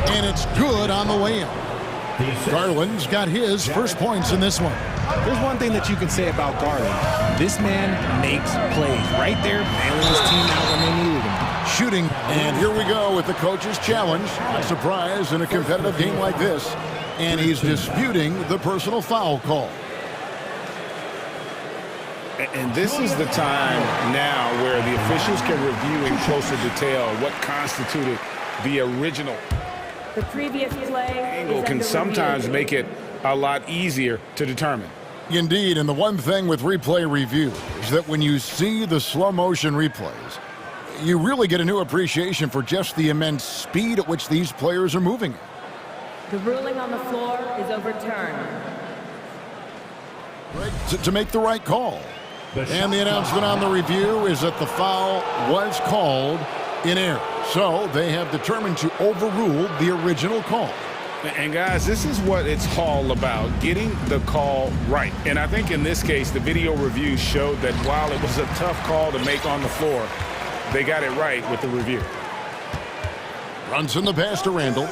[SPEAKER 7] And it's good on the way in. Garland's got his first points in this one.
[SPEAKER 8] There's one thing that you can say about Garland. This man makes plays. Right there, bailing his team out when they needed him.
[SPEAKER 7] Shooting. And here we go with the coach's challenge. A surprise in a competitive game like this. And he's disputing the personal foul call.
[SPEAKER 10] And this is the time now where the officials can review in closer detail what constituted the original.
[SPEAKER 12] The previous play
[SPEAKER 10] Angle can sometimes make it a lot easier to determine.
[SPEAKER 7] Indeed, and the one thing with replay review is that when you see the slow motion replays, you really get a new appreciation for just the immense speed at which these players are moving.
[SPEAKER 12] The ruling on the floor is overturned.
[SPEAKER 7] To make the right call. And the announcement on the review is that the foul was called in error. So they have determined to overrule the original call.
[SPEAKER 10] And guys, this is what it's all about, getting the call right. And I think in this case, the video review showed that while it was a tough call to make on the floor, they got it right with the review.
[SPEAKER 7] Runs in the pass to Randall.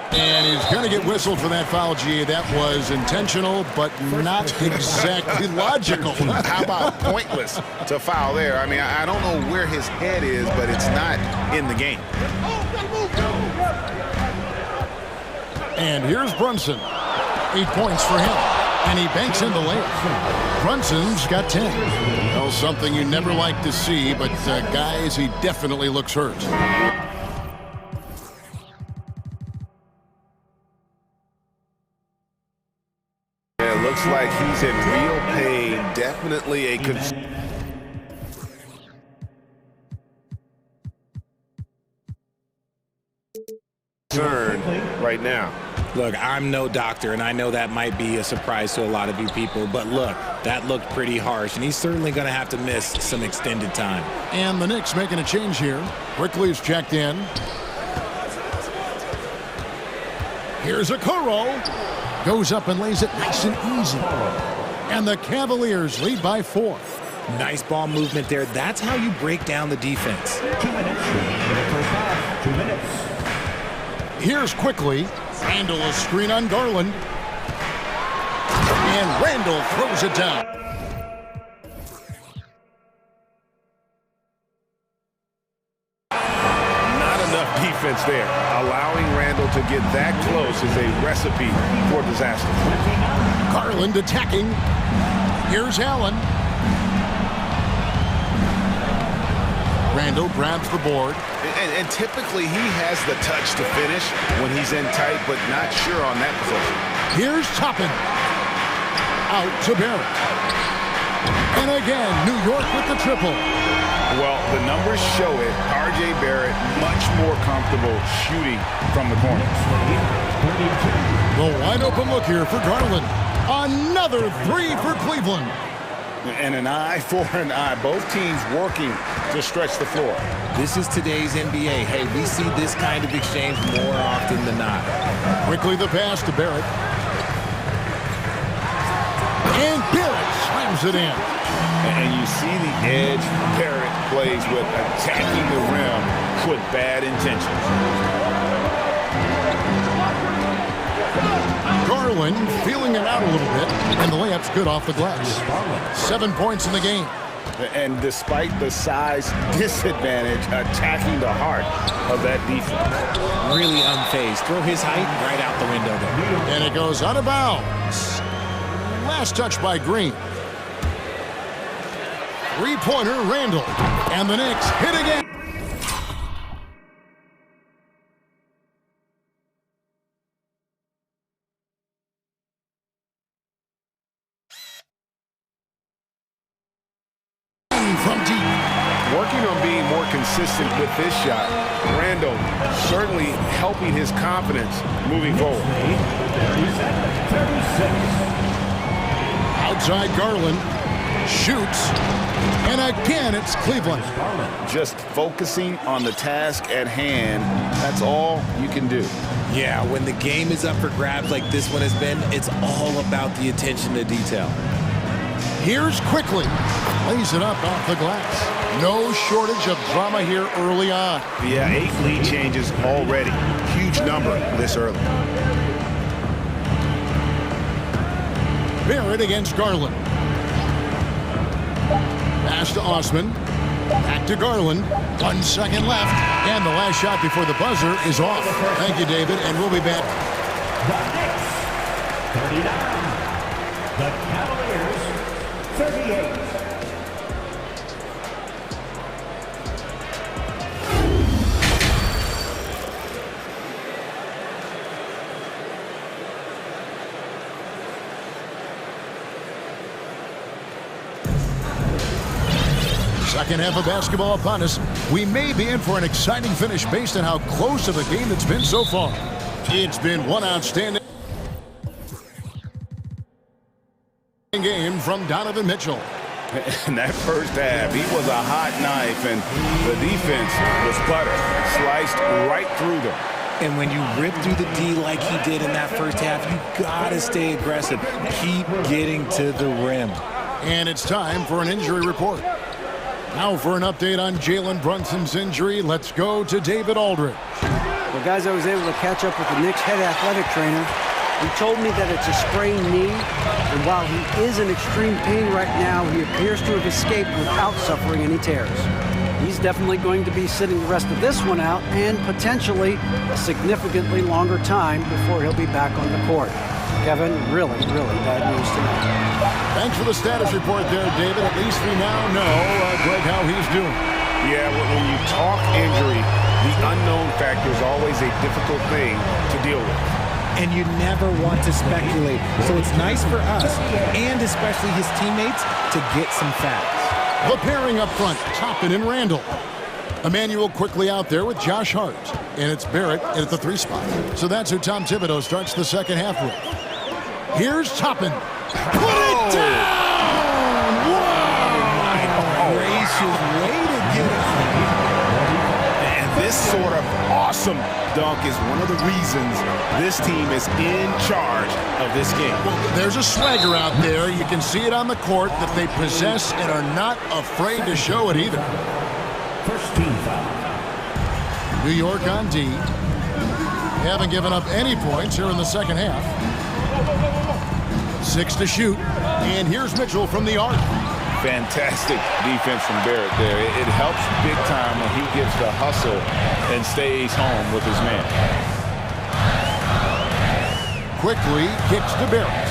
[SPEAKER 7] And he's going to get whistled for that foul, G. That was intentional, but not exactly logical.
[SPEAKER 10] How about pointless to foul there? I mean, I don't know where his head is, but it's not in the game.
[SPEAKER 7] And here's Brunson. 8 points for him. And he banks in the layup. Brunson's got 10. Well, something you never like to see, but guys, he definitely looks hurt.
[SPEAKER 10] It looks like he's in real pain. Definitely a concern right now.
[SPEAKER 8] Look, I'm no doctor, and I know that might be a surprise to a lot of you people, but look, that looked pretty harsh, and he's certainly going to have to miss some extended time.
[SPEAKER 7] And the Knicks making a change here. Quickly's checked in. Here's a Okoro. Goes up and lays it nice and easy. And the Cavaliers lead by 4.
[SPEAKER 8] Nice ball movement there. That's how you break down the defense.
[SPEAKER 4] 2 minutes. First half, 2 minutes.
[SPEAKER 7] Here's Quickly. Randall a screen on Garland. And Randall throws it down.
[SPEAKER 10] Not enough defense there. Allowing Randall to get that close is a recipe for disaster.
[SPEAKER 7] Garland attacking. Here's Allen. Randall grabs the board.
[SPEAKER 10] And typically he has the touch to finish when he's in tight, but not sure on that possession.
[SPEAKER 7] Here's Toppin. Out to Barrett. And again, New York with the triple.
[SPEAKER 10] Well, the numbers show it. R.J. Barrett much more comfortable shooting from the corner.
[SPEAKER 7] The wide open look here for Garland. Another 3 for Cleveland.
[SPEAKER 10] And an eye for an eye. Both teams working to stretch the floor.
[SPEAKER 8] This is today's NBA. Hey, we see this kind of exchange more often than not.
[SPEAKER 7] Quickly the pass to Barrett. And Barrett slams it in.
[SPEAKER 10] And you see the edge Barrett plays with, attacking the rim with bad intentions.
[SPEAKER 7] Garland feeling it out a little bit, and the layup's good off the glass. 7 points in the game.
[SPEAKER 10] And despite the size disadvantage, attacking the heart of that defense.
[SPEAKER 8] Really unfazed. Throw his height right out the window there.
[SPEAKER 7] And it goes out of bounds. Last touch by Green. Three-pointer, Randall. And the Knicks hit again. From deep.
[SPEAKER 10] Working on being more consistent with this shot. Randall certainly helping his confidence moving forward.
[SPEAKER 7] Outside Garland. Shoots. And again, it's Cleveland.
[SPEAKER 10] Just focusing on the task at hand. That's all you can do.
[SPEAKER 8] Yeah, when the game is up for grabs like this one has been, it's all about the attention to detail.
[SPEAKER 7] Here's Quickly. Lays it up off the glass. No shortage of drama here early on.
[SPEAKER 10] Yeah, 8 lead changes already. Huge number this early.
[SPEAKER 7] Barrett against Garland. Pass to Osman. Back to Garland. 1 second left. And the last shot before the buzzer is off. Thank you, David, and we'll be back.
[SPEAKER 4] The Knicks, 39. The Cavaliers, 38.
[SPEAKER 7] Second half of basketball upon us. We may be in for an exciting finish based on how close of a game it's been so far. It's been one outstanding game from Donovan Mitchell.
[SPEAKER 10] In that first half, he was a hot knife, and the defense was butter, sliced right through them.
[SPEAKER 8] And when you rip through the D like he did in that first half, you gotta stay aggressive. Keep getting to the rim.
[SPEAKER 7] And it's time for an injury report. Now for an update on Jalen Brunson's injury, let's go to David Aldridge.
[SPEAKER 9] Well, guys, I was able to catch up with the Knicks head athletic trainer. He told me that it's a sprained knee, and while he is in extreme pain right now, he appears to have escaped without suffering any tears. He's definitely going to be sitting the rest of this one out and potentially a significantly longer time before he'll be back on the court. Kevin, really, really bad news tonight.
[SPEAKER 7] Thanks for the status report there, David. At least we now know, Greg, how he's doing.
[SPEAKER 10] Yeah, when you talk injury, the unknown factor is always a difficult thing to deal with.
[SPEAKER 8] And you never want to speculate. So it's nice for us, and especially his teammates, to get some facts.
[SPEAKER 7] The pairing up front, Toppin and Randall. Emmanuel quickly out there with Josh Hart. And it's Barrett at the 3 spot. So that's who Tom Thibodeau starts the second half with. Here's Toppin. Put it down!
[SPEAKER 8] Wow! Gracious way to get it.
[SPEAKER 10] And this sort of awesome dunk is one of the reasons this team is in charge of this game.
[SPEAKER 7] Well, there's a swagger out there. You can see it on the court that they possess and are not afraid to show it either.
[SPEAKER 4] First team foul.
[SPEAKER 7] New York on D. They haven't given up any points here in the second half. 6 to shoot. And here's Mitchell from the arc.
[SPEAKER 10] Fantastic defense from Barrett there. It helps big time when he gives the hustle and stays home with his man.
[SPEAKER 7] Quickly kicks to Barrett.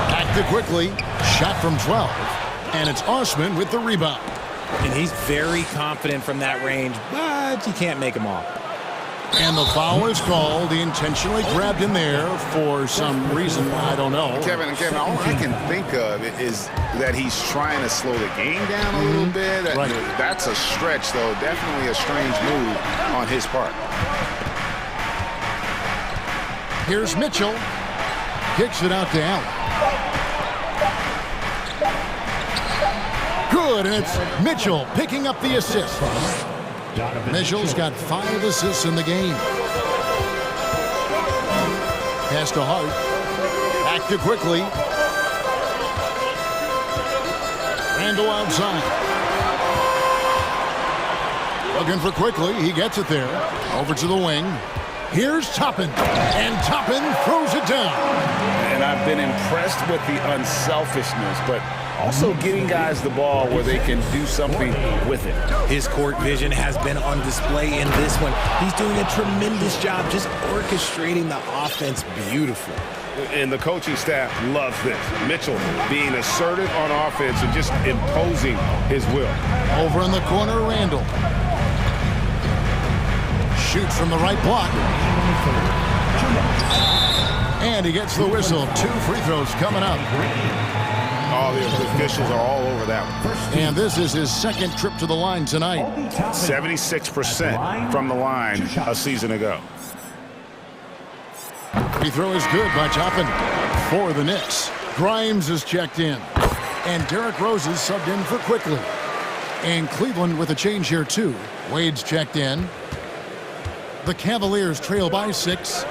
[SPEAKER 7] Back to Quickly. Shot from 12. And it's Osman with the rebound.
[SPEAKER 8] And he's very confident from that range, but you can't make him off.
[SPEAKER 7] And the foul is called. He intentionally grabbed him there for some reason. I don't know.
[SPEAKER 10] Kevin, all I can think of is that he's trying to slow the game down a little bit.
[SPEAKER 7] Right.
[SPEAKER 10] That's a stretch, though. Definitely a strange move on his part.
[SPEAKER 7] Here's Mitchell. Kicks it out to Allen. Good, and it's Mitchell picking up the assist. Mitchell's got 5 assists in the game. Pass to Hart. Back to Quickly. Randall outside. Looking for Quickly. He gets it there. Over to the wing. Here's Toppin, and Toppin throws it down.
[SPEAKER 10] And I've been impressed with the unselfishness, but also getting guys the ball where they can do something with it.
[SPEAKER 8] His court vision has been on display in this one. He's doing a tremendous job just orchestrating the offense beautifully.
[SPEAKER 10] And the coaching staff loves this. Mitchell being assertive on offense and just imposing his will.
[SPEAKER 7] Over in the corner, Randall. Shoots from the right block. And he gets the whistle. 2 free throws coming up.
[SPEAKER 10] Oh, the officials are all over that one.
[SPEAKER 7] And this is his second trip to the line tonight.
[SPEAKER 10] 76% from the line a season ago.
[SPEAKER 7] Free throw is good by Toppin for the Knicks. Grimes is checked in. And Derrick Rose is subbed in for Quickly. And Cleveland with a change here too. Wade's checked in. The Cavaliers trail by 6.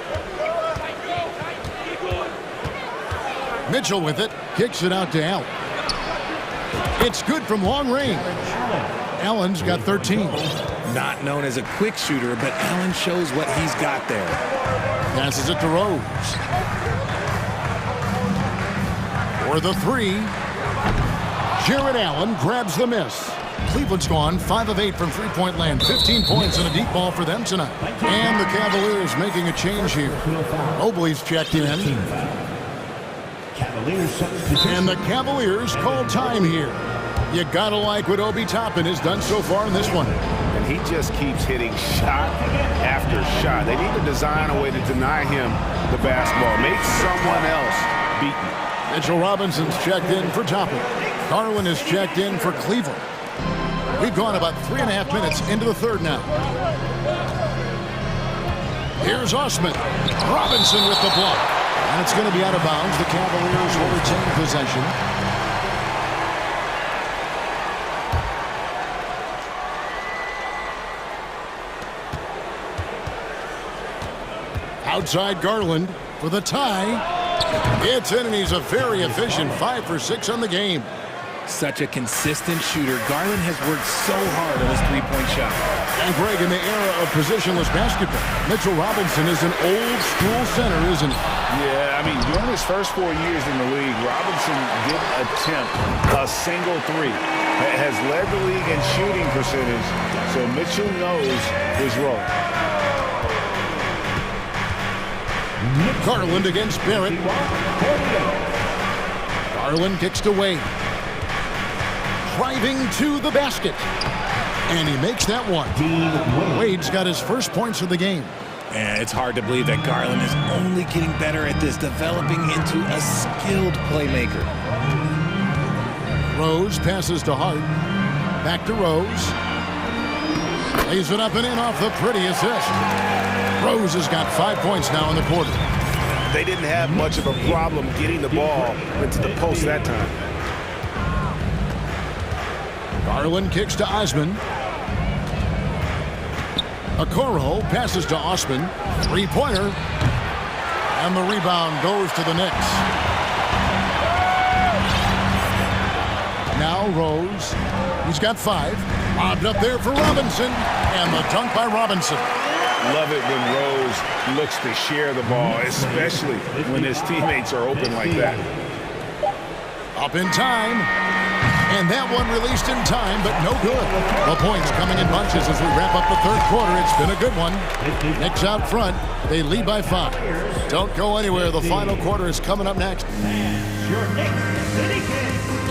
[SPEAKER 7] Mitchell with it. Kicks it out to Allen. It's good from long range. Allen's got 13.
[SPEAKER 8] Not known as a quick shooter, but Allen shows what he's got there.
[SPEAKER 7] Passes it to Rose. For the 3. Jared Allen grabs the miss. Cleveland's gone 5 of 8 from three-point land. 15 points and a deep ball for them tonight. And the Cavaliers making a change here. Mobley's checked in. And the Cavaliers call time here. You gotta like what Obi Toppin has done so far in this one.
[SPEAKER 10] And he just keeps hitting shot after shot. They need to design a way to deny him the basketball. Make someone else beat him.
[SPEAKER 7] Mitchell Robinson's checked in for Toppin. Garland is checked in for Cleveland. We've gone about 3.5 minutes into the third now. Here's Osman. Robinson with the block. And it's going to be out of bounds. The Cavaliers will retain possession. Outside Garland for the tie. It's in, and he's a very efficient 5 for 6 on the game.
[SPEAKER 8] Such a consistent shooter. Garland has worked so hard on his three-point shot.
[SPEAKER 7] And Greg, in the era of positionless basketball, Mitchell Robinson is an old school center, isn't he?
[SPEAKER 10] Yeah, I mean, during his first 4 years in the league, Robinson didn't attempt a single three. Has led the league in shooting percentage, so Mitchell knows his role.
[SPEAKER 7] Garland against Barrett. Garland kicks to Wade. Driving to the basket. And he makes that one. Wade's got his first points of the game.
[SPEAKER 8] And it's hard to believe that Garland is only getting better at this, developing into a skilled playmaker.
[SPEAKER 7] Rose passes to Hart. Back to Rose. Lays it up and in off the pretty assist. Rose has got 5 points now in the quarter.
[SPEAKER 10] They didn't have much of a problem getting the ball into the post that time.
[SPEAKER 7] Garland kicks to Osman. Okoro passes to Osman. Three-pointer. And the rebound goes to the Knicks. Now Rose. He's got 5. Lobbed up there for Robinson. And the dunk by Robinson.
[SPEAKER 10] Love it when Rose looks to share the ball, especially when his teammates are open like that.
[SPEAKER 7] Up in time. And that one released in time, but no good. The points coming in bunches as we wrap up the third quarter. It's been a good one. Knicks out front. They lead by 5. Don't go anywhere. The final quarter is coming up next.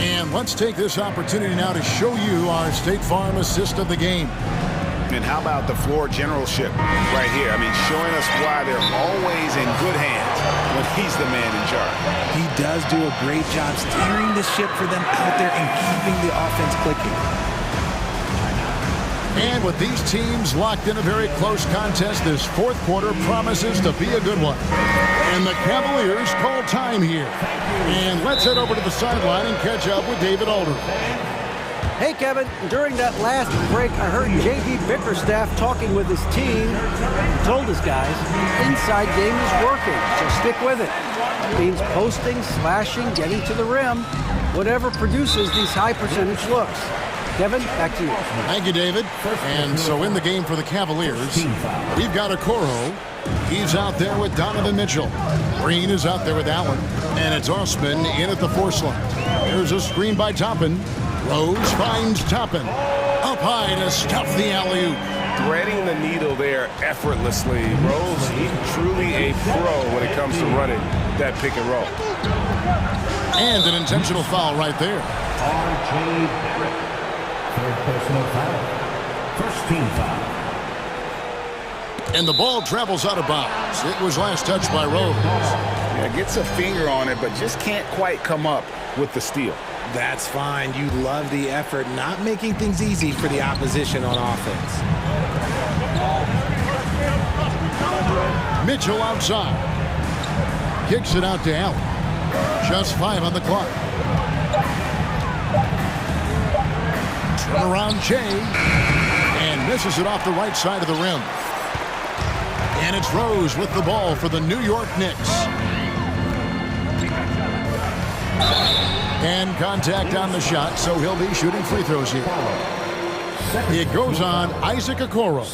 [SPEAKER 7] And let's take this opportunity now to show you our State Farm assist of the game.
[SPEAKER 10] And how about the floor generalship right here? I mean, showing us why they're always in good hands when he's the man in charge.
[SPEAKER 8] He does do a great job steering the ship for them out there and keeping the offense clicking.
[SPEAKER 7] And with these teams locked in a very close contest, this fourth quarter promises to be a good one. And the Cavaliers call time here. And let's head over to the sideline and catch up with David Alder.
[SPEAKER 9] Hey, Kevin, during that last break, I heard J.B. Bickerstaff talking with his team. He told his guys, the inside game is working, so stick with it. It means posting, slashing, getting to the rim, whatever produces these high percentage looks. Devin, back to you.
[SPEAKER 7] Thank you, David. And so in the game for the Cavaliers, we've got Okoro. He's out there with Donovan Mitchell. Green is out there with Allen. And it's Osman in at the 4 slot. There's a screen by Toppin. Rose finds Toppin. Up high to stuff the alley-oop.
[SPEAKER 1] Threading the needle there effortlessly. Rose, he's truly a pro when it comes to running that pick and roll.
[SPEAKER 7] And an intentional foul right there.
[SPEAKER 4] R.J. Barrett. Third personal foul. First team foul.
[SPEAKER 7] And the ball travels out of bounds. It was last touched by Rose.
[SPEAKER 10] Yeah, gets a finger on it, but just can't quite come up with the steal.
[SPEAKER 8] That's fine. You love the effort, not making things easy for the opposition on offense.
[SPEAKER 7] Mitchell outside. Kicks it out to Allen. Just 5 on the clock. Turn around Jay. And misses it off the right side of the rim. And it's Rose with the ball for the New York Knicks. And contact on the shot, so he'll be shooting free throws here. It goes on Isaac Okoro.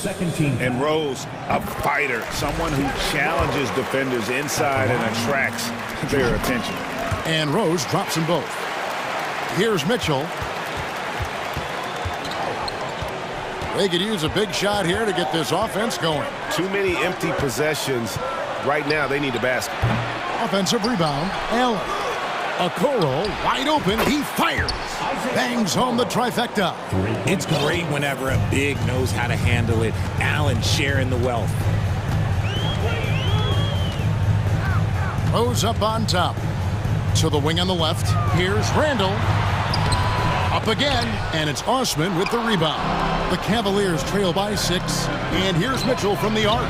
[SPEAKER 10] And Rose, a fighter, someone who challenges defenders inside and attracts their attention.
[SPEAKER 7] And Rose drops them both. Here's Mitchell. They could use a big shot here to get this offense going.
[SPEAKER 1] Too many empty possessions. Right now, they need a basket.
[SPEAKER 7] Offensive rebound, Allen. Okoro wide open, he fires. Bangs home the trifecta.
[SPEAKER 8] It's great whenever a big knows how to handle it. Allen sharing the wealth.
[SPEAKER 7] Rose up on top. To the wing on the left. Here's Randall. Up again, and it's Osman with the rebound. The Cavaliers trail by 6. And here's Mitchell from the arc.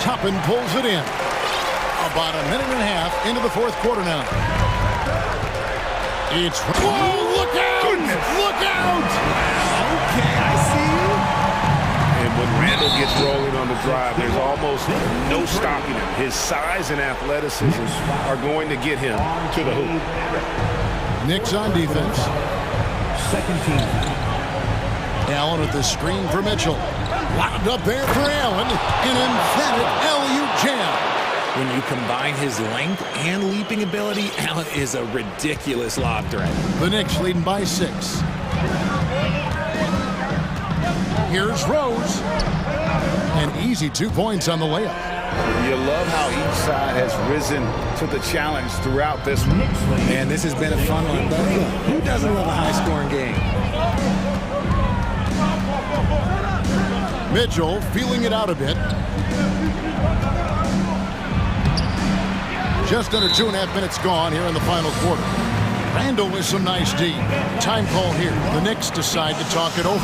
[SPEAKER 7] Toppin pulls it in. About a minute and a half into the 4th quarter now. It's... Whoa, look out! Goodness. Look out!
[SPEAKER 8] Okay, I see you.
[SPEAKER 1] And when Randall gets rolling on the drive, there's almost no stopping him. His size and athleticism are going to get him to the hoop.
[SPEAKER 7] Knicks on defense.
[SPEAKER 4] Second team.
[SPEAKER 7] Allen with the screen for Mitchell. Lobbed up there for Allen. An emphatic alley-oop jam.
[SPEAKER 8] When you combine his length and leaping ability, Allen is a ridiculous lob threat.
[SPEAKER 7] The Knicks leading by 6. Here's Rose. An easy 2 points on the layup.
[SPEAKER 10] You love how each side has risen to the challenge throughout this one.
[SPEAKER 8] Man, this has been a fun one, but who doesn't love a high-scoring game?
[SPEAKER 7] Mitchell feeling it out a bit. Just under 2.5 minutes gone here in the final quarter. Randall with some nice D. Time call here. The Knicks decide to talk it over.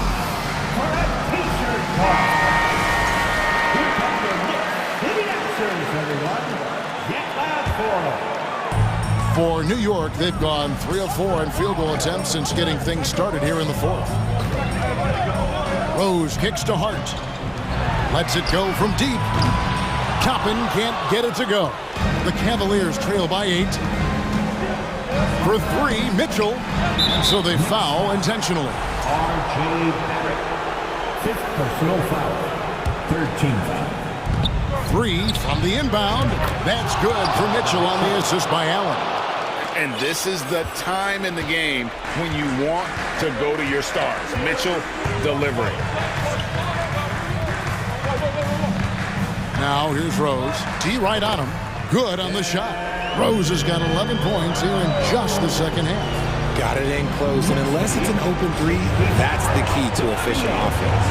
[SPEAKER 7] For New York, they've gone 3 of 4 in field goal attempts since getting things started here in the 4th. Rose kicks to Hart. Lets it go from deep. Toppin can't get it to go. The Cavaliers trail by 8. For 3, Mitchell. So they foul intentionally.
[SPEAKER 4] R.J. Barrett. 5th personal foul. 13th foul.
[SPEAKER 7] 3 from the inbound. That's good for Mitchell on the assist by Allen.
[SPEAKER 10] And this is the time in the game when you want to go to your stars. Mitchell delivering.
[SPEAKER 7] Now here's Rose. T right on him. Good on the shot. Rose has got 11 points here in just the second half.
[SPEAKER 8] Got it in close, and unless it's an open 3, that's the key to efficient offense.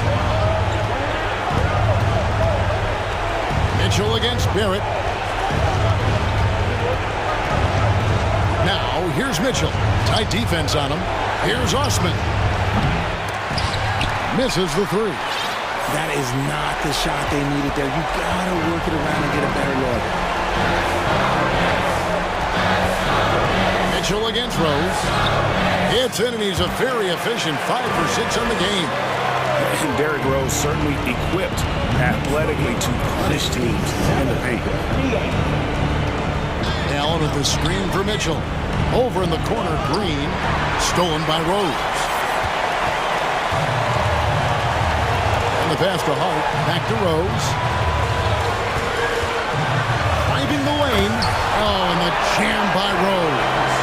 [SPEAKER 7] Mitchell against Barrett. Now here's Mitchell. Tight defense on him. Here's Osman. Misses the 3.
[SPEAKER 8] That is not the shot they needed there. You gotta work it around and get a better look.
[SPEAKER 7] Mitchell against Rose. It's in, and he's a very efficient 5 for 6 on the game.
[SPEAKER 10] And Derrick Rose certainly equipped athletically to punish teams in the paint.
[SPEAKER 7] Allen with the screen for Mitchell. Over in the corner, Green. Stolen by Rose. And the pass to Hart. Back to Rose. Driving the lane. Oh, and the jam by Rose.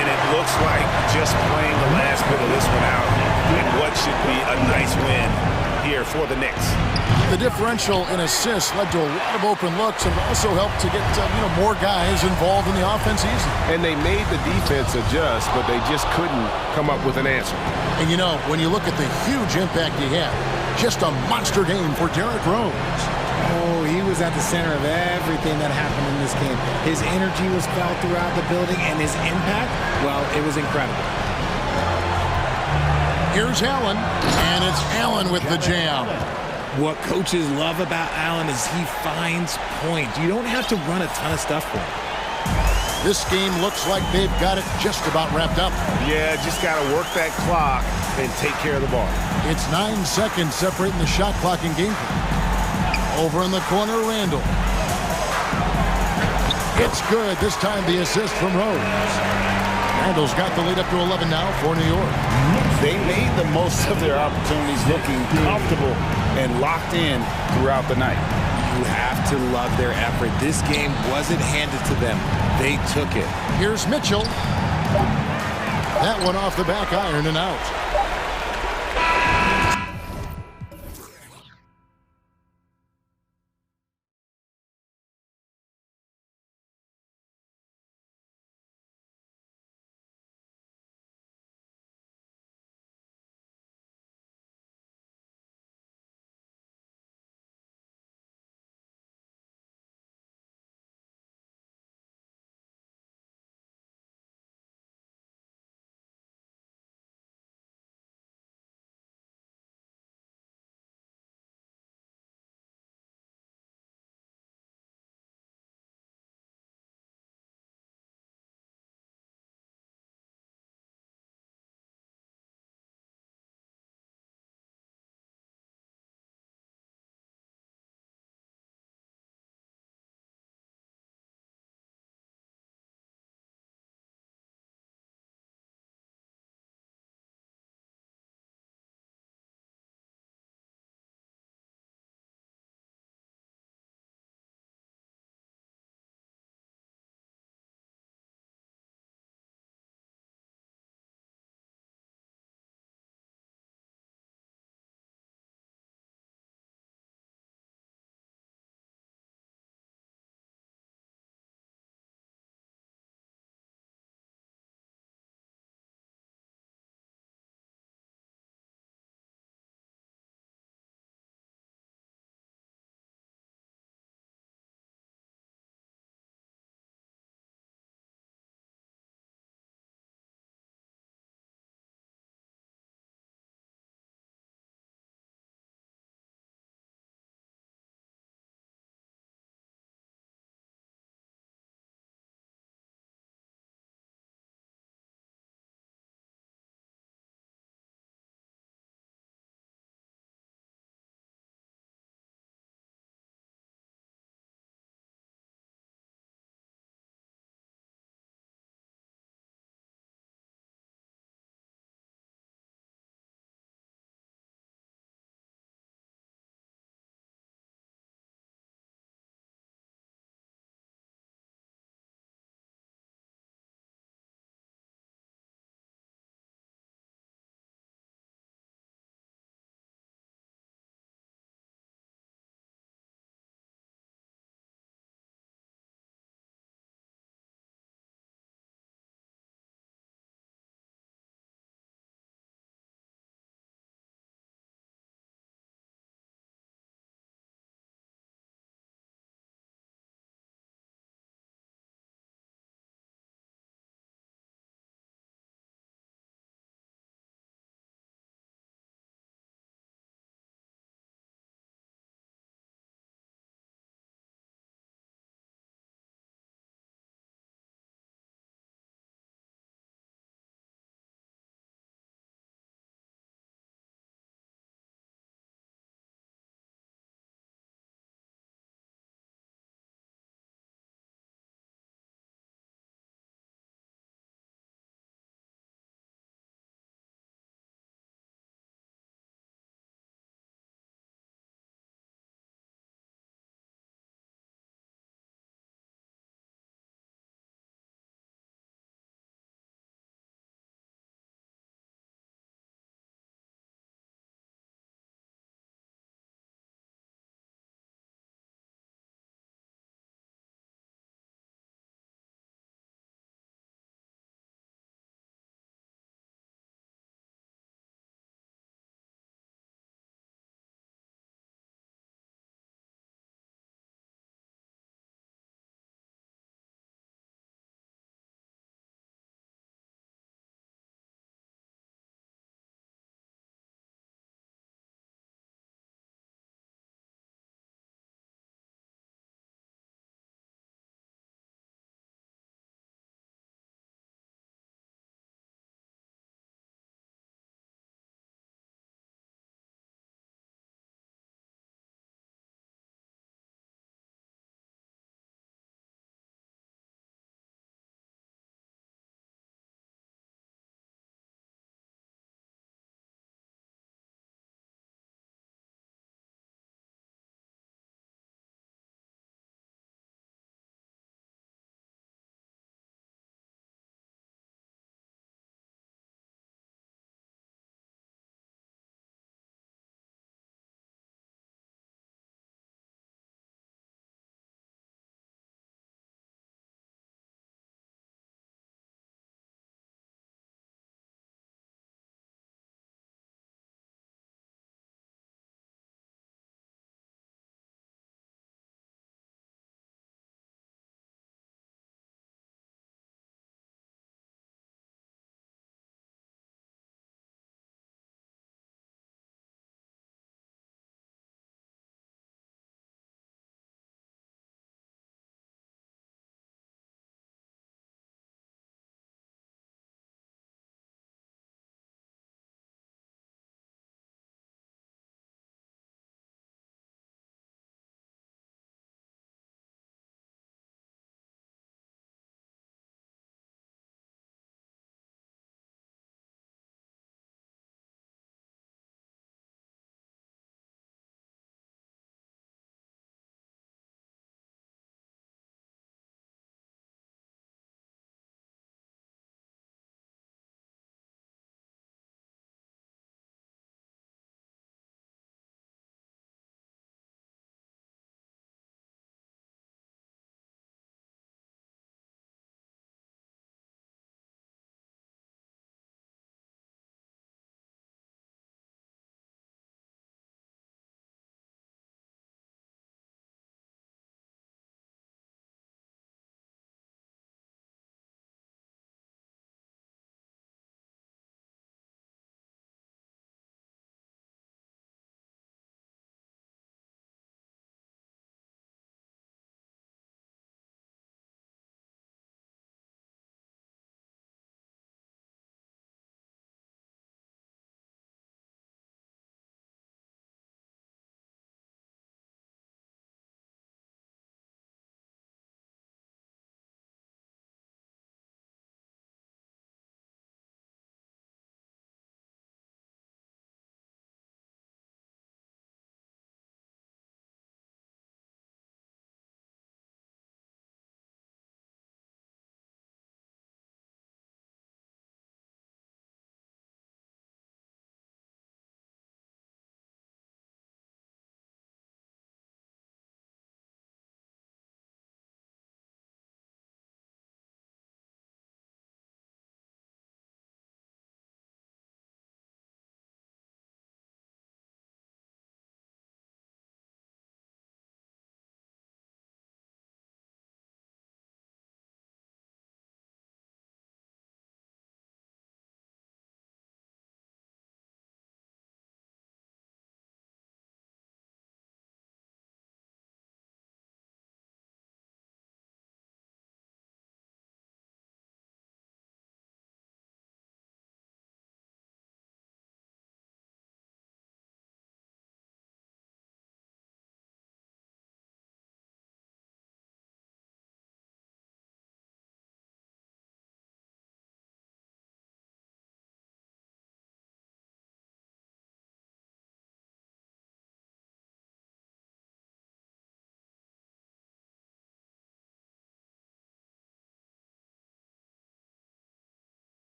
[SPEAKER 10] And it looks like just playing the last bit of this one out in what should be a nice win here for the Knicks.
[SPEAKER 7] The differential in assists led to a lot of open looks and also helped to get more guys involved in the offense easily.
[SPEAKER 1] And they made the defense adjust, but they just couldn't come up with an answer.
[SPEAKER 7] And when you look at the huge impact he had, just a monster game for Derrick Rose.
[SPEAKER 8] Oh, he was at the center of everything that happened in this game. His energy was felt throughout the building, and his impact, well, it was incredible.
[SPEAKER 7] Here's Allen, and it's Allen with the jam.
[SPEAKER 8] What coaches love about Allen is he finds points. You don't have to run a ton of stuff for him.
[SPEAKER 7] This game looks like they've got it just about wrapped up.
[SPEAKER 10] Yeah, just got to work that clock and take care of the ball.
[SPEAKER 7] It's 9 seconds separating the shot clock and game clock. Over in the corner, Randall. It's good. This time the assist from Rose. Randall's got the lead up to 11 now for New York.
[SPEAKER 10] They made the most of their opportunities, looking comfortable and locked in throughout the night.
[SPEAKER 8] You have to love their effort. This game wasn't handed to them. They took it.
[SPEAKER 7] Here's Mitchell. That one off the back iron and out.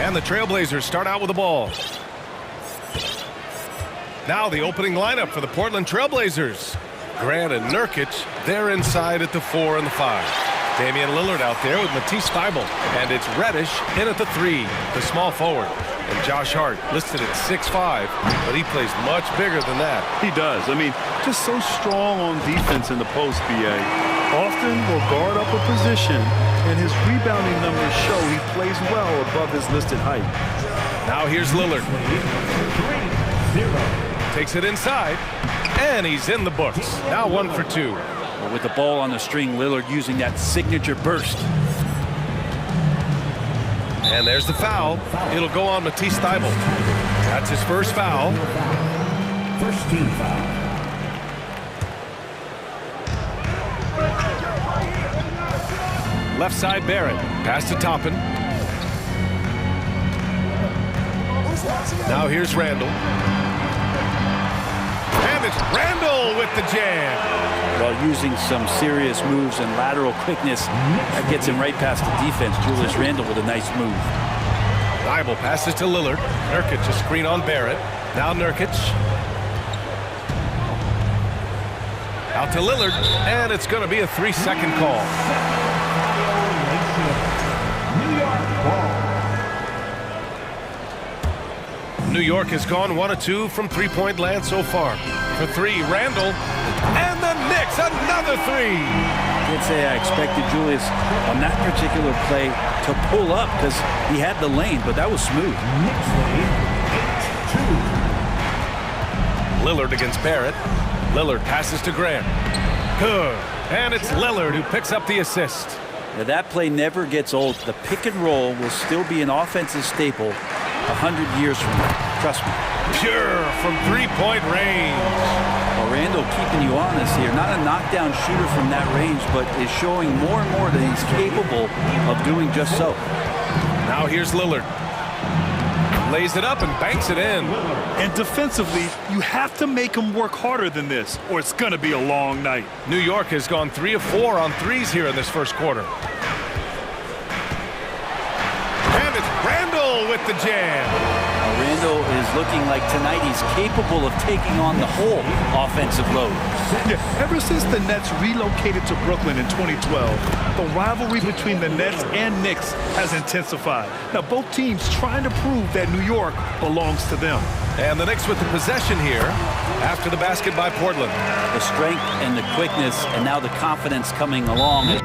[SPEAKER 1] And the Trailblazers start out with the ball. Now the opening lineup for the Portland Trailblazers. Grant and Nurkic, they're inside at the 4 and the 5. Damian Lillard out there with Matisse Thybulle. And it's Reddish in at the 3, the small forward. And Josh Hart listed at 6'5", but he plays much bigger than that.
[SPEAKER 3] He does. I mean, just so strong on defense in the post, BA. Often will guard up a position, and his rebounding numbers show he plays well above his listed height.
[SPEAKER 1] Now here's Lillard. Takes it inside, and he's in the books. Now 1 for 2.
[SPEAKER 11] Well, with the ball on the string, Lillard using that signature burst.
[SPEAKER 1] And there's the foul. It'll go on Matisse Thybulle. That's his first foul.
[SPEAKER 4] First team foul.
[SPEAKER 1] Left side Barrett. Pass to Toppin. Now here's Randall. And it's Randall with the jam.
[SPEAKER 11] While using some serious moves and lateral quickness, that gets him right past the defense. Julius Randle with a nice move.
[SPEAKER 1] Thybulle passes to Lillard. Nurkic a screen on Barrett. Now Nurkic. Out to Lillard, and it's going to be a 3-second call. New York has gone 1 of 2 from three-point land so far. For 3, Randall, and the Knicks another 3.
[SPEAKER 11] I did say I expected Julius on that particular play to pull up because he had the lane, but that was smooth.
[SPEAKER 1] Lillard against Barrett. Lillard passes to Grant. Good. And it's Lillard who picks up the assist.
[SPEAKER 11] Now that play never gets old. The pick and roll will still be an offensive staple 100 years from now. Trust me.
[SPEAKER 1] Pure from three-point range.
[SPEAKER 11] Well, Randall keeping you honest here. Not a knockdown shooter from that range, but is showing more and more that he's capable of doing just so.
[SPEAKER 1] Now here's Lillard. Lays it up and banks it in.
[SPEAKER 3] And defensively, you have to make him work harder than this, or it's going to be a long night.
[SPEAKER 1] New York has gone 3 of 4 on threes here in this first quarter. And it's Randall with the jam.
[SPEAKER 11] Randall is looking like tonight he's capable of taking on the whole offensive load.
[SPEAKER 3] Yeah, ever since the Nets relocated to Brooklyn in 2012, the rivalry between the Nets and Knicks has intensified. Now, both teams trying to prove that New York belongs to them.
[SPEAKER 1] And the Knicks with the possession here after the basket by Portland.
[SPEAKER 11] The strength and the quickness, and now the confidence coming along.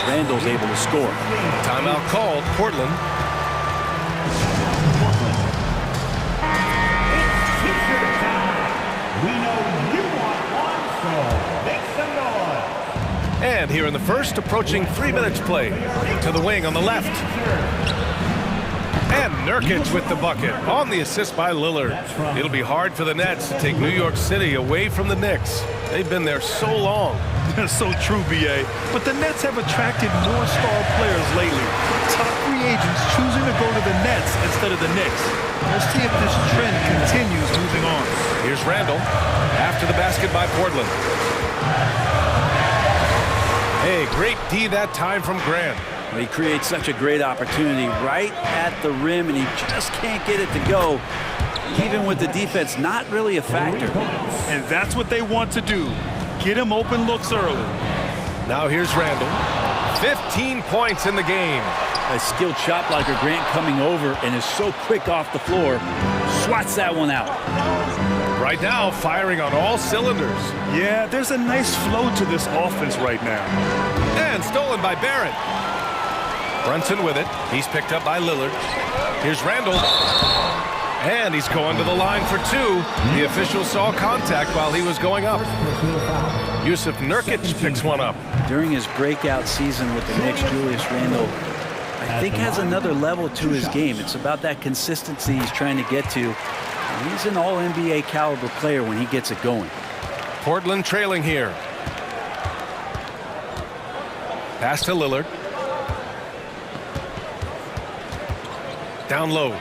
[SPEAKER 11] Randall's able to score.
[SPEAKER 1] Timeout called, Portland.
[SPEAKER 4] We know you want one, so make some noise.
[SPEAKER 1] And here in the first, approaching 3 minutes play. To the wing on the left. And Nurkic with the bucket on the assist by Lillard. It'll be hard for the Nets to take New York City away from the Knicks. They've been there so long.
[SPEAKER 3] That's so true, BA. But the Nets have attracted more star players lately. Top free agents choosing to go to the Nets instead of the Knicks. We'll see if this trend continues moving on.
[SPEAKER 1] Here's Randall after the basket by Portland. Hey, great D that time from Grant.
[SPEAKER 11] He creates such a great opportunity right at the rim, and he just can't get it to go. Even with the defense not really a factor.
[SPEAKER 3] And that's what they want to do. Get him open looks early.
[SPEAKER 1] Now here's Randall. 15 points in the game.
[SPEAKER 11] A skilled shot blocker, Grant coming over and is so quick off the floor. Swats that one out.
[SPEAKER 1] Right now, firing on all cylinders.
[SPEAKER 3] Yeah, there's a nice flow to this offense right now.
[SPEAKER 1] And stolen by Barrett. Brunson with it. He's picked up by Lillard. Here's Randall. And he's going to the line for 2. The official saw contact while he was going up. Yusuf Nurkic picks one up.
[SPEAKER 11] During his breakout season with the Knicks, Julius Randle, I think, has another level to his game. It's about that consistency he's trying to get to. And he's an all-NBA caliber player when he gets it going.
[SPEAKER 1] Portland trailing here. Pass to Lillard. Down low.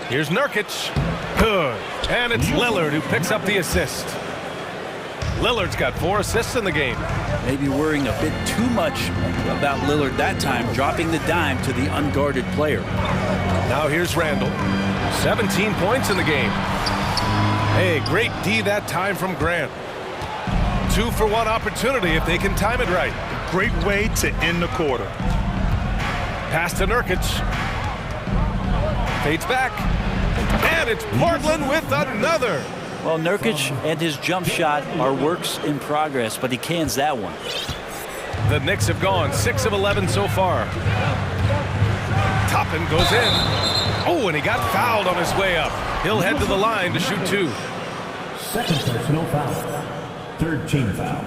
[SPEAKER 1] Here's Nurkic. Good. And it's Lillard who picks up the assist. Lillard's got 4 assists in the game.
[SPEAKER 11] Maybe worrying a bit too much about Lillard that time, dropping the dime to the unguarded player.
[SPEAKER 1] Now here's Randall. 17 points in the game. Hey, great D that time from Grant. 2-for-1 opportunity if they can time it right.
[SPEAKER 3] Great way to end the quarter.
[SPEAKER 1] Pass to Nurkic. Fades back. And it's Portland with another.
[SPEAKER 11] Well, Nurkic and his jump shot are works in progress, but he cans that one.
[SPEAKER 1] The Knicks have gone 6 of 11 so far. Toppin goes in. Oh, and he got fouled on his way up. He'll head to the line to shoot 2.
[SPEAKER 4] Second personal foul. Third team foul.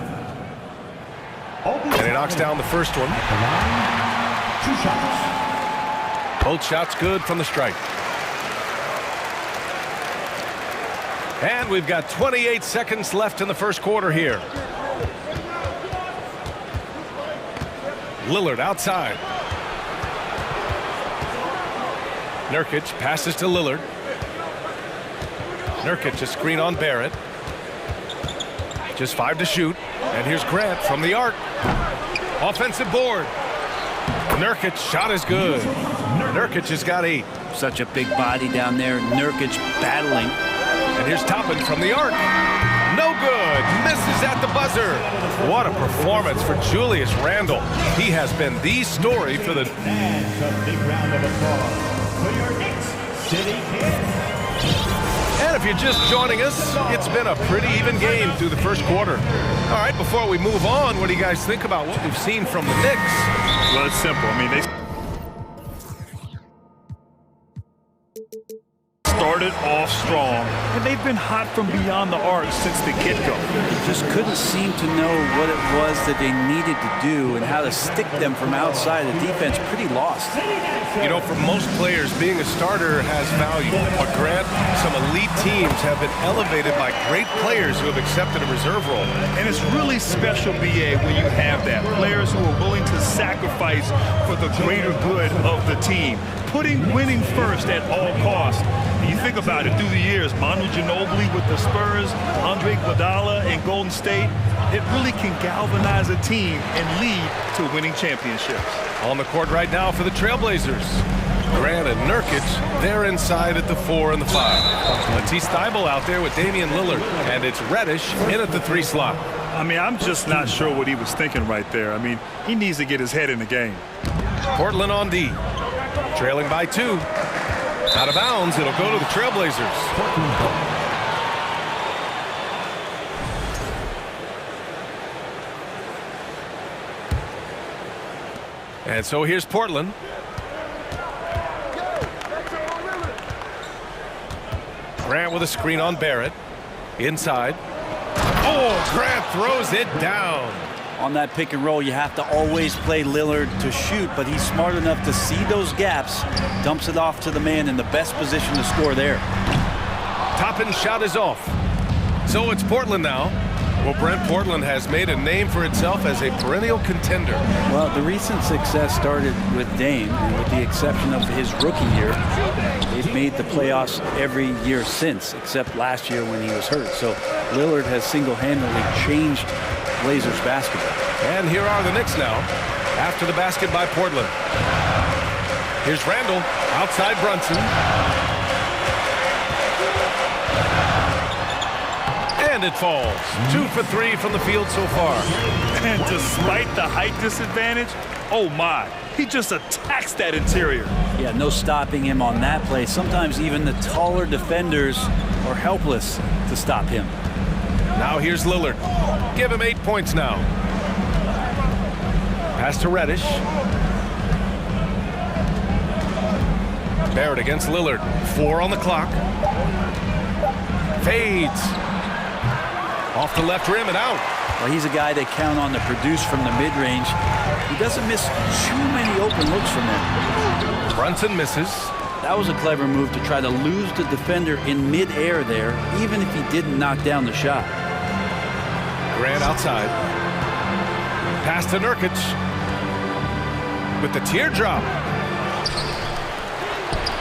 [SPEAKER 1] And he knocks down the first one.
[SPEAKER 4] 2 shots.
[SPEAKER 1] Both shots good from the stripe. And we've got 28 seconds left in the first quarter here. Lillard outside. Nurkic passes to Lillard. Nurkic a screen on Barrett. Just 5 to shoot. And here's Grant from the arc. Offensive board. Nurkic shot is good. Nurkic has got 8.
[SPEAKER 11] Such a big body down there. Nurkic battling.
[SPEAKER 1] And here's Toppin from the arc. No good. Misses at the buzzer. What a performance for Julius Randle. He has been the story for the...
[SPEAKER 4] And a big round of applause for your Knicks City Kid.
[SPEAKER 1] And if you're just joining us, it's been a pretty even game through the first quarter. All right, before we move on, what do you guys think about what we've seen from the Knicks?
[SPEAKER 3] Well, it's simple. I mean, they started off strong, and they've been hot from beyond the arc since the get-go.
[SPEAKER 11] Just couldn't seem to know what it was that they needed to do and how to stick them from outside. The defense pretty lost.
[SPEAKER 1] You know, for most players, being a starter has value. But Grant, some elite teams have been elevated by great players who have accepted a reserve role.
[SPEAKER 3] And it's really special, BA, when you have that. Players who are willing to sacrifice for the greater good of the team. Putting winning first at all costs. You think about it through the years, Manu Ginobili with the Spurs, Andre Iguodala in Golden State, it really can galvanize a team and lead to winning championships.
[SPEAKER 1] On the court right now for the Trailblazers. Grant and Nurkic, they're inside at the 4 and the 5. Matisse Thybulle out there with Damian Lillard, and it's Reddish in at the 3 slot.
[SPEAKER 3] I mean, I'm just not sure what he was thinking right there. I mean, he needs to get his head in the game.
[SPEAKER 1] Portland on D. Trailing by 2. Out of bounds, it'll go to the Trailblazers. And so here's Portland. Grant with a screen on Barrett. Inside. Oh, Grant throws it down.
[SPEAKER 11] On that pick and roll, you have to always play Lillard to shoot, but he's smart enough to see those gaps, dumps it off to the man in the best position to score there.
[SPEAKER 1] Toppin's shot is off. So it's Portland now. Well, Brent, Portland has made a name for itself as a perennial contender.
[SPEAKER 11] Well, the recent success started with Dame, and with the exception of his rookie year, they've made the playoffs every year since, except last year when he was hurt. So Lillard has single-handedly changed Blazers basketball.
[SPEAKER 1] And here are the Knicks now, after the basket by Portland. Here's Randall, outside Brunson. And it falls. 2 for 3 from the field so far.
[SPEAKER 3] And despite the height disadvantage, oh my, he just attacks that interior.
[SPEAKER 11] Yeah, no stopping him on that play. Sometimes even the taller defenders are helpless to stop him.
[SPEAKER 1] Now here's Lillard. Give him 8 points now. Pass to Reddish. Barrett against Lillard. 4 on the clock. Fades. Off the left rim and out.
[SPEAKER 11] Well, he's a guy they count on to produce from the mid-range. He doesn't miss too many open looks from him.
[SPEAKER 1] Brunson misses.
[SPEAKER 11] That was a clever move to try to lose the defender in mid-air there, even if he didn't knock down the shot.
[SPEAKER 1] Grant outside. Pass to Nurkic. With the teardrop.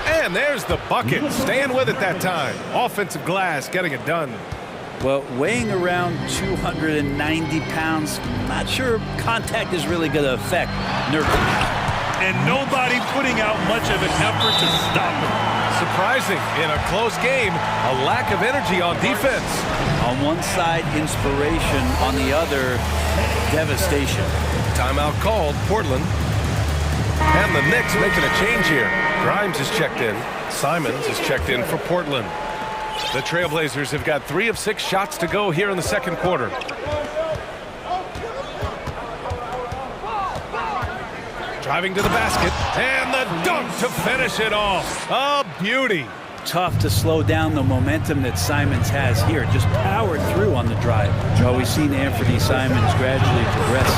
[SPEAKER 1] And there's the bucket. Staying with it that time. Offensive glass, getting it done.
[SPEAKER 11] Well, weighing around 290 pounds, not sure contact is really going to affect Nurkic.
[SPEAKER 3] And nobody putting out much of an effort to stop him.
[SPEAKER 1] Surprising, in a close game, a lack of energy on defense.
[SPEAKER 11] On one side, inspiration. On the other, devastation.
[SPEAKER 1] Timeout called, Portland. And the Knicks making a change here. Grimes is checked in. Simons is checked in for Portland. The Trailblazers have got 3 of 6 shots to go here in the second quarter. Driving to the basket, and the dunk to finish it off. A beauty.
[SPEAKER 11] Tough to slow down the momentum that Simons has here. Just powered through on the drive. Well, we've seen Anthony Simons gradually progress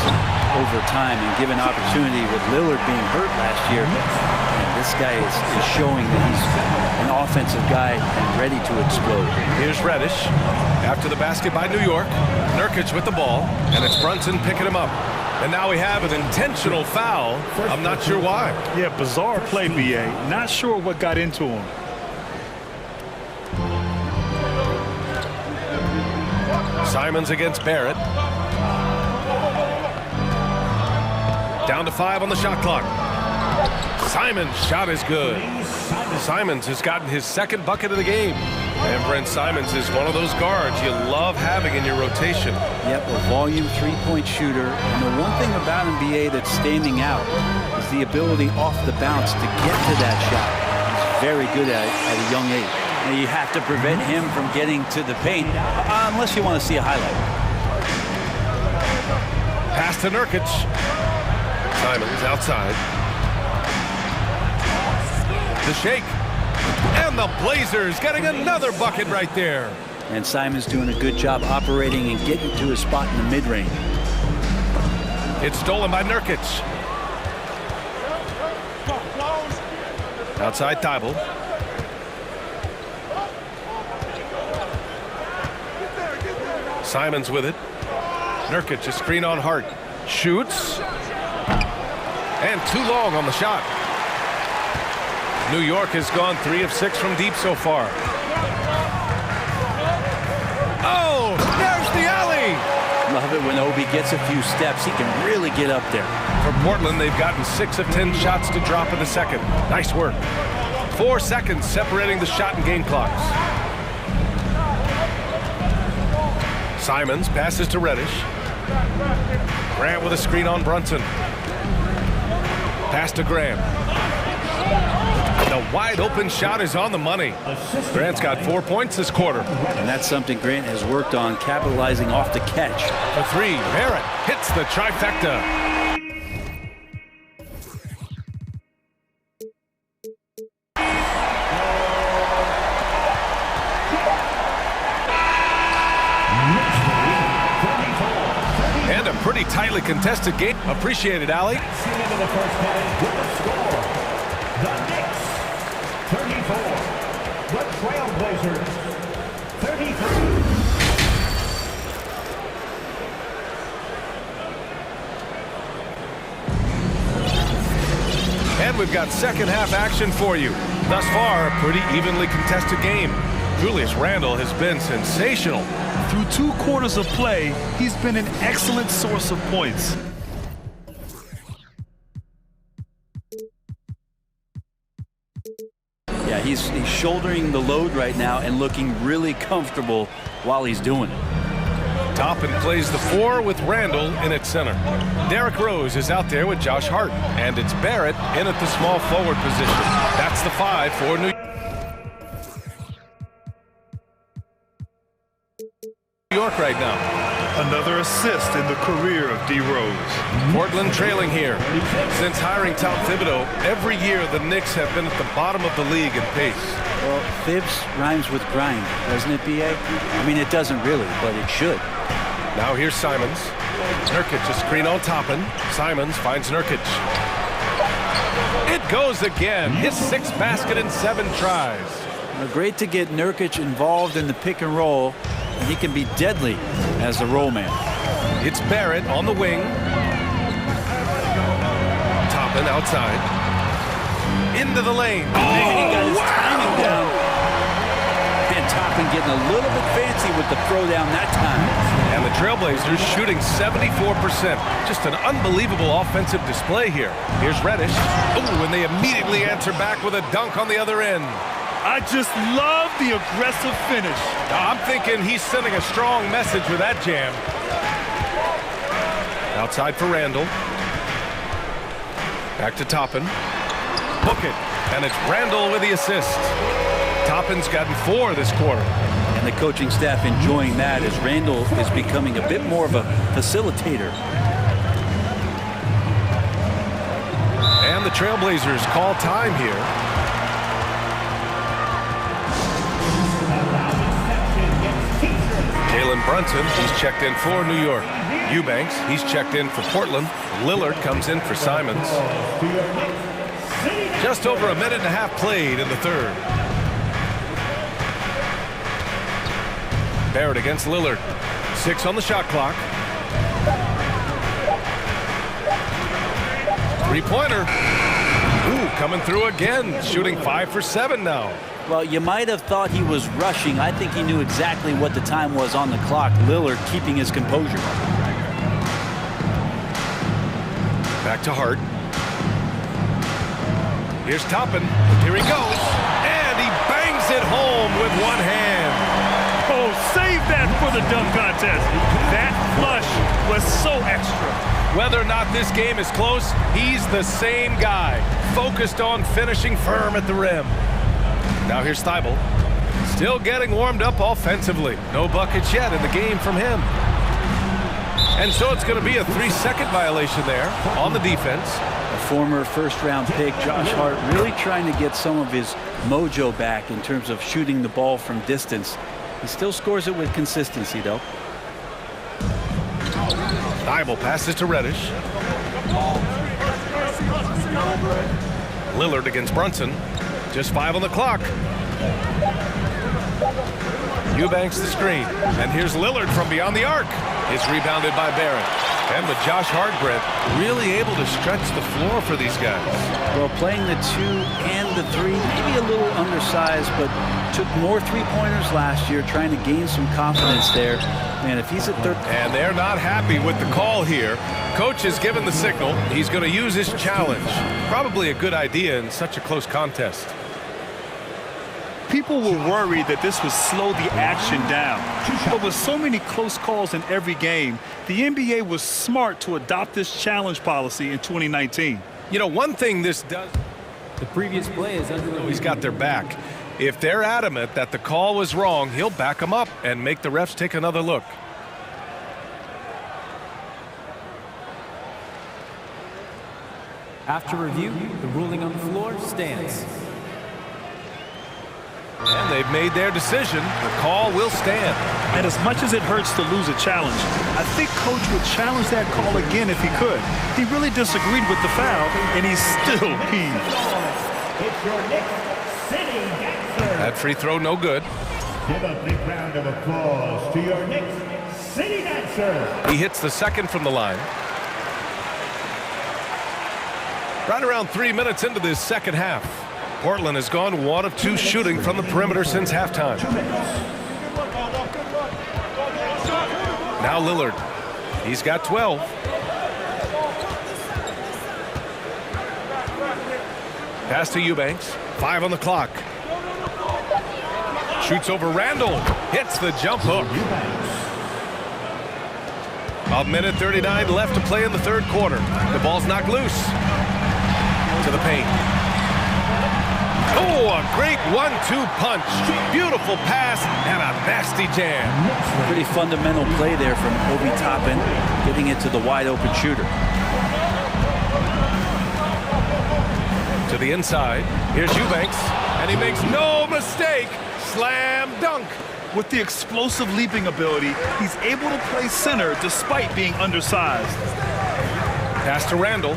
[SPEAKER 11] over time and given opportunity with Lillard being hurt last year. And this guy is showing that he's an offensive guy and ready to explode.
[SPEAKER 1] Here's Reddish. After the basket by New York. Nurkic with the ball, and it's Brunson picking him up. And now we have an intentional foul. I'm not sure why.
[SPEAKER 3] Yeah, bizarre play, BA. Not sure what got into him.
[SPEAKER 1] Simons against Barrett. Down to 5 on the shot clock. Simons' shot is good. Simons has gotten his second bucket of the game. And Brent Simons is one of those guards you love having in your rotation.
[SPEAKER 11] Yep, a volume three-point shooter. And the one thing about NBA that's standing out is the ability off the bounce to get to that shot. He's very good at it at a young age. Now you have to prevent him from getting to the paint, unless you want to see a highlight.
[SPEAKER 1] Pass to Nurkic. Simons outside. The shake. And the Blazers getting another bucket right there.
[SPEAKER 11] And Simons doing a good job operating and getting to his spot in the mid-range.
[SPEAKER 1] It's stolen by Nurkic. Outside Thibault. Simons with it. Nurkic, a screen on Hart. Shoots. And too long on the shot. New York has gone 3 of 6 from deep so far. Oh, there's the alley.
[SPEAKER 11] Love it when Obi gets a few steps. He can really get up there.
[SPEAKER 1] For Portland, they've gotten 6 of 10 shots to drop in the second. Nice work. 4 seconds separating the shot and game clocks. Simons passes to Reddish. Grant with a screen on Brunson. Pass to Graham. The wide open shot is on the money. Grant's got 4 points this quarter.
[SPEAKER 11] And that's something Grant has worked on, capitalizing off the catch.
[SPEAKER 1] For 3, Barrett hits the trifecta. And a pretty tightly contested game. Appreciate it, Allie.
[SPEAKER 4] The Trailblazers, 33.
[SPEAKER 1] And we've got second half action for you. Thus far, a pretty evenly contested game. Julius Randle has been sensational.
[SPEAKER 3] Through 2 quarters of play, he's been an excellent source of points.
[SPEAKER 11] Yeah, he's shouldering the load right now and looking really comfortable while he's doing it.
[SPEAKER 1] Toppin plays the 4 with Randle in at center. Derrick Rose is out there with Josh Hart. And it's Barrett in at the small forward position. That's the 5 for New York right now.
[SPEAKER 3] Another assist in the career of D. Rose.
[SPEAKER 1] Portland trailing here. Since hiring Tom Thibodeau, every year the Knicks have been at the bottom of the league in pace.
[SPEAKER 11] Well, Thibs rhymes with grind, doesn't it, B.A.? I mean, it doesn't really, but it should.
[SPEAKER 1] Now here's Simons. Nurkic, a screen on Toppin. Simons finds Nurkic. It goes again. His 6th basket in 7 tries.
[SPEAKER 11] Well, great to get Nurkic involved in the pick and roll. And he can be deadly as a roll man.
[SPEAKER 1] It's Barrett on the wing. Toppin outside. Into the lane.
[SPEAKER 11] He got his timing down. And Toppin getting a little bit fancy with the throwdown that time.
[SPEAKER 1] And the Trailblazers shooting 74%. Just an unbelievable offensive display here. Here's Reddish. Ooh, and they immediately answer back with a dunk on the other end.
[SPEAKER 3] I just love the aggressive finish.
[SPEAKER 1] I'm thinking he's sending a strong message with that jam. Outside for Randall. Back to Toppin. Book it. And it's Randall with the assist. Toppin's gotten 4 this quarter.
[SPEAKER 11] And the coaching staff enjoying that as Randall is becoming a bit more of a facilitator.
[SPEAKER 1] And the Trailblazers call time here. Jalen Brunson, he's checked in for New York. Eubanks, he's checked in for Portland. Lillard comes in for Simons. Just over a minute and a half played in the third. Barrett against Lillard. 6 on the shot clock. Three-pointer. Ooh, coming through again. Shooting 5 for 7 now.
[SPEAKER 11] Well, you might have thought he was rushing. I think he knew exactly what the time was on the clock. Lillard keeping his composure.
[SPEAKER 1] Back to Hart. Here's Toppin. Here he goes. And he bangs it home with one hand.
[SPEAKER 3] Oh, save that for the dunk contest. That flush was so extra.
[SPEAKER 1] Whether or not this game is close, he's the same guy. Focused on finishing firm at the rim. Now here's Thibault. Still getting warmed up offensively. No buckets yet in the game from him. And so it's going to be a 3-second violation there on the defense.
[SPEAKER 11] A former first-round pick, Josh Hart, really trying to get some of his mojo back in terms of shooting the ball from distance. He still scores it with consistency, though.
[SPEAKER 1] Thibault passes to Reddish. Lillard against Brunson. Just 5 on the clock. Eubanks the screen. And here's Lillard from beyond the arc. It's rebounded by Barrett. And with Josh Hart, Brett, really able to stretch the floor for these guys.
[SPEAKER 11] Well, playing the 2 and the 3, maybe a little undersized, but took more three-pointers last year, trying to gain some confidence there. Man, if he's at 13.
[SPEAKER 1] And they're not happy with the call here. Coach has given the signal. He's going to use his challenge. Probably a good idea in such a close contest.
[SPEAKER 3] People were worried that this would slow the action down. But with so many close calls in every game, the NBA was smart to adopt this challenge policy in 2019.
[SPEAKER 1] You know, one thing this does...
[SPEAKER 5] The previous play is under review.
[SPEAKER 1] He's got their back. If they're adamant that the call was wrong, he'll back them up and make the refs take another look.
[SPEAKER 5] After review, the ruling on the floor stands.
[SPEAKER 1] And they've made their decision. The call will stand.
[SPEAKER 3] And as much as it hurts to lose a challenge, I think Coach would challenge that call again if he could. He really disagreed with the foul, and he's still peeved.
[SPEAKER 1] That free throw, no good.
[SPEAKER 4] Give a big round of applause to your Knicks City Dancer.
[SPEAKER 1] He hits the second from the line. Right around 3 minutes into this second half. Portland has gone 1 of 2 shooting from the perimeter since halftime. Now Lillard. He's got 12. Pass to Eubanks. 5 on the clock. Shoots over Randall. Hits the jump hook. A minute 39 left to play in the third quarter. The ball's knocked loose. To the paint. Oh, a great 1-2 punch. Beautiful pass and a nasty jam.
[SPEAKER 11] Pretty fundamental play there from Obi Toppin, getting it to the wide open shooter.
[SPEAKER 1] To the inside. Here's Eubanks. And he makes no mistake. Slam dunk.
[SPEAKER 3] With the explosive leaping ability, he's able to play center despite being undersized.
[SPEAKER 1] Pass to Randall.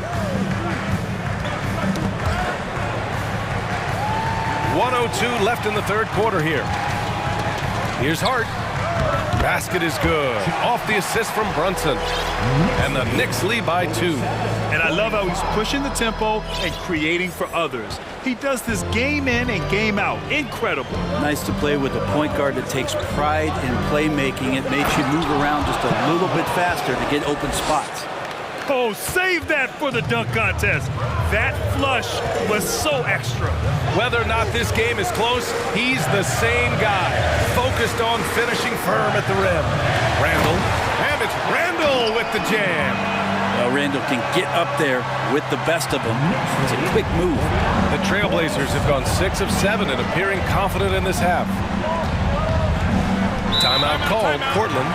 [SPEAKER 1] 1:02 left in the third quarter here. Here's Hart. Basket is good. Off the assist from Brunson. And the Knicks lead by 2.
[SPEAKER 3] And I love how he's pushing the tempo and creating for others. He does this game in and game out. Incredible.
[SPEAKER 11] Nice to play with a point guard that takes pride in playmaking. It makes you move around just a little bit faster to get open spots.
[SPEAKER 3] Oh, save that for the dunk contest. That flush was so extra.
[SPEAKER 1] Whether or not this game is close, he's the same guy, focused on finishing firm at the rim. Randall, and it's Randall with the jam.
[SPEAKER 11] Well, Randall can get up there with the best of them. It's a quick move.
[SPEAKER 1] The Trailblazers have gone 6 of 7 and appearing confident in this half. Timeout called, Portland.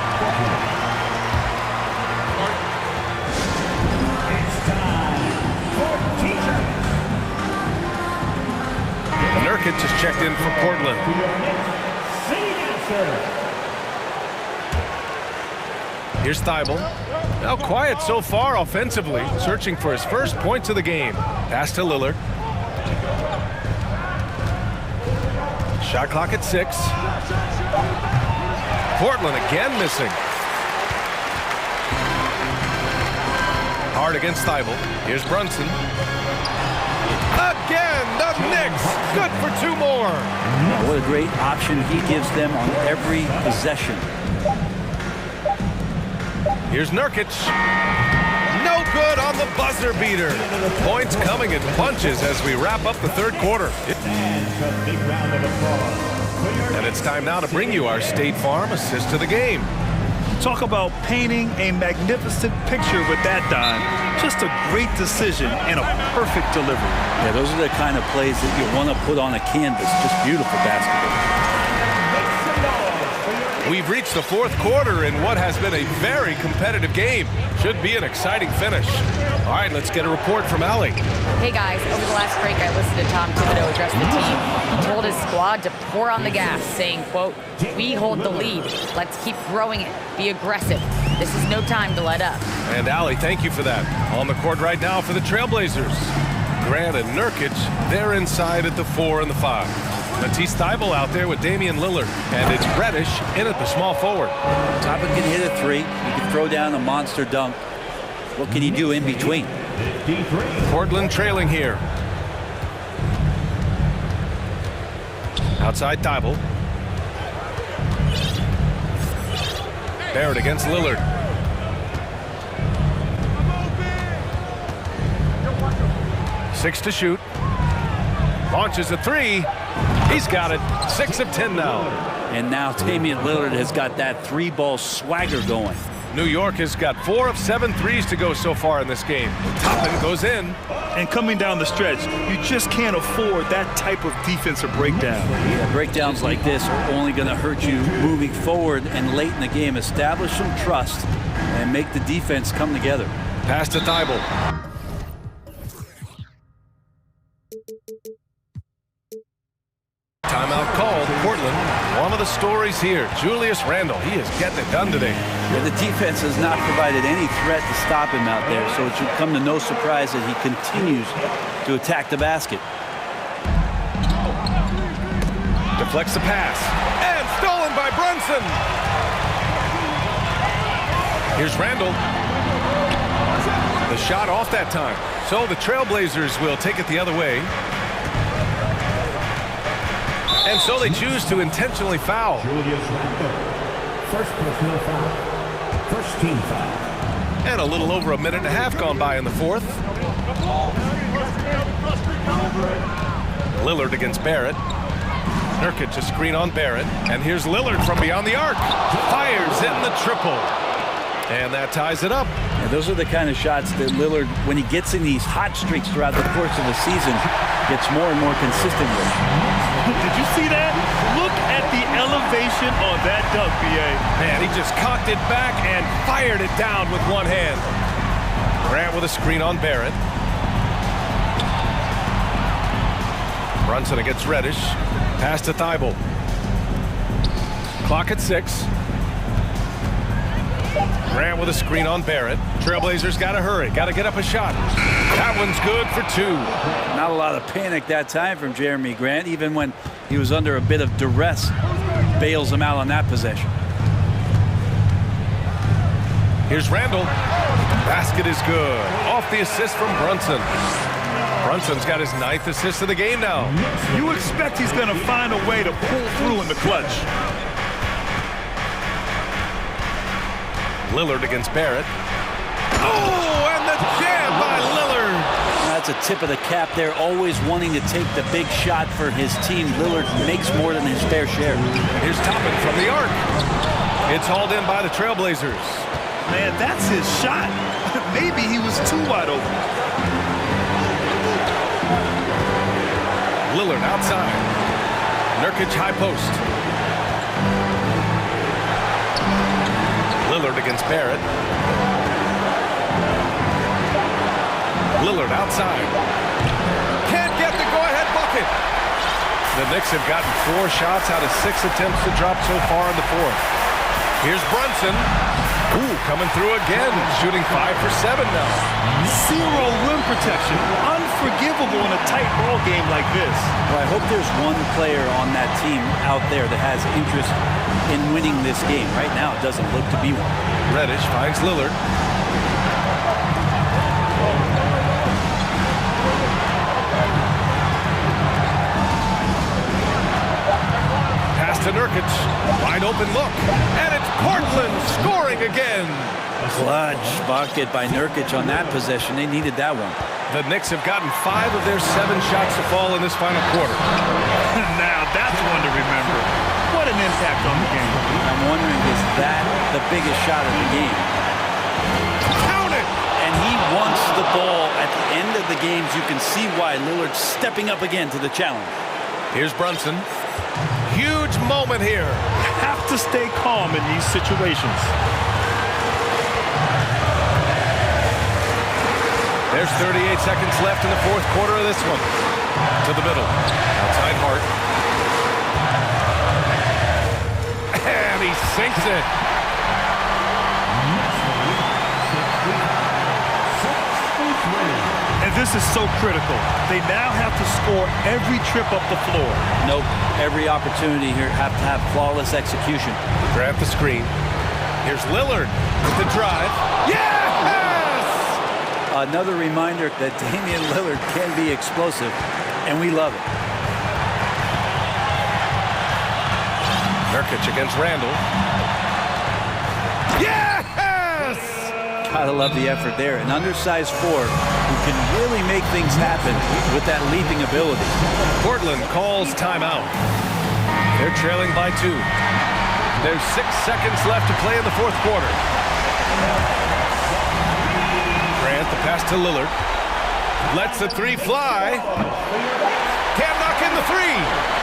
[SPEAKER 1] Nurkic has checked in for Portland. Here's Thibault. Now quiet so far offensively, searching for his first points of the game. Pass to Lillard. Shot clock at 6. Portland again missing. Hard against Thibault. Here's Brunson. Again, the Knicks. Good for 2 more.
[SPEAKER 11] What a great option he gives them on every possession.
[SPEAKER 1] Here's Nurkic. No good on the buzzer beater. Points coming in bunches as we wrap up the 3rd quarter. And it's time now to bring you our State Farm assist to the game.
[SPEAKER 3] Talk about painting a magnificent picture with that dime. Just a great decision and a perfect delivery.
[SPEAKER 11] Yeah, those are the kind of plays that you want to put on a canvas. Just beautiful basketball.
[SPEAKER 1] We've reached the 4th quarter in what has been a very competitive game. Should be an exciting finish. All right, let's get a report from Allie.
[SPEAKER 6] Hey guys, over the last break, I listened to Tom Thibodeau address the team. He told his squad to pour on the gas, saying, quote, "We hold the lead. Let's keep growing it. Be aggressive. This is no time to let up."
[SPEAKER 1] And Allie, thank you for that. On the court right now for the Trailblazers. Grant and Nurkic, they're inside at the 4 and the 5. Matisse Thybulle out there with Damian Lillard. And it's Reddish in at the small forward.
[SPEAKER 11] Toppin can hit a 3. He can throw down a monster dunk. What can he do in between?
[SPEAKER 1] Portland trailing here. Outside Thybulle. Barrett against Lillard. Six to shoot. Launches a 3. He's got it. 6 of 10 now.
[SPEAKER 11] And now Damian Lillard has got that 3-ball swagger going.
[SPEAKER 1] New York has got 4 of 7 threes to go so far in this game. Toppin goes in.
[SPEAKER 3] And coming down the stretch, you just can't afford that type of defensive breakdown.
[SPEAKER 11] Yeah, breakdowns like this are only going to hurt you moving forward and late in the game. Establish some trust and make the defense come together.
[SPEAKER 1] Pass to Thybulle. Timeout called. Portland. One of the stories here, Julius Randle. He is getting it done today.
[SPEAKER 11] Yeah, the defense has not provided any threat to stop him out there, so it should come to no surprise that he continues to attack the basket.
[SPEAKER 1] Deflects the pass. And stolen by Brunson. Here's Randle. The shot off that time. So the Trailblazers will take it the other way. And so they choose to intentionally foul.
[SPEAKER 4] Julius Randle. First personal foul. First team foul.
[SPEAKER 1] And a little over a minute and a half gone by in the 4th. Lillard against Barrett. Nurkic a screen on Barrett. And here's Lillard from beyond the arc. Fires in the triple. And that ties it up.
[SPEAKER 11] Yeah, those are the kind of shots that Lillard, when he gets in these hot streaks throughout the course of the season, gets more and more consistent with.
[SPEAKER 3] Did you see that? Look at the elevation on that dunk, B.A.
[SPEAKER 1] Man, he just cocked it back and fired it down with one hand. Grant with a screen on Barrett. Brunson against Reddish. Pass to Thybulle. Clock at 6. Grant with a screen on Barrett. Trailblazers got to hurry. Got to get up a shot. That one's good for 2.
[SPEAKER 11] Not a lot of panic that time from Jeremy Grant, even when he was under a bit of duress. Bails him out on that possession.
[SPEAKER 1] Here's Randle. Basket is good. Off the assist from Brunson. Brunson's got his 9th assist of the game now.
[SPEAKER 3] You expect he's going to find a way to pull through in the clutch.
[SPEAKER 1] Lillard against Barrett. Oh, and the jam by Lillard.
[SPEAKER 11] That's a tip of the cap there, always wanting to take the big shot for his team. Lillard makes more than his fair share.
[SPEAKER 1] And here's Toppin from the arc. It's hauled in by the Trailblazers.
[SPEAKER 3] Man, that's his shot. Maybe he was too wide open.
[SPEAKER 1] Lillard outside. Nurkic high post. Lillard against Barrett. Lillard outside. Can't get the go-ahead bucket. The Knicks have gotten 4 shots out of 6 attempts to drop so far in the 4th. Here's Brunson. Ooh, coming through again, shooting 5 for 7 now.
[SPEAKER 3] 0 rim protection. Unforgivable in a tight ball game like this.
[SPEAKER 11] Well, I hope there's one player on that team out there that has interest in winning this game. Right now, it doesn't look to be one.
[SPEAKER 1] Reddish finds Lillard. Pass to Nurkic. Wide open look. And it's Portland scoring again.
[SPEAKER 11] Clutch bucket by Nurkic on that possession. They needed that one.
[SPEAKER 1] The Knicks have gotten 5 of their 7 shots to fall in this final quarter.
[SPEAKER 3] Now that's one to remember. What an impact on the game.
[SPEAKER 11] I'm wondering, is that the biggest shot of the game?
[SPEAKER 1] Count it!
[SPEAKER 11] And he wants the ball at the end of the games. You can see why Lillard's stepping up again to the challenge.
[SPEAKER 1] Here's Brunson. Huge moment here.
[SPEAKER 3] Have to stay calm in these situations.
[SPEAKER 1] There's 38 seconds left in the 4th quarter of this one. To the middle. Outside Hart. And he sinks it.
[SPEAKER 3] And this is so critical. They now have to score every trip up the floor.
[SPEAKER 11] Nope. Every opportunity here have to have flawless execution.
[SPEAKER 1] Grab the screen. Here's Lillard with the drive. Yes!
[SPEAKER 11] Another reminder that Damian Lillard can be explosive, and we love it.
[SPEAKER 1] Nurkic against Randall. Yes!
[SPEAKER 11] Gotta love the effort there. An undersized forward who can really make things happen with that leaping ability.
[SPEAKER 1] Portland calls timeout. They're trailing by 2. There's 6 seconds left to play in the 4th quarter. Grant the pass to Lillard. Lets the 3 fly. Can't knock in the 3.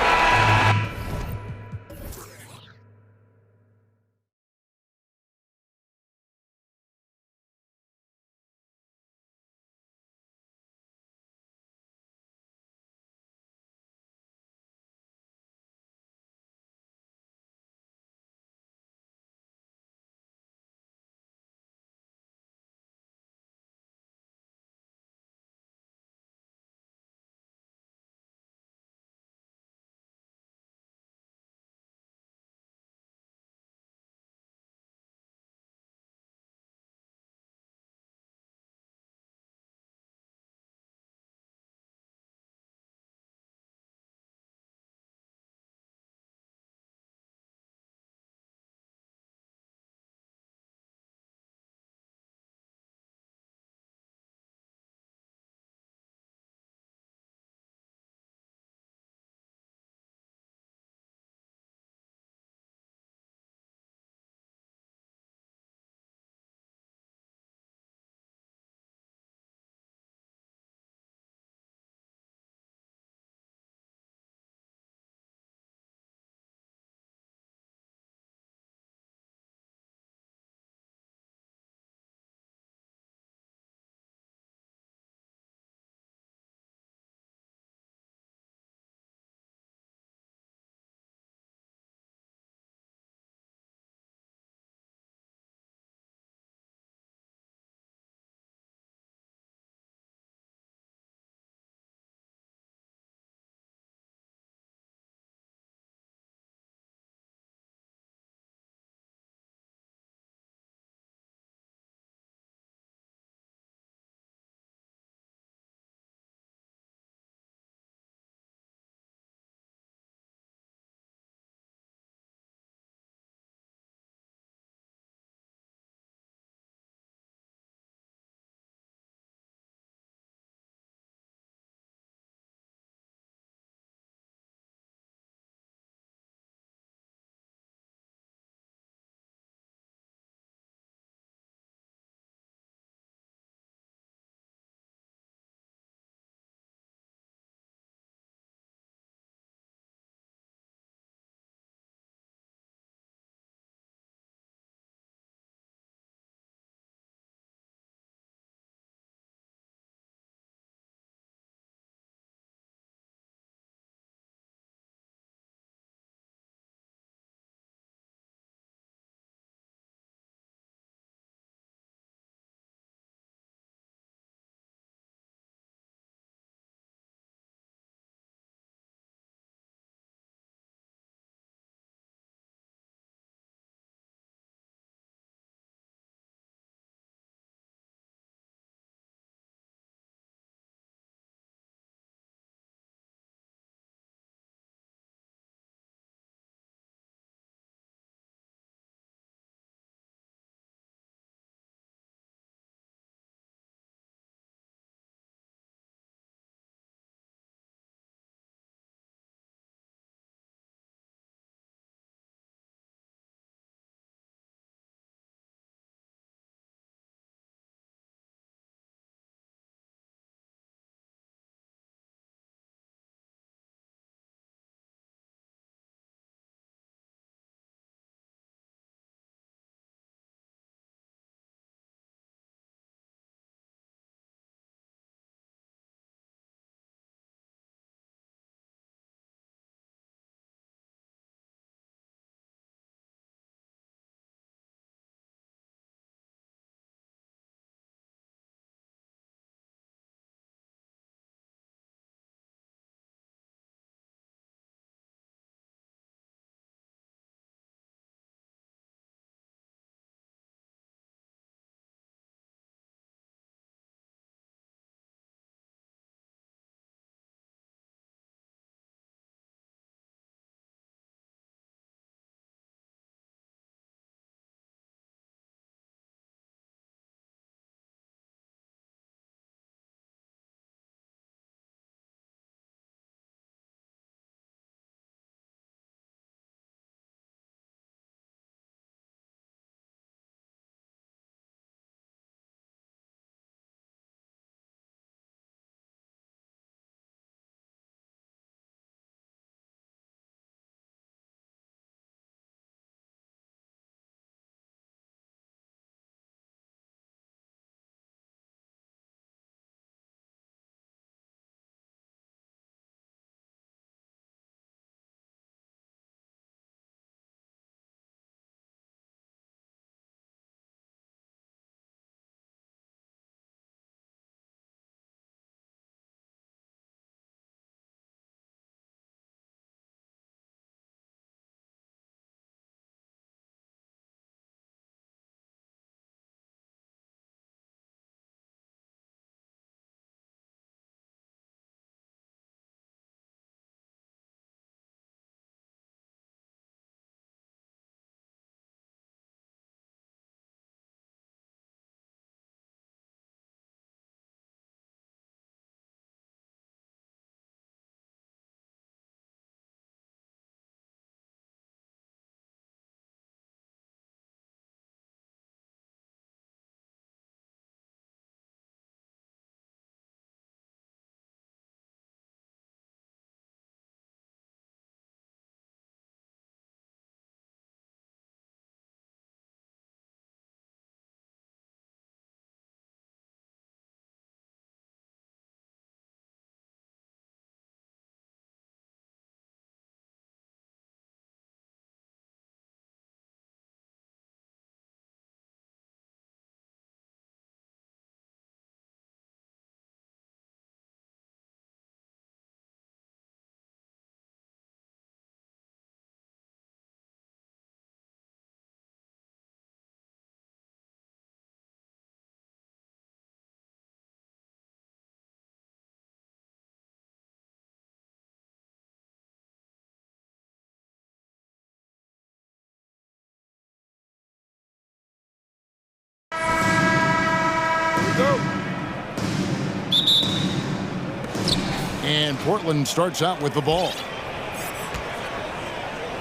[SPEAKER 7] And Portland starts out with the ball.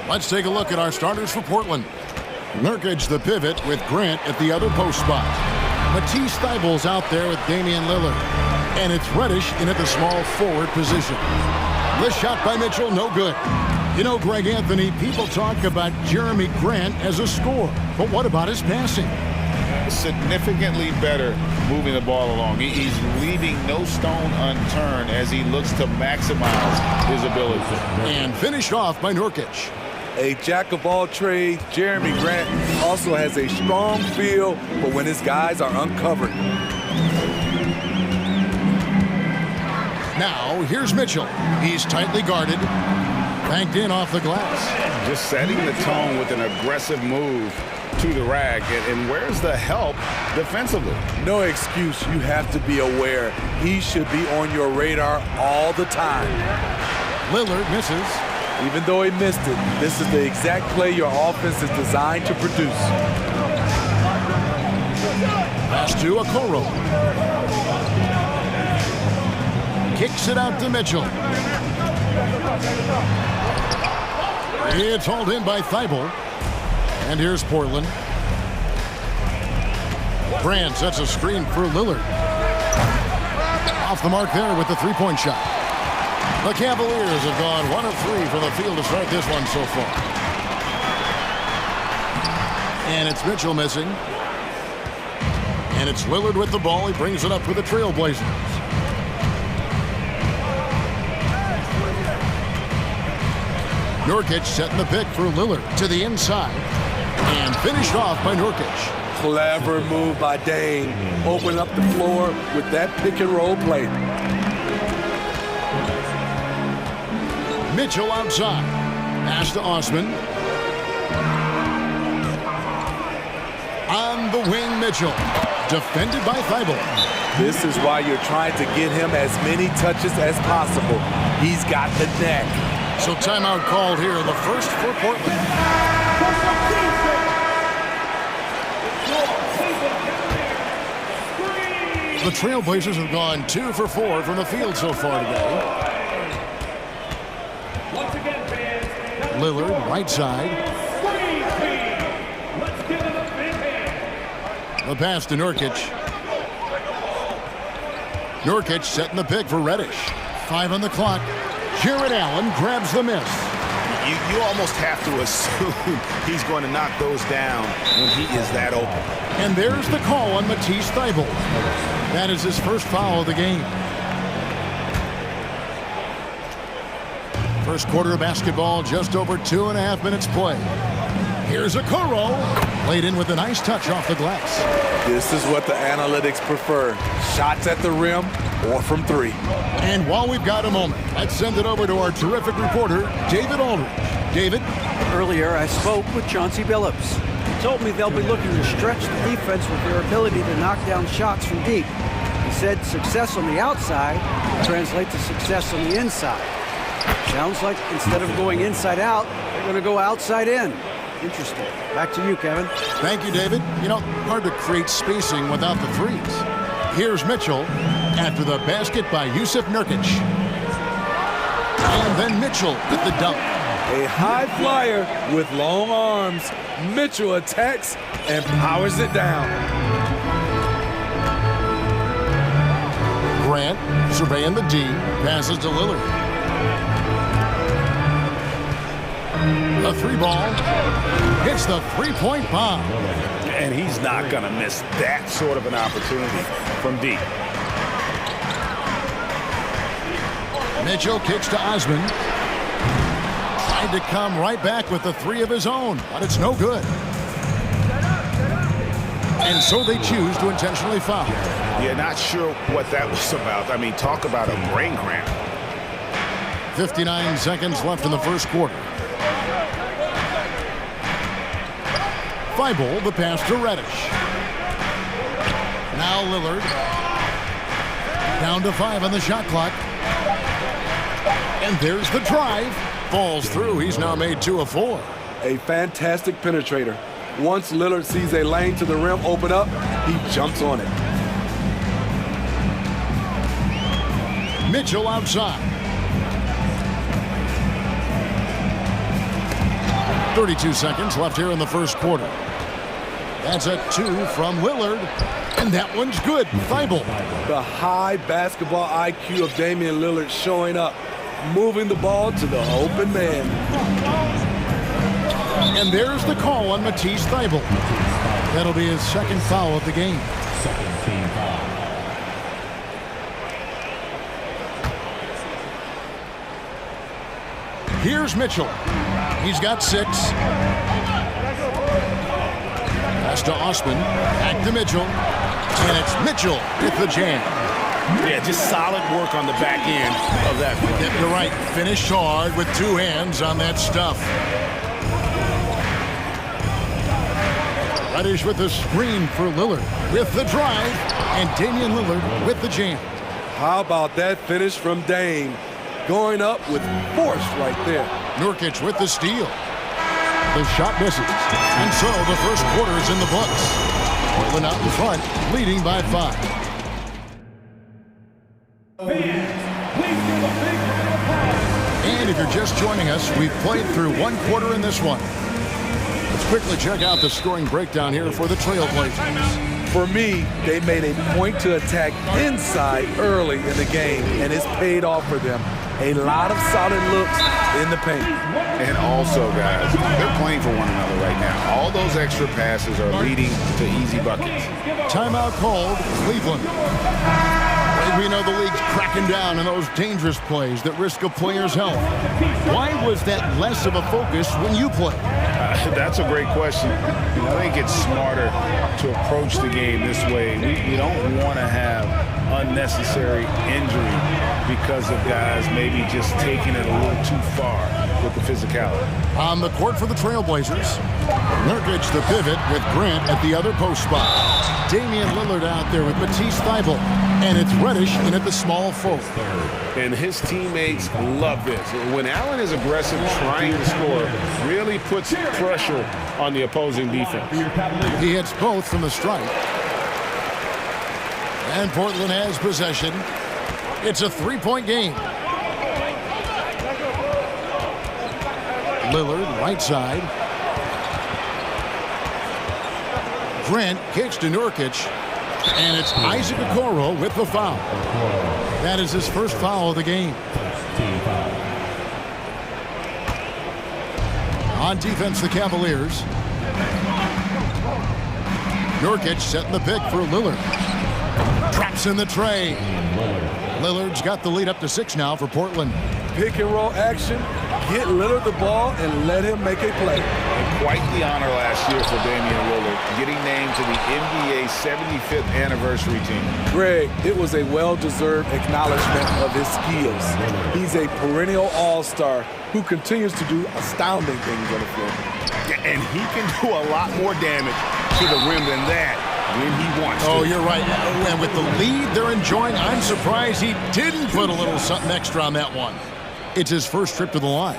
[SPEAKER 7] Let's take a look at our starters for Portland. Nurkic, the pivot, with Grant at the other post spot. Matisse Thybulle's out there with Damian Lillard. And it's Reddish in at the small forward position. The shot by Mitchell, no good. You know, Greg Anthony, people talk about Jeremy Grant as a scorer, but what about his passing?
[SPEAKER 10] Significantly better moving the ball along. He's leaving no stone unturned as he looks to maximize his ability.
[SPEAKER 7] And finished off by Nurkic.
[SPEAKER 13] A jack of all trades, Jeremy Grant also has a strong feel for when his guys are uncovered.
[SPEAKER 7] Now, here's Mitchell. He's tightly guarded. Banked in off the glass.
[SPEAKER 10] Just setting the tone with an aggressive move to the rack. And where's the help defensively?
[SPEAKER 13] No excuse. You have to be aware. He should be on your radar all the time.
[SPEAKER 7] Lillard misses.
[SPEAKER 13] Even though he missed it, this is the exact play your offense is designed to produce.
[SPEAKER 7] Pass to Okoro. Kicks it out to Mitchell. It's hauled in by Thibault. And here's Portland. Grant sets a screen for Lillard. Off the mark there with the three-point shot. The Cavaliers have gone 1 of 3 from the field to start this one so far. And it's Mitchell missing. And it's Lillard with the ball. He brings it up for the Trailblazers. Nurkic setting the pick for Lillard to the inside. And finished off by Nurkic.
[SPEAKER 13] Clever move by Dame. Open up the floor with that pick and roll play.
[SPEAKER 7] Mitchell outside. Pass to Osman. On the wing, Mitchell. Defended by Thibault.
[SPEAKER 13] This is why you're trying to get him as many touches as possible. He's got the neck.
[SPEAKER 7] So timeout called here, the first for Portland. The Trailblazers have gone 2 for 4 from the field so far today. Lillard, right side. The pass to Nurkic. Nurkic setting the pick for Reddish. 5 on the clock. Jared Allen grabs the miss.
[SPEAKER 10] You almost have to assume he's going to knock those down when he is that open.
[SPEAKER 7] And there's the call on Matisse Thybulle. That is his first foul of the game. First quarter of basketball, just over 2.5 minutes play. Here's Okoro. Played in with a nice touch off the glass.
[SPEAKER 13] This is what the analytics prefer. Shots at the rim or from 3.
[SPEAKER 7] And while we've got a moment, let's send it over to our terrific reporter, David Aldridge. David?
[SPEAKER 9] Earlier, I spoke with Chauncey Billups. He told me they'll be looking to stretch the defense with their ability to knock down shots from deep. He said success on the outside translates to success on the inside. Sounds like instead of going inside out, they're going to go outside in. Interesting. Back to you, Kevin.
[SPEAKER 7] Thank you, David. You know, hard to create spacing without the threes. Here's Mitchell after the basket by Yusuf Nurkic. And then Mitchell with the dunk.
[SPEAKER 13] A high flyer with long arms. Mitchell attacks and powers it down.
[SPEAKER 7] Grant surveying the D, passes to Lillard. The 3-ball hits the 3-point bomb.
[SPEAKER 10] And he's not going to miss that sort of an opportunity from deep.
[SPEAKER 7] Mitchell kicks to Osman. Tried to come right back with the 3 of his own, but it's no good. And so they choose to intentionally foul.
[SPEAKER 10] Yeah, not sure what that was about. I mean, talk about a brain cramp.
[SPEAKER 7] 59 seconds left in the first quarter. Thibault, the pass to Reddish. Now Lillard. Down to 5 on the shot clock. And there's the drive. Falls through. He's now made 2 of 4.
[SPEAKER 13] A fantastic penetrator. Once Lillard sees a lane to the rim open up, he jumps on it.
[SPEAKER 7] Mitchell outside. 32 seconds left here in the first quarter. That's a 2 from Lillard, and that one's good. Thibault.
[SPEAKER 13] The high basketball IQ of Damian Lillard showing up, moving the ball to the open man.
[SPEAKER 7] And there's the call on Matisse Thibault. That'll be his second foul of the game.
[SPEAKER 4] Second team foul.
[SPEAKER 7] Here's Mitchell. He's got 6. Pass to Osman. Back to Mitchell. And it's Mitchell with the jam.
[SPEAKER 10] Yeah, just solid work on the back end of that play.
[SPEAKER 7] Yeah, you're right. Finished hard with 2 hands on that stuff. Reddish with the screen for Lillard. With the drive. And Damian Lillard with the jam.
[SPEAKER 13] How about that finish from Dame? Going up with force right there.
[SPEAKER 7] Nurkic with the steal. The shot misses. And so the first quarter is in the books. Portland out in front, leading by 5. And if you're just joining us, we've played through 1 quarter in this one. Let's quickly check out the scoring breakdown here for the Trailblazers.
[SPEAKER 13] For me, they made a point to attack inside early in the game, and it's paid off for them. A lot of solid looks in the paint.
[SPEAKER 10] And also, guys, they're playing for one another right now. All those extra passes are leading to easy buckets.
[SPEAKER 7] Timeout called, Cleveland. We know the league's cracking down on those dangerous plays that risk a player's health. Why was that less of a focus when you play?
[SPEAKER 10] That's a great question. I think it's smarter to approach the game this way. We don't want to have unnecessary injury because of guys maybe just taking it a little too far with the physicality.
[SPEAKER 7] On the court for the Trailblazers, Nurkic the pivot with Grant at the other post spot. Damian Lillard out there with Matisse Thibault. And it's Reddish in at the small forward.
[SPEAKER 10] And his teammates love this. When Allen is aggressive trying to score, really puts pressure on the opposing defense.
[SPEAKER 7] He hits both from the stripe. And Portland has possession. It's a 3-point game. Lillard, right side. Grant kicks to Nurkic. And it's Isaac Okoro with the foul. That is his first foul of the game. On defense, the Cavaliers. Nurkic setting the pick for Lillard. Traps in the tray. Lillard's got the lead up to 6 now for Portland.
[SPEAKER 13] Pick and roll action. Get Lillard the ball and let him make a play.
[SPEAKER 10] And quite the honor last year for Damian Lillard, getting named to the NBA 75th anniversary team.
[SPEAKER 13] Greg, it was a well-deserved acknowledgement of his skills. He's a perennial all-star who continues to do astounding things on the floor.
[SPEAKER 10] And he can do a lot more damage to the rim than that when he wants to.
[SPEAKER 7] Oh, you're right. And with the lead they're enjoying, I'm surprised he didn't put a little something extra on that one. It's his first trip to the line.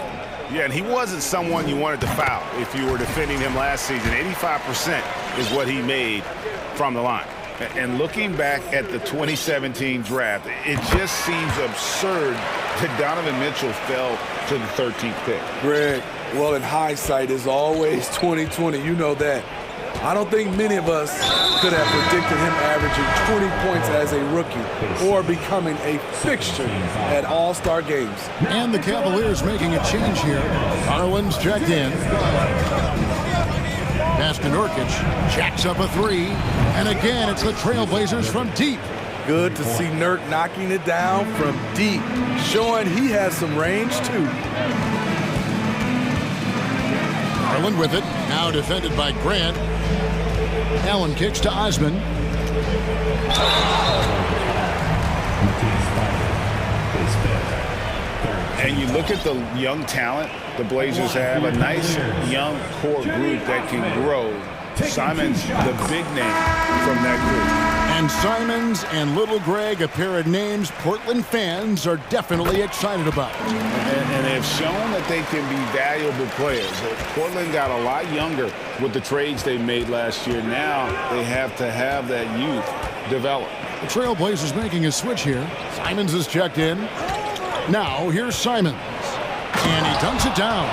[SPEAKER 10] Yeah, and he wasn't someone you wanted to foul if you were defending him last season. 85% is what he made from the line. And looking back at the 2017 draft, it just seems absurd that Donovan Mitchell fell to the 13th pick.
[SPEAKER 13] Greg, well, in hindsight, is always 2020. You know that. I don't think many of us could have predicted him averaging 20 points as a rookie or becoming a fixture at All-Star games.
[SPEAKER 7] And the Cavaliers making a change here. Garland's checked in. Pass to Nurkic. Jacks up a 3. And again, it's the Trailblazers from deep.
[SPEAKER 13] Good to see Nurk knocking it down from deep, showing he has some range too.
[SPEAKER 7] Garland with it. Now defended by Grant. Allen kicks to Osman.
[SPEAKER 10] And you look at the young talent the Blazers have, a nice young core group that can grow. Simon's the big name from that group.
[SPEAKER 7] And Simons and Little Greg, a pair of names Portland fans are definitely excited about.
[SPEAKER 10] And they've shown that they can be valuable players. Portland got a lot younger with the trades they made last year. Now they have to have that youth develop.
[SPEAKER 7] The Trailblazers making a switch here. Simons is checked in. Now here's Simons. And he dunks it down.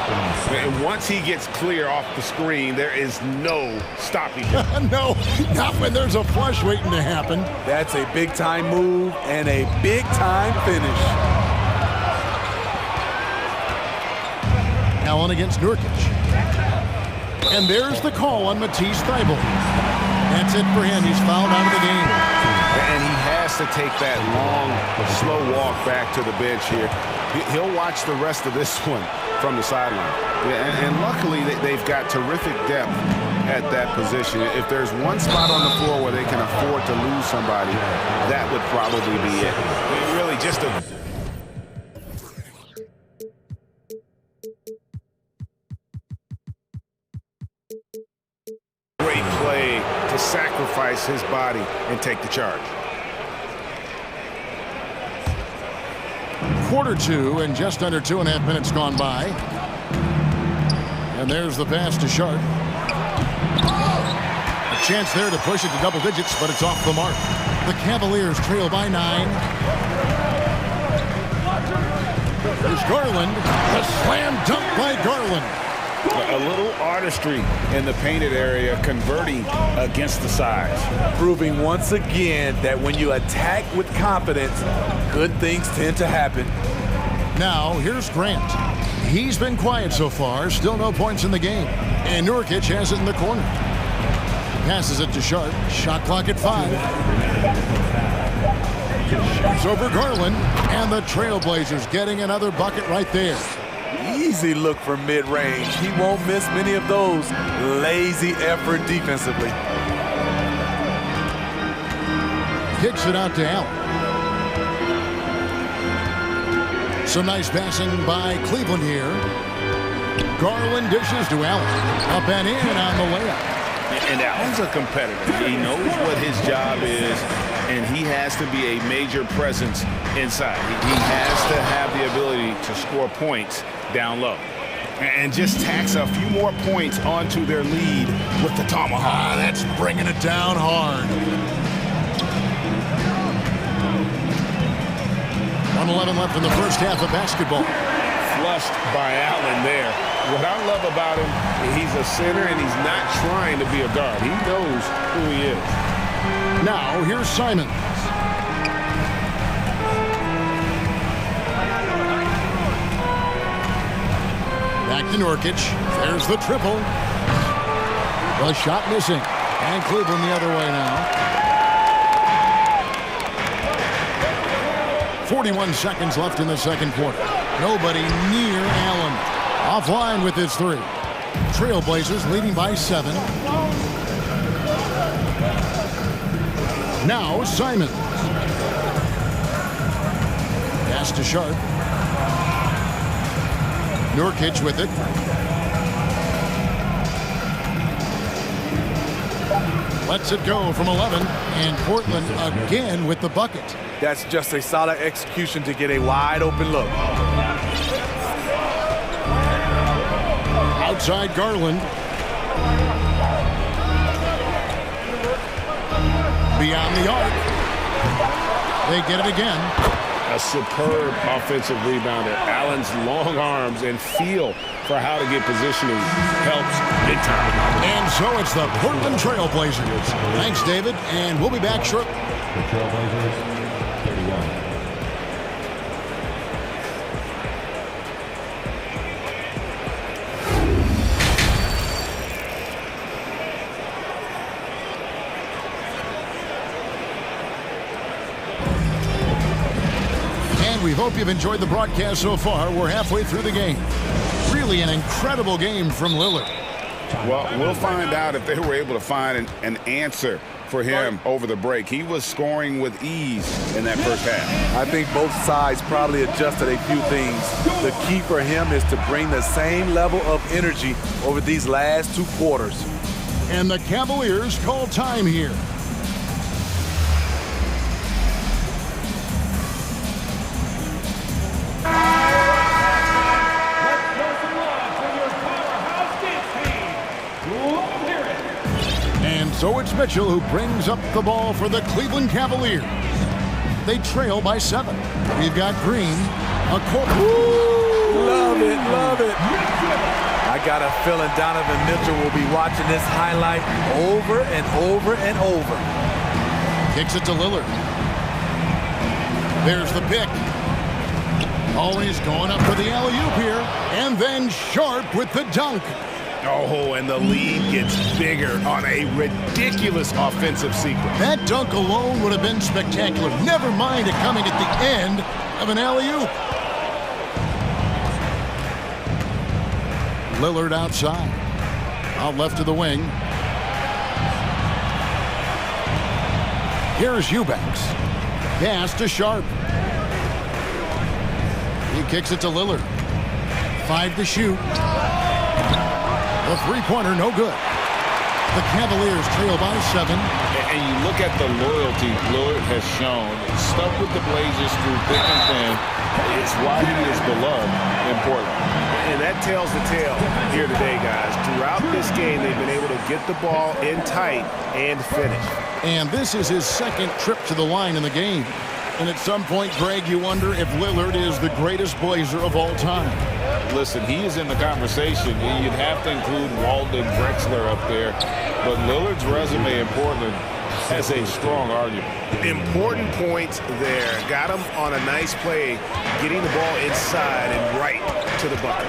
[SPEAKER 10] And once he gets clear off the screen, there is no stopping him.
[SPEAKER 7] No, not when there's a flush waiting to happen.
[SPEAKER 13] That's a big-time move and a big-time finish.
[SPEAKER 7] Allen against Nurkic. And there's the call on Matisse Thybulle. That's it for him. He's fouled out of the game.
[SPEAKER 10] And he has to take that long, slow walk back to the bench here. He'll watch the rest of this one from the sideline. And luckily, they've got terrific depth at that position. If there's one spot on the floor where they can afford to lose somebody, that would probably be it. Really just a... great play to sacrifice his body and take the charge.
[SPEAKER 7] Quarter two and just under 2.5 minutes gone by. And there's the pass to Sharp. A chance there to push it to double digits, but it's off the mark. The Cavaliers trail by 9. There's Garland. The slam dunk by Garland.
[SPEAKER 10] A little artistry in the painted area, converting against the size.
[SPEAKER 13] Proving once again that when you attack with confidence, good things tend to happen.
[SPEAKER 7] Now, here's Grant. He's been quiet so far, still no points in the game. And Nurkic has it in the corner. Passes it to Sharp. Shot clock at 5. Shoots over Garland. And the Trailblazers getting another bucket right there.
[SPEAKER 13] Easy look from mid-range. He won't miss many of those. Lazy effort defensively.
[SPEAKER 7] Kicks it out to Allen. Some nice passing by Cleveland here. Garland dishes to Allen. Up and in on the layup.
[SPEAKER 10] And Allen's a competitor. He knows what his job is, and he has to be a major presence inside. He has to have the ability to score points down low. And just tacks a few more points onto their lead with the tomahawk.
[SPEAKER 7] That's bringing it down hard. 1:11 left in the first half of basketball.
[SPEAKER 10] Flushed by Allen there. What I love about him, he's a center and he's not trying to be a guard. He knows who he is.
[SPEAKER 7] Now, here's Simons. Back to Nurkic. There's the triple. The shot missing. And Cleveland the other way now. 41 seconds left in the second quarter. Nobody near Allen. Offline with his 3. Trailblazers leading by 7. Now Simons. Pass to Sharp. Nurkic with it. Lets it go from 11. And Portland again with the bucket.
[SPEAKER 13] That's just a solid execution to get a wide open look.
[SPEAKER 7] Outside Garland. Beyond the arc. They get it again.
[SPEAKER 10] A superb offensive rebounder. Allen's long arms and feel for how to get positioning helps big time.
[SPEAKER 7] And so it's the Portland Trailblazers. Thanks, David, and we'll be back shortly.
[SPEAKER 4] The Trailblazers, 31.
[SPEAKER 7] We hope you've enjoyed the broadcast so far. We're halfway through the game. Really an incredible game from Lillard.
[SPEAKER 10] Well, we'll find out if they were able to find an answer for him over the break. He was scoring with ease in that first half.
[SPEAKER 13] I think both sides probably adjusted a few things. The key for him is to bring the same level of energy over these last 2 quarters.
[SPEAKER 7] And the Cavaliers call time here. So it's Mitchell who brings up the ball for the Cleveland Cavaliers. They trail by 7. We've got Green.
[SPEAKER 13] Love it, love it. I got a feeling Donovan Mitchell will be watching this highlight over and over and over.
[SPEAKER 7] Kicks it to Lillard. There's the pick. Always going up for the alley-oop here. And then Sharp with the dunk.
[SPEAKER 10] Oh, and the lead gets bigger on a ridiculous offensive sequence.
[SPEAKER 7] That dunk alone would have been spectacular. Never mind it coming at the end of an alley-oop. Lillard outside. Out left to the wing. Here's Eubanks. Pass to Sharp. He kicks it to Lillard. 5 to shoot. The three-pointer, no good. The Cavaliers trail by 7.
[SPEAKER 10] And you look at the loyalty Lillard has shown. Stuck with the Blazers through thick and thin. It's why he is beloved in Portland.
[SPEAKER 3] And that tells the tale here today, guys. Throughout this game, they've been able to get the ball in tight and finish.
[SPEAKER 7] And this is his second trip to the line in the game. And at some point, Greg, you wonder if Lillard is the greatest Blazer of all time.
[SPEAKER 10] Listen, he is in the conversation. You'd have to include Walden Drexler up there. But Lillard's resume in Portland has a strong argument.
[SPEAKER 3] Important points there. Got him on a nice play, getting the ball inside and right to the bucket.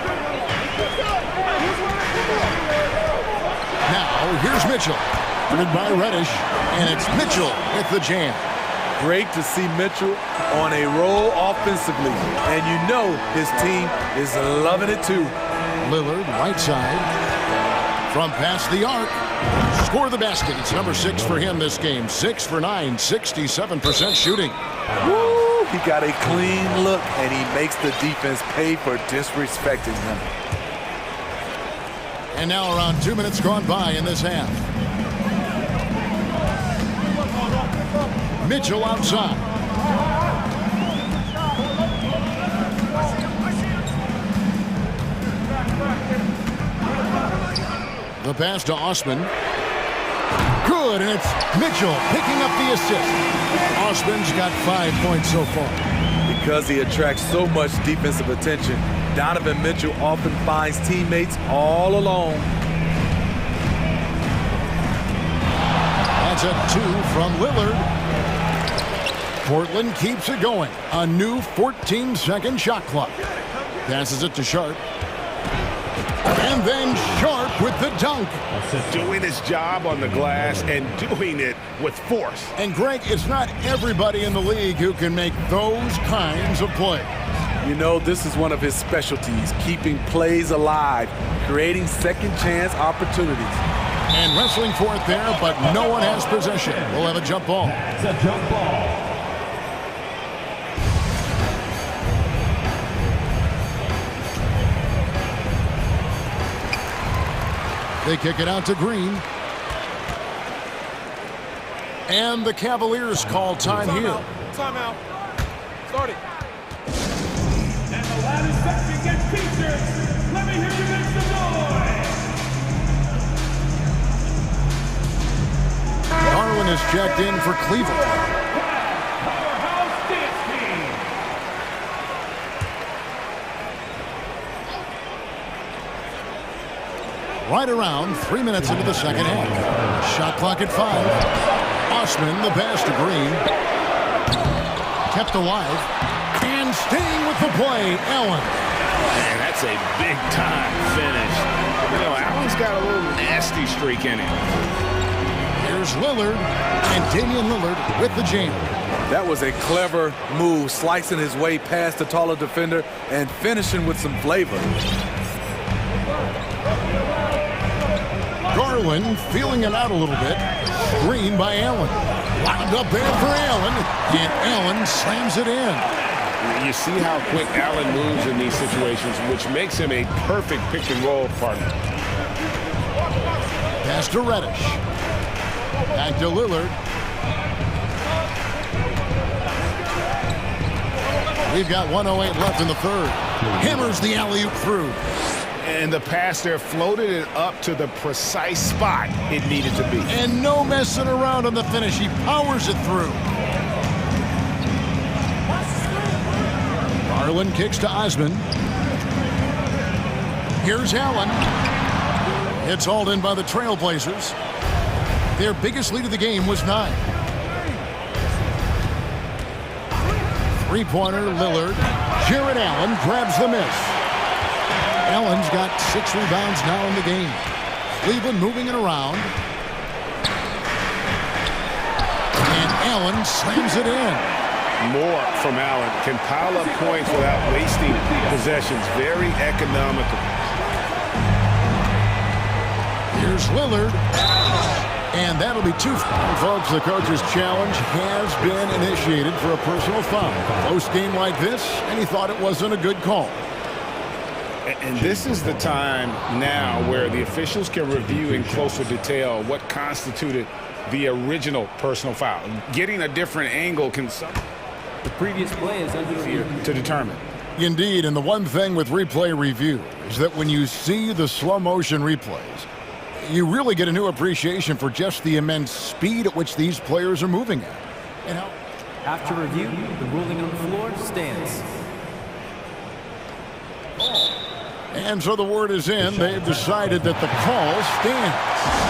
[SPEAKER 7] Now, here's Mitchell. Guarded by Reddish, and it's Mitchell with the jam.
[SPEAKER 13] Great to see Mitchell on a roll offensively. And you know his team is loving it too.
[SPEAKER 7] Lillard, right side. From past the arc. Score the basket. It's number 6 for him this game. 6 for 9, 67% shooting.
[SPEAKER 13] Woo! He got a clean look, and he makes the defense pay for disrespecting him.
[SPEAKER 7] And now around 2 minutes gone by in this half. Mitchell outside. The pass to Osman. Good, and it's Mitchell picking up the assist. Osman's got 5 points so far.
[SPEAKER 13] Because he attracts so much defensive attention, Donovan Mitchell often finds teammates all alone.
[SPEAKER 7] That's a 2 from Lillard. Portland keeps it going. A new 14-second shot clock. Passes it to Sharp. And then Sharp with the dunk.
[SPEAKER 3] Doing his job on the glass and doing it with force.
[SPEAKER 7] And Greg, it's not everybody in the league who can make those kinds of plays.
[SPEAKER 13] You know, this is one of his specialties, keeping plays alive, creating second chance opportunities.
[SPEAKER 7] And wrestling for it there, but no one has possession. We'll have a jump ball.
[SPEAKER 4] It's a jump ball.
[SPEAKER 7] They kick it out to Green. And the Cavaliers call time here.
[SPEAKER 13] Timeout. Start it.
[SPEAKER 4] And the latest section gets featured. Let me hear you make some noise.
[SPEAKER 7] Garland is checked in for Cleveland.
[SPEAKER 4] Powerhouse dance team.
[SPEAKER 7] Right around 3 minutes into the second half. Shot clock at 5. Osman, the pass to Green. Kept alive. And staying with the play, Allen.
[SPEAKER 10] Man, that's a big-time finish. You know, Allen's got a little nasty streak in him.
[SPEAKER 7] Here's Lillard, and Damian Lillard with the jam.
[SPEAKER 13] That was a clever move, slicing his way past the taller defender and finishing with some flavor.
[SPEAKER 7] Garland feeling it out a little bit. Screen by Allen. Wound up there for Allen, and Allen slams it in.
[SPEAKER 10] You see how quick Allen moves in these situations, which makes him a perfect pick-and-roll partner.
[SPEAKER 7] Pass to Reddish. Back to Lillard. We've got 1:08 left in the third. Hammers the alley-oop through.
[SPEAKER 3] And the pass there floated it up to the precise spot it needed to be.
[SPEAKER 7] And no messing around on the finish. He powers it through. Garland kicks to Osman. Here's Allen. It's hauled in by the Trailblazers. Their biggest lead of the game was 9. Three-pointer, Lillard. Jared Allen grabs the miss. Allen's got 6 rebounds now in the game. Cleveland moving it around. And Allen slams it in.
[SPEAKER 10] More from Allen. Can pile up points without wasting possessions. Very economical.
[SPEAKER 7] Here's Lillard. And that'll be 2. Folks, the coach's challenge has been initiated for a personal foul. Close game like this, and he thought it wasn't a good call.
[SPEAKER 10] And this is the time now where the officials can review in closer detail what constituted the original personal foul. Getting a different angle can...
[SPEAKER 5] The previous play is easier
[SPEAKER 10] to determine.
[SPEAKER 7] Indeed, and the one thing with replay review is that when you see the slow motion replays, you really get a new appreciation for just the immense speed at which these players are moving at. And how...
[SPEAKER 5] After review, the ruling on the floor stands.
[SPEAKER 7] And so the word is in. They've decided that the call stands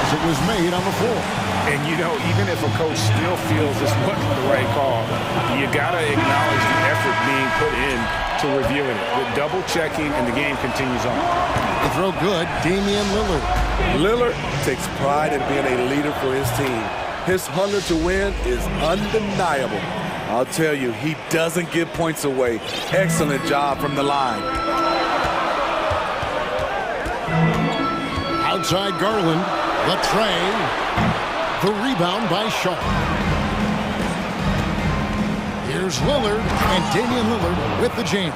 [SPEAKER 7] as it was made on the floor.
[SPEAKER 10] And, you know, even if a coach still feels this wasn't the right call, you got to acknowledge the effort being put in to reviewing it. With double checking, and the game continues on.
[SPEAKER 7] The throw good, Damian Lillard.
[SPEAKER 13] Lillard takes pride in being a leader for his team. His hunger to win is undeniable. I'll tell you, he doesn't give points away. Excellent job from the line.
[SPEAKER 7] Outside Garland, the tray. The rebound by Shaw. Here's Lillard, and Damian Lillard with the jam.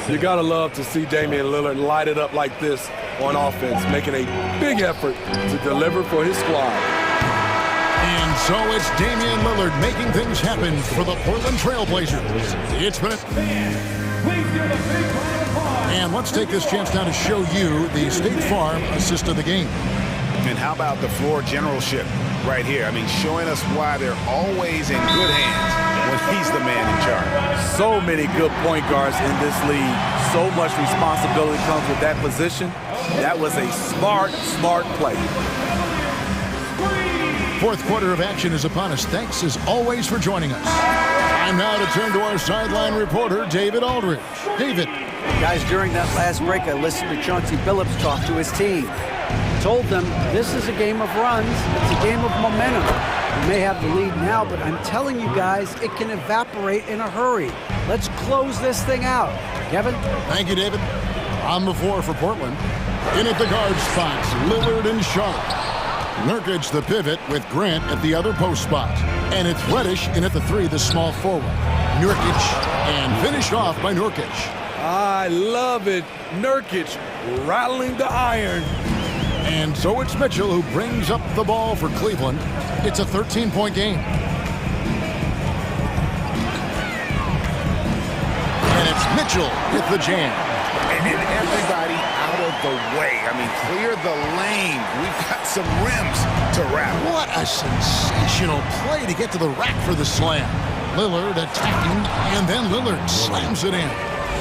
[SPEAKER 13] You gotta love to see Damian Lillard light it up like this on offense, making a big effort to deliver for his squad.
[SPEAKER 7] And so it's Damian Lillard making things happen for the Portland Trailblazers. It's been and let's take this chance now to show you the State Farm assist of the game.
[SPEAKER 10] And how about the floor generalship right here? I mean, showing us why they're always in good hands when he's the man in charge.
[SPEAKER 13] So many good point guards in this league. So much responsibility comes with that position. That was a smart play.
[SPEAKER 7] Fourth quarter of action is upon us. Thanks, as always, for joining us. Time now to turn to our sideline reporter, David Aldridge. David.
[SPEAKER 9] Guys, during that last break, I listened to Chauncey Billups talk to his team. Told them this is a game of runs. It's a game of momentum. We may have the lead now, but I'm telling you guys, it can evaporate in a hurry. Let's close this thing out. Kevin?
[SPEAKER 7] Thank you, David. On the floor for Portland. In at the guard spots, Lillard and Shaw. Nurkic the pivot with Grant at the other post spot. And it's Reddish in at the 3, the small forward. Nurkic, and finished off by Nurkic.
[SPEAKER 13] I love it. Nurkic rattling the iron.
[SPEAKER 7] And so it's Mitchell who brings up the ball for Cleveland. It's a 13-point game. And it's Mitchell with the jam.
[SPEAKER 10] And everybody out of the way. I mean, clear the lane. We've got some rims to wrap.
[SPEAKER 7] What a sensational play to get to the rack for the slam. Lillard attacking, and then Lillard slams it in.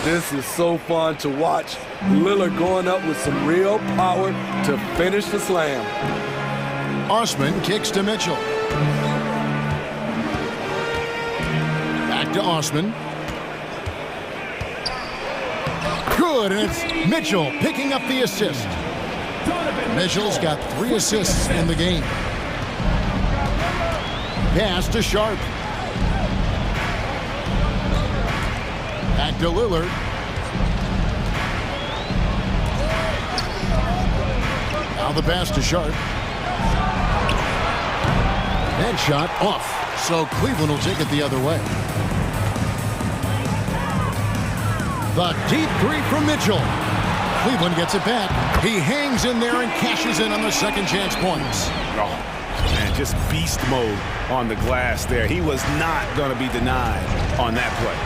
[SPEAKER 13] This is so fun to watch. Lillard going up with some real power to finish the slam.
[SPEAKER 7] Osman kicks to Mitchell. Back to Osman. Good, and it's Mitchell picking up the assist. Mitchell's got 3 assists in the game. Pass to Sharp. Back to Lillard. Now the pass to Sharp. That shot off. So Cleveland will take it the other way. The deep 3 from Mitchell. Cleveland gets it back. He hangs in there and cashes in on the second chance points.
[SPEAKER 10] Oh, man, just beast mode on the glass there. He was not going to be denied on that play.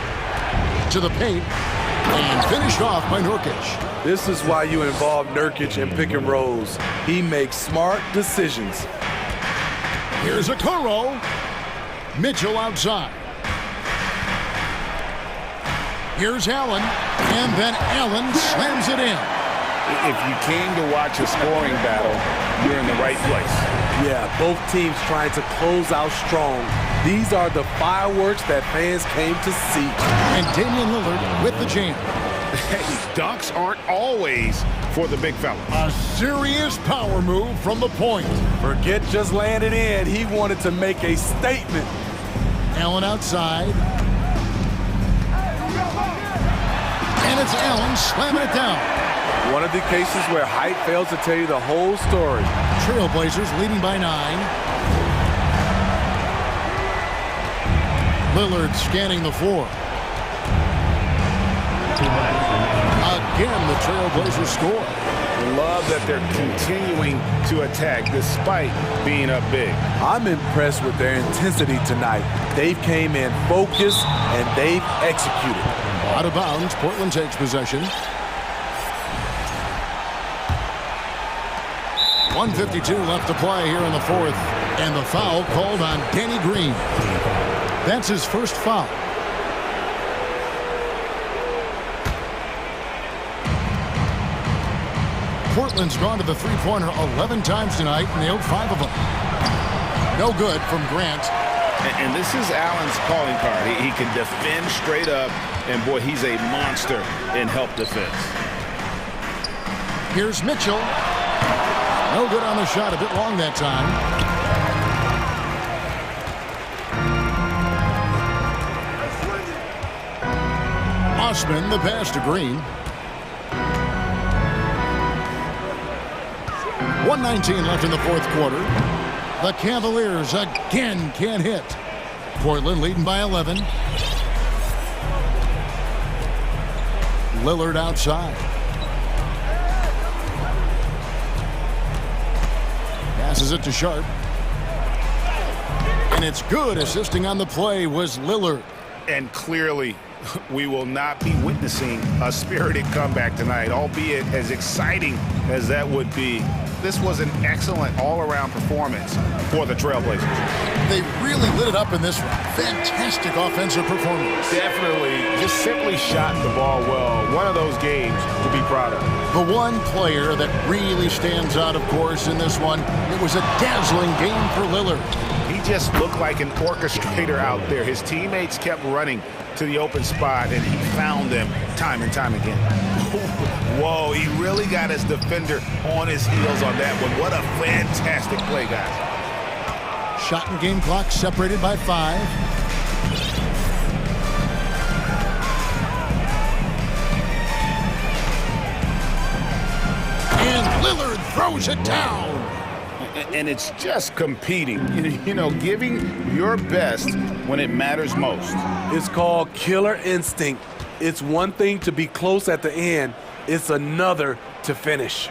[SPEAKER 7] To the paint, and finished off by Nurkic.
[SPEAKER 13] This is why you involve Nurkic in pick and rolls. He makes smart decisions.
[SPEAKER 7] Here's a Okoro. Mitchell outside. Here's Allen, and then Allen slams it in.
[SPEAKER 10] If you came to watch a scoring battle, you're in the right place.
[SPEAKER 13] Yeah, both teams trying to close out strong. These are the fireworks that fans came to see.
[SPEAKER 7] And Damian Lillard with the jam.
[SPEAKER 10] Hey, dunks aren't always for the big fella.
[SPEAKER 7] A serious power move from the point.
[SPEAKER 13] Forget just laying it in. He wanted to make a statement.
[SPEAKER 7] Allen outside. And it's Allen slamming it down.
[SPEAKER 13] One of the cases where height fails to tell you the whole story.
[SPEAKER 7] Trailblazers leading by 9. Lillard scanning the floor. Again, the Trailblazers score.
[SPEAKER 10] Love that they're continuing to attack despite being up big.
[SPEAKER 13] I'm impressed with their intensity tonight. They've came in focused and they've executed.
[SPEAKER 7] Out of bounds, Portland takes possession. 1:52 left to play here in the fourth. And the foul called on Danny Green. That's his first foul. Portland's gone to the three-pointer 11 times tonight, and nailed 5 of them. No good from Grant.
[SPEAKER 10] And this is Allen's calling card. He can defend straight up, and boy, he's a monster in help defense.
[SPEAKER 7] Here's Mitchell. No good on the shot, a bit long that time. Osman, the pass to Green. 1:19 left in the fourth quarter. The Cavaliers again can't hit. Portland leading by 11. Lillard outside. Passes it to Sharp. And it's good. Assisting on the play was Lillard.
[SPEAKER 10] And clearly, we will not be witnessing a spirited comeback tonight, albeit as exciting as that would be. This was an excellent all-around performance for the Trailblazers.
[SPEAKER 7] They really lit it up in this one. Fantastic offensive performance.
[SPEAKER 10] Definitely just simply shot the ball well. One of those games to be proud of.
[SPEAKER 7] The one player that really stands out, of course, in this one, it was a dazzling game for Lillard.
[SPEAKER 10] He just looked like an orchestrator out there. His teammates kept running to the open spot, and he found them time and time again. Whoa, he really got his defender on his heels on that one. What a fantastic play, guys.
[SPEAKER 7] Shot and game clock separated by 5. And Lillard throws it down.
[SPEAKER 10] And it's just competing, you know, giving your best when it matters most.
[SPEAKER 13] It's called killer instinct. It's one thing to be close at the end. It's another to finish.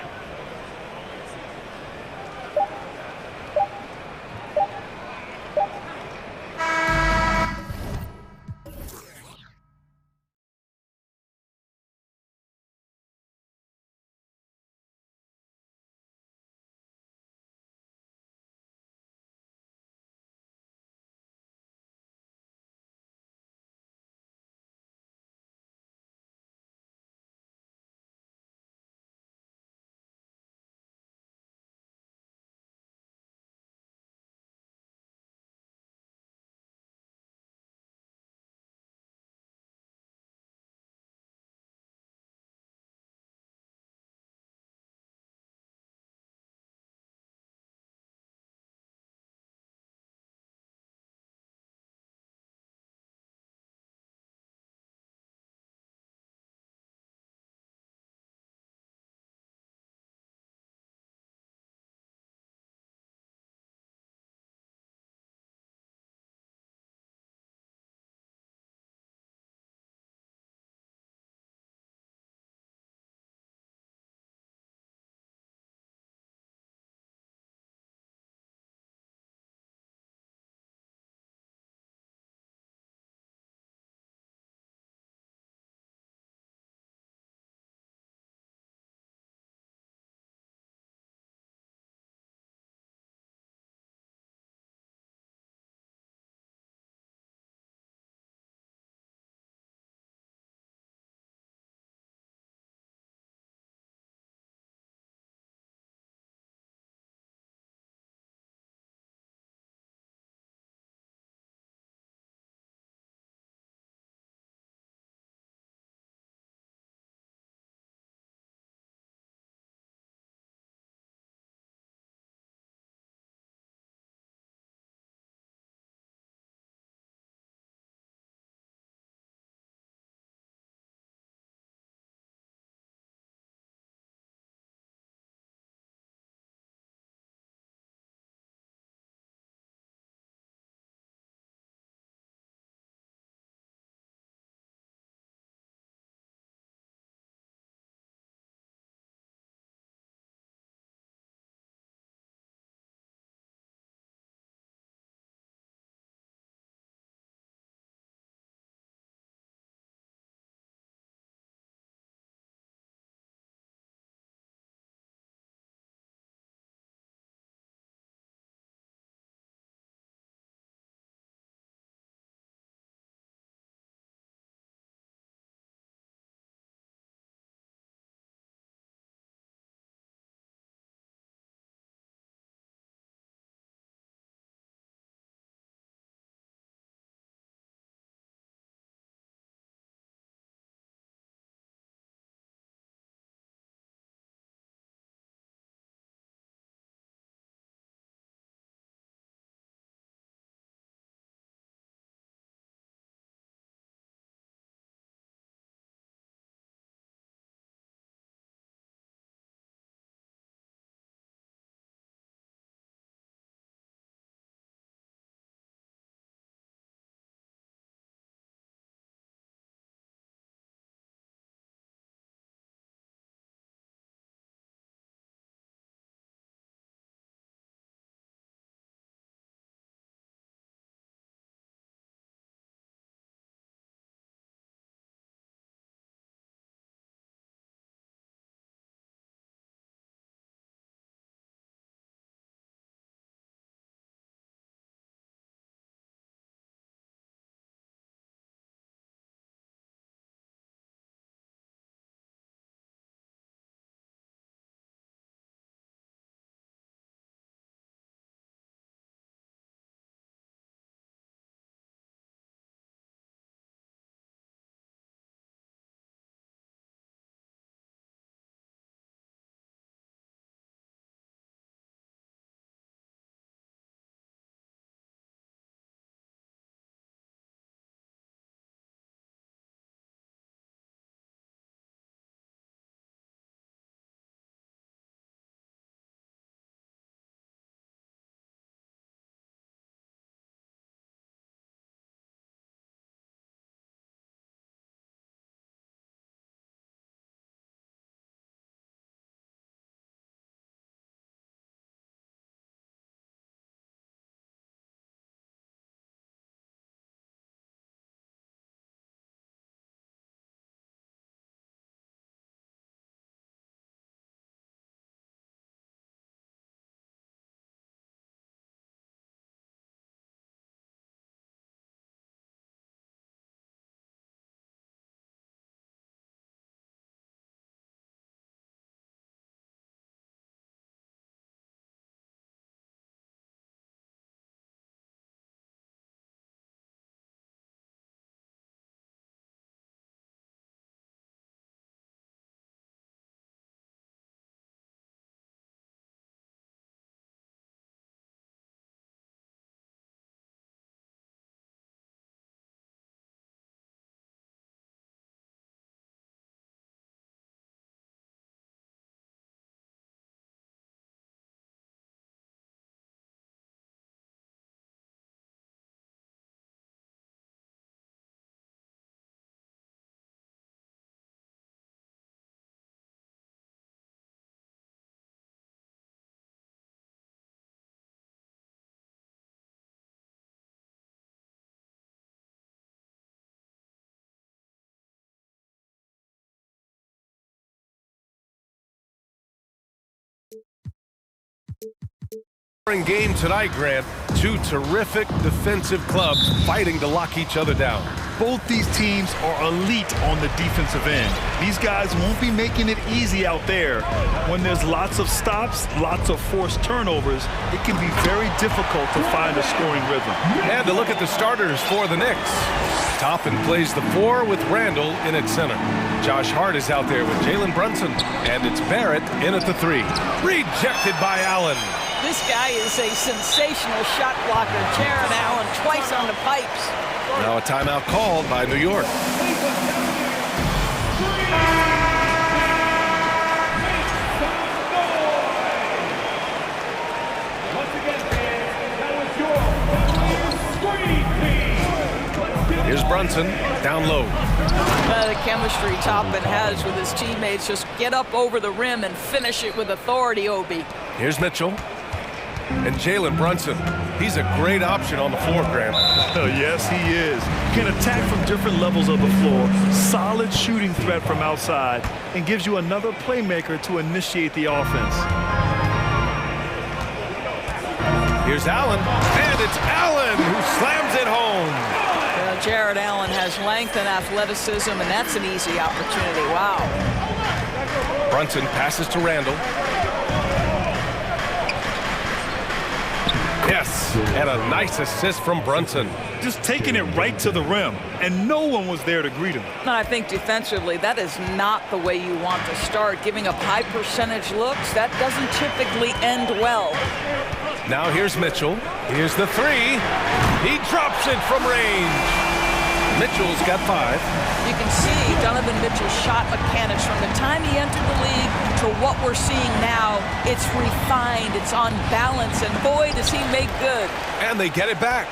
[SPEAKER 1] Game tonight, Grant. Two terrific defensive clubs fighting to lock each other down.
[SPEAKER 3] Both these teams are elite on the defensive end. These guys won't be making it easy out there. When there's lots of stops, lots of forced turnovers, it can be very difficult to find a scoring rhythm.
[SPEAKER 1] And to look at the starters for the Knicks. Toppin plays the 4 with Randall in at center. Josh Hart is out there with Jalen Brunson. And it's Barrett in at the 3. Rejected by Allen.
[SPEAKER 2] This guy is a sensational shot blocker. Jared Allen twice on the pipes.
[SPEAKER 1] Now a timeout called by New York. Here's Brunson, down low.
[SPEAKER 2] The chemistry Toppin has with his teammates. Just get up over the rim and finish it with authority, Obi.
[SPEAKER 1] Here's Mitchell. And Jalen Brunson, he's a great option on the floor, Grant.
[SPEAKER 3] Oh, yes, he is. Can attack from different levels of the floor. Solid shooting threat from outside. And gives you another playmaker to initiate the offense.
[SPEAKER 1] Here's Allen. And it's Allen who slams it home.
[SPEAKER 2] Jared Allen has length and athleticism, and that's an easy opportunity. Wow.
[SPEAKER 1] Brunson passes to Randall. Yes, and a nice assist from Brunson.
[SPEAKER 3] Just taking it right to the rim, and no one was there to greet him.
[SPEAKER 2] I think defensively, that is not the way you want to start. Giving up high percentage looks, that doesn't typically end well.
[SPEAKER 1] Now here's Mitchell. Here's the 3. He drops it from range. Mitchell's got 5.
[SPEAKER 2] You can see Donovan Mitchell's shot mechanics from the time he entered the league to what we're seeing now. It's refined, it's on balance, and boy, does he make good.
[SPEAKER 1] And they get it back.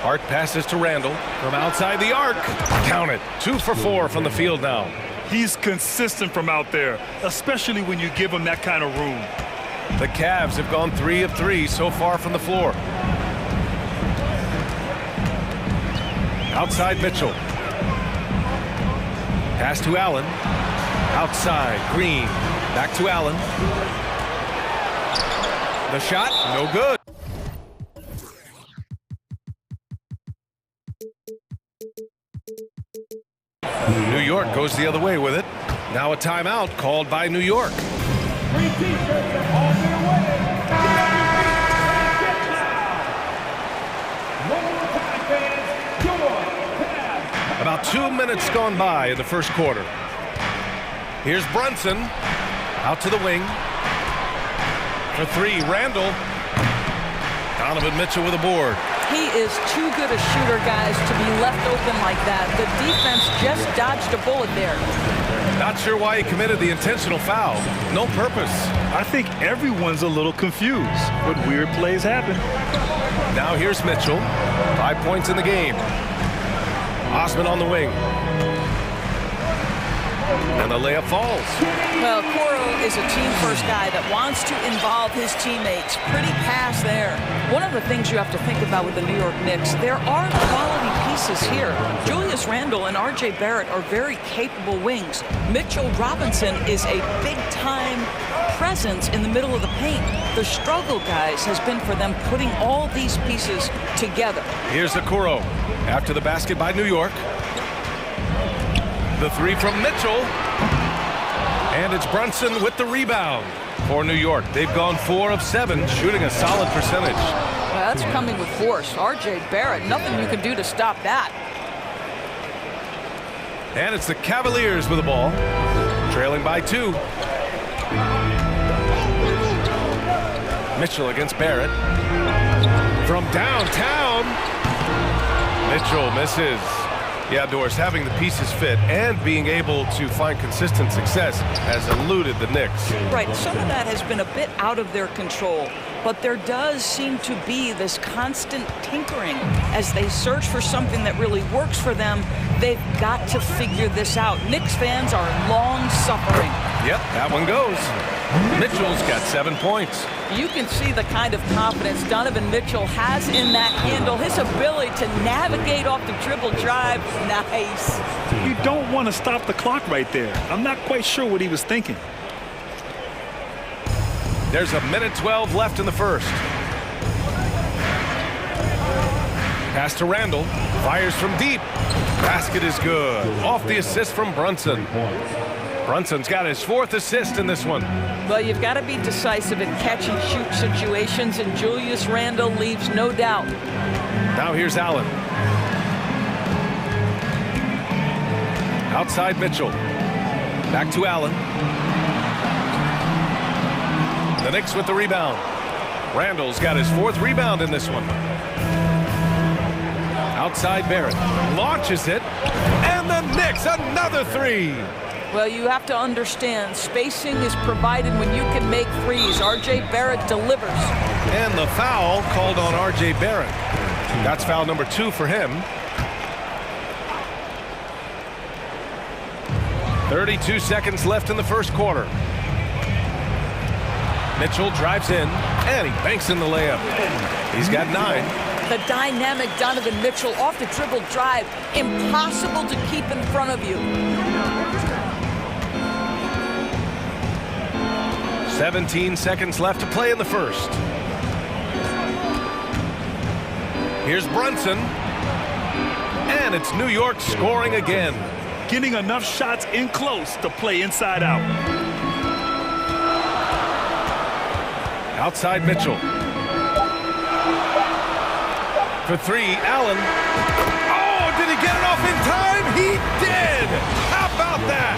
[SPEAKER 1] Hart passes to Randall from outside the arc. Count it. 2 for 4 from the field now.
[SPEAKER 3] He's consistent from out there, especially when you give him that kind of room.
[SPEAKER 1] The Cavs have gone 3 of 3 so far from the floor. Outside Mitchell. Pass to Allen. Outside Green. Back to Allen. The shot, no good. New York goes the other way with it. Now a timeout called by New York. About 2 minutes gone by in the first quarter. Here's Brunson out to the wing. For 3, Randall. Donovan Mitchell with a board.
[SPEAKER 2] He is too good a shooter, guys, to be left open like that. The defense just dodged a bullet there.
[SPEAKER 1] Not sure why he committed the intentional foul. No purpose.
[SPEAKER 3] I think everyone's a little confused, but weird plays happen.
[SPEAKER 1] Now here's Mitchell. 5 points in the game. Osman on the wing. And the layup falls.
[SPEAKER 2] Well, Coro is a team-first guy that wants to involve his teammates. Pretty pass there. One of the things you have to think about with the New York Knicks, there are quality pieces here. Julius Randle and R.J. Barrett are very capable wings. Mitchell Robinson is a big-time presence in the middle of the paint. The struggle, guys, has been for them putting all these pieces together.
[SPEAKER 1] Here's Okoro after the basket by New York. The 3 from Mitchell. And it's Brunson with the rebound for New York. They've gone 4 of 7, shooting a solid percentage.
[SPEAKER 2] Well, that's coming with force. R.J. Barrett, nothing you can do to stop that.
[SPEAKER 1] And it's the Cavaliers with the ball, trailing by 2. Mitchell against Barrett. From downtown. Mitchell misses. Yeah, Doris, having the pieces fit and being able to find consistent success has eluded the Knicks.
[SPEAKER 2] Right, some of that has been a bit out of their control, but there does seem to be this constant tinkering as they search for something that really works for them. They've got to figure this out. Knicks fans are long-suffering.
[SPEAKER 1] Yep, that one goes. Mitchell's got 7 points.
[SPEAKER 2] You can see the kind of confidence Donovan Mitchell has in that handle. His ability to navigate off the dribble drive, nice.
[SPEAKER 3] You don't want to stop the clock right there. I'm not quite sure what he was thinking.
[SPEAKER 1] There's a minute 12 left in the first. Pass to Randall. Fires from deep. Basket is good. Off the assist from Brunson. Brunson's got his 4th assist in this one.
[SPEAKER 2] Well, you've got to be decisive in catch-and-shoot situations, and Julius Randle leaves no doubt.
[SPEAKER 1] Now here's Allen. Outside Mitchell. Back to Allen. The Knicks with the rebound. Randall's got his 4th rebound in this one. Outside Barrett. Launches it. And the Knicks, another 3.
[SPEAKER 2] Well, you have to understand, spacing is provided when you can make threes. R.J. Barrett delivers.
[SPEAKER 1] And the foul called on R.J. Barrett. That's foul number 2 for him. 32 seconds left in the first quarter. Mitchell drives in, and he banks in the layup. He's got 9.
[SPEAKER 2] The dynamic Donovan Mitchell off the dribble drive. Impossible to keep in front of you.
[SPEAKER 1] 17 seconds left to play in the first. Here's Brunson. And it's New York scoring again.
[SPEAKER 3] Getting enough shots in close to play inside out.
[SPEAKER 1] Outside Mitchell. For 3, Allen. Oh, did he get it off in time? He did! How about that?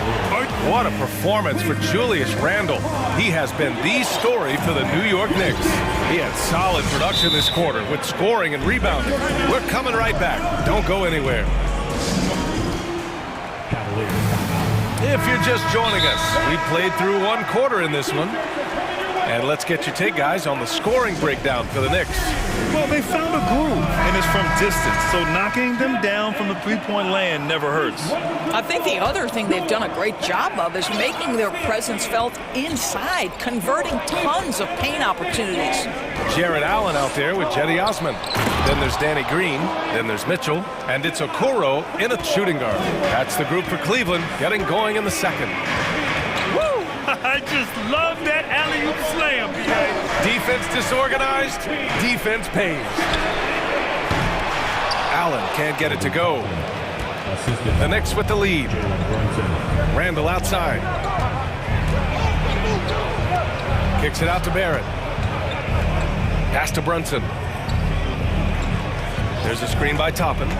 [SPEAKER 1] What a performance for Julius Randle. He has been the story for the New York Knicks. He had solid production this quarter with scoring and rebounding. We're coming right back. Don't go anywhere. If you're just joining us, we played through 1 quarter in this one. And let's get your take, guys, on the scoring breakdown for the Knicks.
[SPEAKER 3] Well, they found a groove, and it's from distance, so knocking them down from the three-point land never hurts.
[SPEAKER 2] I think the other thing they've done a great job of is making their presence felt inside, converting tons of paint opportunities.
[SPEAKER 1] Jared Allen out there with Jetty Osman. Then there's Danny Green. Then there's Mitchell. And it's Okoro in a shooting guard. That's the group for Cleveland, getting going in the second.
[SPEAKER 3] I just love that alley-oop slam, B.A.
[SPEAKER 1] Defense disorganized, defense pays. Allen can't get it to go. The Knicks with the lead. Randall outside. Kicks it out to Barrett. Pass to Brunson. There's a screen by Toppin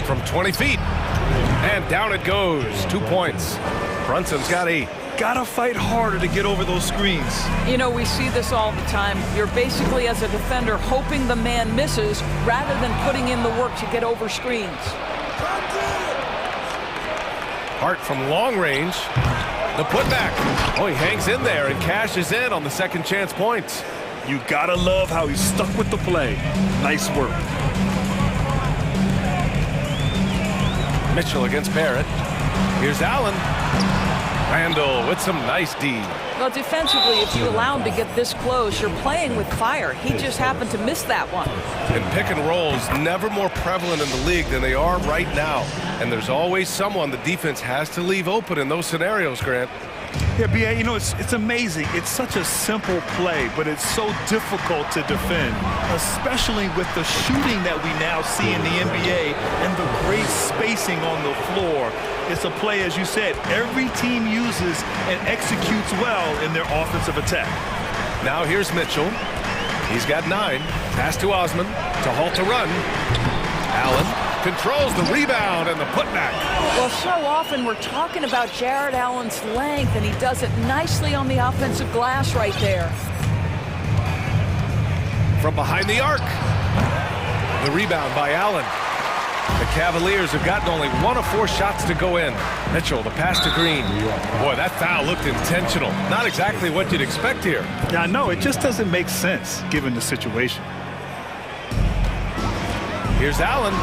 [SPEAKER 1] from 20 feet. And down it goes. 2 points. Brunson's got 8.
[SPEAKER 3] Gotta fight harder to get over those screens.
[SPEAKER 2] You know, we see this all the time. You're basically, as a defender, hoping the man misses rather than putting in the work to get over screens.
[SPEAKER 1] Hart from long range. The putback. Oh, he hangs in there and cashes in on the second chance points.
[SPEAKER 3] You gotta love how he's stuck with the play. Nice work.
[SPEAKER 1] Mitchell against Barrett. Here's Allen. Randall with some nice D.
[SPEAKER 2] Well, defensively, if you allow him to get this close, you're playing with fire. He just happened to miss that one.
[SPEAKER 1] And pick and rolls never more prevalent in the league than they are right now. And there's always someone the defense has to leave open in those scenarios, Grant.
[SPEAKER 3] Yeah, B.A., you know, it's amazing. It's such a simple play, but it's so difficult to defend, especially with the shooting that we now see in the NBA and the great spacing on the floor. It's a play, as you said, every team uses and executes well in their offensive attack.
[SPEAKER 1] Now here's Mitchell. He's got 9. Pass to Osman to halt the run. Allen controls the rebound and the putback.
[SPEAKER 2] Well, so often we're talking about Jared Allen's length, and he does it nicely on the offensive glass right there.
[SPEAKER 1] From behind the arc. The rebound by Allen. The Cavaliers have gotten only 1 of 4 shots to go in. Mitchell, the pass to Green. Boy, that foul looked intentional. Not exactly what you'd expect here.
[SPEAKER 3] Yeah, I know. It just doesn't make sense given the situation.
[SPEAKER 1] Here's Allen.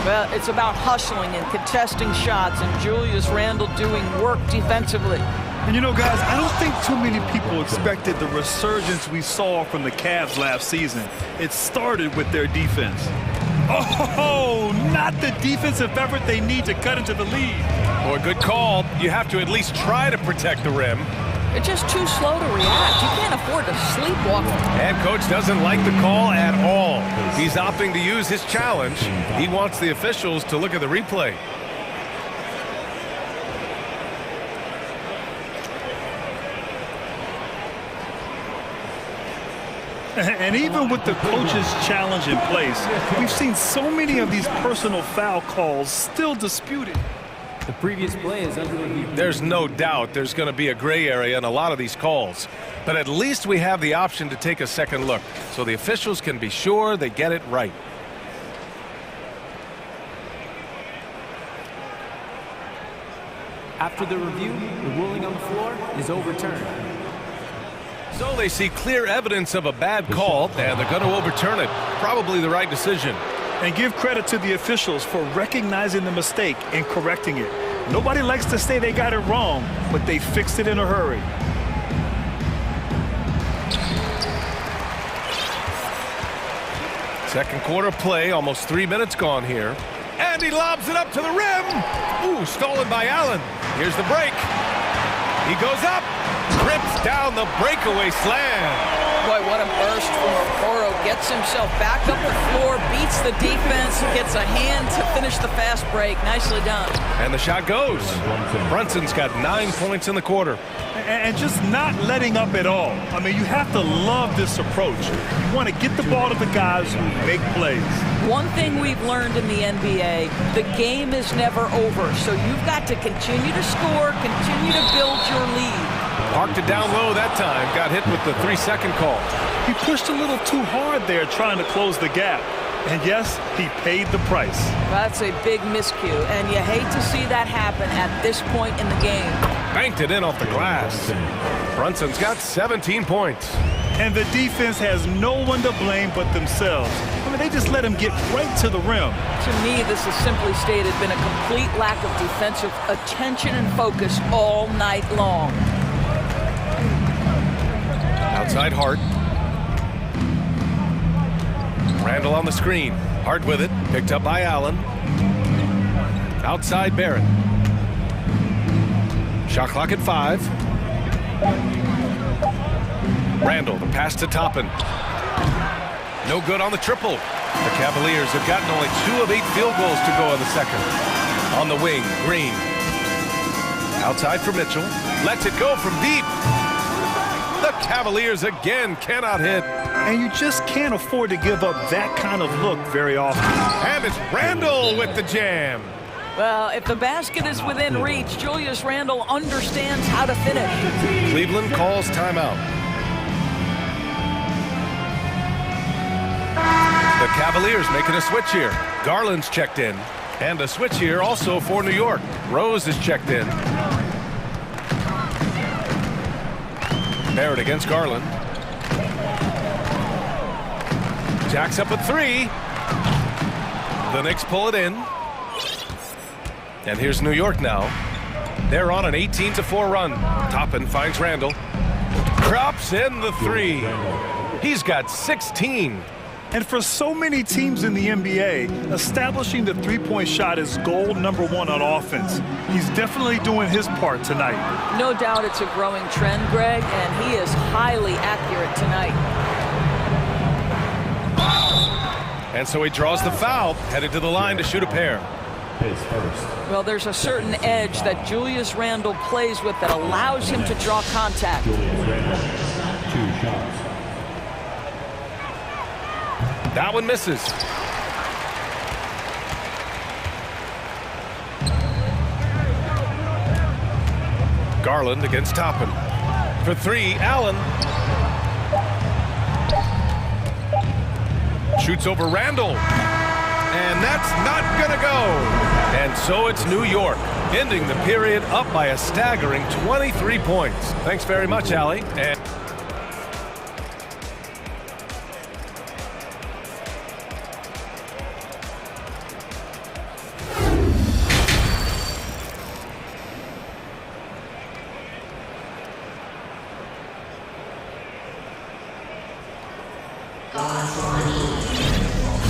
[SPEAKER 2] Well, it's about hustling and contesting shots, and Julius Randle doing work defensively.
[SPEAKER 3] And you know, guys, I don't think too many people expected the resurgence we saw from the Cavs last season. It started with their defense. Oh, not the defensive effort they need to cut into the lead.
[SPEAKER 1] Boy, good call. You have to at least try to protect the rim.
[SPEAKER 2] They're just too slow to react. You can't afford to sleepwalk.
[SPEAKER 1] And coach doesn't like the call at all. He's opting to use his challenge. He wants the officials to look at the replay.
[SPEAKER 3] And even with the coach's challenge in place, we've seen so many of these personal foul calls still disputed.
[SPEAKER 5] The previous play is under review.
[SPEAKER 1] There's no doubt there's going to be a gray area in a lot of these calls. But at least we have the option to take a second look, so the officials can be sure they get it right.
[SPEAKER 5] After the review, the ruling on the floor is overturned.
[SPEAKER 1] So they see clear evidence of a bad call, and they're going to overturn it. Probably the right decision.
[SPEAKER 3] And give credit to the officials for recognizing the mistake and correcting it. Nobody likes to say they got it wrong, but they fixed it in a hurry.
[SPEAKER 1] Second quarter play, almost 3 minutes gone here. And he lobs it up to the rim. Ooh, stolen by Allen. Here's the break. He goes up, rips down the breakaway slam.
[SPEAKER 2] Boy, what a burst from Okoro. Gets himself back up the floor, beats the defense, gets a hand to finish the fast break. Nicely done.
[SPEAKER 1] And the shot goes. Brunson's got 9 points in the quarter.
[SPEAKER 3] And just not letting up at all. I mean, you have to love this approach. You want to get the ball to the guys who make plays.
[SPEAKER 2] One thing we've learned in the NBA, the game is never over. So you've got to continue to score, continue to build your lead.
[SPEAKER 1] Parked it down low that time. Got hit with the 3-second call.
[SPEAKER 3] He pushed a little too hard there trying to close the gap. And yes, he paid the price.
[SPEAKER 2] That's a big miscue, and you hate to see that happen at this point in the game.
[SPEAKER 1] Banked it in off the glass. Brunson's got 17 points.
[SPEAKER 3] And the defense has no one to blame but themselves. I mean, they just let him get right to the rim.
[SPEAKER 2] To me, this has simply stated been a complete lack of defensive attention and focus all night long.
[SPEAKER 1] Outside Hart. Randall on the screen. Hart with it. Picked up by Allen. Outside Barrett. Shot clock at 5. Randall, the pass to Toppin. No good on the triple. The Cavaliers have gotten only 2 of 8 field goals to go in the second. On the wing, Green. Outside for Mitchell. Lets it go from deep. The Cavaliers again cannot hit.
[SPEAKER 3] And you just can't afford to give up that kind of look very often.
[SPEAKER 1] And it's Randall with the jam.
[SPEAKER 2] Well, if the basket is within reach, Julius Randle understands how to finish.
[SPEAKER 1] Cleveland calls timeout. The Cavaliers making a switch here. Garland's checked in. And a switch here also for New York. Rose is checked in. Barrett against Garland. Jacks up at 3. The Knicks pull it in. And here's New York now. They're on an 18-4 run. Toppin finds Randall. Drops in the 3. He's got 16.
[SPEAKER 3] And for so many teams in the NBA, establishing the three-point shot is goal number 1 on offense. He's definitely doing his part tonight.
[SPEAKER 2] No doubt it's a growing trend, Greg, and he is highly accurate tonight.
[SPEAKER 1] And so he draws the foul, headed to the line to shoot a pair.
[SPEAKER 2] Well, there's a certain edge that Julius Randle plays with that allows him to draw contact.
[SPEAKER 4] Julius Randle, 2 shots.
[SPEAKER 1] That one misses. Garland against Toppin. For 3, Allen. Shoots over Randall. And that's not gonna go. And so it's New York, ending the period up by a staggering 23 points. Thanks very much, Allie.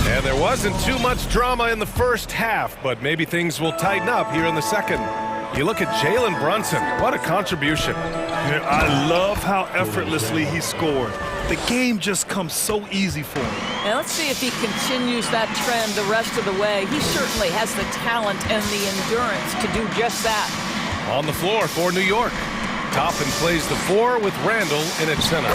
[SPEAKER 1] And there wasn't too much drama in the first half, but maybe things will tighten up here in the second. You look at Jalen Brunson, what a contribution.
[SPEAKER 3] Yeah, I love how effortlessly he scored. The game just comes so easy for him.
[SPEAKER 2] And let's see if he continues that trend the rest of the way. He certainly has the talent and the endurance to do just that.
[SPEAKER 1] On the floor for New York. Toppin plays the 4 with Randall in its center.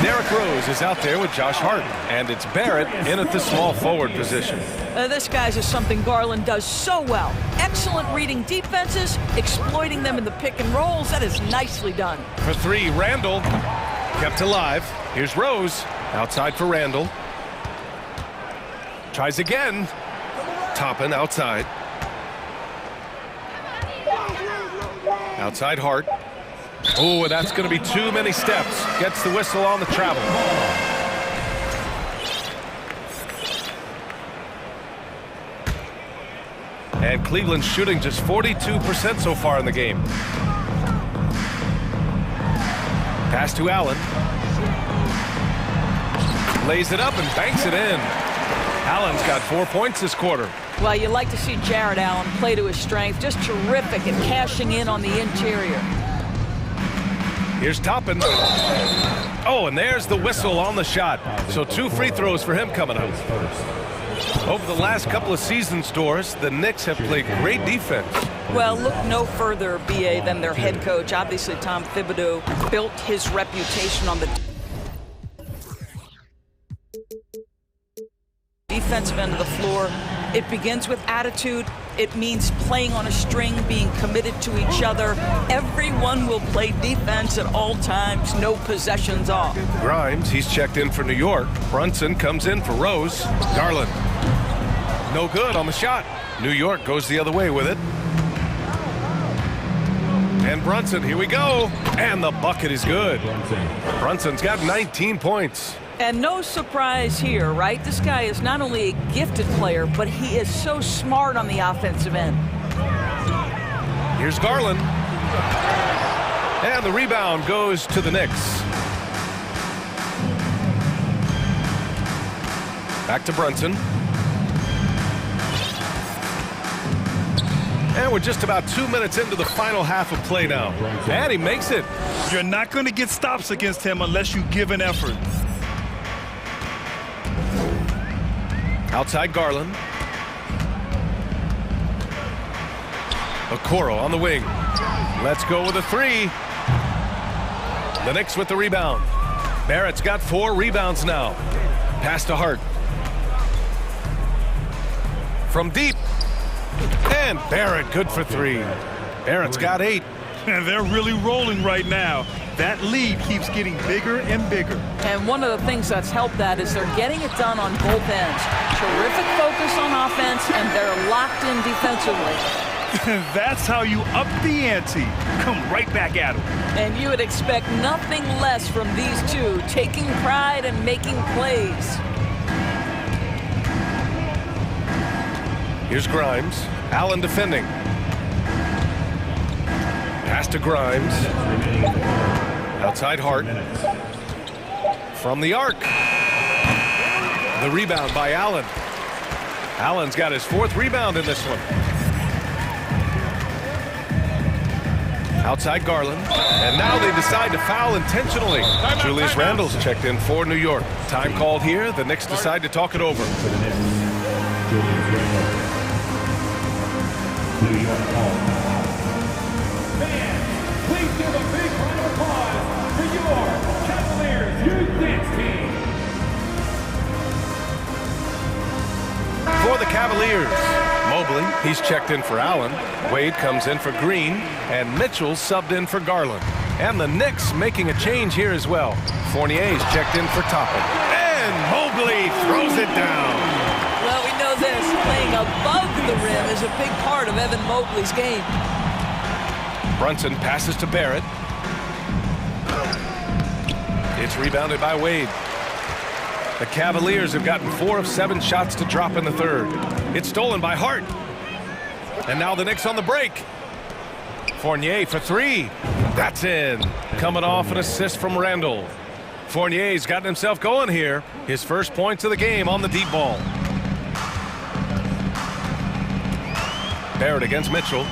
[SPEAKER 1] Derrick Rose is out there with Josh Hart, and it's Barrett in at the small forward position.
[SPEAKER 2] This, guys, is something Garland does so well. Excellent reading defenses, exploiting them in the pick and rolls. That is nicely done.
[SPEAKER 1] For 3, Randall kept alive. Here's Rose, outside for Randall. Tries again. Toppin outside. Outside Hart. Oh, that's going to be too many steps. Gets the whistle on the travel. And Cleveland's shooting just 42% so far in the game. Pass to Allen. Lays it up and banks it in. Allen's got 4 points this quarter.
[SPEAKER 2] Well, you like to see Jared Allen play to his strength. Just terrific at cashing in on the interior.
[SPEAKER 1] Here's Toppin. Oh, and there's the whistle on the shot. So 2 free throws for him coming up. Over the last couple of seasons, Doris, the Knicks have played great defense.
[SPEAKER 2] Well, look no further, BA, than their head coach. Obviously, Tom Thibodeau built his reputation on the defensive end of the floor. It begins with attitude. It means playing on a string, being committed to each other. Everyone will play defense at all times, no possessions off.
[SPEAKER 1] Grimes, he's checked in for New York. Brunson comes in for Rose. Garland, no good on the shot. New York goes the other way with it. And Brunson, here we go. And the bucket is good. Brunson's got 19 points.
[SPEAKER 2] And no surprise here, right? This guy is not only a gifted player, but he is so smart on the offensive end.
[SPEAKER 1] Here's Garland. And the rebound goes to the Knicks. Back to Brunson. And we're just about 2 minutes into the final half of play now. And he makes it.
[SPEAKER 3] You're not going to get stops against him unless you give an effort.
[SPEAKER 1] Outside Garland. Okoro on the wing. Let's go with a 3. The Knicks with the rebound. Barrett's got 4 rebounds now. Pass to Hart. From deep. And Barrett good for 3. Barrett's got 8.
[SPEAKER 3] And they're really rolling right now. That lead keeps getting bigger and bigger.
[SPEAKER 2] And one of the things that's helped that is they're getting it done on both ends. Terrific focus on offense, and they're locked in defensively.
[SPEAKER 3] That's how you up the ante. Come right back at them.
[SPEAKER 2] And you would expect nothing less from these two, taking pride and making plays.
[SPEAKER 1] Here's Grimes. Allen defending. Pass to Grimes. Outside Hart. From the arc. The rebound by Allen. Allen's got his 4th rebound in this one. Outside Garland. And now they decide to foul intentionally. Julius Randle's checked in for New York. Time called here. The Knicks decide to talk it over.
[SPEAKER 4] New York Hall. Fans, please give a big round of applause for your Cavaliers Youth Dance Team.
[SPEAKER 1] For the Cavaliers, Mobley, he's checked in for Allen. Wade comes in for Green, and Mitchell subbed in for Garland. And the Knicks making a change here as well. Fournier's checked in for Toppin. And Mobley throws it down.
[SPEAKER 2] Well, we know this. Playing above the rim is a big part of Evan Mobley's game.
[SPEAKER 1] Brunson passes to Barrett. It's rebounded by Wade. The Cavaliers have gotten 4 of 7 shots to drop in the 3rd. It's stolen by Hart. And now the Knicks on the break. Fournier for 3. That's in. Coming off an assist from Randall. Fournier's gotten himself going here. His first points of the game on the deep ball. Barrett against Mitchell.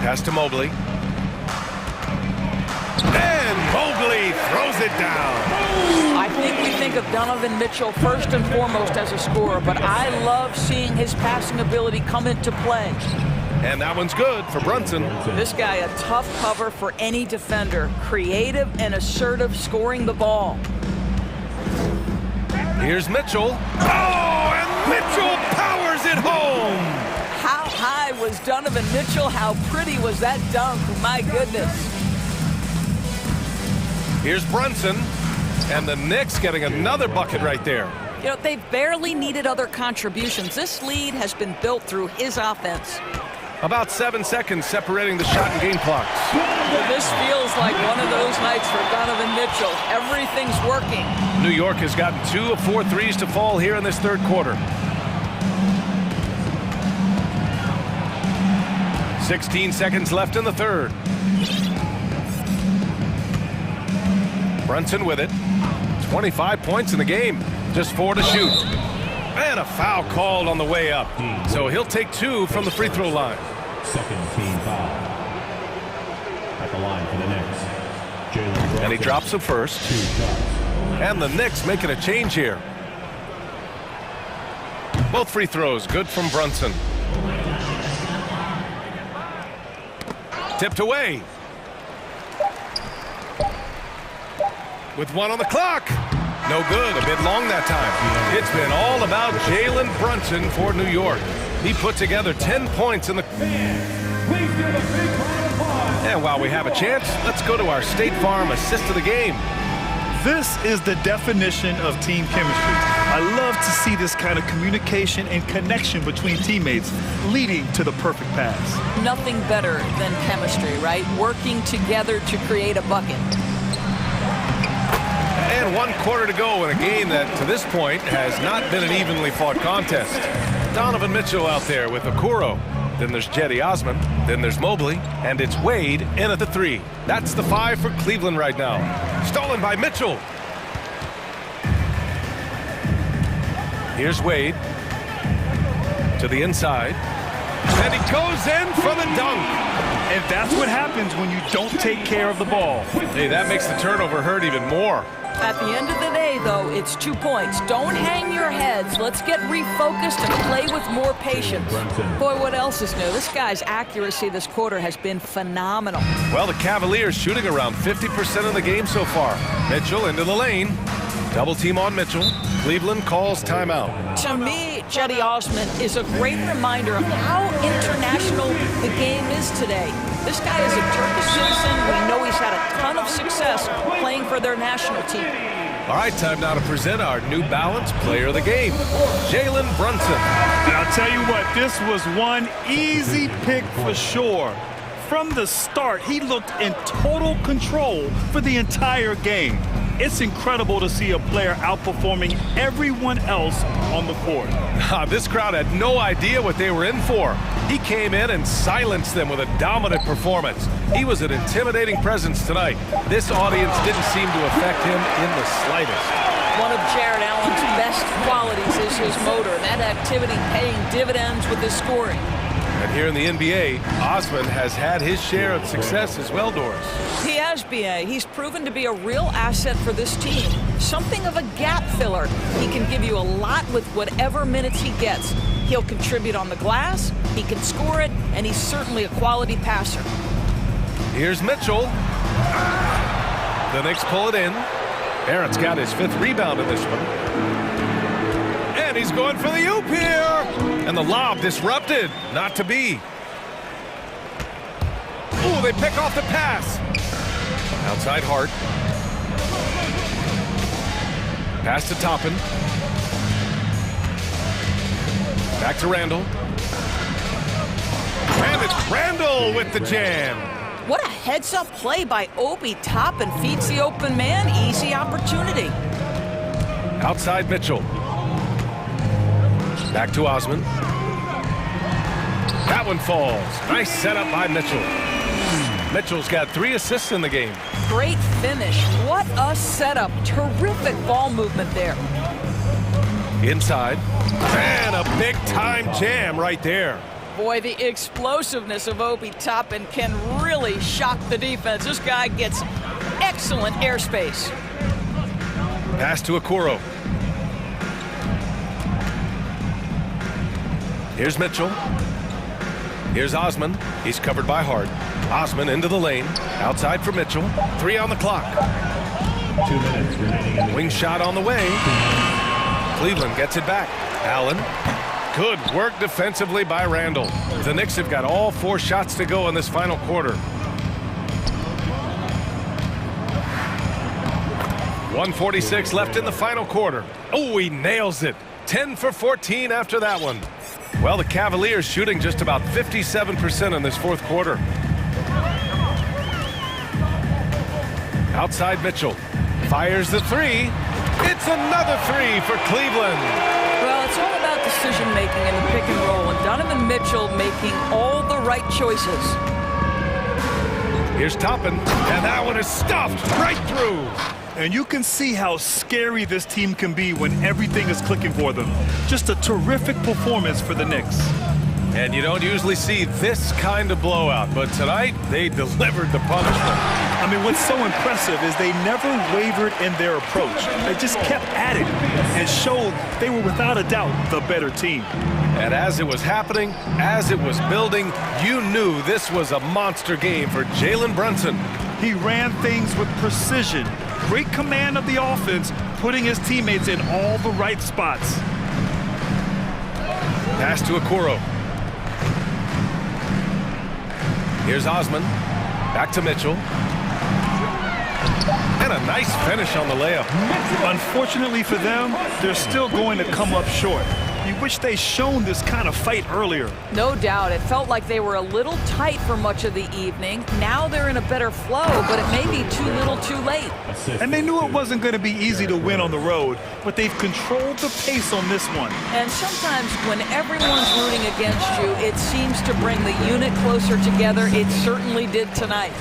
[SPEAKER 1] Pass to Mobley. And Mobley throws it down.
[SPEAKER 2] I think we think of Donovan Mitchell first and foremost as a scorer, but I love seeing his passing ability come into play.
[SPEAKER 1] And that one's good for Brunson.
[SPEAKER 2] This guy, a tough cover for any defender. Creative and assertive scoring the ball.
[SPEAKER 1] Here's Mitchell. Oh, and Mitchell powers it home.
[SPEAKER 2] How high was Donovan Mitchell? How pretty was that dunk? My goodness.
[SPEAKER 1] Here's Brunson. And the Knicks getting another bucket right there.
[SPEAKER 2] You know, they've barely needed other contributions. This lead has been built through his offense.
[SPEAKER 1] About 7 seconds separating the shot and game clocks.
[SPEAKER 2] This feels like one of those nights for Donovan Mitchell. Everything's working.
[SPEAKER 1] New York has gotten 2 of 4 threes to fall here in this third quarter. 16 seconds left in the third. Brunson with it. 25 points in the game. Just 4 to shoot. And a foul called on the way up. So he'll take 2 from the free throw line.
[SPEAKER 4] Second team foul. At the line for the Knicks.
[SPEAKER 1] And he drops it first. And the Knicks making a change here. Both free throws good from Brunson. Tipped away. With 1 on the clock. No good, a bit long that time. It's been all about Jalen Brunson for New York. He put together 10 points in the... And while we have a chance, let's go to our State Farm assist of the game.
[SPEAKER 3] This is the definition of team chemistry. I love to see this kind of communication and connection between teammates leading to the perfect pass.
[SPEAKER 2] Nothing better than chemistry, right? Working together to create a bucket.
[SPEAKER 1] And 1 quarter to go in a game that, to this point, has not been an evenly fought contest. Donovan Mitchell out there with Okoro. Then there's Cedi Osman. Then there's Mobley. And it's Wade in at the 3. That's the 5 for Cleveland right now. Stolen by Mitchell. Here's Wade. To the inside. And he goes in for the dunk.
[SPEAKER 3] And that's what happens when you don't take care of the ball.
[SPEAKER 1] Hey, that makes the turnover hurt even more.
[SPEAKER 2] At the end of the day, though, it's 2 points. Don't hang your heads. Let's get refocused and play with more patience. Boy, what else is new? This guy's accuracy this quarter has been phenomenal.
[SPEAKER 1] Well, the Cavaliers shooting around 50% of the game so far. Mitchell into the lane. Double team on Mitchell. Cleveland calls timeout.
[SPEAKER 2] To me, Cedi Osman is a great reminder of how international the game is today. This guy is a Turkish citizen. We know he's had a ton of success playing for their national team.
[SPEAKER 1] All right, time now to present our New Balance player of the game, Jalen Brunson.
[SPEAKER 3] And I'll tell you what, this was one easy pick for sure. From the start, he looked in total control for the entire game. It's incredible to see a player outperforming everyone else on the court.
[SPEAKER 1] This crowd had no idea what they were in for. He came in and silenced them with a dominant performance. He was an intimidating presence tonight. This audience didn't seem to affect him in the slightest.
[SPEAKER 2] One of Jared Allen's best qualities is his motor, and that activity paying dividends with his scoring.
[SPEAKER 1] And here in the NBA, Osman has had his share of success as well, Doris.
[SPEAKER 2] He has, B.A. He's proven to be a real asset for this team. Something of a gap filler. He can give you a lot with whatever minutes he gets. He'll contribute on the glass, he can score it, and he's certainly a quality passer.
[SPEAKER 1] Here's Mitchell. The Knicks pull it in. Barrett's got his 5th rebound in this one. And he's going for the oop here. And the lob disrupted. Not to be. Ooh, they pick off the pass. Outside Hart. Pass to Toppin. Back to Randall. And it's Randall with the jam.
[SPEAKER 2] What a heads-up play by Obi. Toppin feeds the open man. Easy opportunity.
[SPEAKER 1] Outside Mitchell. Back to Osman. That one falls. Nice setup by Mitchell. Mitchell's got 3 assists in the game.
[SPEAKER 2] Great finish. What a setup. Terrific ball movement there.
[SPEAKER 1] Inside. And a big-time jam right there.
[SPEAKER 2] Boy, the explosiveness of Obi Toppin can really shock the defense. This guy gets excellent airspace.
[SPEAKER 1] Pass to Okoro. Here's Mitchell. Here's Osman. He's covered by Hart. Osman into the lane. Outside for Mitchell. 3 on the clock.
[SPEAKER 4] 2 minutes remaining in the
[SPEAKER 1] Wing shot on the way. Cleveland gets it back. Allen. Good work defensively by Randall. The Knicks have got all 4 shots to go in this final quarter. 1:46 left in the final quarter. Oh, he nails it. 10 for 14 after that one. Well, the Cavaliers shooting just about 57% in this fourth quarter. Outside Mitchell. Fires the 3. It's another 3 for Cleveland.
[SPEAKER 2] Well, it's all about decision-making in the pick and roll, and Donovan Mitchell making all the right choices.
[SPEAKER 1] Here's Toppin, and that one is stuffed right through.
[SPEAKER 3] And you can see how scary this team can be when everything is clicking for them. Just a terrific performance for the Knicks.
[SPEAKER 1] And you don't usually see this kind of blowout, but tonight they delivered the punishment.
[SPEAKER 3] I mean, what's so impressive is they never wavered in their approach. They just kept at it and showed they were without a doubt the better team.
[SPEAKER 1] And as it was happening, as it was building, you knew this was a monster game for Jalen Brunson.
[SPEAKER 3] He ran things with precision, great command of the offense, putting his teammates in all the right spots.
[SPEAKER 1] Pass to Okoro. Here's Osman. Back to Mitchell. And a nice finish on the layup.
[SPEAKER 3] Unfortunately for them, they're still going to come up short. You wish they'd shown this kind of fight earlier.
[SPEAKER 2] No doubt. It felt like they were a little tight for much of the evening. Now they're in a better flow, but it may be too little too late.
[SPEAKER 3] And they knew it wasn't going to be easy to win on the road, but they've controlled the pace on this one.
[SPEAKER 2] And sometimes when everyone's rooting against you, it seems to bring the unit closer together. It certainly did tonight.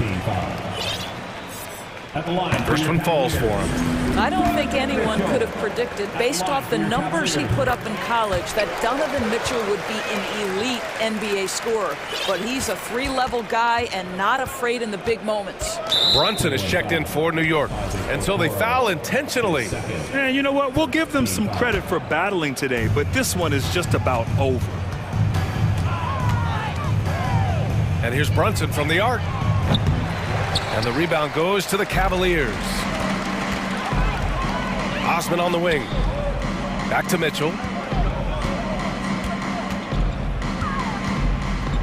[SPEAKER 1] First one falls for him.
[SPEAKER 2] I don't think anyone could have predicted, based off the numbers he put up in college, that Donovan Mitchell would be an elite NBA scorer. But he's a 3-level guy and not afraid in the big moments.
[SPEAKER 1] Brunson is checked in for New York, and so they foul intentionally.
[SPEAKER 3] And you know what? We'll give them some credit for battling today, but this one is just about over.
[SPEAKER 1] And here's Brunson from the arc. And the rebound goes to the Cavaliers. Osman on the wing. Back to Mitchell.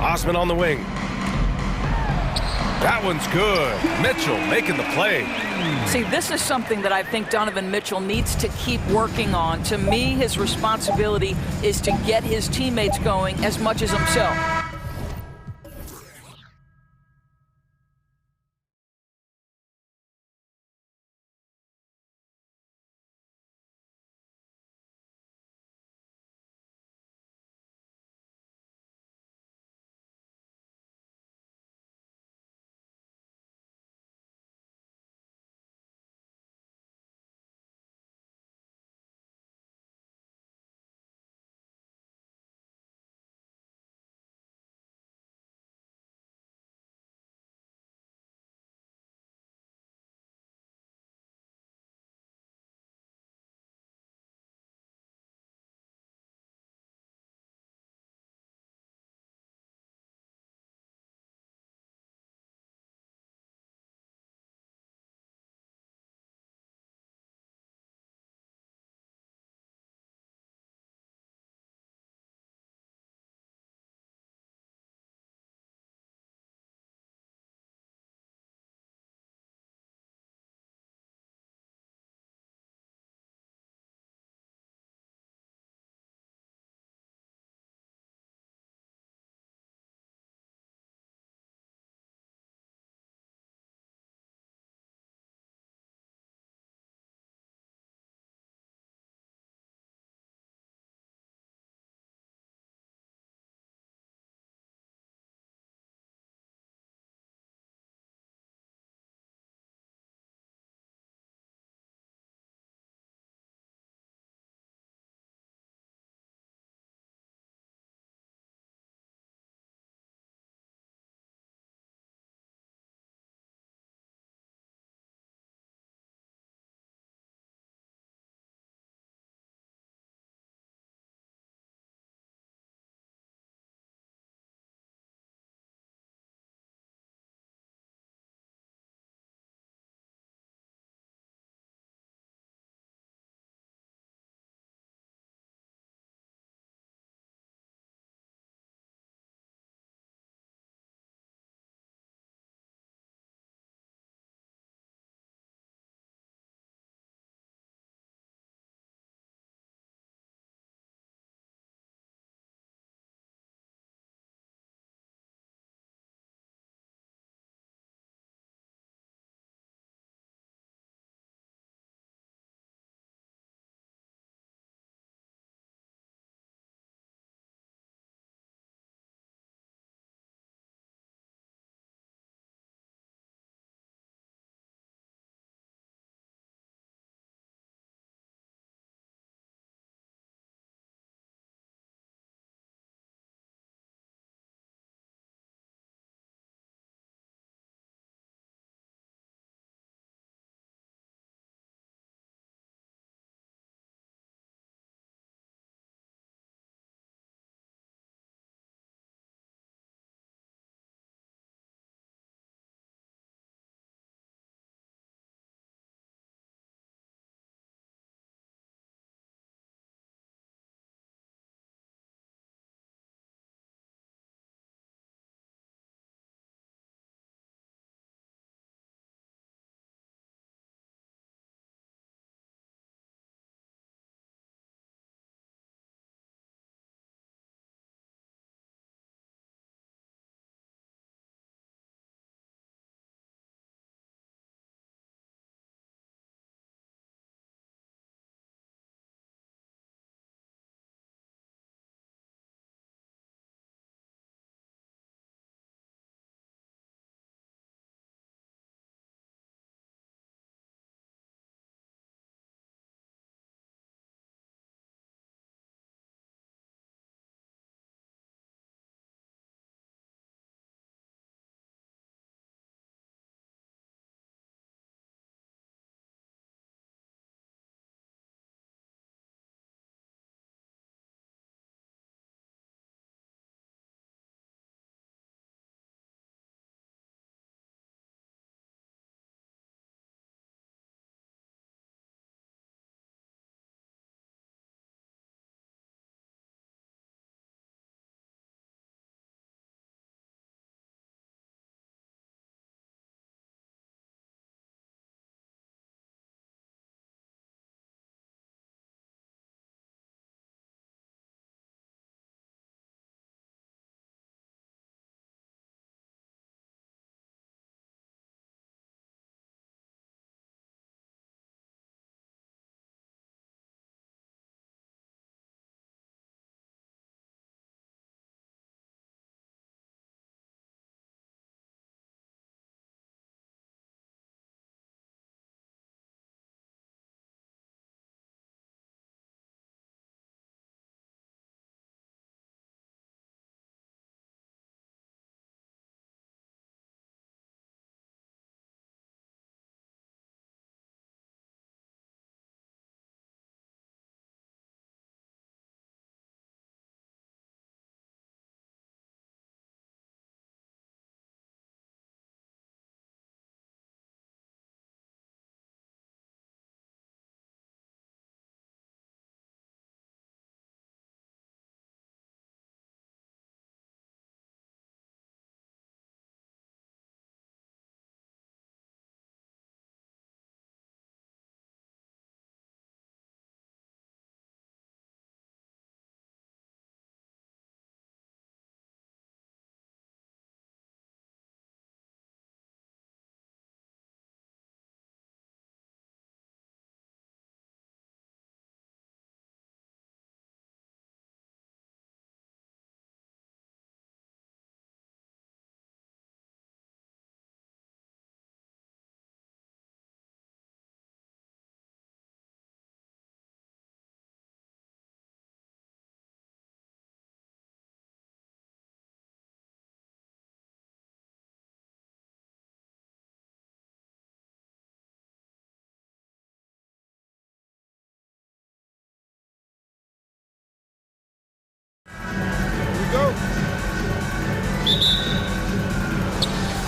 [SPEAKER 1] Osman on the wing. That one's good. Mitchell making the play.
[SPEAKER 2] See, this is something that I think Donovan Mitchell needs to keep working on. To me, his responsibility is to get his teammates going as much as himself.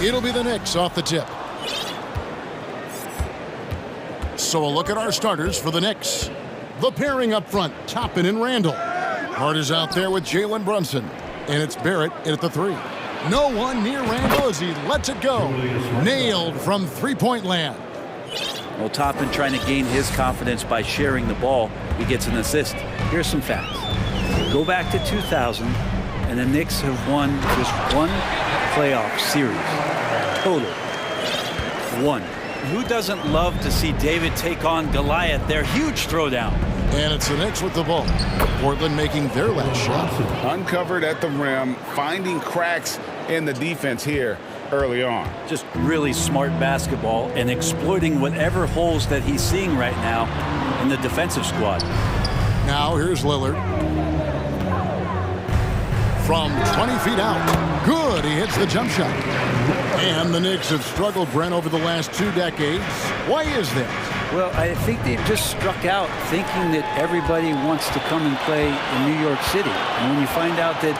[SPEAKER 7] It'll be the Knicks off the tip. So a look at our starters for the Knicks. The pairing up front, Toppin and Randall. Hart is out there with Jalen Brunson. And it's Barrett in at the 3. No one near Randall as he lets it go. Nailed from three-point land.
[SPEAKER 11] Well, Toppin trying to gain his confidence by sharing the ball. He gets an assist. Here's some facts. Go back to 2000, and the Knicks have won just one playoff series. Total. One. Who doesn't love to see David take on Goliath, their huge throwdown?
[SPEAKER 7] And it's the Knicks with the ball. Portland making their last shot.
[SPEAKER 10] Uncovered at the rim, finding cracks in the defense here early on.
[SPEAKER 11] Just really smart basketball and exploiting whatever holes that he's seeing right now in the defensive squad.
[SPEAKER 7] Now here's Lillard. From 20 feet out. Good, he hits the jump shot. And the Knicks have struggled, Brent, over the last 2 decades. Why is that?
[SPEAKER 11] Well, I think they've just struck out thinking that everybody wants to come and play in New York City. And when you find out that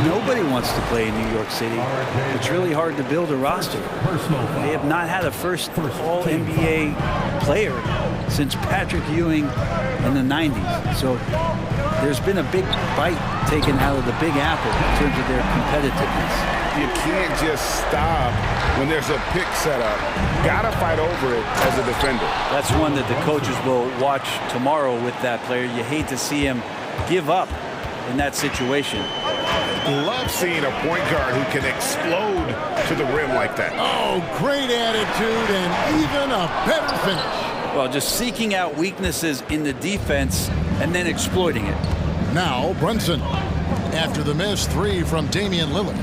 [SPEAKER 11] nobody wants to play in New York City, it's really hard to build a roster. They have not had a first All-NBA player since Patrick Ewing in the 90s. So there's been a big bite taken out of the Big Apple in terms of their competitiveness.
[SPEAKER 10] You can't just stop when there's a pick set up. Gotta fight over it as a defender.
[SPEAKER 11] That's one that the coaches will watch tomorrow with that player. You hate to see him give up in that situation.
[SPEAKER 10] Love seeing a point guard who can explode to the rim like that.
[SPEAKER 7] Oh, great attitude and even a better finish.
[SPEAKER 11] Well, just seeking out weaknesses in the defense and then exploiting it.
[SPEAKER 7] Now Brunson after the missed 3 from Damian Lillard.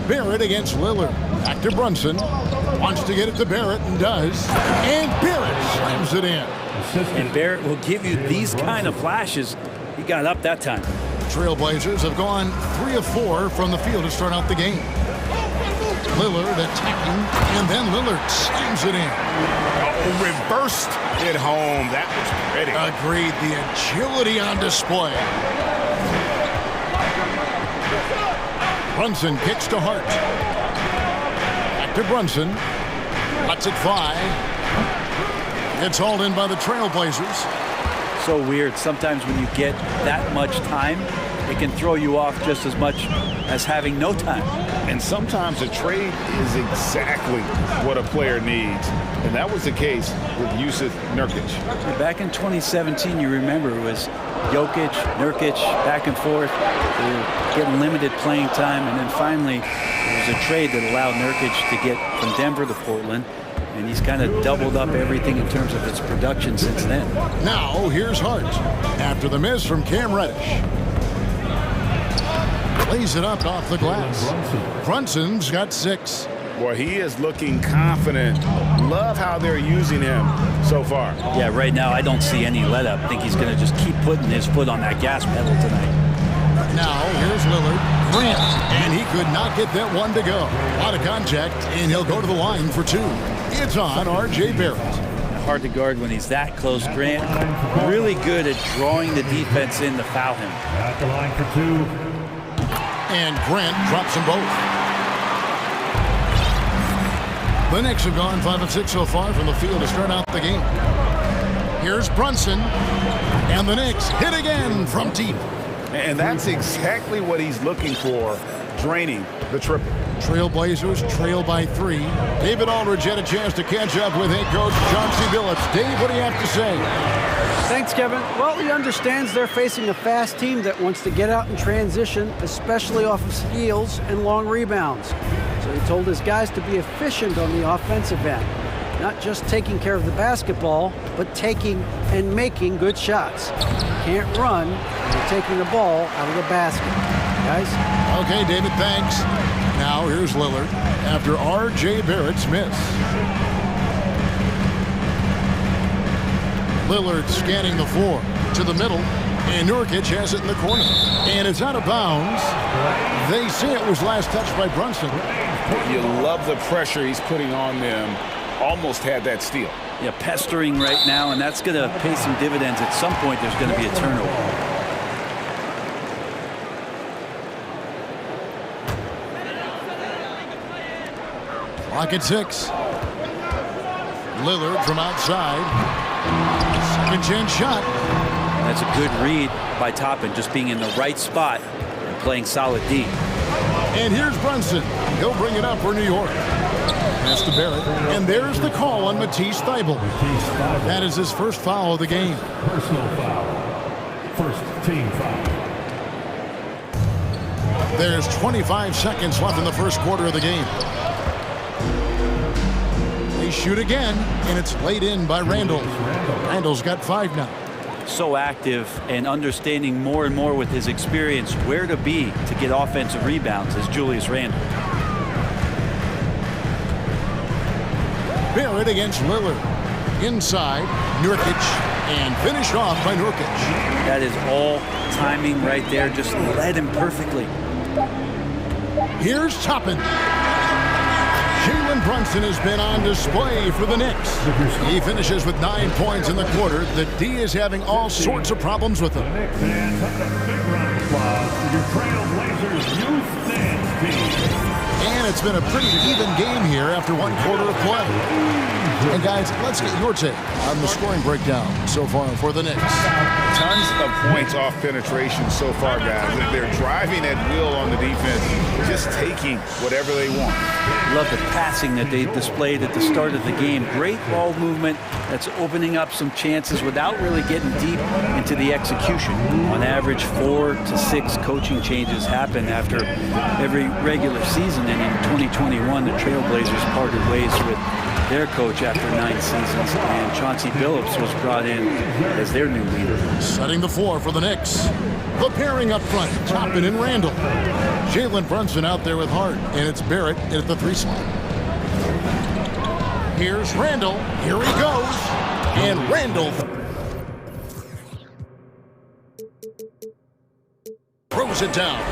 [SPEAKER 7] Barrett against Lillard. Back to Brunson. Wants to get it to Barrett and does. And Barrett slams it in.
[SPEAKER 11] And Barrett will give you these kind of flashes. He got up that time.
[SPEAKER 7] Trailblazers have gone 3 of 4 from the field to start out the game. Lillard attacking, and then Lillard slams it in.
[SPEAKER 10] Oh, reversed it home. That was pretty.
[SPEAKER 7] Agreed. The agility on display. Brunson kicks to Hart. Back to Brunson. Lets it fly. It's hauled in by the Trailblazers.
[SPEAKER 11] So weird. Sometimes when you get that much time, it can throw you off just as much as having no time.
[SPEAKER 10] And sometimes a trade is exactly what a player needs. And that was the case with Jusuf Nurkic.
[SPEAKER 11] Back in 2017, you remember, it was Jokic, Nurkic, back and forth. They were getting limited playing time. And then finally, there was a trade that allowed Nurkic to get from Denver to Portland. And he's kind of doubled up everything in terms of his production since then.
[SPEAKER 7] Now, here's Hart. After the miss from Cam Reddish. Lays it up off the glass. Brunson's got 6.
[SPEAKER 10] Boy, he is looking confident. Love how they're using him so far.
[SPEAKER 11] Yeah, right now I don't see any let up. I think he's going to just keep putting his foot on that gas pedal tonight.
[SPEAKER 7] Now, here's Lillard. Grant, and he could not get that one to go. A lot of contact, and he'll go to the line for 2. It's on R.J. Barrett.
[SPEAKER 11] Hard to guard when he's that close. Grant, really good at drawing the defense in to foul him.
[SPEAKER 4] At the line for 2.
[SPEAKER 7] And Grant drops them both. The Knicks have gone 5 of 6 so far from the field to start out the game. Here's Brunson. And the Knicks hit again from deep.
[SPEAKER 10] And that's exactly what he's looking for, draining the triple.
[SPEAKER 7] Trailblazers trail by 3. David Aldridge had a chance to catch up with head coach Chauncey Billups. Dave, what do you have to say?
[SPEAKER 9] Thanks, Kevin. Well, he understands they're facing a fast team that wants to get out in transition, especially off of steals and long rebounds. So he told his guys to be efficient on the offensive end. Not just taking care of the basketball, but taking and making good shots. You can't run when you're taking the ball out of the basket. Guys?
[SPEAKER 7] Okay, David, thanks. Now here's Lillard after R.J. Barrett's miss. Lillard scanning the floor to the middle, and Nurkic has it in the corner. And it's out of bounds. They say it was last touched by Brunson.
[SPEAKER 10] You love the pressure he's putting on them. Almost had that steal.
[SPEAKER 11] Yeah, pestering right now, and that's going to pay some dividends. At some point, there's going to be a turnover.
[SPEAKER 7] Clock at 6. Lillard from outside. Second chance shot.
[SPEAKER 11] That's a good read by Toppin, just being in the right spot and playing solid D.
[SPEAKER 7] And here's Brunson. He'll bring it up for New York. Pass to Barrett. And there's the call on Matisse Thybulle. That is his first foul of the game.
[SPEAKER 4] Personal foul. First team foul.
[SPEAKER 7] There's 25 seconds left in the first quarter of the game. They shoot again, and it's laid in by Randall. Randall's got 5 now.
[SPEAKER 11] So active and understanding more and more with his experience where to be to get offensive rebounds is Julius Randle.
[SPEAKER 7] Barrett against Lillard. Inside, Nurkic, and finished off by Nurkic.
[SPEAKER 11] That is all timing right there. Just led him perfectly.
[SPEAKER 7] Here's Toppin. Jalen Brunson has been on display for the Knicks. He finishes with 9 points in the quarter. The D is having all sorts of problems with him.
[SPEAKER 4] Knicks fans, have a big round of applause for your Trailblazers youth dance team.
[SPEAKER 7] And it's been a pretty even game here after 1 quarter of play. And guys, let's get your take on the scoring breakdown so far for the Knicks.
[SPEAKER 10] Tons of points off penetration so far, guys. They're driving at will on the defense, just taking whatever they want.
[SPEAKER 11] Love the passing that they displayed at the start of the game. Great ball movement that's opening up some chances without really getting deep into the execution. On average, 4 to 6 coaching changes happen after every regular season. And in 2021, the Trailblazers parted ways with their coach after 9 seasons, and Chauncey Billups was brought in as their new leader.
[SPEAKER 7] Setting the floor for the Knicks. The pairing up front, Toppin and Randall. Jalen Brunson out there with Hart, and it's Barrett at the 3 slot. Here's Randall. Here he goes. And Randall throws it down.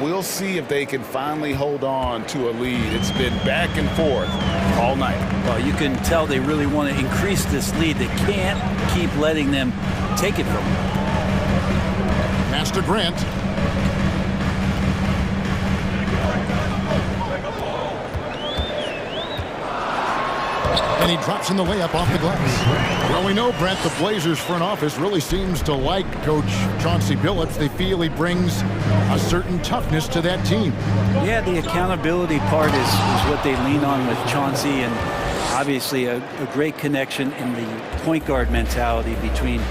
[SPEAKER 10] We'll see if they can finally hold on to a lead. It's been back and forth all night.
[SPEAKER 11] Well, you can tell they really want to increase this lead. They can't keep letting them take it from them.
[SPEAKER 7] Pass to Grant. And he drops in the layup off the glass. Well, we know, Brent, the Blazers front office really seems to like Coach Chauncey Billups. They feel he brings a certain toughness to that team.
[SPEAKER 11] Yeah, the accountability part is what they lean on with Chauncey, and obviously a great connection in the point guard mentality between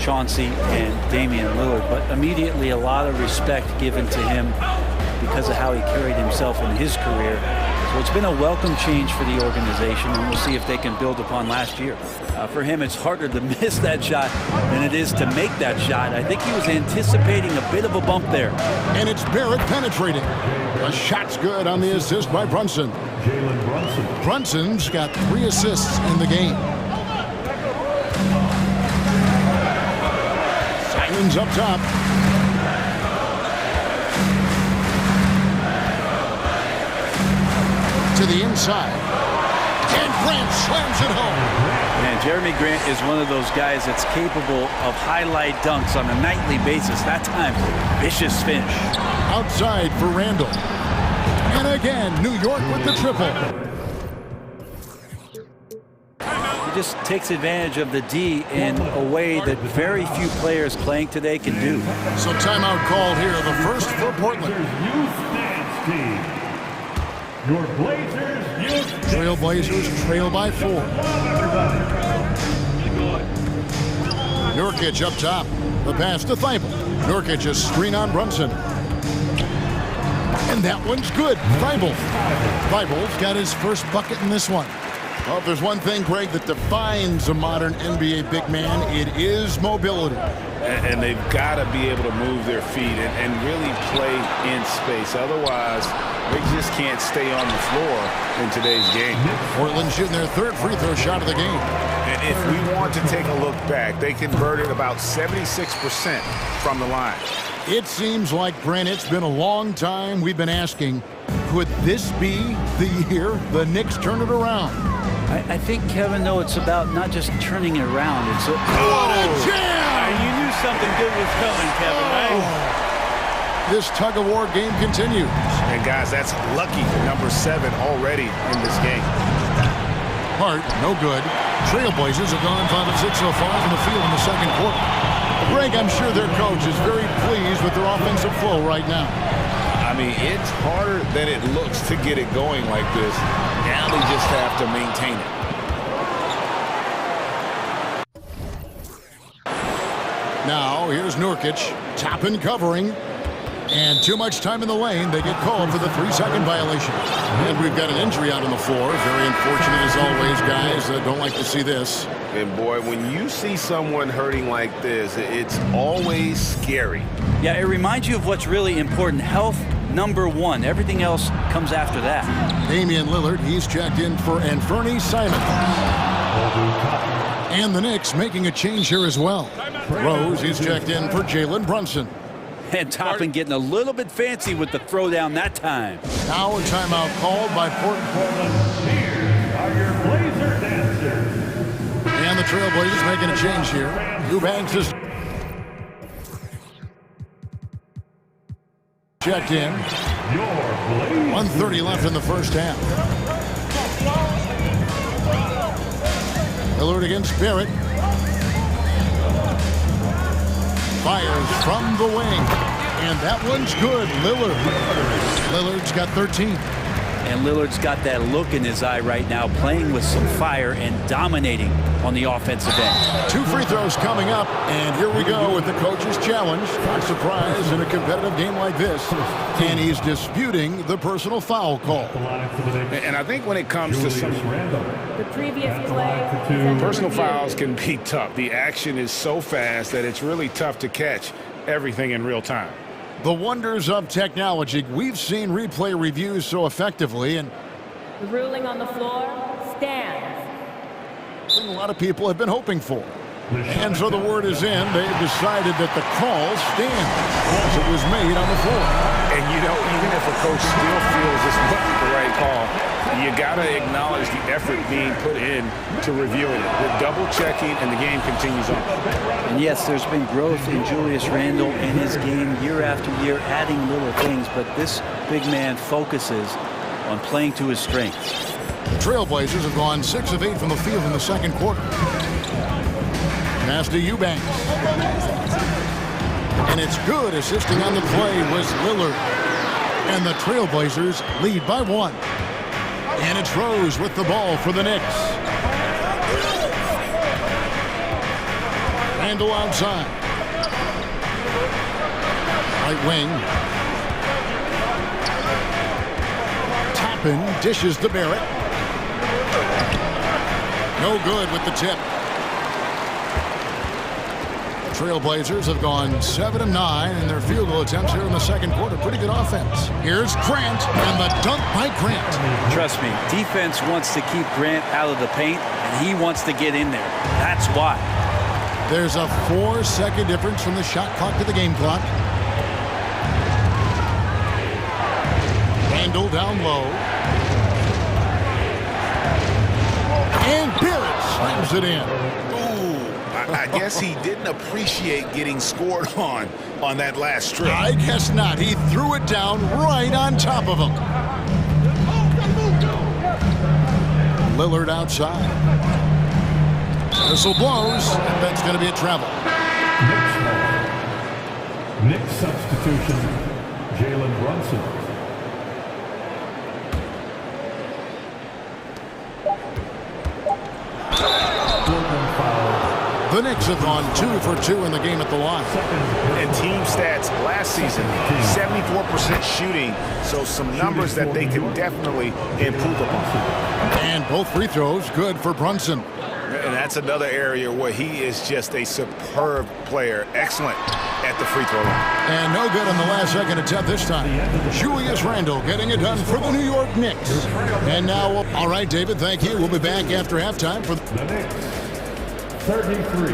[SPEAKER 11] Chauncey and Damian Lillard. But immediately a lot of respect given to him because of how he carried himself in his career. So it's been a welcome change for the organization, and we'll see if they can build upon last year. For him, it's harder to miss that shot than it is to make that shot. I think he was anticipating a bit of a bump there.
[SPEAKER 7] And it's Barrett penetrating. The shot's good on the assist by Brunson.
[SPEAKER 4] Jalen Brunson.
[SPEAKER 7] Brunson's got 3 assists in the game. Simons up top. To the inside, and Grant slams it home.
[SPEAKER 11] And Jeremy Grant is one of those guys that's capable of highlight dunks on a nightly basis. That time, vicious finish.
[SPEAKER 7] Outside for Randall. And again, New York with the triple.
[SPEAKER 11] He just takes advantage of the D in a way that very few players playing today can do.
[SPEAKER 7] So timeout called here, the first for Portland.
[SPEAKER 4] Youth dance team. Your Blazers youth
[SPEAKER 7] Trailblazers trail by 4. Nurkic up top. The pass to Thybulle. Nurkic a screen on Brunson. And that one's good. Thybulle's got his first bucket in this one. Well, if there's one thing, Greg, that defines a modern NBA big man, it is mobility.
[SPEAKER 10] And they've got to be able to move their feet and really play in space. Otherwise, they just can't stay on the floor in today's game.
[SPEAKER 7] Portland shooting their 3rd free throw shot of the game.
[SPEAKER 10] And if we want to take a look back, they converted about 76% from the line.
[SPEAKER 7] It seems like, Brent, it's been a long time we've been asking, could this be the year the Knicks turn it around?
[SPEAKER 11] I think, Kevin, though, it's about not just turning it around. It's
[SPEAKER 7] what a jam!
[SPEAKER 11] You knew something good was coming, Kevin, right?
[SPEAKER 7] this tug-of-war game continues.
[SPEAKER 10] And guys, that's lucky number 7 already in this game.
[SPEAKER 7] Hart, no good. Trailblazers have gone 5 of 6 so far from the field in the second quarter. Greg, I'm sure their coach is very pleased with their offensive flow right now.
[SPEAKER 10] I mean, it's harder than it looks to get it going like this. Now they just have to maintain it.
[SPEAKER 7] Now, here's Nurkic, Toppin covering. And too much time in the lane. They get called for the 3-second violation. And we've got an injury out on the floor. Very unfortunate as always, guys. Don't like to see this.
[SPEAKER 10] And boy, when you see someone hurting like this, it's always scary.
[SPEAKER 11] Yeah, it reminds you of what's really important. Health, number 1. Everything else comes after that.
[SPEAKER 7] Damian Lillard, he's checked in for Anthony Simon. And the Knicks making a change here as well. Rose, he's checked in for Jalen Brunson.
[SPEAKER 11] And Toppin getting a little bit fancy with the throwdown that time.
[SPEAKER 7] Now a timeout called by Portland.
[SPEAKER 4] Here are your Blazer dancers.
[SPEAKER 7] And the Trailblazers making a change here. Eubanks is checked in. 1:30 left in the first half. Lillard against Barrett. Fires from the wing. And that one's good. Lillard's got 13.
[SPEAKER 11] And Lillard's got that look in his eye right now, playing with some fire and dominating on the offensive end.
[SPEAKER 7] 2 free throws coming up, and here we go with the coach's challenge. Not surprised in a competitive game like this. And he's disputing the personal foul call.
[SPEAKER 10] And I think when it comes to some
[SPEAKER 12] The previous play.
[SPEAKER 10] personal fouls can be tough. The action is so fast that it's really tough to catch everything in real time.
[SPEAKER 7] The wonders of technology. We've seen replay reviews so effectively, and
[SPEAKER 12] The ruling on the floor stands.
[SPEAKER 7] a lot of people have been hoping for. And so the word is in. They've decided that the call stands as it was made on the floor.
[SPEAKER 10] And, you know, even if a coach still feels this wasn't the right call, you got to acknowledge the effort being put in to reviewing it. We're double-checking, and the game continues on.
[SPEAKER 11] And yes, there's been growth in Julius Randle in his game year after year, adding little things, but this big man focuses on playing to his strengths.
[SPEAKER 7] The Trailblazers have gone 6 of 8 from the field in the second quarter. Pass to Eubanks. And it's good. Assisting on the play was Lillard. And the Trailblazers lead by 1. And it's Rose with the ball for the Knicks. Randle outside. Right wing. Toppin dishes to Barrett. No good with the tip. Trailblazers have gone 7 of 9 in their field goal attempts here in the second quarter. Pretty good offense. Here's Grant, and the dunk by Grant.
[SPEAKER 11] Trust me, defense wants to keep Grant out of the paint, and he wants to get in there. That's why.
[SPEAKER 7] There's a 4-second difference from the shot clock to the game clock. Randle down low. And Barrett slams it in.
[SPEAKER 10] I guess he didn't appreciate getting scored on that last strip.
[SPEAKER 7] I guess not. He threw it down right on top of him. Lillard outside. Whistle blows, and that's going to be a travel.
[SPEAKER 4] Knicks substitution, Jalen Brunson.
[SPEAKER 7] The Knicks have gone 2 for 2 in the game at the line.
[SPEAKER 10] And team stats last season, 74% shooting, so some numbers that they can definitely improve upon.
[SPEAKER 7] And both free throws good for Brunson.
[SPEAKER 10] And that's another area where he is just a superb player. Excellent at the free throw line.
[SPEAKER 7] And no good on the last second attempt this time. Julius Randle getting it done for the New York Knicks. And now, all right, David, thank you. We'll be back after halftime for
[SPEAKER 4] the Knicks. 33.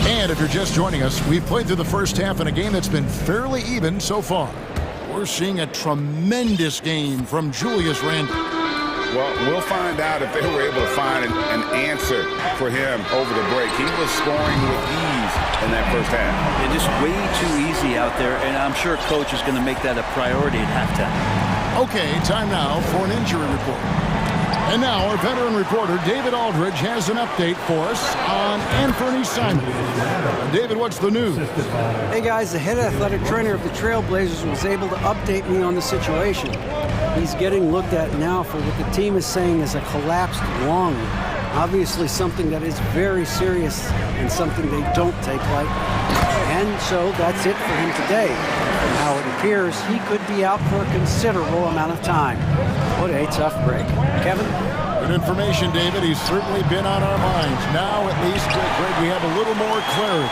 [SPEAKER 7] And if you're just joining us, we've played through the first half in a game that's been fairly even so far. We're seeing a tremendous game from Julius Randle.
[SPEAKER 10] Well, we'll find out if they were able to find an answer for him over the break. He was scoring with ease in that first half.
[SPEAKER 11] They're just way too easy out there, and I'm sure coach is going to make that a priority at halftime.
[SPEAKER 7] Okay, time now for an injury report. And now our veteran reporter, David Aldridge, has an update for us on Anthony Simon. David, what's the news?
[SPEAKER 9] Hey guys, the head athletic trainer of the Trailblazers was able to update me on the situation. He's getting looked at now for what the team is saying is a collapsed lung. Obviously something that is very serious and something they don't take lightly. And so that's it for him today. And how it appears, he could be out for a considerable amount of time. What a tough break. Kevin?
[SPEAKER 7] Good information, David. He's certainly been on our minds. Now, at least, Greg, we have a little more clarity.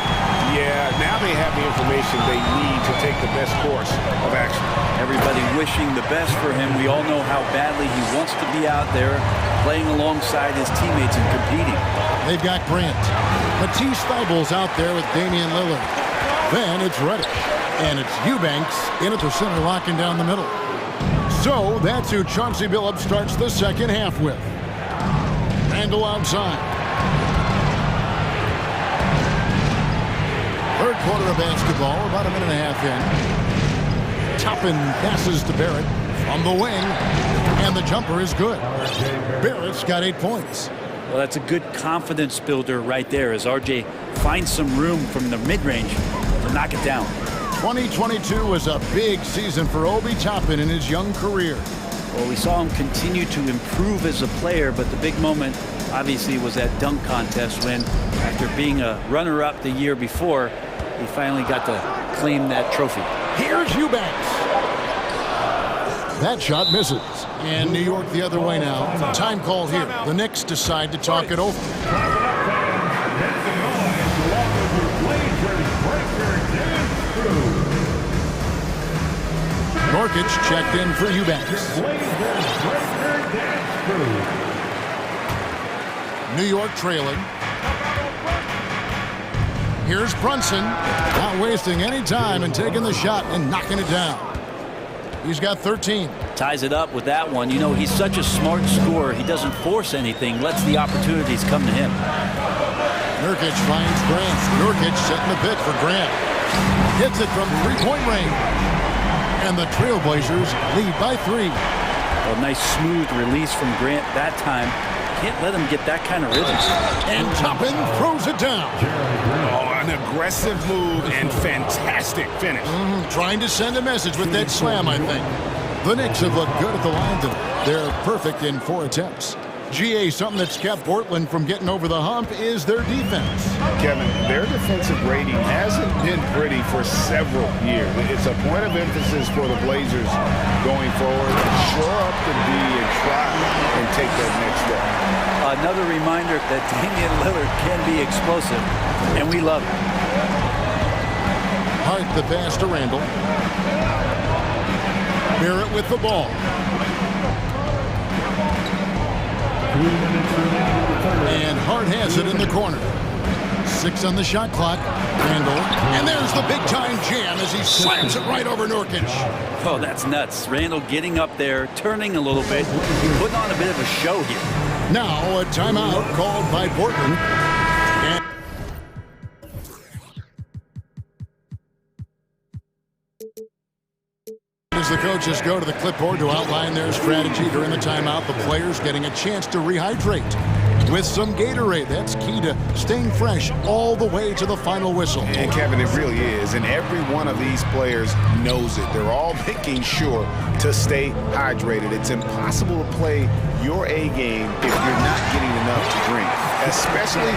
[SPEAKER 10] Yeah, now they have the information they need to take the best course of action.
[SPEAKER 11] Everybody wishing the best for him. We all know how badly he wants to be out there playing alongside his teammates and competing.
[SPEAKER 7] They've got Grant. Matisse Thybulle's out there with Damian Lillard. Then it's Reddish. And it's Eubanks in at the center, locking down the middle. So that's who Chauncey Billups starts the second half with. Randle outside. Third quarter of basketball, about a minute and a half in. Toppin passes to Barrett from the wing, and the jumper is good. Barrett's got 8 points.
[SPEAKER 11] Well, that's a good confidence builder right there as RJ finds some room from the mid-range to knock it down.
[SPEAKER 7] 2022 was a big season for Obi Toppin in his young career.
[SPEAKER 11] Well, we saw him continue to improve as a player, but the big moment obviously was that dunk contest when, after being a runner-up the year before, he finally got to claim that trophy.
[SPEAKER 7] Here's Eubanks. That shot misses. And New York the other way now. Time call here. The Knicks decide to talk it over. Norkic checked in for Eubanks. New York trailing. Here's Brunson, not wasting any time and taking the shot and knocking it down. He's got 13.
[SPEAKER 11] Ties it up with that one. You know, he's such a smart scorer. He doesn't force anything, lets the opportunities come to him.
[SPEAKER 7] Nurkic finds Grant. Nurkic setting the pitch for Grant. Hits it from three-point range. And the Trailblazers lead by 3.
[SPEAKER 11] A nice smooth release from Grant that time. Can't let him get that kind of rhythm.
[SPEAKER 7] And Toppin throws it down.
[SPEAKER 10] Oh, an aggressive move and fantastic finish.
[SPEAKER 7] Trying to send a message with that slam, I think. The Knicks have looked good at the line today. They're perfect in 4 attempts. GA, something that's kept Portland from getting over the hump is their defense.
[SPEAKER 10] Kevin, their defensive rating hasn't been pretty for several years. It's a point of emphasis for the Blazers going forward. Shore up the D and try and take that next step.
[SPEAKER 11] Another reminder that Damian Lillard can be explosive, and we love it.
[SPEAKER 7] Hart the pass to Randle. Barrett with the ball. And Hart has it in the corner. 6 on the shot clock. Randle. And there's the big-time jam as he slams it right over Nurkic.
[SPEAKER 11] Oh, that's nuts. Randle getting up there, turning a little bit, putting on a bit of a show here.
[SPEAKER 7] Now a timeout called by Portland. And as the coaches go to the clipboard to outline their strategy during the timeout, the players getting a chance to rehydrate with some Gatorade. That's key to staying fresh all the way to the final whistle.
[SPEAKER 10] And Kevin, it really is. And every one of these players knows it. They're all making sure to stay hydrated. It's impossible to play your A game if you're not getting enough to drink, especially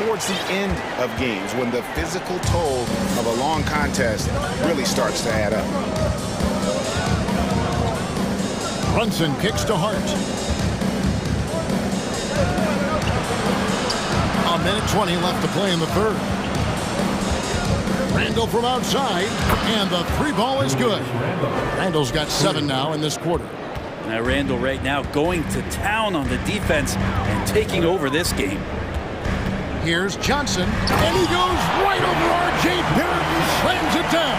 [SPEAKER 10] towards the end of games when the physical toll of a long contest really starts to add up.
[SPEAKER 7] Brunson kicks to Hart. A minute 20 left to play in the third. Randle from outside, and the 3 ball is good. Randle's got 7 now in this quarter.
[SPEAKER 11] Now Randle right now going to town on the defense and taking over this game.
[SPEAKER 7] Here's Johnson, and he goes right over R.J. Barrett and slams it down.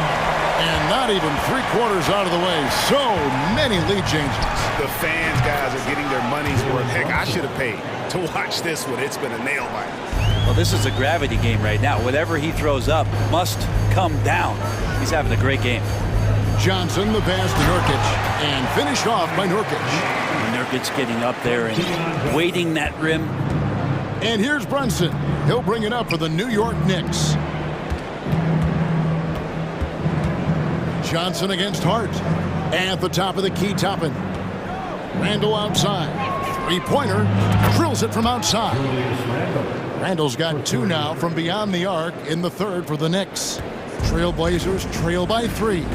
[SPEAKER 7] And not not even 3/4 out of the way. So many lead changes.
[SPEAKER 10] The fans, guys, are getting their money's worth. Heck, I should have paid to watch this one. It's been a nail biter.
[SPEAKER 11] Well, this is a gravity game right now. Whatever he throws up must come down. He's having a great game.
[SPEAKER 7] Johnson, the pass to Nurkic, and finished off by Nurkic.
[SPEAKER 11] Nurkic getting up there and waiting that rim.
[SPEAKER 7] And here's Brunson. He'll bring it up for the New York Knicks. Johnson against Hart. At the top of the key, Toppin. Randall outside. Three-pointer. Drills it from outside. Randall's got 2 now from beyond the arc in the third for the Knicks. Trailblazers trail by 3.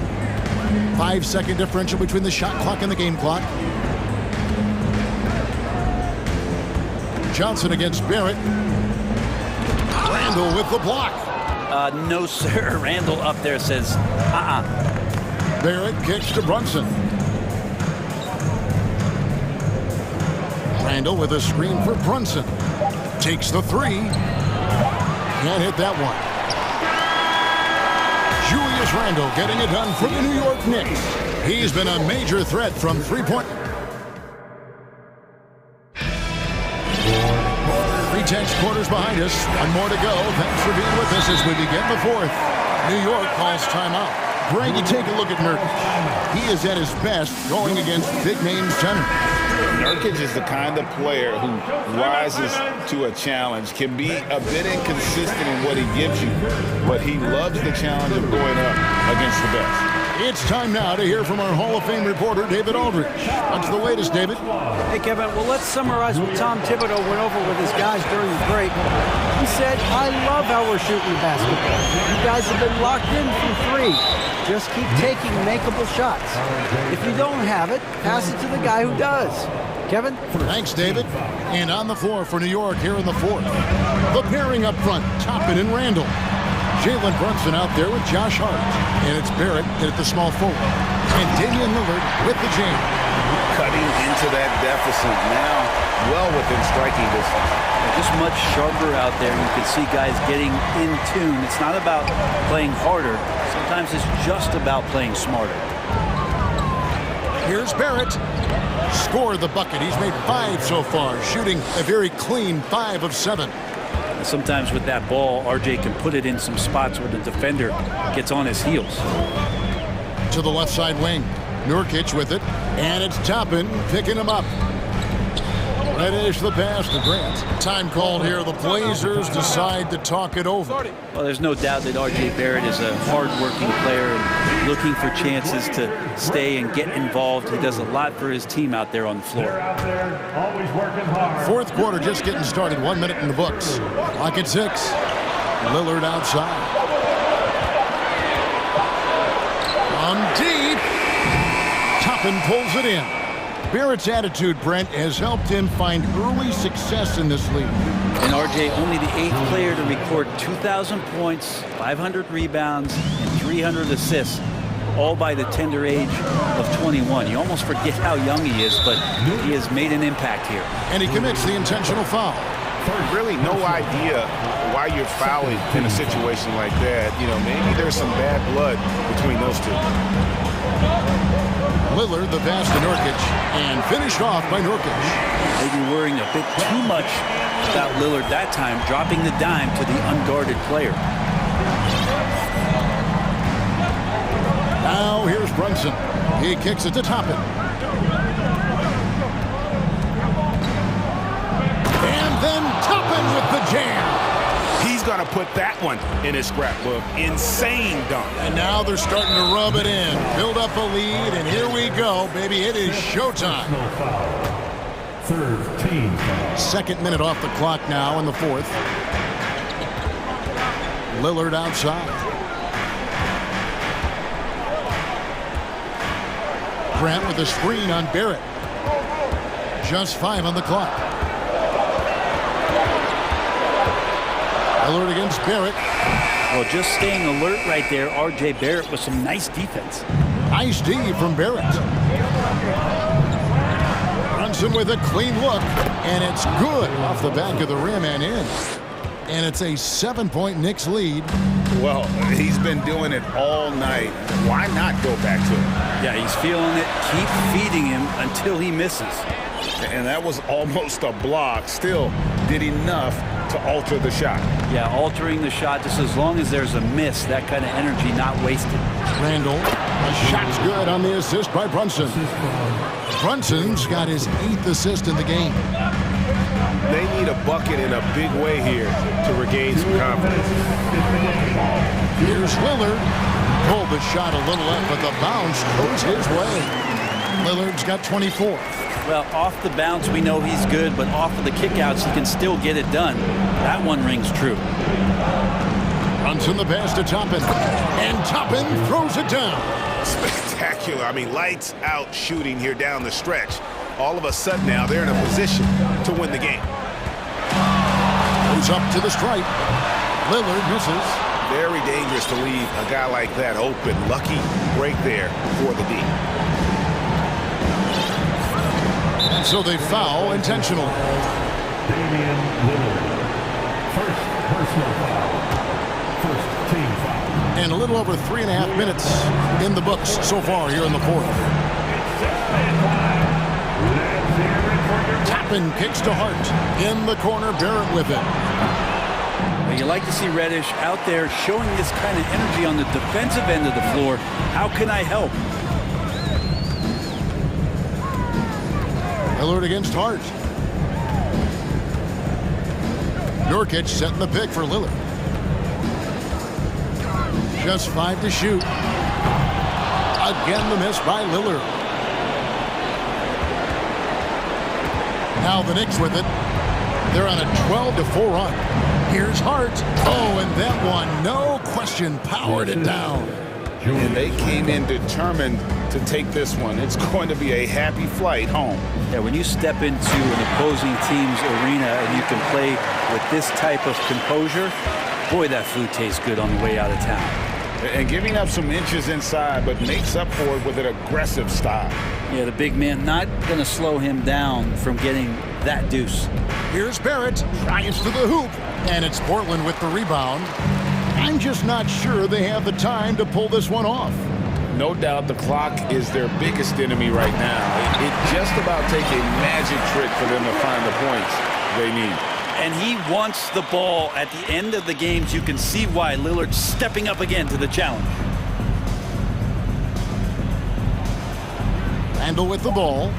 [SPEAKER 7] 5-second differential between the shot clock and the game clock. Johnson against Barrett. Randall with the block.
[SPEAKER 11] No, sir. Randall up there says,
[SPEAKER 7] Barrett kicks to Brunson. Randall with a screen for Brunson. Takes the 3. Can't hit that one. Julius Randall getting it done for the New York Knicks. He's been a major threat from 3-point. 3/10 quarters behind us. One more to go. Thanks for being with us as we begin the fourth. New York calls timeout. Greg, you take a look at Nurkic. He is at his best going against big-name center.
[SPEAKER 10] Nurkic is the kind of player who rises to a challenge, can be a bit inconsistent in what he gives you, but he loves the challenge of going up against the best.
[SPEAKER 7] It's time now to hear from our Hall of Fame reporter, David Aldridge. What's the latest, David?
[SPEAKER 9] Hey, Kevin. Well, let's summarize what Tom Thibodeau went over with his guys during the break. He said, I love how we're shooting the basketball. You guys have been locked in from 3. Just keep taking makeable shots. If you don't have it, pass it to the guy who does. Kevin?
[SPEAKER 7] Thanks, David. And on the floor for New York here in the fourth. The pairing up front, Toppin and Randall. Jalen Brunson out there with Josh Hart. And it's Barrett at the small forward. And Damian Lillard with the jam.
[SPEAKER 10] Cutting into that deficit now, well within striking distance.
[SPEAKER 11] Just much sharper out there. You can see guys getting in tune. It's not about playing harder. Sometimes it's just about playing smarter.
[SPEAKER 7] Here's Barrett. Score the bucket. He's made 5 so far, shooting a very clean 5 of 7.
[SPEAKER 11] And sometimes with that ball, RJ can put it in some spots where the defender gets on his heels.
[SPEAKER 7] To the left side wing. Nurkic with it. And it's Toppin picking him up. Reddish the pass to Grant. Time called here. The Blazers decide to talk it over.
[SPEAKER 11] Well, there's no doubt that RJ Barrett is a hard-working player and looking for chances to stay and get involved. He does a lot for his team out there on the floor.
[SPEAKER 7] Fourth quarter just getting started. 1 minute in the books. Clock at 6. Lillard outside. On deep. Toppin pulls it in. Barrett's attitude, Brent, has helped him find early success in this league.
[SPEAKER 11] And RJ, only the 8th player to record 2,000 points, 500 rebounds, and 300 assists, all by the tender age of 21. You almost forget how young he is, but he has made an impact here.
[SPEAKER 7] And he commits the intentional foul.
[SPEAKER 10] Really no idea why you're fouling in a situation like that. You know, maybe there's some bad blood between those two.
[SPEAKER 7] Lillard, the pass to Nurkic, and finished off by Nurkic.
[SPEAKER 11] Maybe worrying a bit too much about Lillard that time, dropping the dime to the unguarded player.
[SPEAKER 7] Now here's Brunson. He kicks it to Toppin. And then Toppin with the jam.
[SPEAKER 10] He's going to put that one in his scrapbook. Insane dunk.
[SPEAKER 7] And now they're starting to rub it in. Build up a lead, and here we go, baby. It is showtime.
[SPEAKER 4] 13.
[SPEAKER 7] Second minute off the clock now in the fourth. Lillard outside. Grant with a screen on Barrett. Just 5 on the clock. Lillard against Barrett.
[SPEAKER 11] Well, just staying alert right there, RJ Barrett with some nice defense.
[SPEAKER 7] Nice D from Barrett. Brunson with a clean look, and it's good off the back of the rim and in. And it's a 7-point Knicks lead.
[SPEAKER 10] Well, he's been doing it all night. Why not go back to it?
[SPEAKER 11] Yeah, he's feeling it. Keep feeding him until he misses.
[SPEAKER 10] And that was almost a block. Still did enough to alter the shot.
[SPEAKER 11] Yeah, altering the shot just as long as there's a miss, that kind of energy not wasted.
[SPEAKER 7] Randall, a shot's good on the assist by Brunson. Brunson's got his 8th assist in the game.
[SPEAKER 1] They need a bucket in a big way here to regain some confidence.
[SPEAKER 7] Here's Lillard. Pulled the shot a little up, but the bounce goes his way. Lillard's got 24.
[SPEAKER 11] Well, off the bounce, we know he's good, but off of the kickouts, he can still get it done. That one rings true.
[SPEAKER 7] Brunson the pass to Toppin. And Toppin throws it down.
[SPEAKER 1] Spectacular. I mean, lights out shooting here down the stretch. All of a sudden now, they're in a position to win the game.
[SPEAKER 7] Goes up to the stripe. Lillard misses.
[SPEAKER 1] Very dangerous to leave a guy like that open. Lucky break there for the D.
[SPEAKER 7] So they foul intentionally.
[SPEAKER 4] Damian Lillard. First personal foul. First team foul.
[SPEAKER 7] And a little over 3.5 minutes in the books so far here in the fourth. Toppin kicks to Hart. In the corner, Barrett with it.
[SPEAKER 11] Well, you like to see Reddish out there showing this kind of energy on the defensive end of the floor. How can I help?
[SPEAKER 7] Lillard against Hart. Nurkic setting the pick for Lillard. Just 5 to shoot. Again the miss by Lillard. Now the Knicks with it. They're on a 12-4 run. Here's Hart. Oh, and that one, no question, powered it down.
[SPEAKER 10] And they came in determined to take this one. It's going to be a happy flight home.
[SPEAKER 11] Yeah, when you step into an opposing team's arena and you can play with this type of composure, boy, that food tastes good on the way out of town.
[SPEAKER 10] And giving up some inches inside, but makes up for it with an aggressive style.
[SPEAKER 11] Yeah, the big man not going to slow him down from getting that deuce.
[SPEAKER 7] Here's Barrett, drives to the hoop, and it's Portland with the rebound. I'm just not sure they have the time to pull this one off.
[SPEAKER 10] No doubt the clock is their biggest enemy right now. It just about takes a magic trick for them to find the points they need.
[SPEAKER 11] And he wants the ball at the end of the games. You can see why Lillard's stepping up again to the challenge.
[SPEAKER 7] Randall with the ball.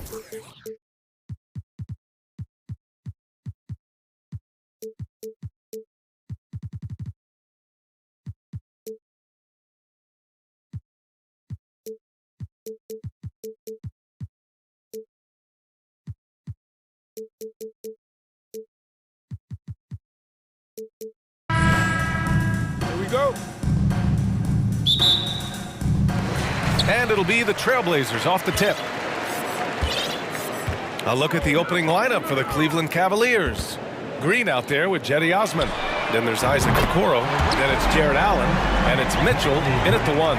[SPEAKER 3] Here we go.
[SPEAKER 1] And it'll be the Trailblazers off the tip. A look at the opening lineup for the Cleveland Cavaliers. Green out there with Jetty Osman. Then there's Isaac Okoro. Then it's Jared Allen. And it's Mitchell in at the 1.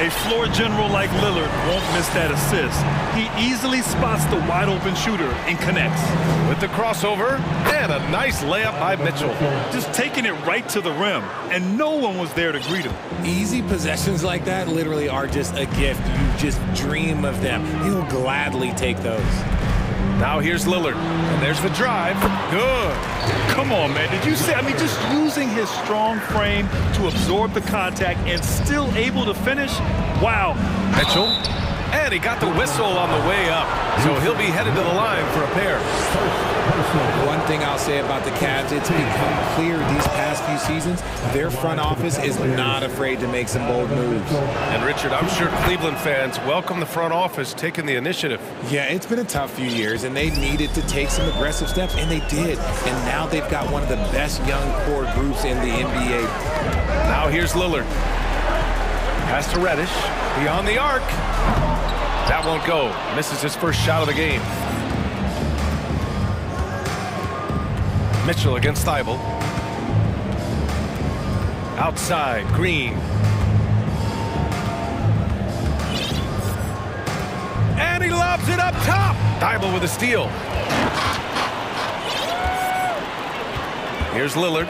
[SPEAKER 3] A floor general like Lillard won't miss that assist. He easily spots the wide-open shooter and connects.
[SPEAKER 1] With the crossover, and a nice layup by Mitchell.
[SPEAKER 3] Just taking it right to the rim, and no one was there to greet him.
[SPEAKER 8] Easy possessions like that literally are just a gift. You just dream of them. He'll gladly take those.
[SPEAKER 1] Now here's Lillard, and there's the drive. Good.
[SPEAKER 3] Come on, man. Did you see? I mean, just using his strong frame to absorb the contact and still able to finish. Wow.
[SPEAKER 1] Mitchell, and he got the whistle on the way up, so he'll be headed to the line for a pair.
[SPEAKER 8] One thing I'll say about the Cavs, it's become clear these past few seasons, their front office is not afraid to make some bold moves.
[SPEAKER 1] And Richard, I'm sure Cleveland fans welcome the front office taking the initiative.
[SPEAKER 8] Yeah, it's been a tough few years, and they needed to take some aggressive steps, and they did. And now they've got one of the best young core groups in the NBA.
[SPEAKER 1] Now here's Lillard. Pass to Reddish, beyond the arc. That won't go. Misses his first shot of the game. Mitchell against Thibault. Outside, Green. And he lobs it up top. Thibault with a steal. Here's Lillard.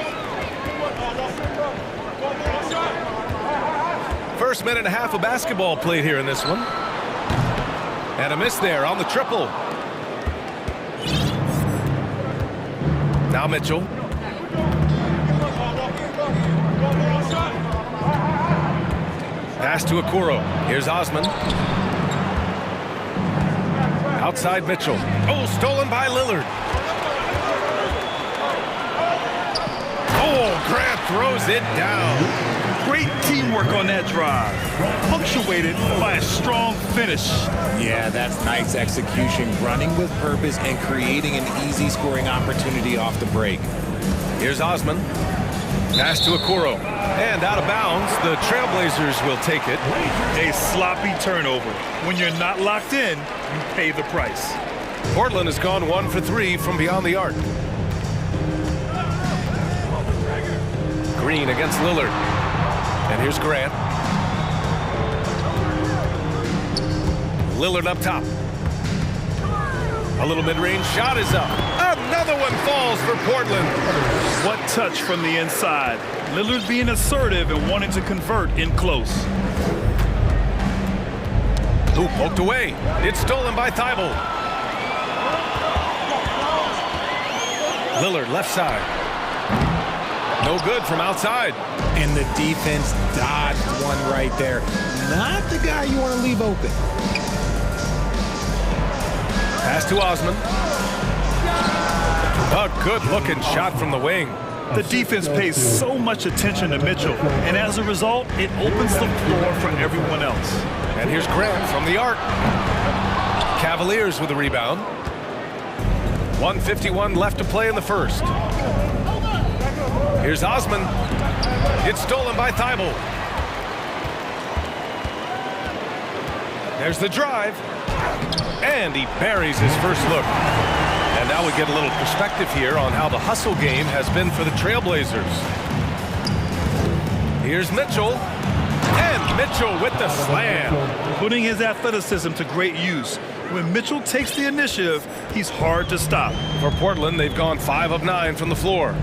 [SPEAKER 1] First minute and a half of basketball played here in this one. And a miss there on the triple. Now Mitchell. Pass to Okoro. Here's Osman. Outside Mitchell. Oh, stolen by Lillard. Oh, Grant throws it down.
[SPEAKER 3] Great teamwork on that drive, punctuated by a strong finish.
[SPEAKER 8] Yeah, that's nice execution, running with purpose and creating an easy scoring opportunity off the break.
[SPEAKER 1] Here's Osman. Pass to Okoro. And out of bounds, the Trailblazers will take it.
[SPEAKER 3] A sloppy turnover. When you're not locked in, you pay the price.
[SPEAKER 1] Portland has gone 1 for 3 from beyond the arc. Green against Lillard. And here's Grant. Lillard up top. A little mid-range shot is up. Another one falls for Portland.
[SPEAKER 3] What touch from the inside. Lillard being assertive and wanting to convert in close.
[SPEAKER 1] Ooh, poked away. It's stolen by Thibault. Lillard left side. No good from outside.
[SPEAKER 8] And the defense dodged one right there. Not the guy you want to leave open.
[SPEAKER 1] Pass to Osman. A good-looking shot from the wing.
[SPEAKER 3] The defense pays so much attention to Mitchell, and as a result, it opens the floor for everyone else.
[SPEAKER 1] And here's Grant from the arc. Cavaliers with the rebound. 1:51 left to play in the first. Here's Osman. It's stolen by Thibault. There's the drive. And he buries his first look. And now we get a little perspective here on how the hustle game has been for the Trailblazers. Here's Mitchell. And Mitchell with the slam.
[SPEAKER 3] Putting his athleticism to great use. When Mitchell takes the initiative, he's hard to stop.
[SPEAKER 1] For Portland, they've gone 5 of 9 from the floor.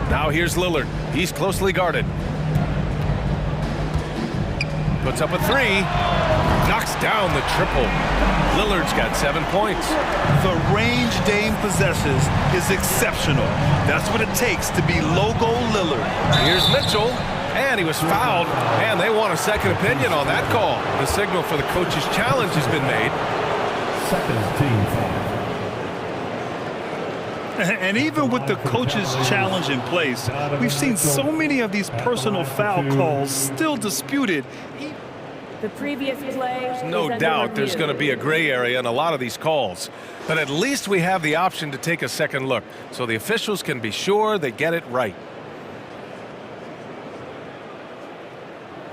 [SPEAKER 1] Now here's Lillard. He's closely guarded. Puts up a 3. Knocks down the triple. Lillard's got 7 points.
[SPEAKER 3] The range Dame possesses is exceptional. That's what it takes to be logo Lillard.
[SPEAKER 1] Here's Mitchell. And he was fouled, and they want a second opinion on that call. The signal for the coach's challenge has been made.
[SPEAKER 4] Second team foul.
[SPEAKER 3] And even with the coach's challenge in place, we've seen so many of these personal foul calls still disputed.
[SPEAKER 12] The previous play.
[SPEAKER 1] No doubt there's going to be a gray area in a lot of these calls. But at least we have the option to take a second look, so the officials can be sure they get it right.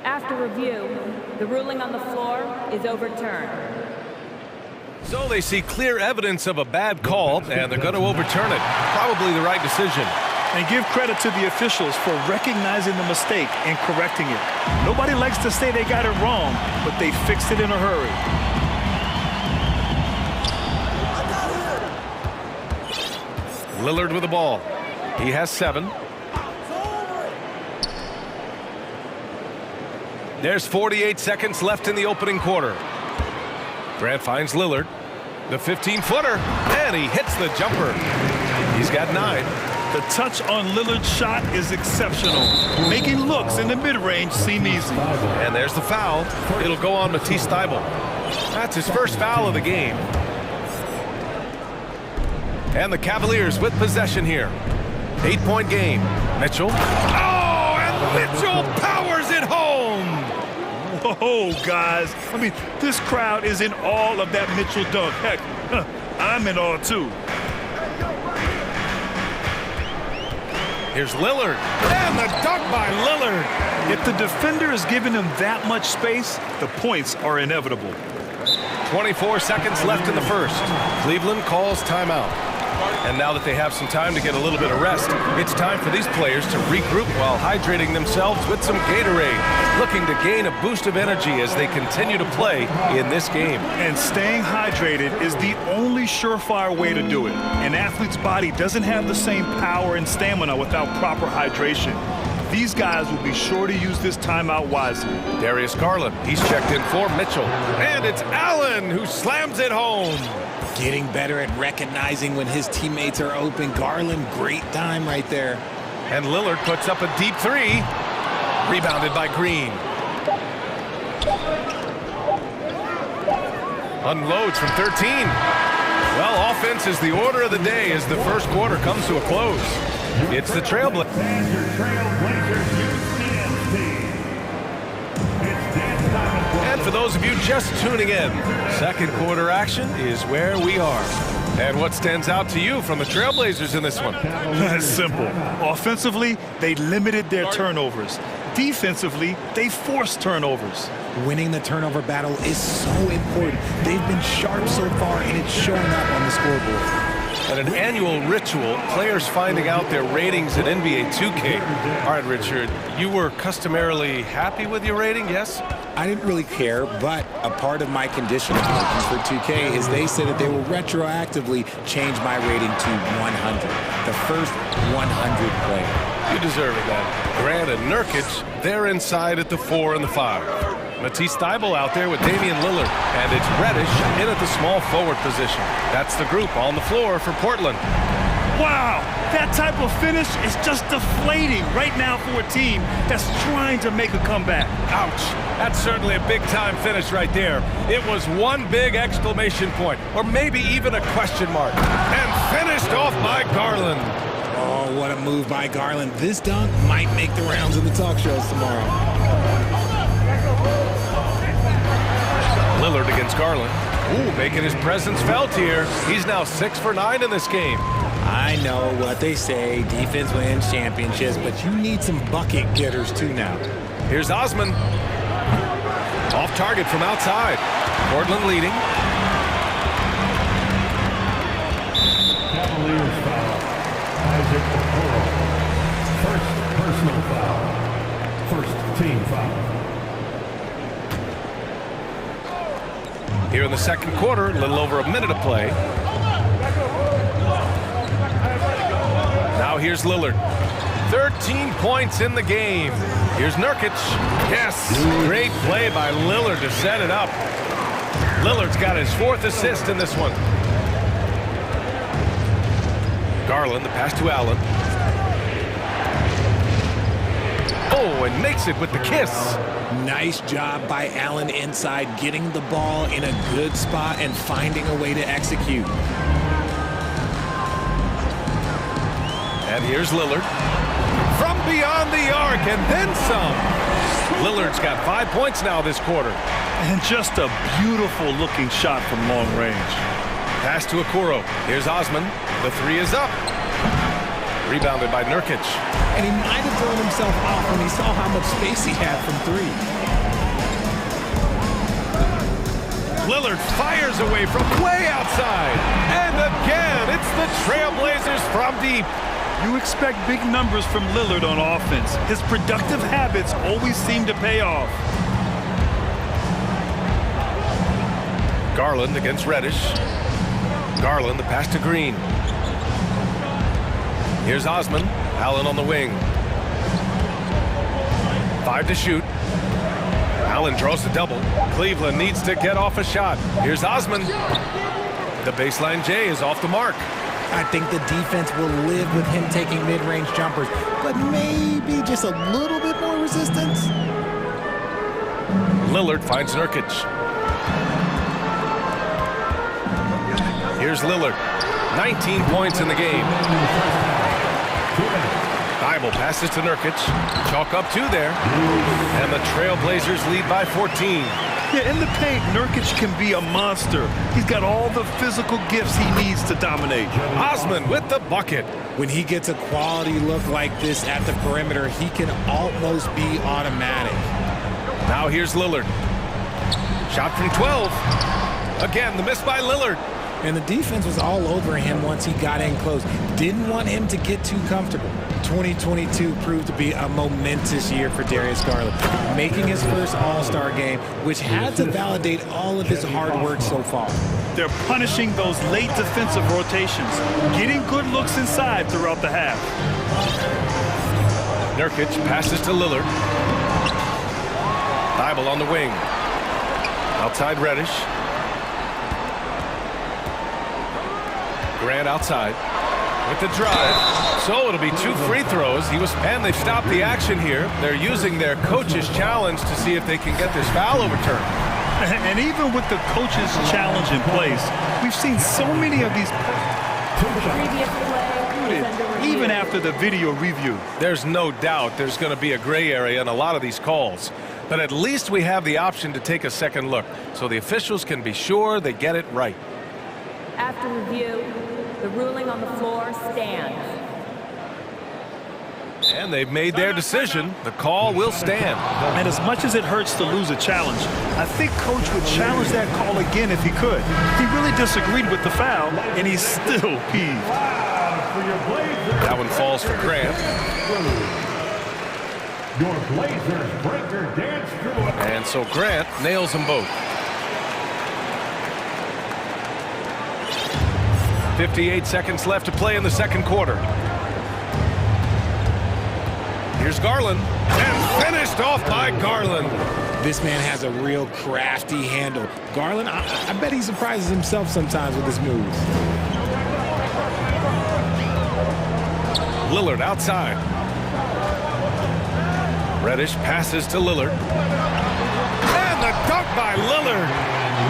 [SPEAKER 12] After review, the ruling on the floor is overturned.
[SPEAKER 1] So they see clear evidence of a bad call, and they're going to overturn it. Probably the right decision.
[SPEAKER 3] And give credit to the officials for recognizing the mistake and correcting it. Nobody likes to say they got it wrong, but they fixed it in a hurry.
[SPEAKER 1] Lillard with the ball. He has 7. There's 48 seconds left in the opening quarter. Grant finds Lillard. The 15-footer, and he hits the jumper. He's got 9.
[SPEAKER 3] The touch on Lillard's shot is exceptional, making looks in the mid-range seem easy.
[SPEAKER 1] And there's the foul. It'll go on Matisse Thybulle. That's his first foul of the game. And the Cavaliers with possession here. 8-point game. Mitchell. Oh, and Mitchell powers it home!
[SPEAKER 3] Whoa, guys. I mean, this crowd is in awe of that Mitchell dunk. Heck, I'm in awe, too.
[SPEAKER 1] Here's Lillard, and the dunk by Lillard.
[SPEAKER 3] If the defender is giving him that much space, the points are inevitable.
[SPEAKER 1] 24 seconds left in the first. Cleveland calls timeout. And now that they have some time to get a little bit of rest, it's time for these players to regroup while hydrating themselves with some Gatorade, looking to gain a boost of energy as they continue to play in this game.
[SPEAKER 3] And staying hydrated is the only surefire way to do it. An athlete's body doesn't have the same power and stamina without proper hydration. These guys will be sure to use this timeout wisely.
[SPEAKER 1] Darius Garland, he's checked in for Mitchell. And it's Allen who slams it home.
[SPEAKER 8] Getting better at recognizing when his teammates are open. Garland, great time right there.
[SPEAKER 1] And Lillard puts up a deep 3. Rebounded by Green. Unloads from 13. Well, offense is the order of the day as the first quarter comes to a close. It's the Trailblazers. And for those of you just tuning in, second quarter action is where we are. And what stands out to you from the Trailblazers in this one?
[SPEAKER 3] That's simple. Offensively, they limited their turnovers. Defensively, they forced turnovers.
[SPEAKER 8] Winning the turnover battle is so important. They've been sharp so far, and it's showing up on the scoreboard.
[SPEAKER 1] And an annual ritual, players finding out their ratings at NBA 2K. All right, Richard, you were customarily happy with your rating, yes?
[SPEAKER 8] I didn't really care, but a part of my conditioning working for 2K is they said that they will retroactively change my rating to 100. The first 100 player.
[SPEAKER 1] You deserve it, man. Grant and Nurkic, they're inside at the 4 and the 5. Matisse Thybulle out there with Damian Lillard, and it's Reddish in at the small forward position. That's the group on the floor for Portland.
[SPEAKER 3] Wow, that type of finish is just deflating right now for a team that's trying to make a comeback.
[SPEAKER 1] Ouch, that's certainly a big-time finish right there. It was one big exclamation point, or maybe even a question mark, and finished off by Garland.
[SPEAKER 8] Oh, what a move by Garland. This dunk might make the rounds of the talk shows tomorrow.
[SPEAKER 1] Lillard against Garland. Ooh, making his presence felt here. He's now 6 for 9 in this game.
[SPEAKER 8] I know what they say, defense wins championships, but you need some bucket getters too now.
[SPEAKER 1] Here's Osman. Off target from outside. Portland leading.
[SPEAKER 4] Cavaliers foul. Isaac Okoro. First personal foul. First team foul.
[SPEAKER 1] Here in the second quarter, a little over a minute of play. Now here's Lillard. 13 points in the game. Here's Nurkic. Yes, great play by Lillard to set it up. Lillard's got his 4th assist in this one. Garland, the pass to Allen. Oh, and makes it with the kiss.
[SPEAKER 8] Nice job by Allen inside, getting the ball in a good spot and finding a way to execute.
[SPEAKER 1] And here's Lillard. From beyond the arc, and then some. Lillard's got 5 points now this quarter.
[SPEAKER 3] And just a beautiful looking shot from long range.
[SPEAKER 1] Pass to Okoro. Here's Osman. The three is up. Rebounded by Nurkic.
[SPEAKER 8] And he might have thrown himself off when he saw how much space he had from three.
[SPEAKER 1] Lillard fires away from way outside. And again, it's the Trailblazers from deep.
[SPEAKER 3] You expect big numbers from Lillard on offense. His productive habits always seem to pay off.
[SPEAKER 1] Garland against Reddish. Garland, the pass to Green. Here's Osman. Allen on the wing. 5 to shoot. Allen draws the double. Cleveland needs to get off a shot. Here's Osman. The baseline J is off the mark.
[SPEAKER 8] I think the defense will live with him taking mid-range jumpers, but maybe just a little bit more resistance.
[SPEAKER 1] Lillard finds Nurkic. Here's Lillard. 19 points in the game. Bible passes to Nurkic. Chalk up 2 there. And the Trailblazers lead by 14.
[SPEAKER 3] Yeah, in the paint, Nurkic can be a monster. He's got all the physical gifts he needs to dominate.
[SPEAKER 1] Osman with the bucket.
[SPEAKER 8] When he gets a quality look like this at the perimeter, he can almost be automatic.
[SPEAKER 1] Now here's Lillard. Shot from 12. Again, the miss by Lillard.
[SPEAKER 8] And the defense was all over him once he got in close. Didn't want him to get too comfortable. 2022 proved to be a momentous year for Darius Garland, making his first All-Star game, which had to validate all of his hard work so far.
[SPEAKER 3] They're punishing those late defensive rotations, getting good looks inside throughout the half.
[SPEAKER 1] Nurkic passes to Lillard. Bible on the wing. Outside Reddish. Grant outside with the drive. So it'll be 2 free throws. And they've stopped the action here. They're using their coach's challenge to see if they can get this foul overturned.
[SPEAKER 3] And even with the coach's challenge in place, we've seen so many of these even after the video review.
[SPEAKER 1] There's no doubt there's going to be a gray area in a lot of these calls. But at least we have the option to take a second look, so the officials can be sure they get it right.
[SPEAKER 12] After review, the ruling on the floor stands.
[SPEAKER 1] And they've made their decision. The call will stand.
[SPEAKER 3] And as much as it hurts to lose a challenge, I think Coach would challenge that call again if he could. He really disagreed with the foul, and he's still peeved.
[SPEAKER 1] That one falls for Grant.
[SPEAKER 4] Your Blazers break your dance through it.
[SPEAKER 1] And so Grant nails them both. 58 seconds left to play in the second quarter. Here's Garland. And finished off by Garland.
[SPEAKER 8] This man has a real crafty handle. Garland, I bet he surprises himself sometimes with his moves.
[SPEAKER 1] Lillard outside. Reddish passes to Lillard. And the dunk by Lillard.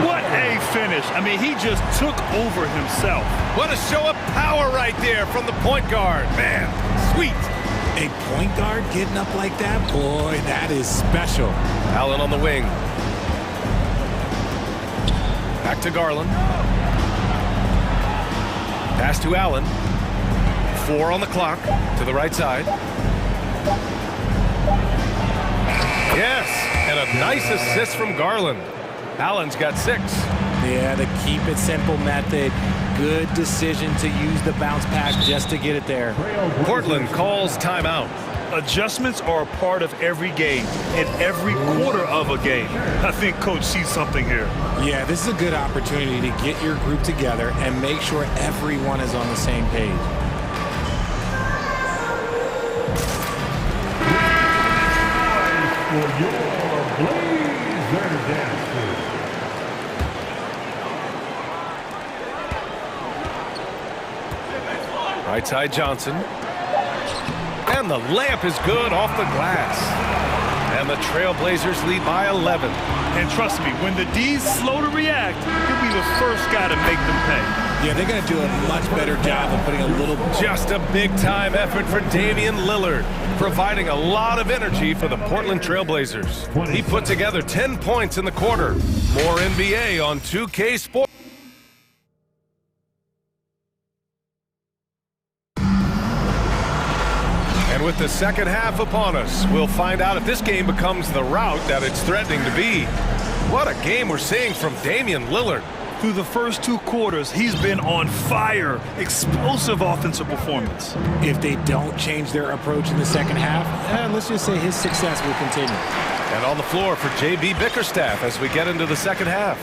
[SPEAKER 3] What a finish. I mean, he just took over himself.
[SPEAKER 1] What a show of power right there from the point guard. Man, sweet.
[SPEAKER 8] A point guard getting up like that? Boy, that is special.
[SPEAKER 1] Allen on the wing. Back to Garland. Pass to Allen. 4 on the clock to the right side. Yes, and a nice assist from Garland. Allen's got 6.
[SPEAKER 8] Yeah, the keep it simple method. Good decision to use the bounce pass just to get it there.
[SPEAKER 1] Portland calls timeout.
[SPEAKER 3] Adjustments are a part of every game and every quarter of a game. I think Coach sees something here.
[SPEAKER 8] Yeah, this is a good opportunity to get your group together and make sure everyone is on the same page.
[SPEAKER 4] For your Blazers dancers.
[SPEAKER 1] Right side Johnson. And And the layup is good off the glass. And the Trailblazers lead by 11.
[SPEAKER 3] And trust me, when the D's slow to react, he'll be the first guy to make them pay.
[SPEAKER 8] Yeah, they're going to do a much better job of putting a little...
[SPEAKER 1] Just a big-time effort for Damian Lillard, providing a lot of energy for the Portland Trailblazers. He put together 10 points in the quarter. More NBA on 2K Sports. And with the second half upon us, we'll find out if this game becomes the rout that it's threatening to be. What a game we're seeing from Damian Lillard.
[SPEAKER 3] Through the first 2 quarters, he's been on fire. Explosive offensive performance.
[SPEAKER 8] If they don't change their approach in the second half, let's just say his success will continue.
[SPEAKER 1] And on the floor for J.B. Bickerstaff as we get into the second half.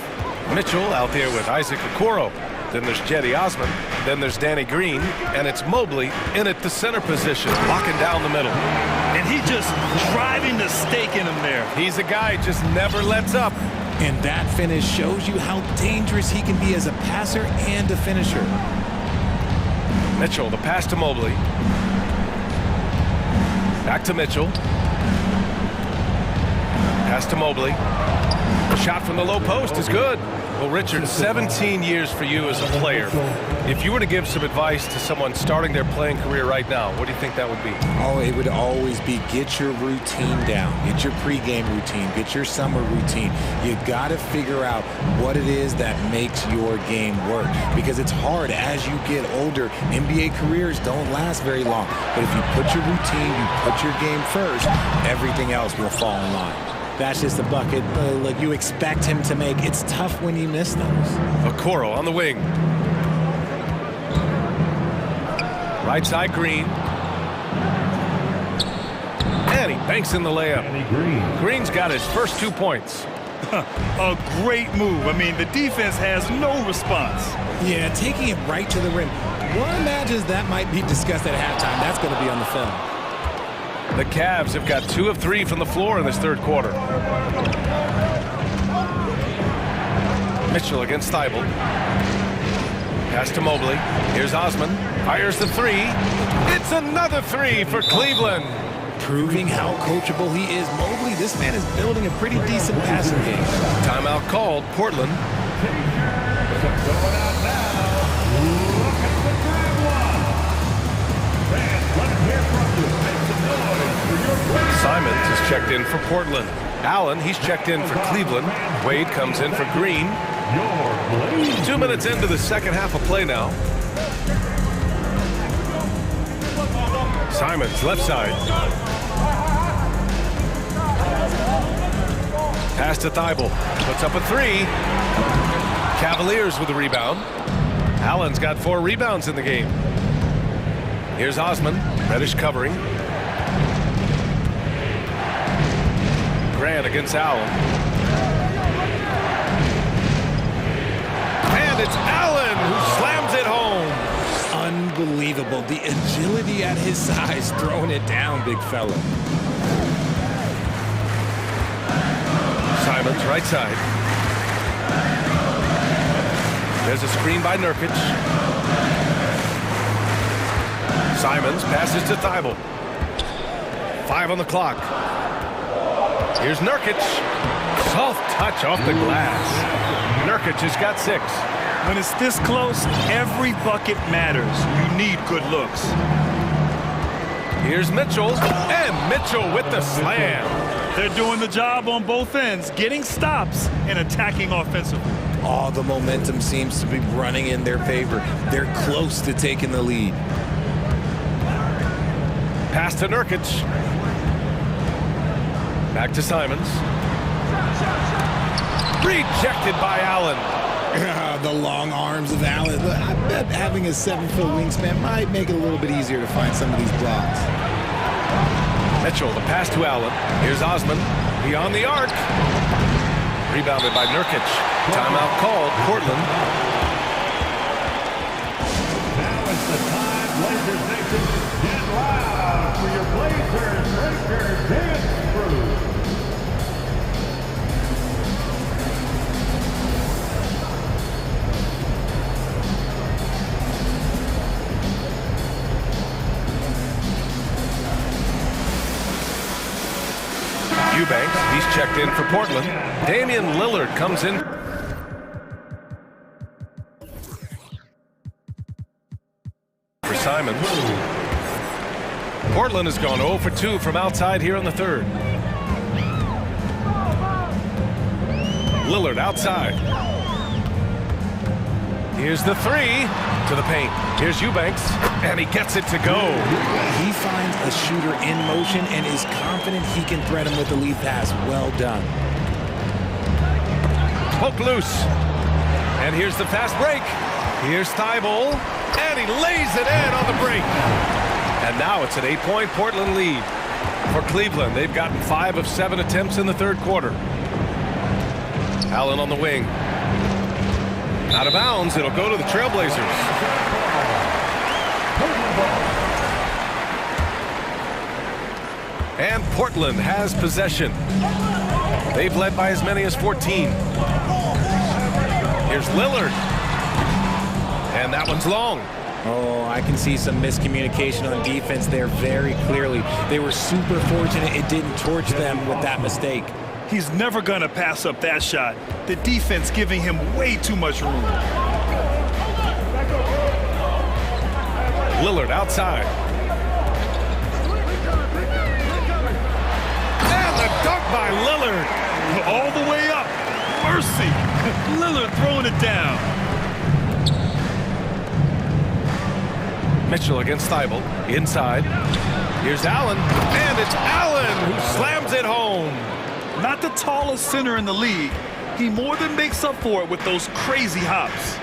[SPEAKER 1] Mitchell out there with Isaac Okoro. Then there's Jetty Osman. Then there's Danny Green. And it's Mobley in at the center position, locking down the middle.
[SPEAKER 3] And he just driving the stake in him there.
[SPEAKER 1] He's a guy who just never lets up.
[SPEAKER 8] And that finish shows you how dangerous he can be as a passer and a finisher.
[SPEAKER 1] Mitchell, the pass to Mobley. Back to Mitchell. Pass to Mobley. The shot from the low post is good. Well, Richard, 17 years for you as a player. If you were to give some advice to someone starting their playing career right now, what do you think that would be?
[SPEAKER 8] Oh, it would always be get your routine down. Get your pregame routine. Get your summer routine. You got to figure out what it is that makes your game work. Because it's hard as you get older. NBA careers don't last very long. But if you put your routine, you put your game first, everything else will fall in line. That's just the bucket like you expect him to make. It's tough when you miss those.
[SPEAKER 1] Okoro on the wing. Right side, Green. And he banks in the layup. Green's got his first 2 points.
[SPEAKER 3] A great move. I mean, the defense has no response.
[SPEAKER 8] Yeah, taking it right to the rim. One imagines that might be discussed at halftime. That's going to be on the film.
[SPEAKER 1] The Cavs have got 2 of 3 from the floor in this third quarter. Mitchell against Thibault. Pass to Mobley. Here's Osman. Fires the 3. It's another 3 for Cleveland.
[SPEAKER 8] Proving how coachable he is. Mobley, this man is building a pretty decent passing game.
[SPEAKER 1] Timeout called. Portland. Simons is checked in for Portland. Allen, he's checked in for Cleveland. Wade comes in for Green. 2 minutes into the second half of play now. Simons, left side. Pass to Thibault. Puts up a 3. Cavaliers with the rebound. Allen's got 4 rebounds in the game. Here's Osman. Reddish covering. Grant against Allen. And it's Allen who slams it home.
[SPEAKER 8] Unbelievable. The agility at his size, throwing it down, big fella.
[SPEAKER 1] Simons, right side. There's a screen by Nurkic. Simons passes to Thibault. 5 on the clock. Here's Nurkic. Soft touch off the glass. Nurkic has got 6.
[SPEAKER 3] When it's this close, every bucket matters. You need good looks.
[SPEAKER 1] Here's Mitchell. And Mitchell with the slam.
[SPEAKER 3] They're doing the job on both ends, getting stops and attacking offensively.
[SPEAKER 8] All the momentum seems to be running in their favor. They're close to taking the lead.
[SPEAKER 1] Pass to Nurkic. Back to Simons. Rejected by Allen.
[SPEAKER 8] The long arms of Allen. I bet having a 7-foot wingspan might make it a little bit easier to find some of these blocks.
[SPEAKER 1] Mitchell, the pass to Allen. Here's Osman. Beyond the arc. Rebounded by Nurkic. Timeout called. Portland.
[SPEAKER 4] Now is the time, Blazers Nation. Get loud for your Blazers Breakers Dance Crew.
[SPEAKER 1] Eubanks. He's checked in for Portland. Damian Lillard comes in. For Simons. Portland has gone 0 for 2 from outside here in the third. Lillard outside. Here's the three to the paint. Here's Eubanks, and he gets it to go.
[SPEAKER 8] He finds a shooter in motion and is confident he can thread him with the lead pass. Well done.
[SPEAKER 1] Poke loose. And here's the fast break. Here's Thibault, and he lays it in on the break. And now it's an 8-point Portland lead. For Cleveland, they've gotten 5 of 7 attempts in the third quarter. Allen on the wing. Out of bounds, it'll go to the Trailblazers. And Portland has possession. They've led by as many as 14. Here's Lillard. And that one's long.
[SPEAKER 8] Oh, I can see some miscommunication on defense there very clearly. They were super fortunate it didn't torch them with that mistake.
[SPEAKER 3] He's never going to pass up that shot. The defense giving him way too much room.
[SPEAKER 1] Lillard outside. And the dunk by Lillard.
[SPEAKER 3] All the way up. Mercy. Lillard throwing it down.
[SPEAKER 1] Mitchell against Thibault. Inside. Here's Allen. And it's Allen who slams it home.
[SPEAKER 3] Not the tallest center in the league. He more than makes up for it with those crazy hops.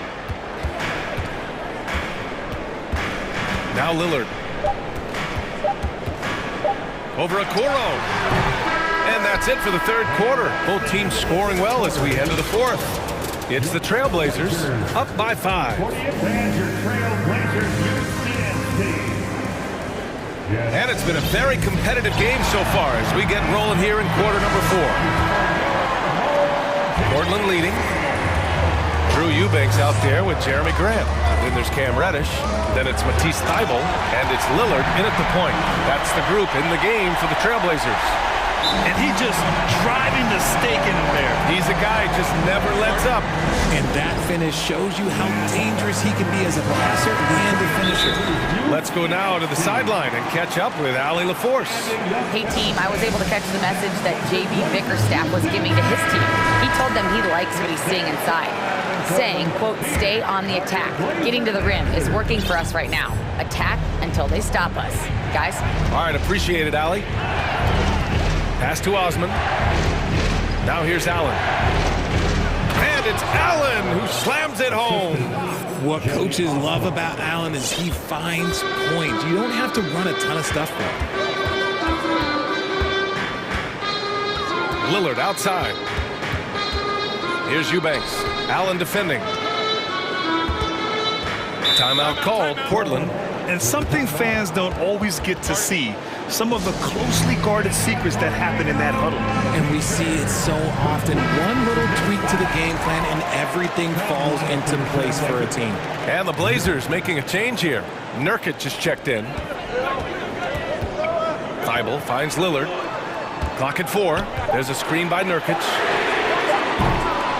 [SPEAKER 1] Now Lillard. Over Okoro. And that's it for the third quarter. Both teams scoring well as we head to the fourth. It's the Trailblazers up by 5. And it's been a very competitive game so far as we get rolling here in quarter number 4. Portland leading. Drew Eubanks out there with Jeremy Grant. Then there's Cam Reddish. Then it's Matisse Thybulle. And it's Lillard in at the point. That's the group in the game for the Trailblazers.
[SPEAKER 3] And he just driving the stake in him there.
[SPEAKER 1] He's a guy who just never lets up.
[SPEAKER 8] And that finish shows you how dangerous he can be as a passer and a finisher.
[SPEAKER 1] Let's go now to the sideline and catch up with Allie LaForce.
[SPEAKER 6] Hey team, I was able to catch the message that JB Bickerstaff was giving to his team. He told them he likes what he's seeing inside, saying, quote, stay on the attack. Getting to the rim is working for us right now. Attack until they stop us. Guys?
[SPEAKER 1] All right, appreciate it, Allie. Pass to Osman. Now here's Allen. And it's Allen who slams it home.
[SPEAKER 8] What coaches love about Allen is he finds points. You don't have to run a ton of stuff for him.
[SPEAKER 1] Lillard outside. Here's Eubanks. Allen defending. Timeout called, Portland.
[SPEAKER 3] And something fans don't always get to see. Some of the closely guarded secrets that happen in that huddle.
[SPEAKER 8] And we see it so often. One little tweak to the game plan and everything falls into place for a team.
[SPEAKER 1] And the Blazers making a change here. Nurkic just checked in. Thybulle finds Lillard. Clock at 4. There's a screen by Nurkic.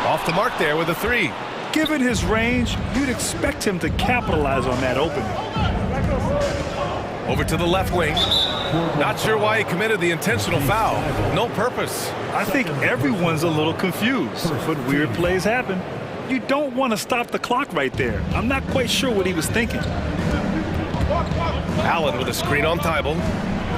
[SPEAKER 1] Off the mark there with a 3.
[SPEAKER 3] Given his range, you'd expect him to capitalize on that opening.
[SPEAKER 1] Over to the left wing. Not sure why he committed the intentional foul. No purpose.
[SPEAKER 3] I think everyone's a little confused, but weird plays happen. You don't want to stop the clock right there. I'm not quite sure what he was thinking.
[SPEAKER 1] Allen with a screen on Thybulle.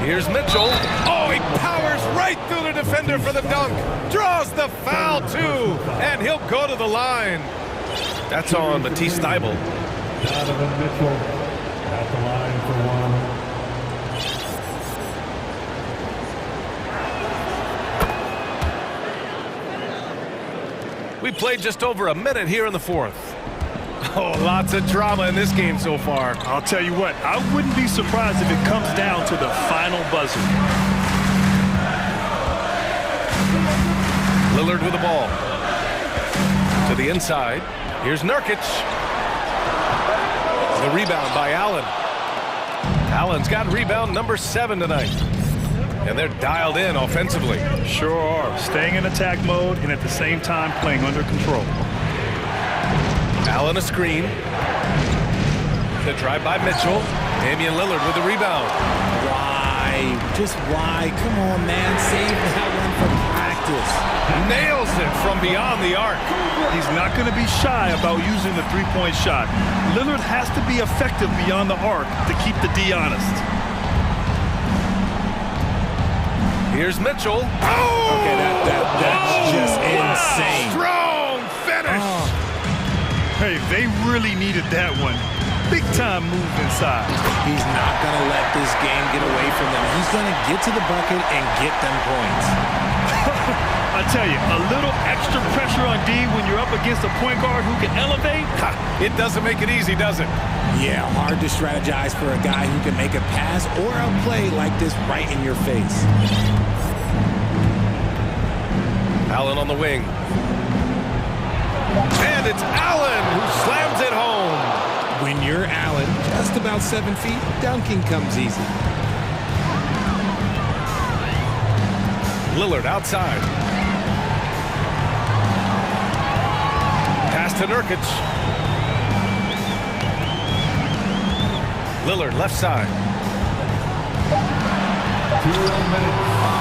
[SPEAKER 1] Here's Mitchell. Oh, he powers right through the defender for the dunk. Draws the foul, too. And he'll go to the line. That's on Matisse Thybulle.
[SPEAKER 4] Donovan Mitchell at the line for 1.
[SPEAKER 1] We played just over a minute here in the fourth. Oh, lots of drama in this game so far.
[SPEAKER 3] I'll tell you what, I wouldn't be surprised if it comes down to the final buzzer.
[SPEAKER 1] Lillard with the ball. To the inside. Here's Nurkic. The rebound by Allen. Allen's got rebound number 7 tonight. And they're dialed in offensively.
[SPEAKER 3] Sure are. Staying in attack mode and at the same time playing under control.
[SPEAKER 1] Allen a screen. The drive by Mitchell. Damian Lillard with the rebound.
[SPEAKER 8] Why? Just why? Come on, man. Save that one for practice.
[SPEAKER 1] Nails it from beyond the arc.
[SPEAKER 3] He's not going to be shy about using the three-point shot. Lillard has to be effective beyond the arc to keep the D honest.
[SPEAKER 1] Here's Mitchell.
[SPEAKER 8] Oh! Okay, that's just insane.
[SPEAKER 1] Strong finish.
[SPEAKER 8] Oh.
[SPEAKER 3] Hey, they really needed that one. Big time move inside.
[SPEAKER 8] He's not going to let this game get away from them. He's going to get to the bucket and get them points.
[SPEAKER 3] I tell you, a little extra pressure on D when you're up against a point guard who can elevate.
[SPEAKER 1] It doesn't make it easy, does it?
[SPEAKER 8] Yeah, hard to strategize for a guy who can make a pass or a play like this right in your face.
[SPEAKER 1] Allen on the wing. And it's Allen who slams it home.
[SPEAKER 8] When you're Allen, just about 7 feet, dunking comes easy.
[SPEAKER 1] Lillard outside. Pass to Nurkic. Lillard left side.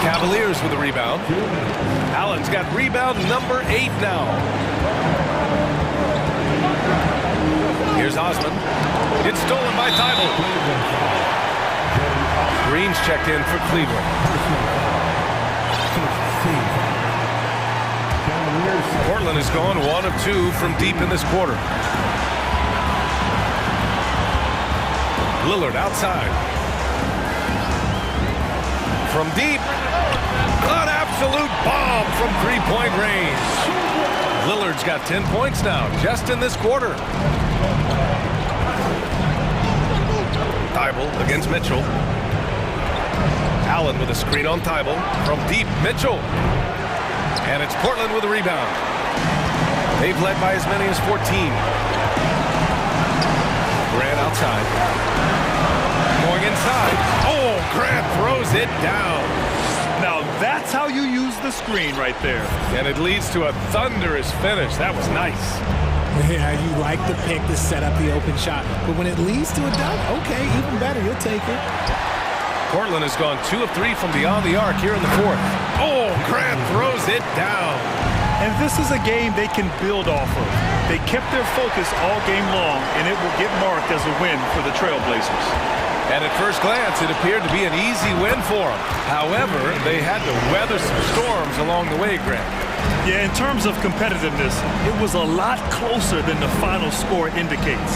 [SPEAKER 1] Cavaliers with the rebound. Allen's got rebound number 8 now. Here's Osman. It's stolen by Thibault. Green's checked in for Cleveland. Portland has gone 1 of 2 from deep in this quarter. Lillard outside. From deep. An absolute bomb from three-point range. Lillard's got 10 points now, just in this quarter. Thibault against Mitchell. Allen with a screen on Thibault. From deep, Mitchell. And it's Portland with a rebound. They've led by as many as 14. Grant outside. Going inside. Oh, Grant throws it down.
[SPEAKER 3] Now that's how you use the screen right there.
[SPEAKER 1] And it leads to a thunderous finish. That was nice.
[SPEAKER 8] Yeah, you like the pick to set up the open shot. But when it leads to a dunk, okay, even better. You'll take it.
[SPEAKER 1] Portland has gone 2 of 3 from beyond the arc here in the fourth. Oh, Grant throws it down.
[SPEAKER 3] And this is a game they can build off of. They kept their focus all game long, and it will get marked as a win for the Trailblazers.
[SPEAKER 1] And at first glance, it appeared to be an easy win for them. However, they had to weather some storms along the way, Grant.
[SPEAKER 3] Yeah, in terms of competitiveness, it was a lot closer than the final score indicates.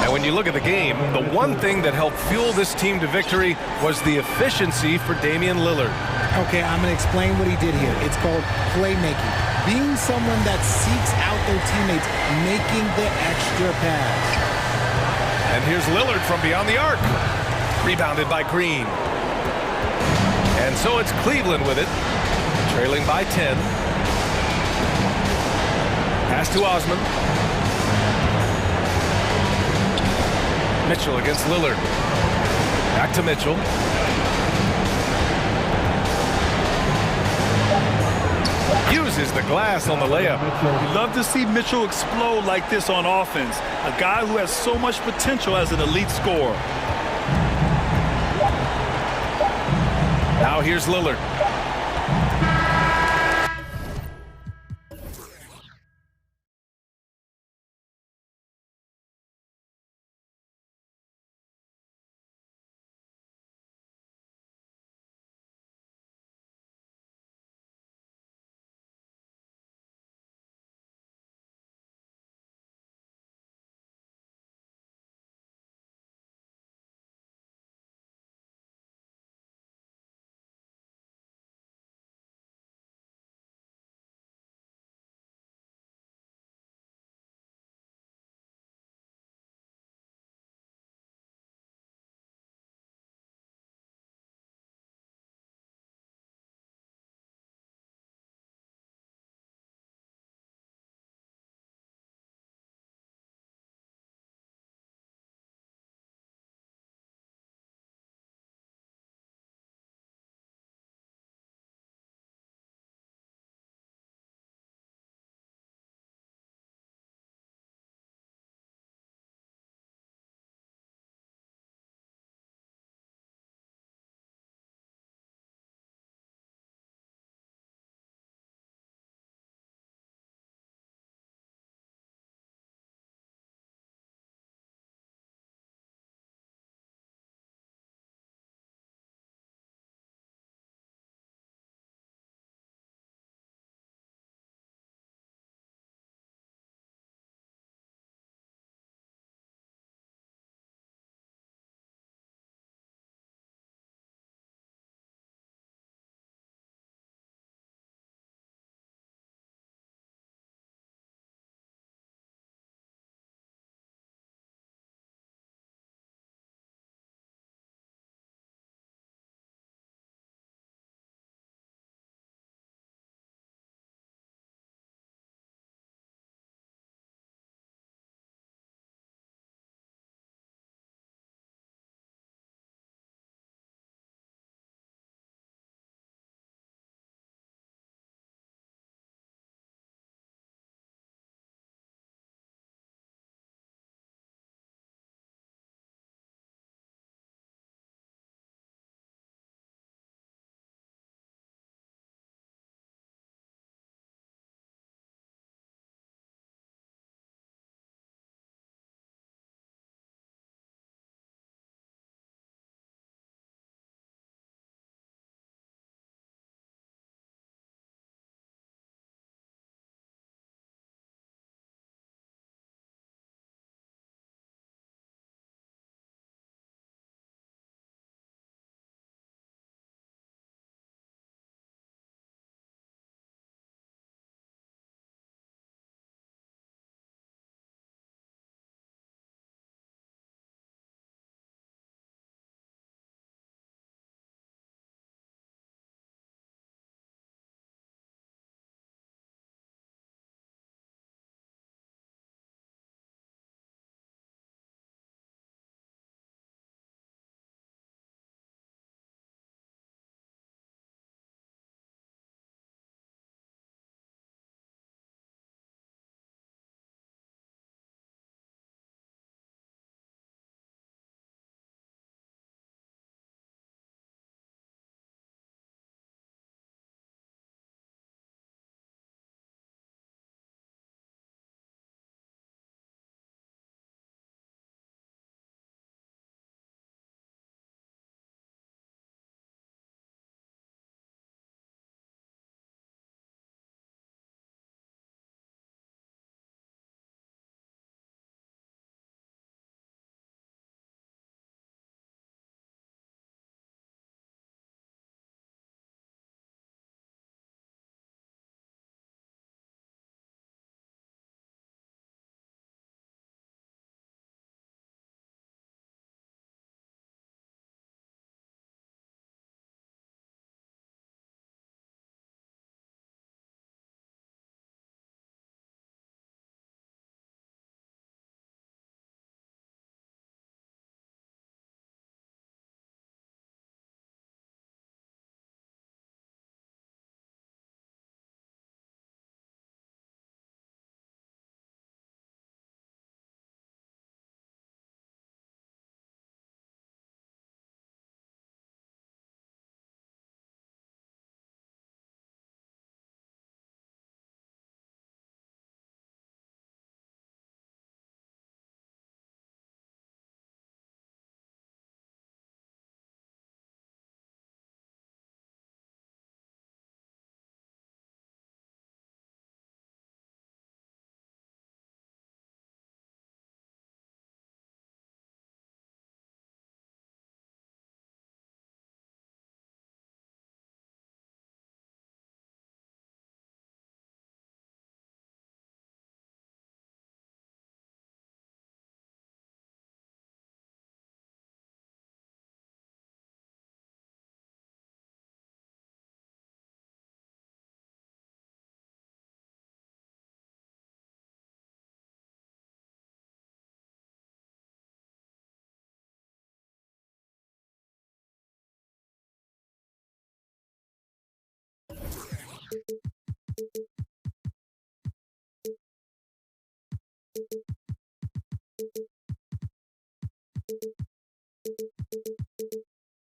[SPEAKER 1] And when you look at the game, the one thing that helped fuel this team to victory was the efficiency for Damian Lillard.
[SPEAKER 8] Okay, I'm going to explain what he did here. It's called playmaking. Being someone that seeks out their teammates, making the extra pass.
[SPEAKER 1] And here's Lillard from beyond the arc. Rebounded by Green. And so it's Cleveland with it, trailing by 10. Pass to Osman. Mitchell against Lillard. Back to Mitchell. Uses the glass on the layup.
[SPEAKER 3] You love to see Mitchell explode like this on offense. A guy who has so much potential as an elite scorer.
[SPEAKER 1] Now here's Lillard.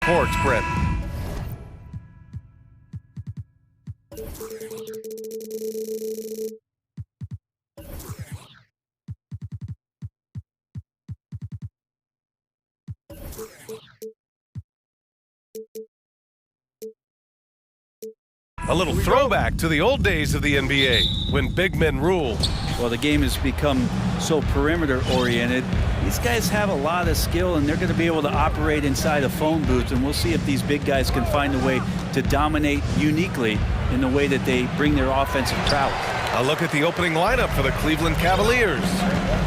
[SPEAKER 1] Court spread. A little throwback to the old days of the NBA, when big men ruled.
[SPEAKER 11] Well, the game has become so perimeter-oriented. These guys have a lot of skill, and they're going to be able to operate inside a phone booth, and we'll see if these big guys can find a way to dominate uniquely in the way that they bring their offensive prowess.
[SPEAKER 1] A look at the opening lineup for the Cleveland Cavaliers.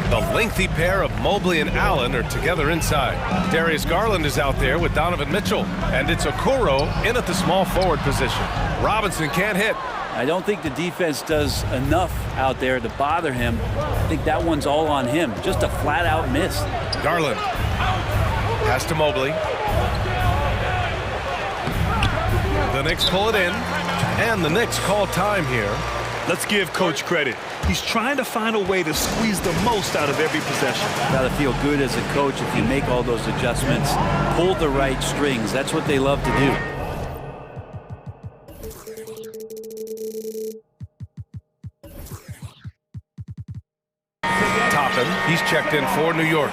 [SPEAKER 1] The lengthy pair of Mobley and Allen are together inside. Darius Garland is out there with Donovan Mitchell, and it's Okoro in at the small forward position. Robinson can't hit.
[SPEAKER 11] I don't think the defense does enough out there to bother him. I think that one's all on him. Just a flat-out miss.
[SPEAKER 1] Garland. Pass to Mobley. The Knicks pull it in, and the Knicks call time here.
[SPEAKER 3] Let's give Coach credit. He's trying to find a way to squeeze the most out of every possession.
[SPEAKER 11] Got to feel good as a coach if you make all those adjustments. Pull the right strings. That's what they love to do.
[SPEAKER 1] Toppin, he's checked in for New York.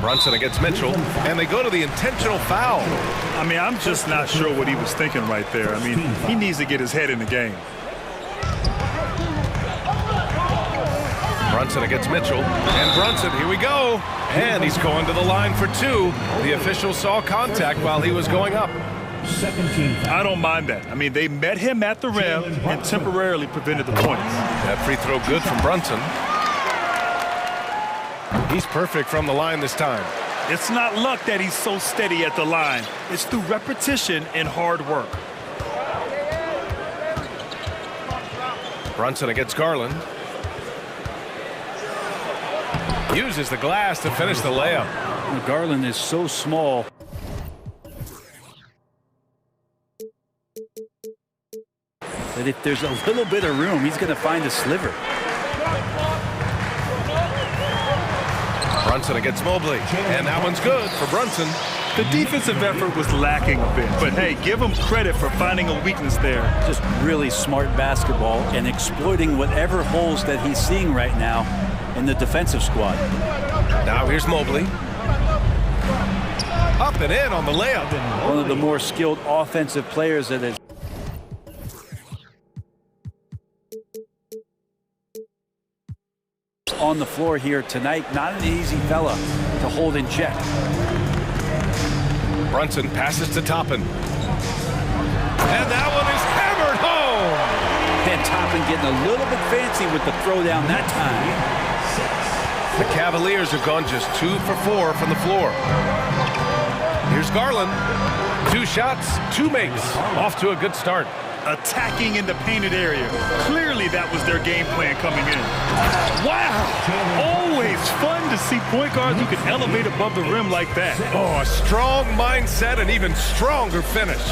[SPEAKER 1] Brunson against Mitchell, and they go to the intentional foul.
[SPEAKER 3] I mean, I'm just not sure what he was thinking right there. I mean, he needs to get his head in the game.
[SPEAKER 1] Brunson against Mitchell, and Brunson, here we go. And he's going to the line for two. The official saw contact while he was going up.
[SPEAKER 3] I don't mind that. I mean, they met him at the rim and temporarily prevented the points.
[SPEAKER 1] That free throw good from Brunson. He's perfect from the line this time.
[SPEAKER 3] It's not luck that he's so steady at the line. It's through repetition and hard work.
[SPEAKER 1] Brunson against Garland. Uses the glass to finish the layup.
[SPEAKER 11] Garland is so small. That if there's a little bit of room, he's going to find a sliver.
[SPEAKER 1] Brunson against Mobley, and that one's good for Brunson.
[SPEAKER 3] The defensive effort was lacking a bit, but hey, give him credit for finding a weakness there.
[SPEAKER 11] Just really smart basketball and exploiting whatever holes that he's seeing right now in the defensive squad.
[SPEAKER 1] Now here's Mobley. Up and in on the layup.
[SPEAKER 11] One of the more skilled offensive players that is on the floor here tonight. Not an easy fella to hold in check.
[SPEAKER 1] Brunson passes to Toppin. And that one is hammered home.
[SPEAKER 11] And Toppin getting a little bit fancy with the throwdown that time.
[SPEAKER 1] The Cavaliers have gone just 2 for 4 from the floor. Here's Garland. 2 shots, 2 makes. Off to a good start.
[SPEAKER 3] Attacking in the painted area. Clearly that was their game plan coming in. Wow! Always fun to see point guards who can elevate above the rim like that.
[SPEAKER 1] Oh, a strong mindset and even stronger finish.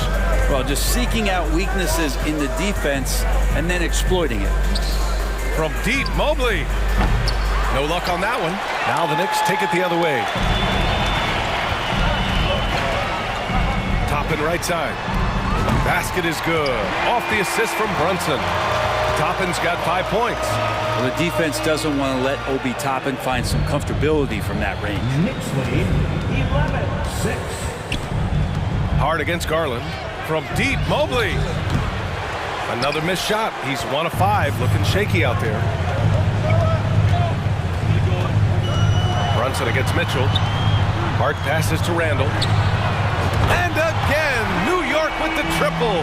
[SPEAKER 11] Well, just seeking out weaknesses in the defense and then exploiting it.
[SPEAKER 1] From deep, Mobley. No luck on that one. Now the Knicks take it the other way. Toppin right side. Basket is good. Off the assist from Brunson. Toppin's got 5 points.
[SPEAKER 11] Well, the defense doesn't want to let Obi Toppin find some comfortability from that range.
[SPEAKER 4] Knicks lead 11-6.
[SPEAKER 1] Hard against Garland. From deep, Mobley. Another missed shot. He's 1 of 5, looking shaky out there. Brunson against Mitchell. Hart passes to Randall. And again, New York with the triple.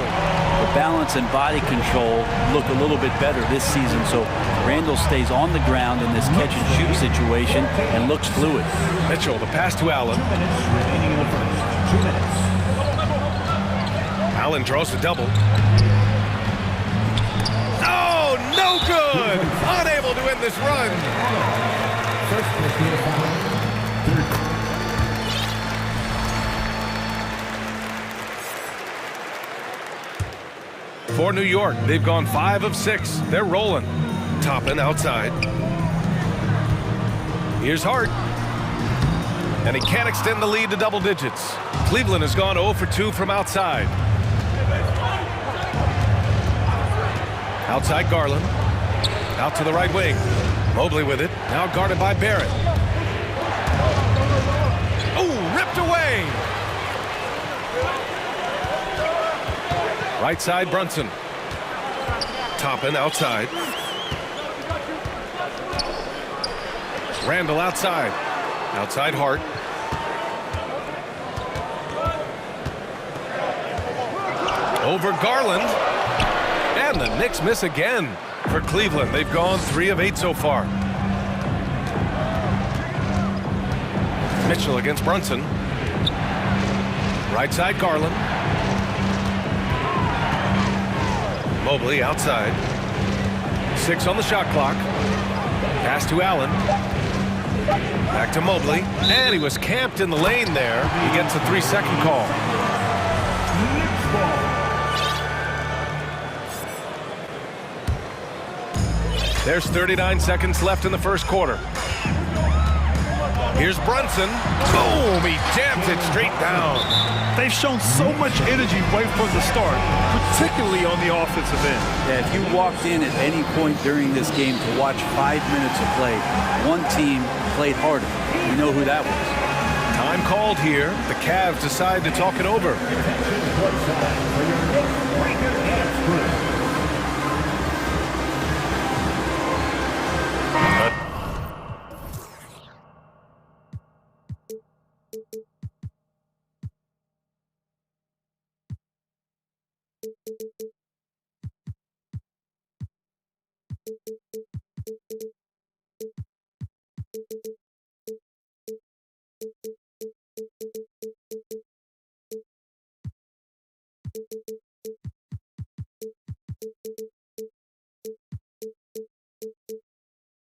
[SPEAKER 11] The balance and body control look a little bit better this season, so Randall stays on the ground in this catch-and-shoot situation and looks fluid.
[SPEAKER 1] Mitchell, the pass to Allen.
[SPEAKER 4] 2 minutes.
[SPEAKER 1] Allen draws the double. Oh, no good! Unable to win this run. for New York. They've gone 5 of 6. They're rolling. Toppin outside. Here's Hart. And he can't extend the lead to double digits. Cleveland has gone 0 for 2 from outside. Outside Garland. Out to the right wing. Mobley with it. Now guarded by Barrett. Oh, ripped away. Right side Brunson. Toppin outside. Randall outside. Outside Hart. Over Garland. And the Knicks miss again for Cleveland. They've gone 3 of 8 so far. Mitchell against Brunson. Right side Garland. Mobley outside. 6 on the shot clock. Pass to Allen. Back to Mobley. And he was camped in the lane there. He gets a 3-second call. There's 39 seconds left in the first quarter. Here's Brunson. Boom! He jams it straight down.
[SPEAKER 3] They've shown so much energy right from the start, particularly on the offensive end.
[SPEAKER 11] Yeah, if you walked in at any point during this game to watch 5 minutes of play, one team played harder. You know who that was.
[SPEAKER 1] Time called here. The Cavs decide to talk it over.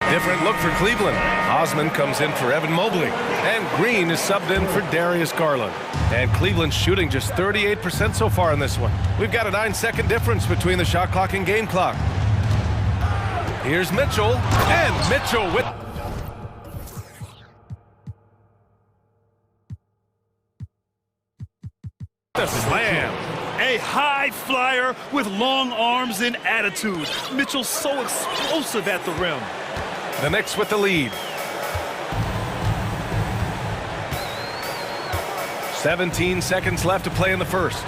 [SPEAKER 1] Different look for Cleveland. Osman comes in for Evan Mobley. And Green is subbed in for Darius Garland. And Cleveland's shooting just 38% so far in this one. We've got a 9-second difference between the shot clock and game clock. Here's Mitchell. And Mitchell with... the slam.
[SPEAKER 3] A high flyer with long arms and attitude. Mitchell's so explosive at the rim.
[SPEAKER 1] The Knicks with the lead. 17 seconds left to play in the first.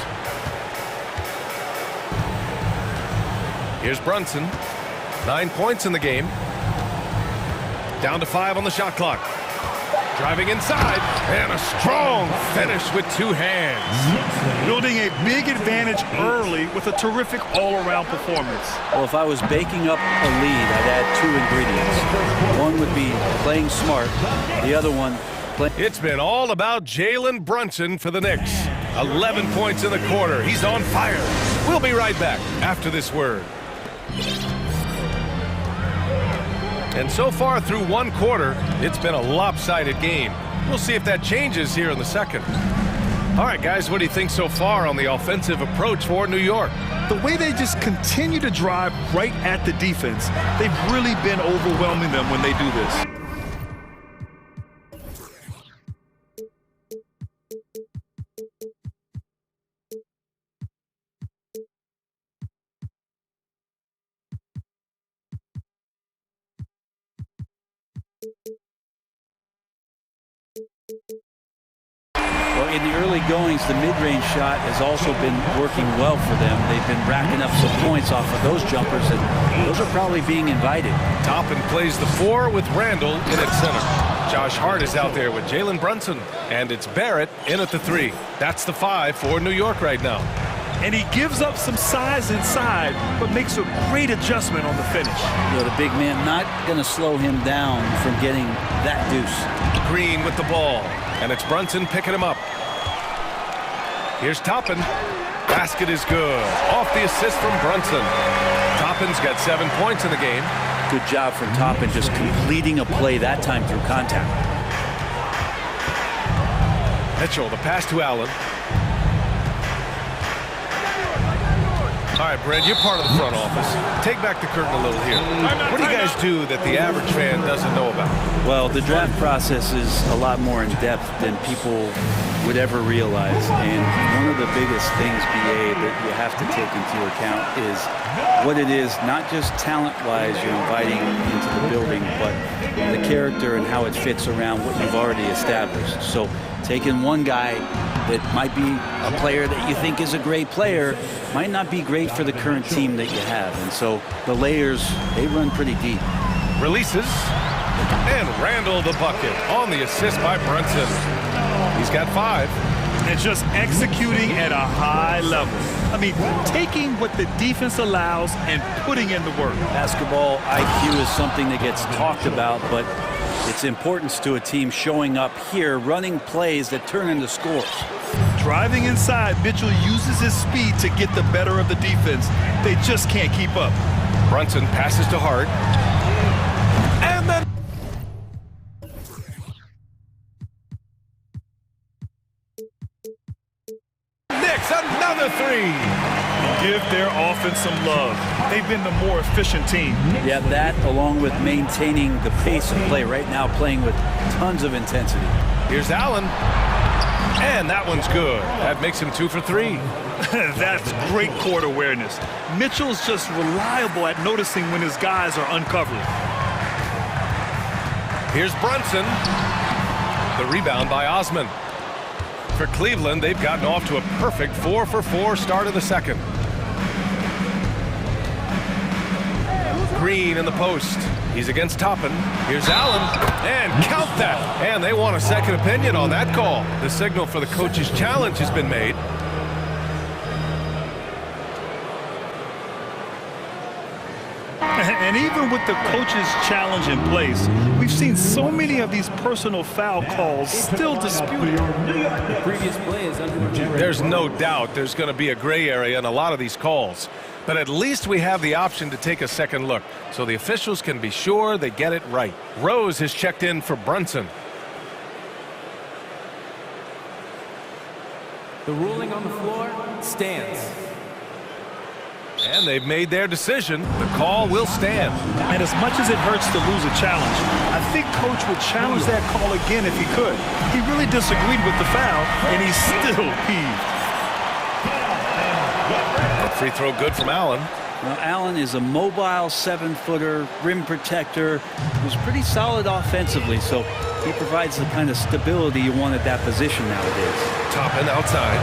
[SPEAKER 1] Here's Brunson. 9 points in the game. Down to 5 on the shot clock. Driving inside, and a strong finish with 2 hands.
[SPEAKER 3] Building a big advantage early with a terrific all-around performance.
[SPEAKER 11] Well, if I was baking up a lead, I'd add 2 ingredients. One would be playing smart. The other one,
[SPEAKER 1] It's been all about Jalen Brunson for the Knicks. 11 points in the quarter. He's on fire. We'll be right back after this word. And so far through 1 quarter, it's been a lopsided game. We'll see if that changes here in the second. All right, guys, what do you think so far on the offensive approach for New York?
[SPEAKER 3] The way they just continue to drive right at the defense, they've really been overwhelming them when they do this.
[SPEAKER 11] Well, in the early goings, the mid-range shot has also been working well for them. They've been racking up some points off of those jumpers, and those are probably being invited.
[SPEAKER 1] Toppin plays the 4 with Randall in at center. Josh Hart is out there with Jalen Brunson, and it's Barrett in at the 3. That's the 5 for New York right now.
[SPEAKER 3] And he gives up some size inside, but makes a great adjustment on the finish.
[SPEAKER 11] You know, the big man not going to slow him down from getting that deuce.
[SPEAKER 1] Green with the ball, and it's Brunson picking him up. Here's Toppin. Basket is good. Off the assist from Brunson. Toppin's got 7 points in the game.
[SPEAKER 11] Good job from Toppin just completing a play that time through contact. Mitchell, the pass to Allen.
[SPEAKER 1] All right, Brent, you're part of the front office. Take back the curtain a little here. What do you guys do that the average fan doesn't know about?
[SPEAKER 11] Well, the draft process is a lot more in depth than people would ever realize. And one of the biggest things, BA, that you have to take into account is what it is, not just talent-wise you're inviting into the building, but the character and how it fits around what you've already established. So taking one guy that might be a player that you think is a great player might not be great for the current team that you have. And so the layers, they run pretty deep.
[SPEAKER 1] Releases. And Randall the bucket on the assist by Brunson. He's got 5.
[SPEAKER 3] And just executing at a high level. I mean, taking what the defense allows and putting in the work.
[SPEAKER 11] Basketball IQ is something that gets talked about, but its importance to a team showing up here, running plays that turn into scores.
[SPEAKER 3] Driving inside, Mitchell uses his speed to get the better of the defense. They just can't keep up.
[SPEAKER 1] Brunson passes to Hart. And then Knicks, another 3.
[SPEAKER 3] Give their offense some love. They've been the more efficient team.
[SPEAKER 11] Yeah, that along with maintaining the pace of play right now, playing with tons of intensity.
[SPEAKER 1] Here's Allen. And that one's good. That makes him 2 for 3.
[SPEAKER 3] That's great court awareness. Mitchell's just reliable at noticing when his guys are uncovered.
[SPEAKER 1] Here's Brunson. The rebound by Osman. For Cleveland, they've gotten off to a perfect 4 for 4 start of the second. Green in the post. He's against Toppin. Here's Allen. And count that. And they want a second opinion on that call. The signal for the coach's challenge has been made.
[SPEAKER 3] And even with the coach's challenge in place, we've seen so many of these personal foul calls still disputed.
[SPEAKER 5] The previous play is under review.
[SPEAKER 1] There's no doubt there's going to be a gray area in a lot of these calls. But at least we have the option to take a second look, so the officials can be sure they get it right. Rose has checked in for Brunson.
[SPEAKER 5] The ruling on the floor stands.
[SPEAKER 1] And they've made their decision. The call will stand.
[SPEAKER 3] And as much as it hurts to lose a challenge, I think Coach would challenge that call again if he could. He really disagreed with the foul, and he's still peeved.
[SPEAKER 1] Free throw good from Allen.
[SPEAKER 11] Well, Allen is a mobile 7-footer, rim protector, who's pretty solid offensively, so he provides the kind of stability you want at that position nowadays.
[SPEAKER 1] Toppin outside.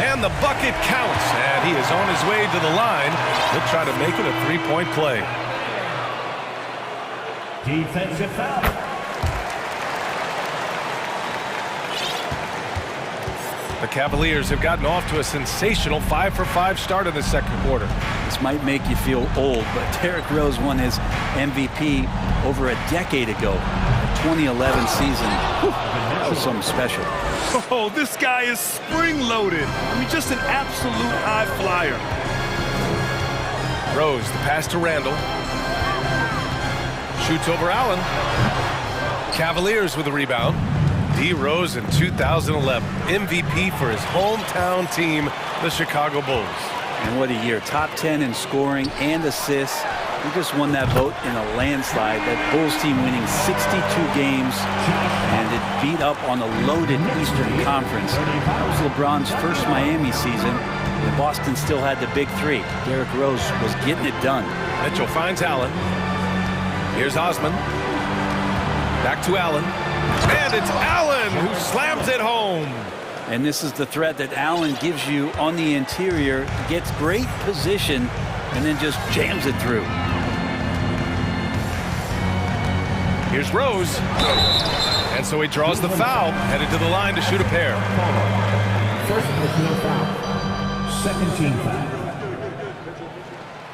[SPEAKER 1] And the bucket counts, and he is on his way to the line. He'll try to make it a 3-point play.
[SPEAKER 4] Defensive foul.
[SPEAKER 1] The Cavaliers have gotten off to a sensational 5 for 5 start in the second quarter.
[SPEAKER 11] This might make you feel old, but Derrick Rose won his MVP over a decade ago. The 2011 season, that was something special.
[SPEAKER 3] Oh, this guy is spring-loaded. I mean, just an absolute high flyer.
[SPEAKER 1] Rose, the pass to Randall. Shoots over Allen. Cavaliers with the rebound. D. Rose in 2011, MVP for his hometown team, the Chicago Bulls.
[SPEAKER 11] And what a year. Top 10 in scoring and assists. He just won that vote in a landslide. That Bulls team winning 62 games, and it beat up on a loaded Eastern Conference. That was LeBron's first Miami season, and Boston still had the big 3. Derrick Rose was getting it done.
[SPEAKER 1] Mitchell finds Allen. Here's Osman. Back to Allen. And it's Allen who slams it home.
[SPEAKER 11] And this is the threat that Allen gives you on the interior. Gets great position and then just jams it through.
[SPEAKER 1] Here's Rose. And so he draws the foul, headed to the line to shoot a pair.
[SPEAKER 4] First personal foul. Second team foul.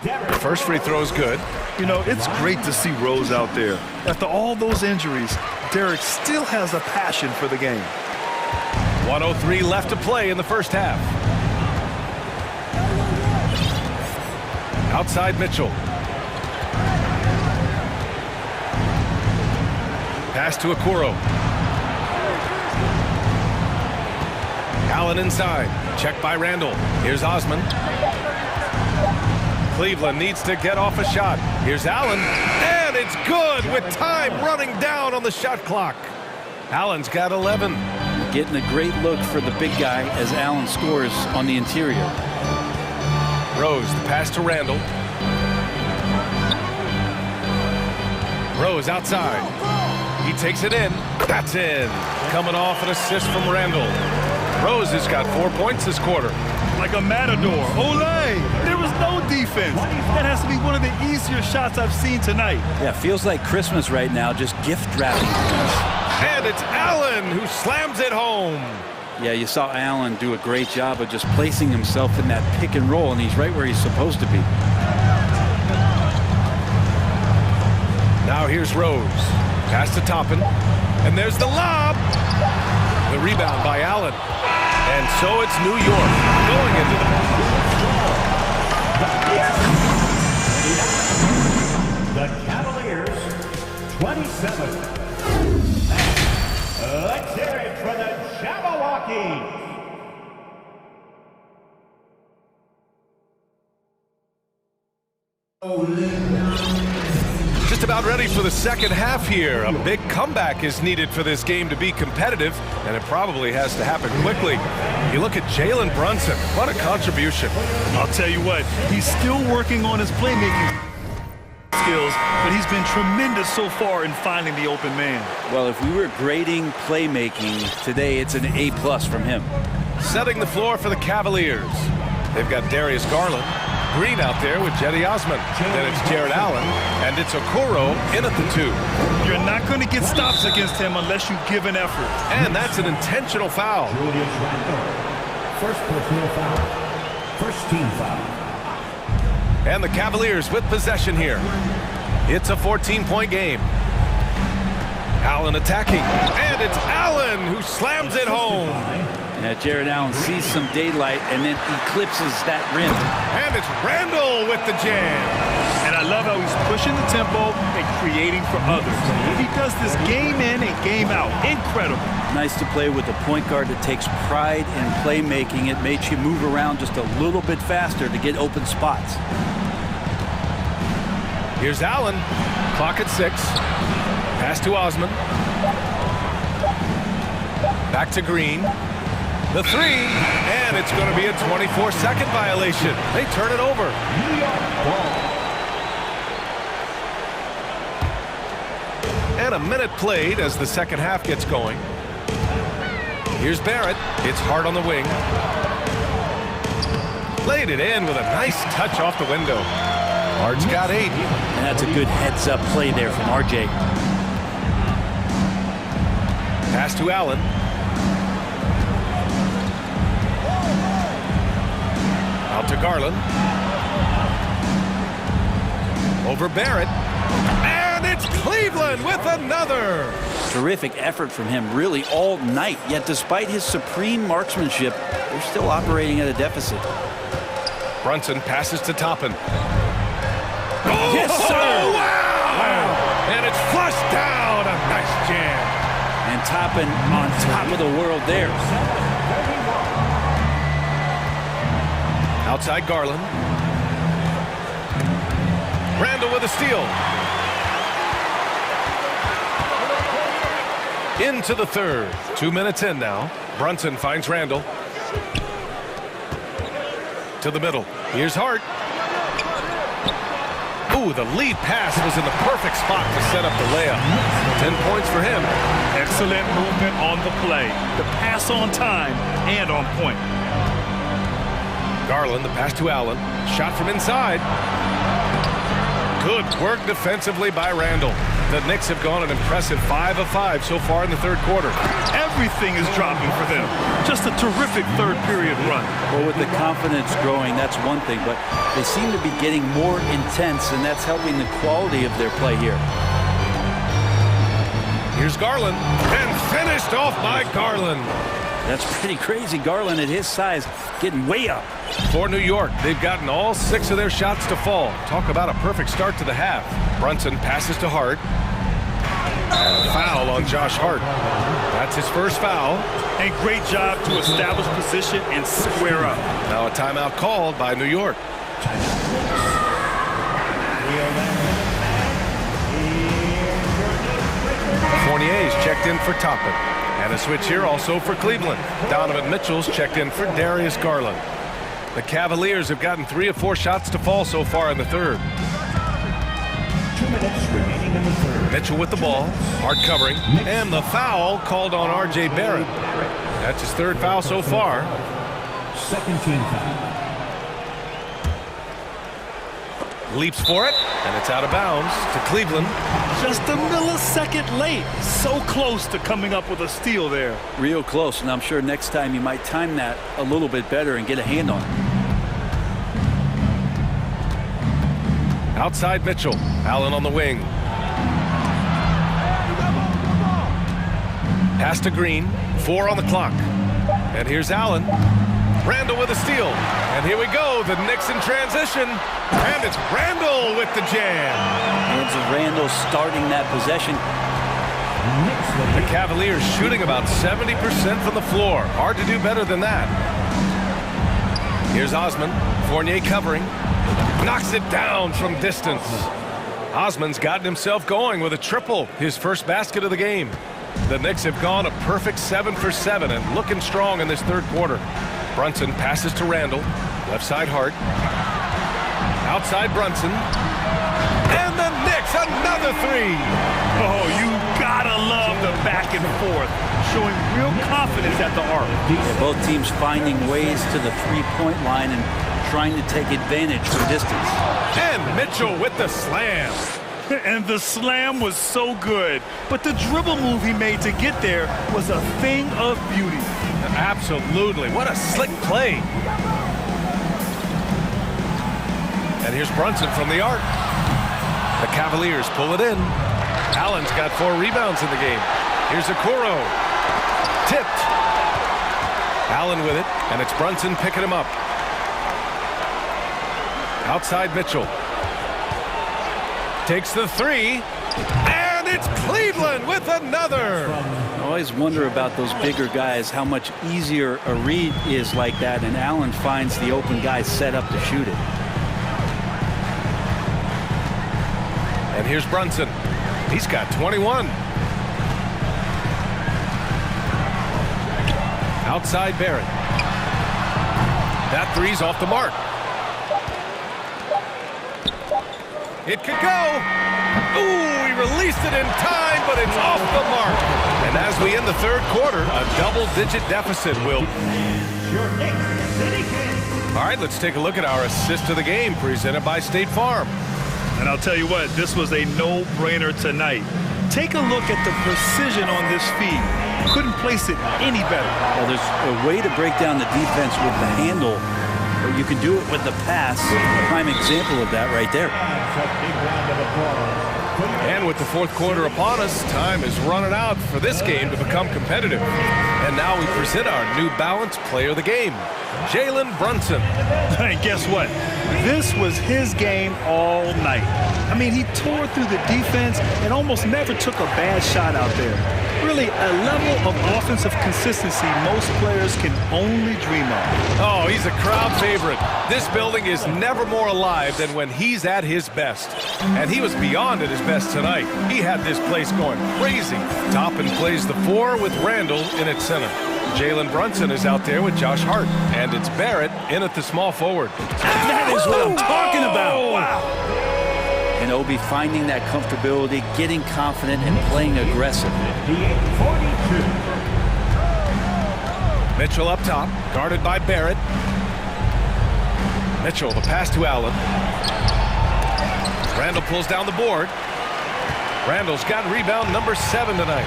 [SPEAKER 1] The first free throw is good.
[SPEAKER 3] You know, it's great to see Rose out there. After all those injuries, Derrick still has a passion for the game.
[SPEAKER 1] 1:03 left to play in the first half. Outside Mitchell. Pass to Okoro. Allen inside. Checked by Randall. Here's Osman. Cleveland needs to get off a shot. Here's Allen, and it's good with time running down on the shot clock. Allen's got 11.
[SPEAKER 11] Getting a great look for the big guy as Allen scores on the interior.
[SPEAKER 1] Rose, the pass to Randall. Rose outside. He takes it in. That's in. Coming off an assist from Randall. Rose has got 4 points this quarter.
[SPEAKER 3] Like a matador. Olay! There was no defense. That has to be one of the easier shots I've seen tonight.
[SPEAKER 11] Yeah, feels like Christmas right now, just gift wrapping.
[SPEAKER 1] And it's Allen who slams it home.
[SPEAKER 11] Yeah, you saw Allen do a great job of just placing himself in that pick and roll, and he's right where he's supposed to be.
[SPEAKER 1] Now here's Rose. Pass to Toppin. And there's the lob. The rebound by Allen. And so it's New York going into
[SPEAKER 4] the Cavaliers, 27. Let's hear it for the Jabberwockies.
[SPEAKER 1] Just about ready for the second half here. A big comeback is needed for this game to be competitive, and it probably has to happen quickly. You look at Jalen Brunson. What a contribution.
[SPEAKER 3] I'll tell you what, he's still working on his playmaking skills, but he's been tremendous so far in finding the open man.
[SPEAKER 11] Well, if we were grading playmaking today, it's an A+ from him.
[SPEAKER 1] Setting the floor for the Cavaliers. They've got Darius Garland. Green out there with Jetty Osman. Then it's Jared Allen, and it's Okoro in at the 2.
[SPEAKER 3] You're not going to get stops against him unless you give an effort.
[SPEAKER 1] And that's an intentional foul.
[SPEAKER 4] First personal foul. First team foul.
[SPEAKER 1] And the Cavaliers with possession here. It's a 14-point game. Allen attacking, and it's Allen who slams it home.
[SPEAKER 11] Yeah, Jared Allen sees some daylight and then eclipses that rim.
[SPEAKER 1] And it's Randall with the jam.
[SPEAKER 3] And I love how he's pushing the tempo and creating for others. He does this game in and game out. Incredible.
[SPEAKER 11] Nice to play with a point guard that takes pride in playmaking. It makes you move around just a little bit faster to get open spots.
[SPEAKER 1] Here's Allen. Clock at 6. Pass to Osman. Back to Green. The 3, and it's going to be a 24-second violation. They turn it over. And a minute played as the second half gets going. Here's Barrett. It's Hart on the wing. Played it in with a nice touch off the window. Hart's got 8.
[SPEAKER 11] And that's a good heads-up play there from RJ.
[SPEAKER 1] Pass to Allen. Out to Garland. Over Barrett. And it's Cleveland with another.
[SPEAKER 11] Terrific effort from him really all night. Yet despite his supreme marksmanship, they're still operating at a deficit.
[SPEAKER 1] Brunson passes to Toppin.
[SPEAKER 11] Oh, yes, sir!
[SPEAKER 1] Oh, wow! And it's flushed down. A nice jam.
[SPEAKER 11] And Toppin on top of the world there.
[SPEAKER 1] Outside Garland. Randall with a steal. Into the third. 2 minutes in now. Brunson finds Randall. To the middle. Here's Hart. Ooh, the lead pass was in the perfect spot to set up the layup. 10 points for him.
[SPEAKER 3] Excellent movement on the play. The pass on time and on point.
[SPEAKER 1] Garland, the pass to Allen. Shot from inside. Good work defensively by Randall. The Knicks have gone an impressive 5 of 5 so far in the third quarter.
[SPEAKER 3] Everything is dropping for them. Just a terrific third period run.
[SPEAKER 11] Well, with the confidence growing, that's one thing, but they seem to be getting more intense, and that's helping the quality of their play here.
[SPEAKER 1] Here's Garland, and finished off by Garland.
[SPEAKER 11] That's pretty crazy. Garland at his size getting way up.
[SPEAKER 1] For New York, they've gotten all 6 of their shots to fall. Talk about a perfect start to the half. Brunson passes to Hart. And a foul on Josh Hart. That's his first foul.
[SPEAKER 3] And great job to establish position and square up.
[SPEAKER 1] Now a timeout called by New York. Fournier's checked in for Toppin. And a switch here also for Cleveland. Donovan Mitchell's checked in for Darius Garland. The Cavaliers have gotten 3 of 4 shots to fall so far in the third.
[SPEAKER 4] 2 minutes remaining in the third.
[SPEAKER 1] Mitchell with the ball, hard covering, and the foul called on R.J. Barrett. That's his third foul so far.
[SPEAKER 4] Second team foul.
[SPEAKER 1] Leaps for it, and it's out of bounds to Cleveland.
[SPEAKER 3] Just a millisecond late. So close to coming up with a steal there.
[SPEAKER 11] Real close, and I'm sure next time you might time that a little bit better and get a hand on it.
[SPEAKER 1] Outside Mitchell, Allen on the wing. Pass to Green, 4 on the clock. And here's Allen. Randall with a steal. And here we go, the Knicks in transition. And it's Randall with the jam.
[SPEAKER 11] And it's Randall starting that possession.
[SPEAKER 1] The Cavaliers shooting about 70% from the floor. Hard to do better than that. Here's Osman. Fournier covering. Knocks it down from distance. Osman's gotten himself going with a triple. His first basket of the game. The Knicks have gone a perfect 7 for 7 and looking strong in this third quarter. Brunson passes to Randall. Left side Hart. Outside Brunson. And the Knicks, another 3.
[SPEAKER 3] Oh, you gotta love the back and forth. Showing real confidence at the arc.
[SPEAKER 11] Yeah, both teams finding ways to the three-point line and trying to take advantage from distance.
[SPEAKER 1] And Mitchell with the slam.
[SPEAKER 3] And the slam was so good. But the dribble move he made to get there was a thing of beauty.
[SPEAKER 1] Absolutely. What a slick play. And here's Brunson from the arc. The Cavaliers pull it in. Allen's got 4 rebounds in the game. Here's Okoro. Tipped. Allen with it, and it's Brunson picking him up. Outside Mitchell. Takes the 3. And it's Cleveland with another.
[SPEAKER 11] I always wonder about those bigger guys, how much easier a read is like that, and Allen finds the open guy set up to shoot it.
[SPEAKER 1] And here's Brunson. He's got 21. Outside Barrett. That 3's off the mark. It could go. Ooh, he released it in time, but it's off the mark. And as we end the third quarter, a double-digit deficit will. All right, let's take a look at our assist of the game presented by State Farm.
[SPEAKER 3] And I'll tell you what, this was a no-brainer tonight. Take a look at the precision on this feed. Couldn't place it any better.
[SPEAKER 11] Well, there's a way to break down the defense with the handle, but you can do it with the pass. Prime example of that right there.
[SPEAKER 1] And with the fourth quarter upon us, time is running out for this game to become competitive. And now we present our New Balance Player of the Game, Jalen Brunson.
[SPEAKER 3] And guess what? This was his game all night. I mean, he tore through the defense and almost never took a bad shot out there. Really, a level of offensive consistency most players can only dream of.
[SPEAKER 1] Oh, he's a crowd favorite. This building is never more alive than when he's at his best. And he was beyond at his best tonight. He had this place going crazy. Toppin plays the 4 with Randall in its center. Jalen Brunson is out there with Josh Hart. And it's Barrett in at the small forward.
[SPEAKER 11] That is what I'm talking about. Wow. And Obi finding that comfortability, getting confident, and playing aggressive.
[SPEAKER 1] Mitchell up top, guarded by Barrett. Mitchell, the pass to Allen. Randall pulls down the board. Randall's got rebound number 7 tonight.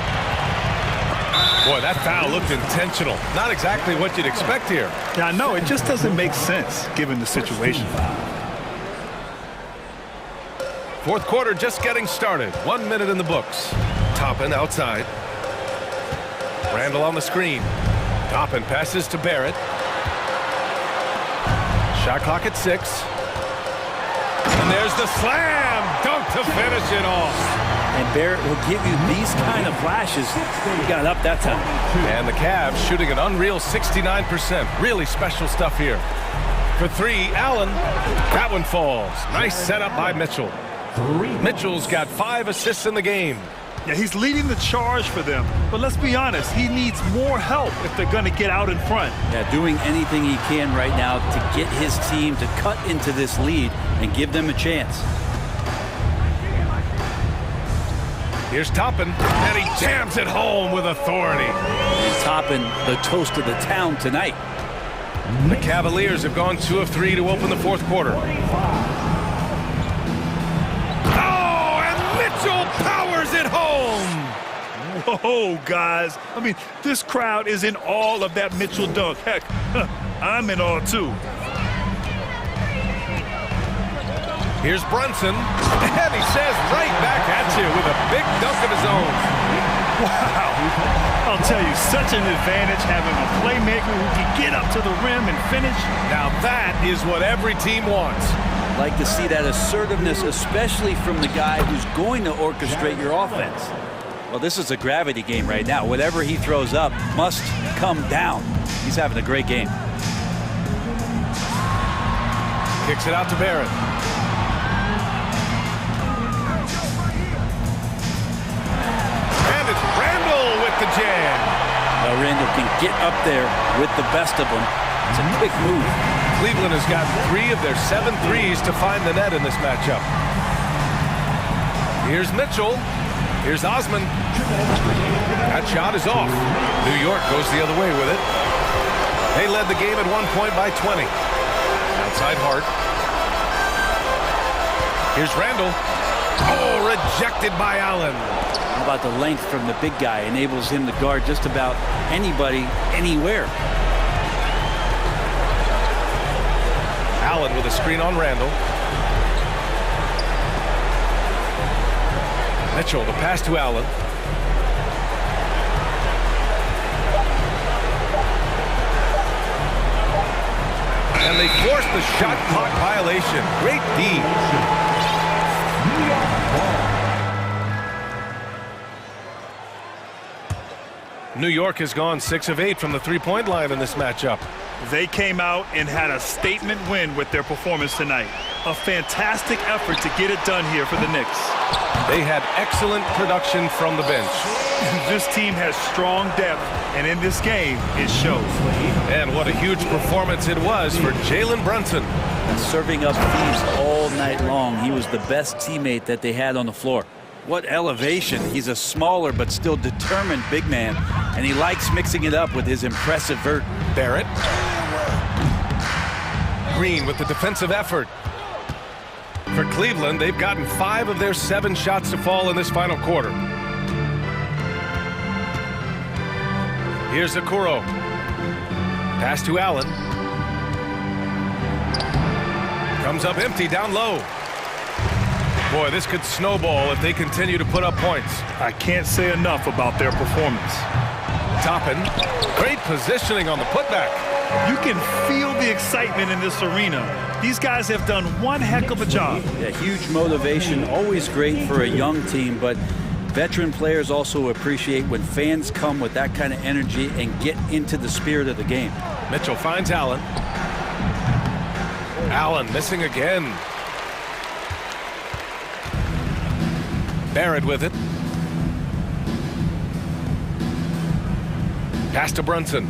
[SPEAKER 1] Boy, that foul looked intentional. Not exactly what you'd expect here.
[SPEAKER 3] Yeah, I know. It just doesn't make sense given the situation.
[SPEAKER 1] Fourth quarter just getting started. 1 minute in the books. Toppin outside. Randall on the screen. Toppin passes to Barrett. Shot clock at 6. And there's the slam dunk to finish it off.
[SPEAKER 11] And Barrett will give you these kind of flashes. He got up that time.
[SPEAKER 1] And the Cavs shooting an unreal 69%. Really special stuff here. For three, Allen. That one falls. Nice setup by Mitchell. Mitchell's got 5 assists in the game.
[SPEAKER 3] Yeah, he's leading the charge for them. But let's be honest, he needs more help if they're going to get out in front.
[SPEAKER 11] Yeah, doing anything he can right now to get his team to cut into this lead and give them a chance.
[SPEAKER 1] Here's Toppin, and he jams it home with authority.
[SPEAKER 11] And Toppin, the toast of the town tonight.
[SPEAKER 1] The Cavaliers have gone 2 of 3 to open the fourth quarter. Mitchell powers it home!
[SPEAKER 3] Whoa, guys. I mean, this crowd is in awe of that Mitchell dunk. Heck, I'm in awe, too.
[SPEAKER 1] Here's Brunson, and he says right back at you with a big dunk of his own.
[SPEAKER 3] Wow. I'll tell you, such an advantage having a playmaker who can get up to the rim and finish.
[SPEAKER 1] Now that is what every team wants.
[SPEAKER 11] Like to see that assertiveness, especially from the guy who's going to orchestrate your offense. Well, this is a gravity game right now. Whatever he throws up must come down. He's having a great game.
[SPEAKER 1] Kicks it out to Barrett. And it's Randall with the jam.
[SPEAKER 11] Now Randall can get up there with the best of them. It's a quick move.
[SPEAKER 1] Cleveland has got 3 of their 7 threes to find the net in this matchup. Here's Mitchell. Here's Osman. That shot is off. New York goes the other way with it. They led the game at 1 point by 20. Outside Hart. Here's Randall. Oh, rejected by Allen.
[SPEAKER 11] How about the length from the big guy? Enables him to guard just about anybody, anywhere.
[SPEAKER 1] Allen with a screen on Randall. Mitchell, the pass to Allen. And they force the shot clock violation. Great D. New York has gone 6 of 8 from the three-point line in this matchup.
[SPEAKER 3] They came out and had a statement win with their performance tonight. A fantastic effort to get it done here for the Knicks.
[SPEAKER 1] They had excellent production from the bench.
[SPEAKER 3] This team has strong depth, and in this game, it shows.
[SPEAKER 1] And what a huge performance it was for Jalen Brunson.
[SPEAKER 11] Serving up thieves all night long. He was the best teammate that they had on the floor. What elevation. He's a smaller but still determined big man, and he likes mixing it up with his impressive vert.
[SPEAKER 1] Barrett. Green with the defensive effort. For Cleveland, they've gotten 5 of their 7 shots to fall in this final quarter. Here's Okoro. Pass to Allen. Comes up empty down low. Boy, this could snowball if they continue to put up points.
[SPEAKER 3] I can't say enough about their performance.
[SPEAKER 1] Toppin, great positioning on the putback.
[SPEAKER 3] You can feel the excitement in this arena. These guys have done one heck of a job.
[SPEAKER 11] Yeah, huge motivation, always great for a young team, but veteran players also appreciate when fans come with that kind of energy and get into the spirit of the game.
[SPEAKER 1] Mitchell finds Allen. Allen missing again. Barrett with it. Pass to Brunson.